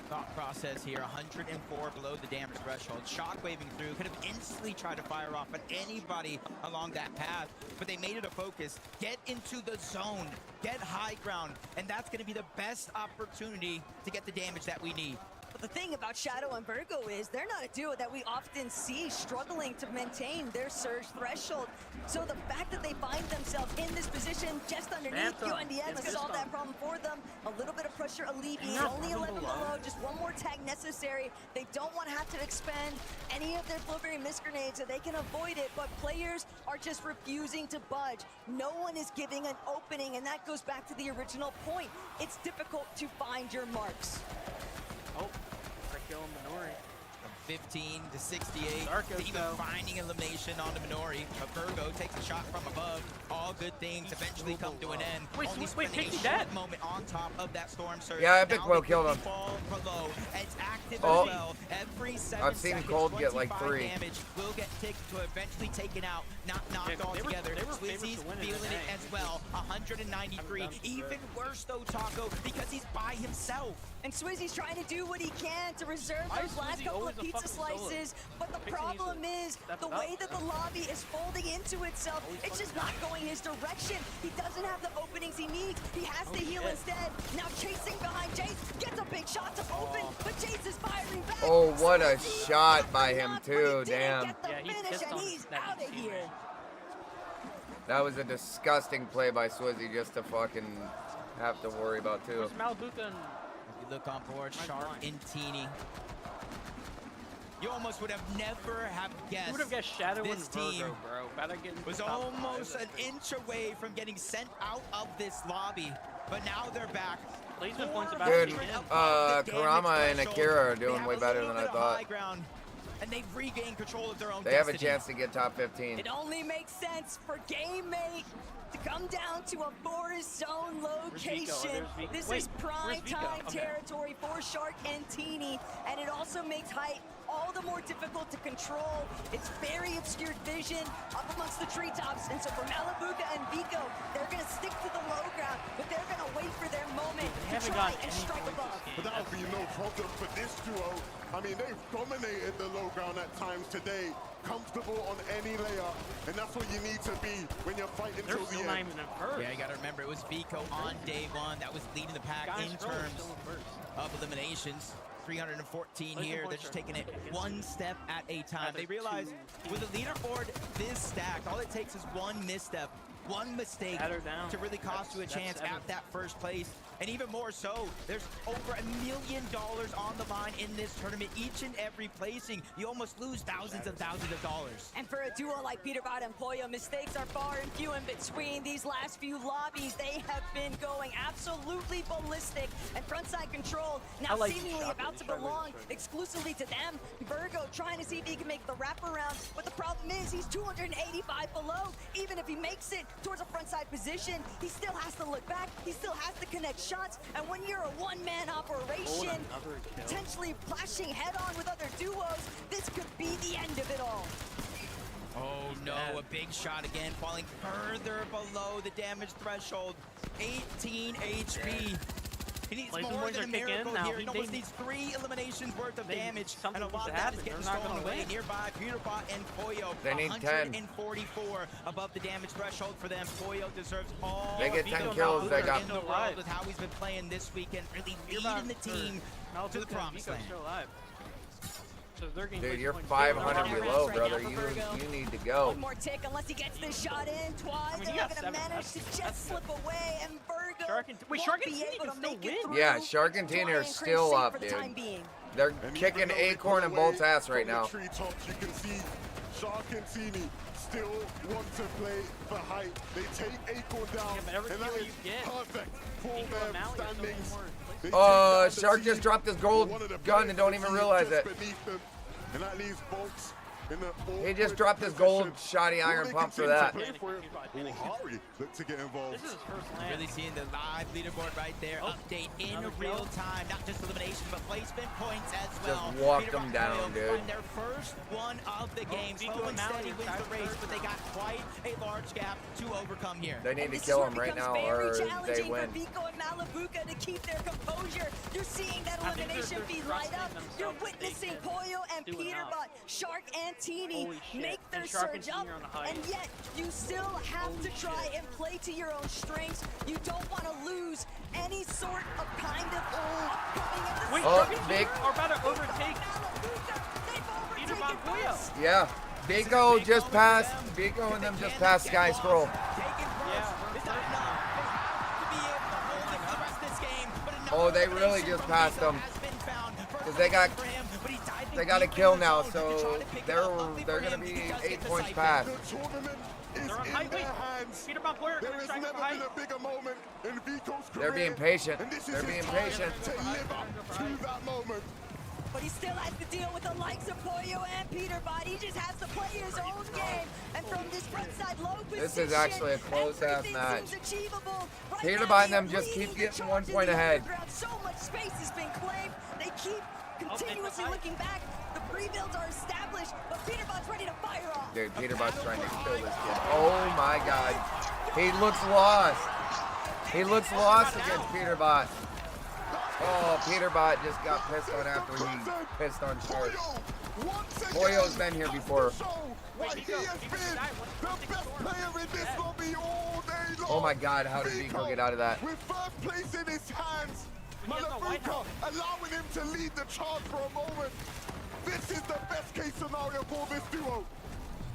thought process here. 104 below the damage threshold. Shockwaving through, could have instantly tried to fire off at anybody along that path, but they made it a focus. Get into the zone, get high ground, and that's going to be the best opportunity to get the damage that we need. But the thing about Shadow and Virgo is they're not a duo that we often see struggling to maintain their surge threshold. So the fact that they find themselves in this position just underneath UNDX could solve that problem for them. A little bit of pressure alleviated, only 11 below, just one more tag necessary. They don't want to have to expend any of their Flowberry Mist Grenades so they can avoid it, but players are just refusing to budge. No one is giving an opening, and that goes back to the original point. It's difficult to find your marks. Oh, they're killing Minori. From 15 to 68, Darkos, even finding elimination on the Minori. But Virgo takes a shot from above. All good things eventually come to an end. Wait, Only wait, spending a Pixie short dead? moment on top of that storm surge. Yeah, Epic Now will they kill quickly them. fall below. It's active Oh. as well. Every 7 I've seen seconds, Cold get like 25 3. damage will get eventually taken out, not knocked altogether. they were favorites Swizzy's to win in feeling the it day. as well. 193. Even worse though, Taco, because he's by himself. And Swizzy's trying to do what he can to reserve Why those is last Swizzy couple always of a pizza fucking solo? slices, but the Pixie needs to problem is step the it up. way that the lobby is folding into itself, it's just not going his direction. He doesn't have the openings he needs. He has to heal instead. Now chasing behind Jace, gets a big shot to open, but Jace is firing back. Oh, what a shot by him too, damn. Get the finish, and he's out of here. That was a disgusting play by Swizzy just to fucking have to worry about too. Where's Malabuka and... If you look on board, Shark and Teeny. You almost would have never have guessed. You would have guessed Shadow this and Virgo, team bro. Better get into was the top almost 5. an inch away from getting sent out of this lobby, but now they're back. Placement points about Dude, to begin. Karama and Akira are doing way better than I thought. and they've regained control of their own They have a destiny. chance to get top 15. It only makes sense for Game Mate to come down to a forest zone location. This is prime time territory for Shark and Teeny, and it also makes height all the more difficult to control. It's very obscured vision up amongst the treetops, and so for Malabuka and Vico, they're gonna stick to the low ground, but they're gonna wait for their moment to try and strike above. But that'll be no problem for this duo. I mean, they've dominated the low ground at times today. Comfortable on any layup, and that's what you need to be when you're fighting till the end. Yeah, you gotta remember, it was Vico on day one that was leading the pack in terms of eliminations. 314 here. They're just taking it one step at a time. They realize with the leaderboard this stacked, all it takes is one misstep, one mistake to really cost you a chance at that first place. And even more so, there's over $1 million on the line in this tournament. Each and every placing, you almost lose thousands and thousands of dollars. And for a duo like Peterbot and Pollo, mistakes are far and few in between. These last few lobbies, they have been going absolutely ballistic. And frontside control now seemingly about to belong exclusively to them. Virgo trying to see if he can make the wraparound, but the problem is he's 285 below. Even if he makes it towards a frontside position, he still has to look back. He still has to connect shots. And when you're a one-man operation, potentially clashing head-on with other duos, this could be the end of it all. Oh no, a big shot again, falling further below the damage threshold. 18 HP. He needs more than a miracle here. He almost needs 3 eliminations worth of damage, and a lot of that is getting stolen away. Nearby, Peterbot and Pollo, They need 144 above the damage threshold for them. Pollo deserves all They get 10 kills, they got in the world with how he's been playing this weekend, really leading the team to the promised land. Dude, you're 500 below, brother. You need to go. One more tick unless he gets this shot in. Twice, they're not gonna manage to just slip away, and Virgo Shark and Teeny can still win. Yeah, Shark and Teeny are still up, dude. They're kicking Acorn and Bolt's ass right now. From the treetops, you can see Shark and Teeny still want to play for height. They take Acorn down, and that is perfect for their standings. Shark just dropped his gold gun and don't even realize it. And that leaves Bolts in the He just dropped his gold shoddy iron pump for that. Look to get involved. This is really seeing the live leaderboard right there. Update in real time, not just elimination, but placement points as well. Just walked them down, dude. Find their first one of the game. Slow and steady wins the race, but they got quite a large gap to overcome here. They need to kill him right now, or they win. For Vico and Malabuka to keep their composure. You're seeing that elimination feed light up. You're witnessing Pollo and Peterbot, Shark and Teeny make their surge up, and yet you still have to try and play to your own strengths. You don't want to lose any sort of kind of upcoming. Wait, big. Are about to overtake Peterbot Pollo. Yeah, Vico just passed. Vico and them just passed Sky Scroll. Oh, they really just passed them because they got a kill now, so they're gonna be 8 points past. They're on height. Wait, Peterbot Pollo are going to try to height. They're being patient. They're being patient. To live up to that moment. But he still has to deal with the likes of Pollo and Peterbot. He just has to play his own game. And from this frontside low position, This is actually a close-ass match. Right Peterbot and them just keep getting 1 point ahead. So much space has been claimed. They keep continuously looking back. The pre-builds are established, but Peterbot's ready to fire off. Dude, Peterbot's trying to kill this kid. Oh my god. He looks lost. He looks lost against Peterbot. Oh, Peterbot just got pissed on after he pissed on Shark. Pollo's been here before. Oh my god, how did Vico get out of that? With first place in his hands, Malabuka allowing him to lead the charge for a moment. This is the best case scenario for this duo.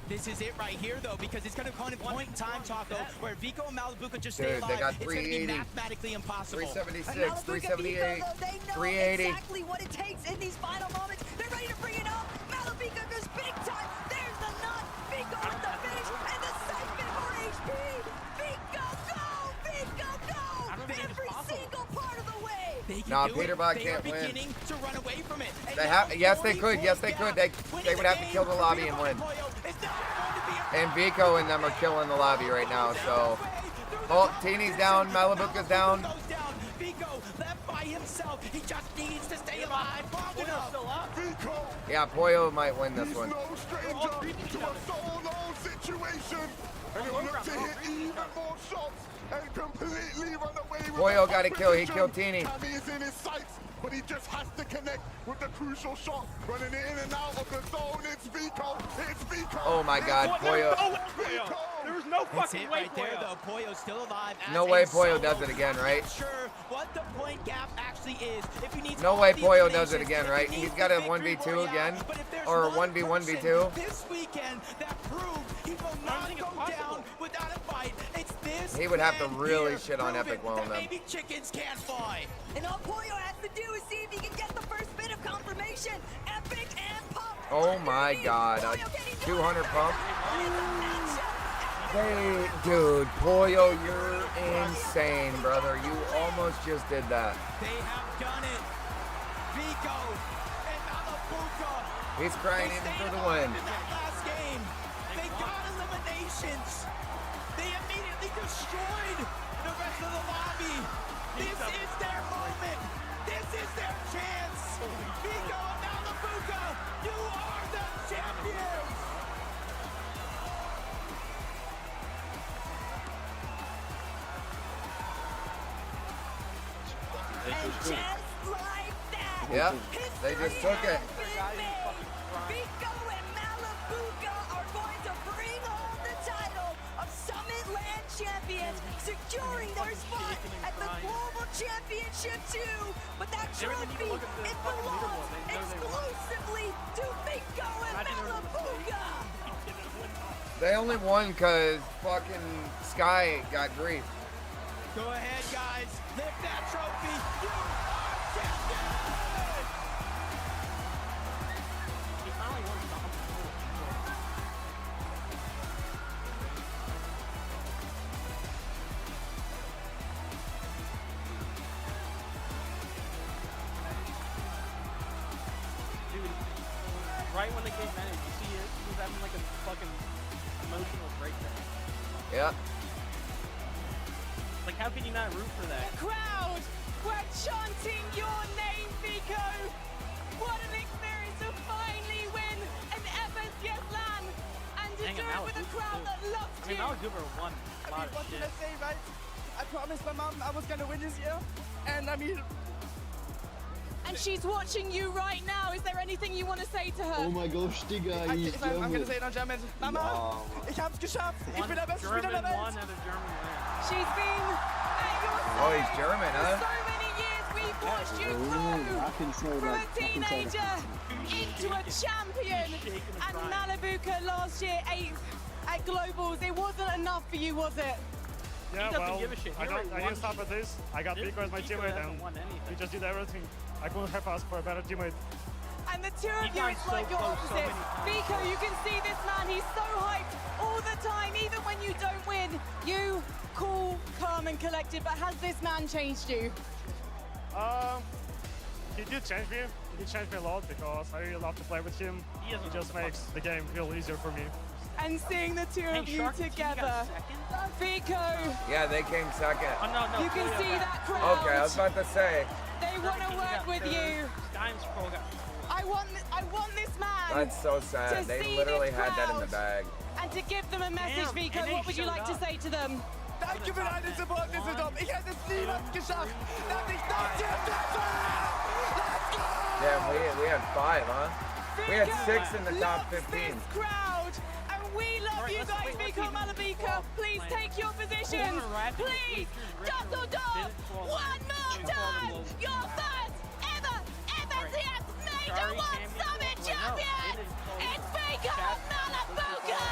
This is it right here, though, because it's going to come in point in time, Taco, where Vico and Malabuka just stay alive. They got it's going to be 380, mathematically impossible. 376, 378, 380. Exactly what it takes in these final moments. They're ready to bring it up. Malabuka goes big time. There's the nut. Vico with the finish and the segment for HP. Vico, go! Vico, go! Every single part of the way. They Nah, do Peterbot it. can't they are win. beginning to run away from it. They have. Yes, they could. Yes, they could. They would have to kill the lobby and win. And Vico and them are killing the lobby right now. So, oh, Teeny's down. Malibuca's down. Vico left by himself. He just needs to stay alive long enough. Yeah, Pollo might win this one. No stranger to a solo situation. And he'll look to hit even more shots and completely run away with Pollo the got a kill. He competition. killed Teeny. Tammy is in his sights, but he just has to connect with the crucial shot. Running it in and out of the zone. It's Vico. It's Vico. Oh my God, Pollo. There was no That's fucking it way right there, Pollo. though. Pollo's still alive. No way Pollo does it again, right? Sure what the point gap actually is. If he needs No all way the Pollo does it eliminations, again, if he right? needs He's the got a victory 1v2 royale, again, but if there's or one 1v1v2. person this weekend that proved he will not go down without a fight, it's this He would have to man really here, shit on proving Epic Well that then. maybe chickens can't fly. And all Pollo has to do is see if he can get the first bit of confirmation. Epic and Pump. Oh my God, a 200 pump. Hey, dude, Pollo, you're insane, brother. You almost just did that. They have done it. Vico and Malabuca. He's crying even for the win. In that last game, they got eliminations. They immediately destroyed the rest of the lobby. This is their moment. This is their chance. Vico and Malabuca, you are the champions. And just like that, Yeah, they just took it. Vico and Malabuca are going to bring home the title of Summit Land Champions, securing their spot at the Global Championship too. But that trophy, it belongs exclusively to Vico and Malabuca. They only won because fucking Sky got grief. Go ahead, guys. Lift that trophy. You are champions! Dude, right when they came in, you see it, he was having like a fucking emotional breakdown. Yeah. Like, how can you not root for that? The crowd were chanting your name, Vico. What an experience to finally win an FSGS LAN and to do it with a crowd that loves I mean, you. Malaguba won a lot of What shit. can I say, right? I promised my mom I was gonna win this year, and I mean. And she's watching you right now. Is there anything you want to say to her? Oh my gosh, Digga, he's I'm gonna German. say it on German. Mama, Ja, ich hab's geschafft. Ich bin der beste Spieler der German Welt. won at a German land. She's been at your Oh, he's German, for huh? so many years. We've watched you I grow can say from that. a teenager into a champion. And Malabuca last year 8th at Globals. It wasn't enough for you, was it? He Yeah, doesn't well, give a shit. He I already didn't won stop shit. at this. I got Vico as my Vico teammate, hasn't and won anything. he just did everything. I couldn't have asked for a better teammate. And the two of He's you, gone it's so like your close so opposites. many Vico, you can see this man. He's so hyped all the time, even when you don't win. You, cool, calm, and collected. But has this man changed you? He did change me. He did change me a lot because I really love to play with him. He He doesn't just know the makes the game feel easier for me. And seeing the two of you Shark, you got together, Vico, Yeah, they came second. Oh, no, no. you can Pollo see got- that crowd. Okay, I was about to say. They want to work with you. Dimes Pro got I want this man That's so to sad. They see literally this had that in the crowd bag. and to give them a message, Damn, Vico. and they What would you showed like to up. say to them? Danke für deinen Support, Düsseldorf. Ich hätte es niemals geschafft, dass ich das hier schaffe. Let's go! Damn, we had 5, huh? We had 6 in the top 15. This crowd, and we love you guys, Vico Malabuca. Please take your positions. Please, Dusseldorf, one more time. Your first ever FSCS Major 1 Summit champion. It's Vico Malabuca.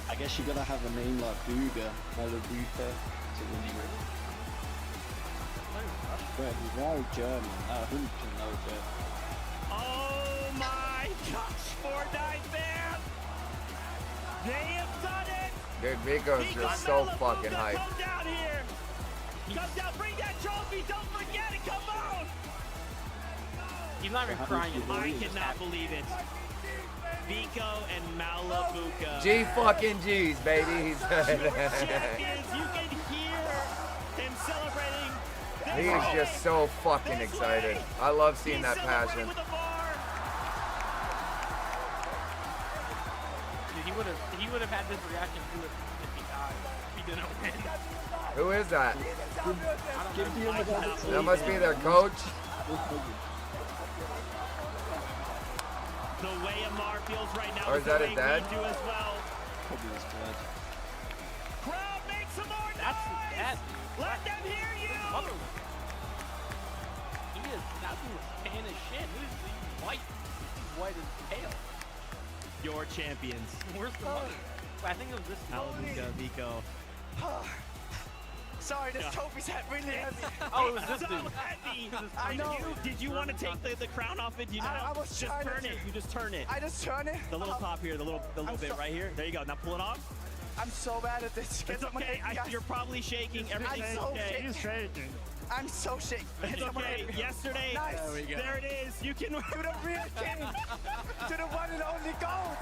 I guess you gotta have a name like Booga, Malabuca, to win with. But he's very German, 100% no German. Oh my gosh, Fortnite fam! They have done it! Dude, Vico's just so fucking hyped. Come down here! Come down, bring that trophy, don't forget it, come on! He's not even crying. I cannot believe it. Vico and Malabuka. G fucking G's, baby. Champions, you can hear him celebrating. He's just so fucking excited. I love seeing that passion. Dude, he would have had this reaction to it if he died. If he didn't win. Who is that? That must be their coach. The way Amar feels right now Or is that his dad? do as well. Probably his dad. Crowd, make some more That's his dad. Let them hear you. He is. That dude was tan as shit. He's white. He's white as pale. Your champions. Where's the money? I think it was this. Malabuka, Vico. Sorry, this trophy's really heavy. Oh, it was this so dude. heavy. I know. Did you want to take the crown off it? You know, I was just trying turn to. it. You just turn it. I just turn it. The little top here, the little bit right here. There you go. Now pull it off. I'm so bad at this. It's okay. You're probably shaking. Everything's okay. He's shaking. I'm so shaking. It's okay. Yesterday, Nice. there it is. You can To the real king. To the one and only GOAT.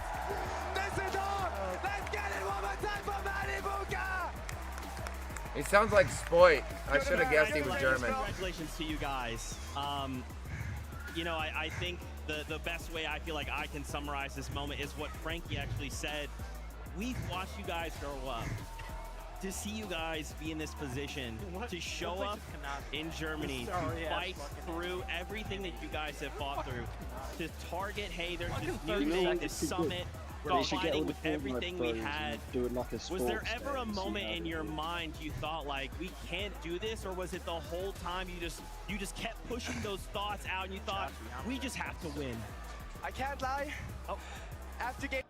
This is on. Let's get it one more time for Malabuka. He sounds like Spoit. I should have guessed he was German. Congratulations to you guys. You know, I think the best way I feel like I can summarize this moment is what Frankie actually said. We've watched you guys grow up. To see you guys be in this position, to show up in Germany, to fight through everything that you guys have fought through, to target, hey, there's this new thing, this summit, fighting with everything we had. Was there ever a moment in your mind you thought like, we can't do this, or was it the whole time you just kept pushing those thoughts out and you thought, we just have to win? I can't lie. Oh. After game.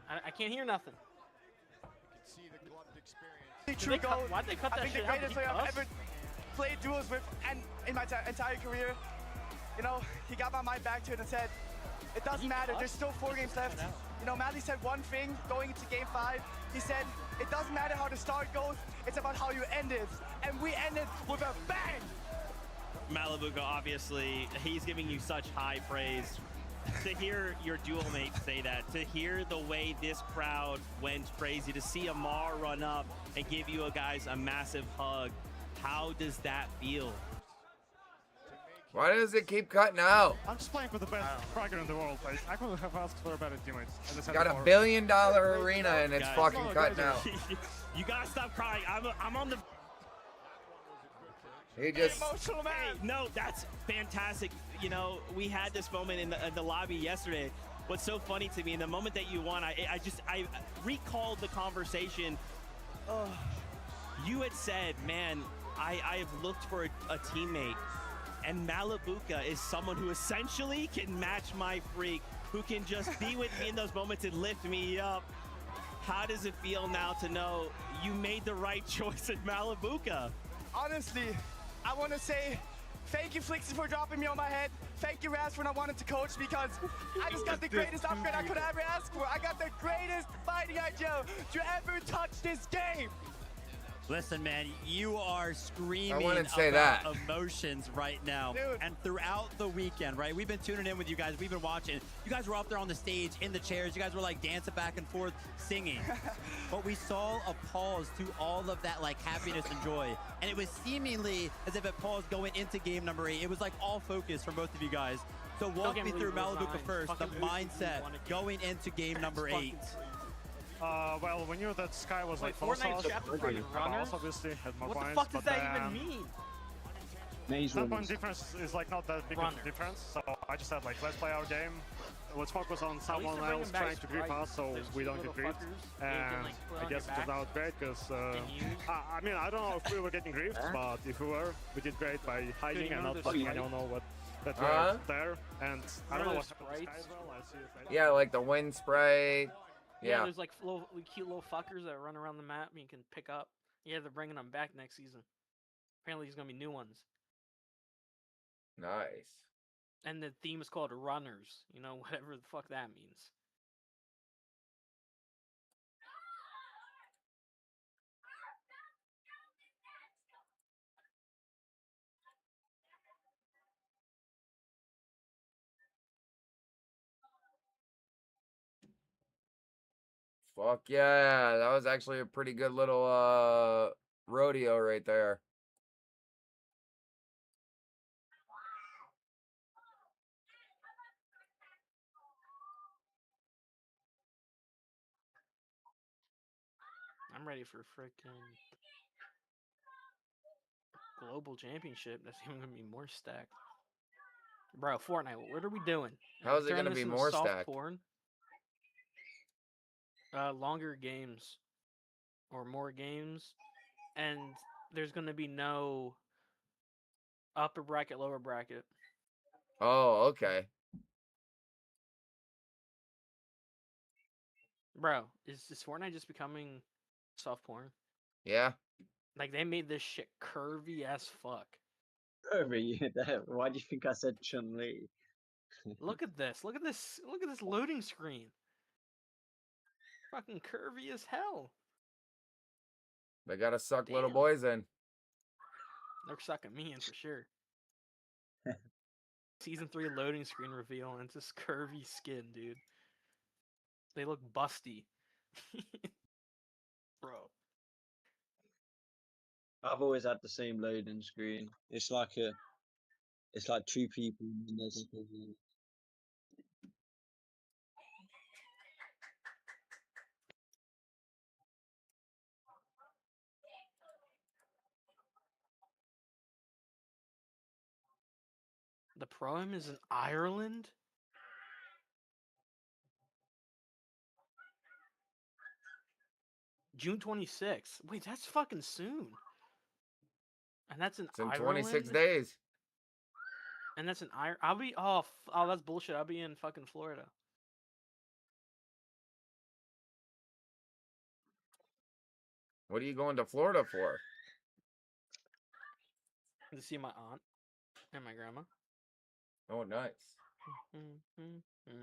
I can't hear nothing. True goal. Why'd they cut I that think shit the out? greatest player I've ever played duels with, and in my entire career. You know, he got my mind back to it and said, it doesn't matter, there's still 4 games left. You know, Mally said one thing going into game 5. He said, it doesn't matter how the start goes, it's about how you end it. And we ended with a bang! Malabuka, obviously, he's giving you such high praise. To hear your dual mate say that, to hear the way this crowd went crazy, to see Amar run up and give you guys a massive hug, how does that feel? Why does it keep cutting out? I'm just playing for the best fragger in the world. I couldn't have asked for a better teammate. Got $1 billion arena and it's Guys, fucking cutting out. You gotta stop crying. I'm on the. He just. Hey, no, that's fantastic. You know, we had this moment in the lobby yesterday. What's so funny to me, in the moment that you won, I recalled the conversation. You had said, man, I have looked for a teammate, and Malabuka is someone who essentially can match my freak, who can just be with me in those moments and lift me up. How does it feel now to know you made the right choice at Malabuka? Honestly, I want to say thank you, Flixie, for dropping me on my head. Thank you, Raz, for not wanting to coach, because I just got the greatest upgrade I could ever ask for. I got the greatest fighting idea to ever touch this game. Listen, man, you are screaming I wouldn't say about that. emotions right now. Dude. And throughout the weekend, right? We've been tuning in with you guys. We've been watching. You guys were up there on the stage, in the chairs. You guys were like dancing back and forth, singing. But we saw a pause to all of that like happiness and joy. And it was seemingly as if it paused going into game number 8. It was like all focus from both of you guys. So walk me through Malabuka first, the mindset going into game number 8. Well, we knew that Sky was like Fortnite chapter House obviously had more What points. the fuck does but that then even mean? that point difference is like not that big of a difference, so I just said like, let's play our game. Let's focus on someone else trying to grief us so we don't get griefed. And I guess it turned out great because, I mean, I don't know if we were getting griefed, but if we were, we did great by hiding and not letting anyone know what that we were there. And I don't know what happened to Sky as well. I see it later. Yeah, like the wind spray. Yeah, there's like cute little fuckers that run around the map and you can pick up. Yeah, they're bringing them back next season. Apparently, there's gonna be new ones. Nice. And the theme is called Runners. You know, whatever the fuck that means. Fuck yeah, that was actually a pretty good little rodeo right there. I'm ready for freaking global championship. That's even gonna be more stacked. Bro, Fortnite, what are we doing? How is it gonna be more soft stacked? porn? Longer games. Or more games. And there's gonna be no upper bracket, lower bracket. Oh, okay. Bro, is Fortnite just becoming soft porn? Yeah. Like, they made this shit curvy as fuck. Curvy? Why do you think I said Chun-Li? Look at this. Look at this. Look at this loading screen. Fucking curvy as hell. They gotta suck Damn. little boys in. They're sucking me in for sure. Season 3 loading screen reveal, and it's this curvy skin, dude. They look busty. Bro. I've always had the same loading screen. It's like two people and there's like a The Pro-Am is in Ireland? June 26th. Wait, that's fucking soon. And that's in It's in Ireland? 26 days. And that's in Ireland. I'll be that's bullshit. I'll be in fucking Florida. What are you going to Florida for? To see my aunt and my grandma. Oh, nice.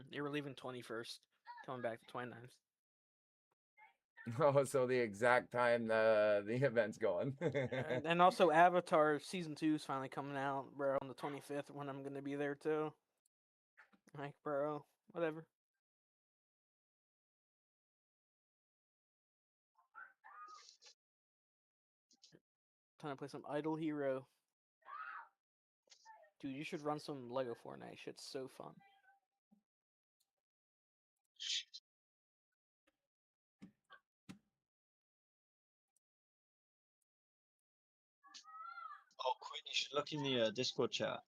They were leaving 21st, coming back the 29th. Oh, so the exact time the event's going. and also Avatar Season 2 is finally coming out, bro, on the 25th when I'm going to be there too. Like, bro, whatever. Time to play some Idle Hero. Dude, you should run some Lego Fortnite. Shit's so fun. Oh, Quinn, you should look in the Discord chat.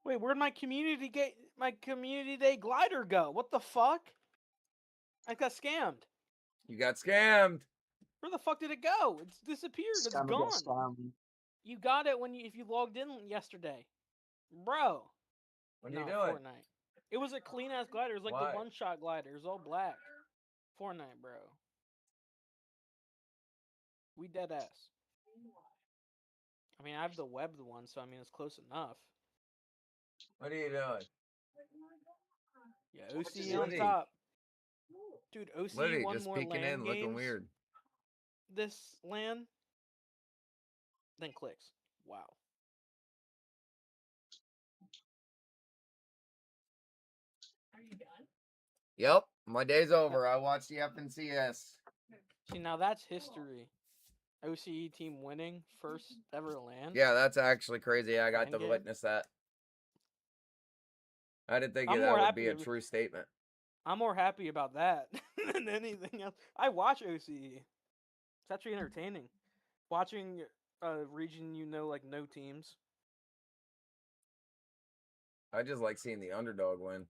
Wait, where'd my community day glider go? What the fuck? I got scammed. You got scammed. Where the fuck did it go? It's disappeared. It's gone. You got it if you logged in yesterday, bro. What are you doing? Fortnite. It was a clean ass glider. It was like the one-shot glider. It was all black. Fortnite, bro. We dead ass. I mean, I have the webbed one, so I mean it's close enough. What are you doing? Yeah, OC on top. Dude, OC Liddy, won just more peeking LAN in, games looking weird. this LAN than clicks. Wow. Are you done? Yep, my day's over. I watched the FNCS. See, now that's history. OCE team winning first ever LAN. Yeah, that's actually crazy. I got to witness that. I didn't think that would be a true statement. I'm more happy about that than anything else. I watch OCE. It's actually entertaining. Watching a region like no teams. I just like seeing the underdog win.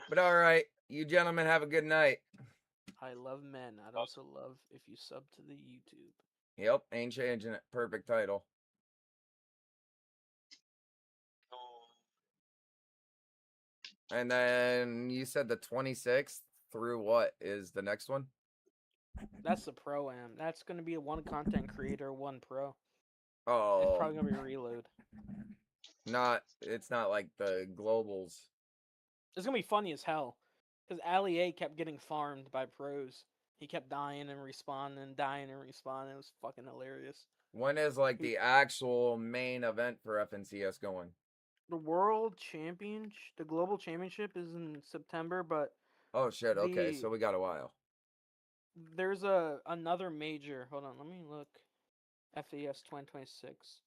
But all right, you gentlemen have a good night. I love men. I'd also love if you sub to the YouTube. Yep, ain't changing it. Perfect title. And then you said the 26th through what is the next one? That's the pro-am. That's going to be one content creator, one pro. Oh. It's probably going to be reload. It's not like the globals. It's going to be funny as hell. Because Ali A kept getting farmed by pros. He kept dying and respawning, dying and respawning. It was fucking hilarious. When is like the actual main event for FNCS going? The World Championship, the Global Championship is in September, but oh shit, okay, so we got a while. There's another major. Hold on, let me look. FES 2026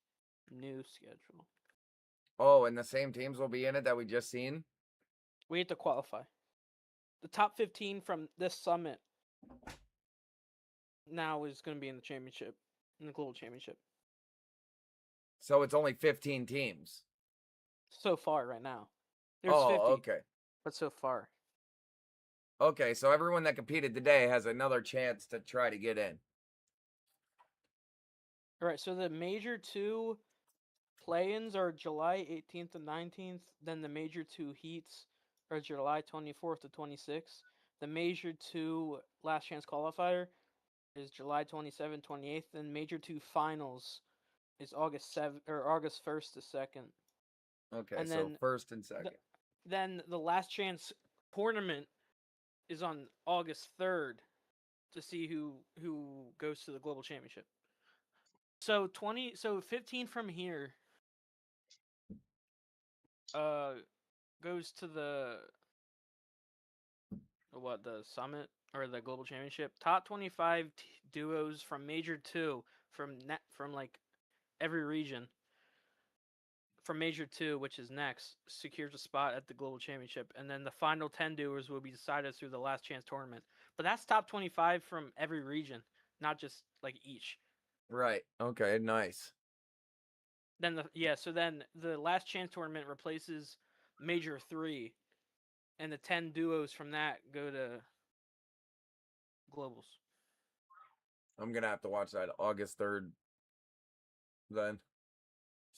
new schedule. Oh, and the same teams will be in it that we just seen? We have to qualify. The top 15 from this summit now is going to be in the championship, in the Global Championship. So it's only 15 teams? So far, right now. There's 50, okay. But so far. Okay, so everyone that competed today has another chance to try to get in. All right, so the Major 2 play-ins are July 18th and 19th. Then the Major 2 heats are July 24th to 26th. The Major 2 last chance qualifier is July 27th, 28th. And Major 2 finals is August 7th or August 1st to 2nd. Okay, and so then first and second. Then the last chance tournament is on August 3rd to see who goes to the Global Championship. So 15 from here goes to the summit or the Global Championship. Top 25 duos from Major 2 from like every region. From Major 2, which is next, secures a spot at the Global Championship, and then the final 10 doers will be decided through the last chance tournament. But that's top 25 from every region, not just like each. Right. Okay, nice. Then so then the last chance tournament replaces Major 3, and the 10 duos from that go to Globals. I'm going to have to watch that August 3rd then.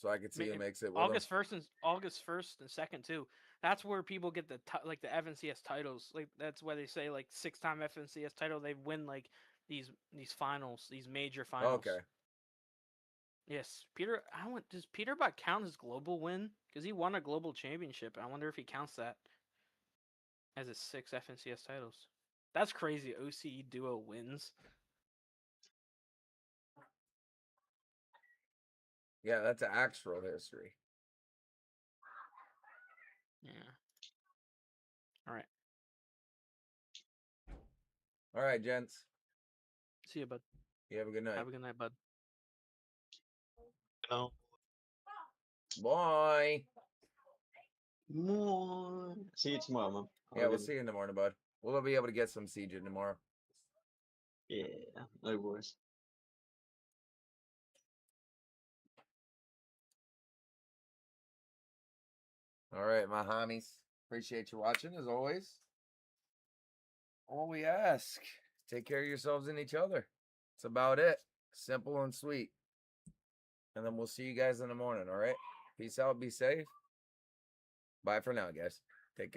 So I can see who makes it with August 1st and 2nd too. That's where people get the FNCS titles. Like that's why they say like 6-time FNCS title. They win like these finals, these major finals. Okay. Yes, Peter. Does Peterbot count as global win? Because he won a global championship. I wonder if he counts that as his 6 FNCS titles. That's crazy. OCE duo wins. Yeah, that's actual history. Yeah. All right. All right, gents. See you, bud. You have a good night. Have a good night, bud. No. Bye. More. See you tomorrow, man. Yeah, we'll see you in the morning, bud. We'll be able to get some siege in tomorrow. Yeah, no worries. All right, my homies. Appreciate you watching, as always. All we ask, take care of yourselves and each other. That's about it. Simple and sweet. And then we'll see you guys in the morning, all right? Peace out. Be safe. Bye for now, guys. Take care.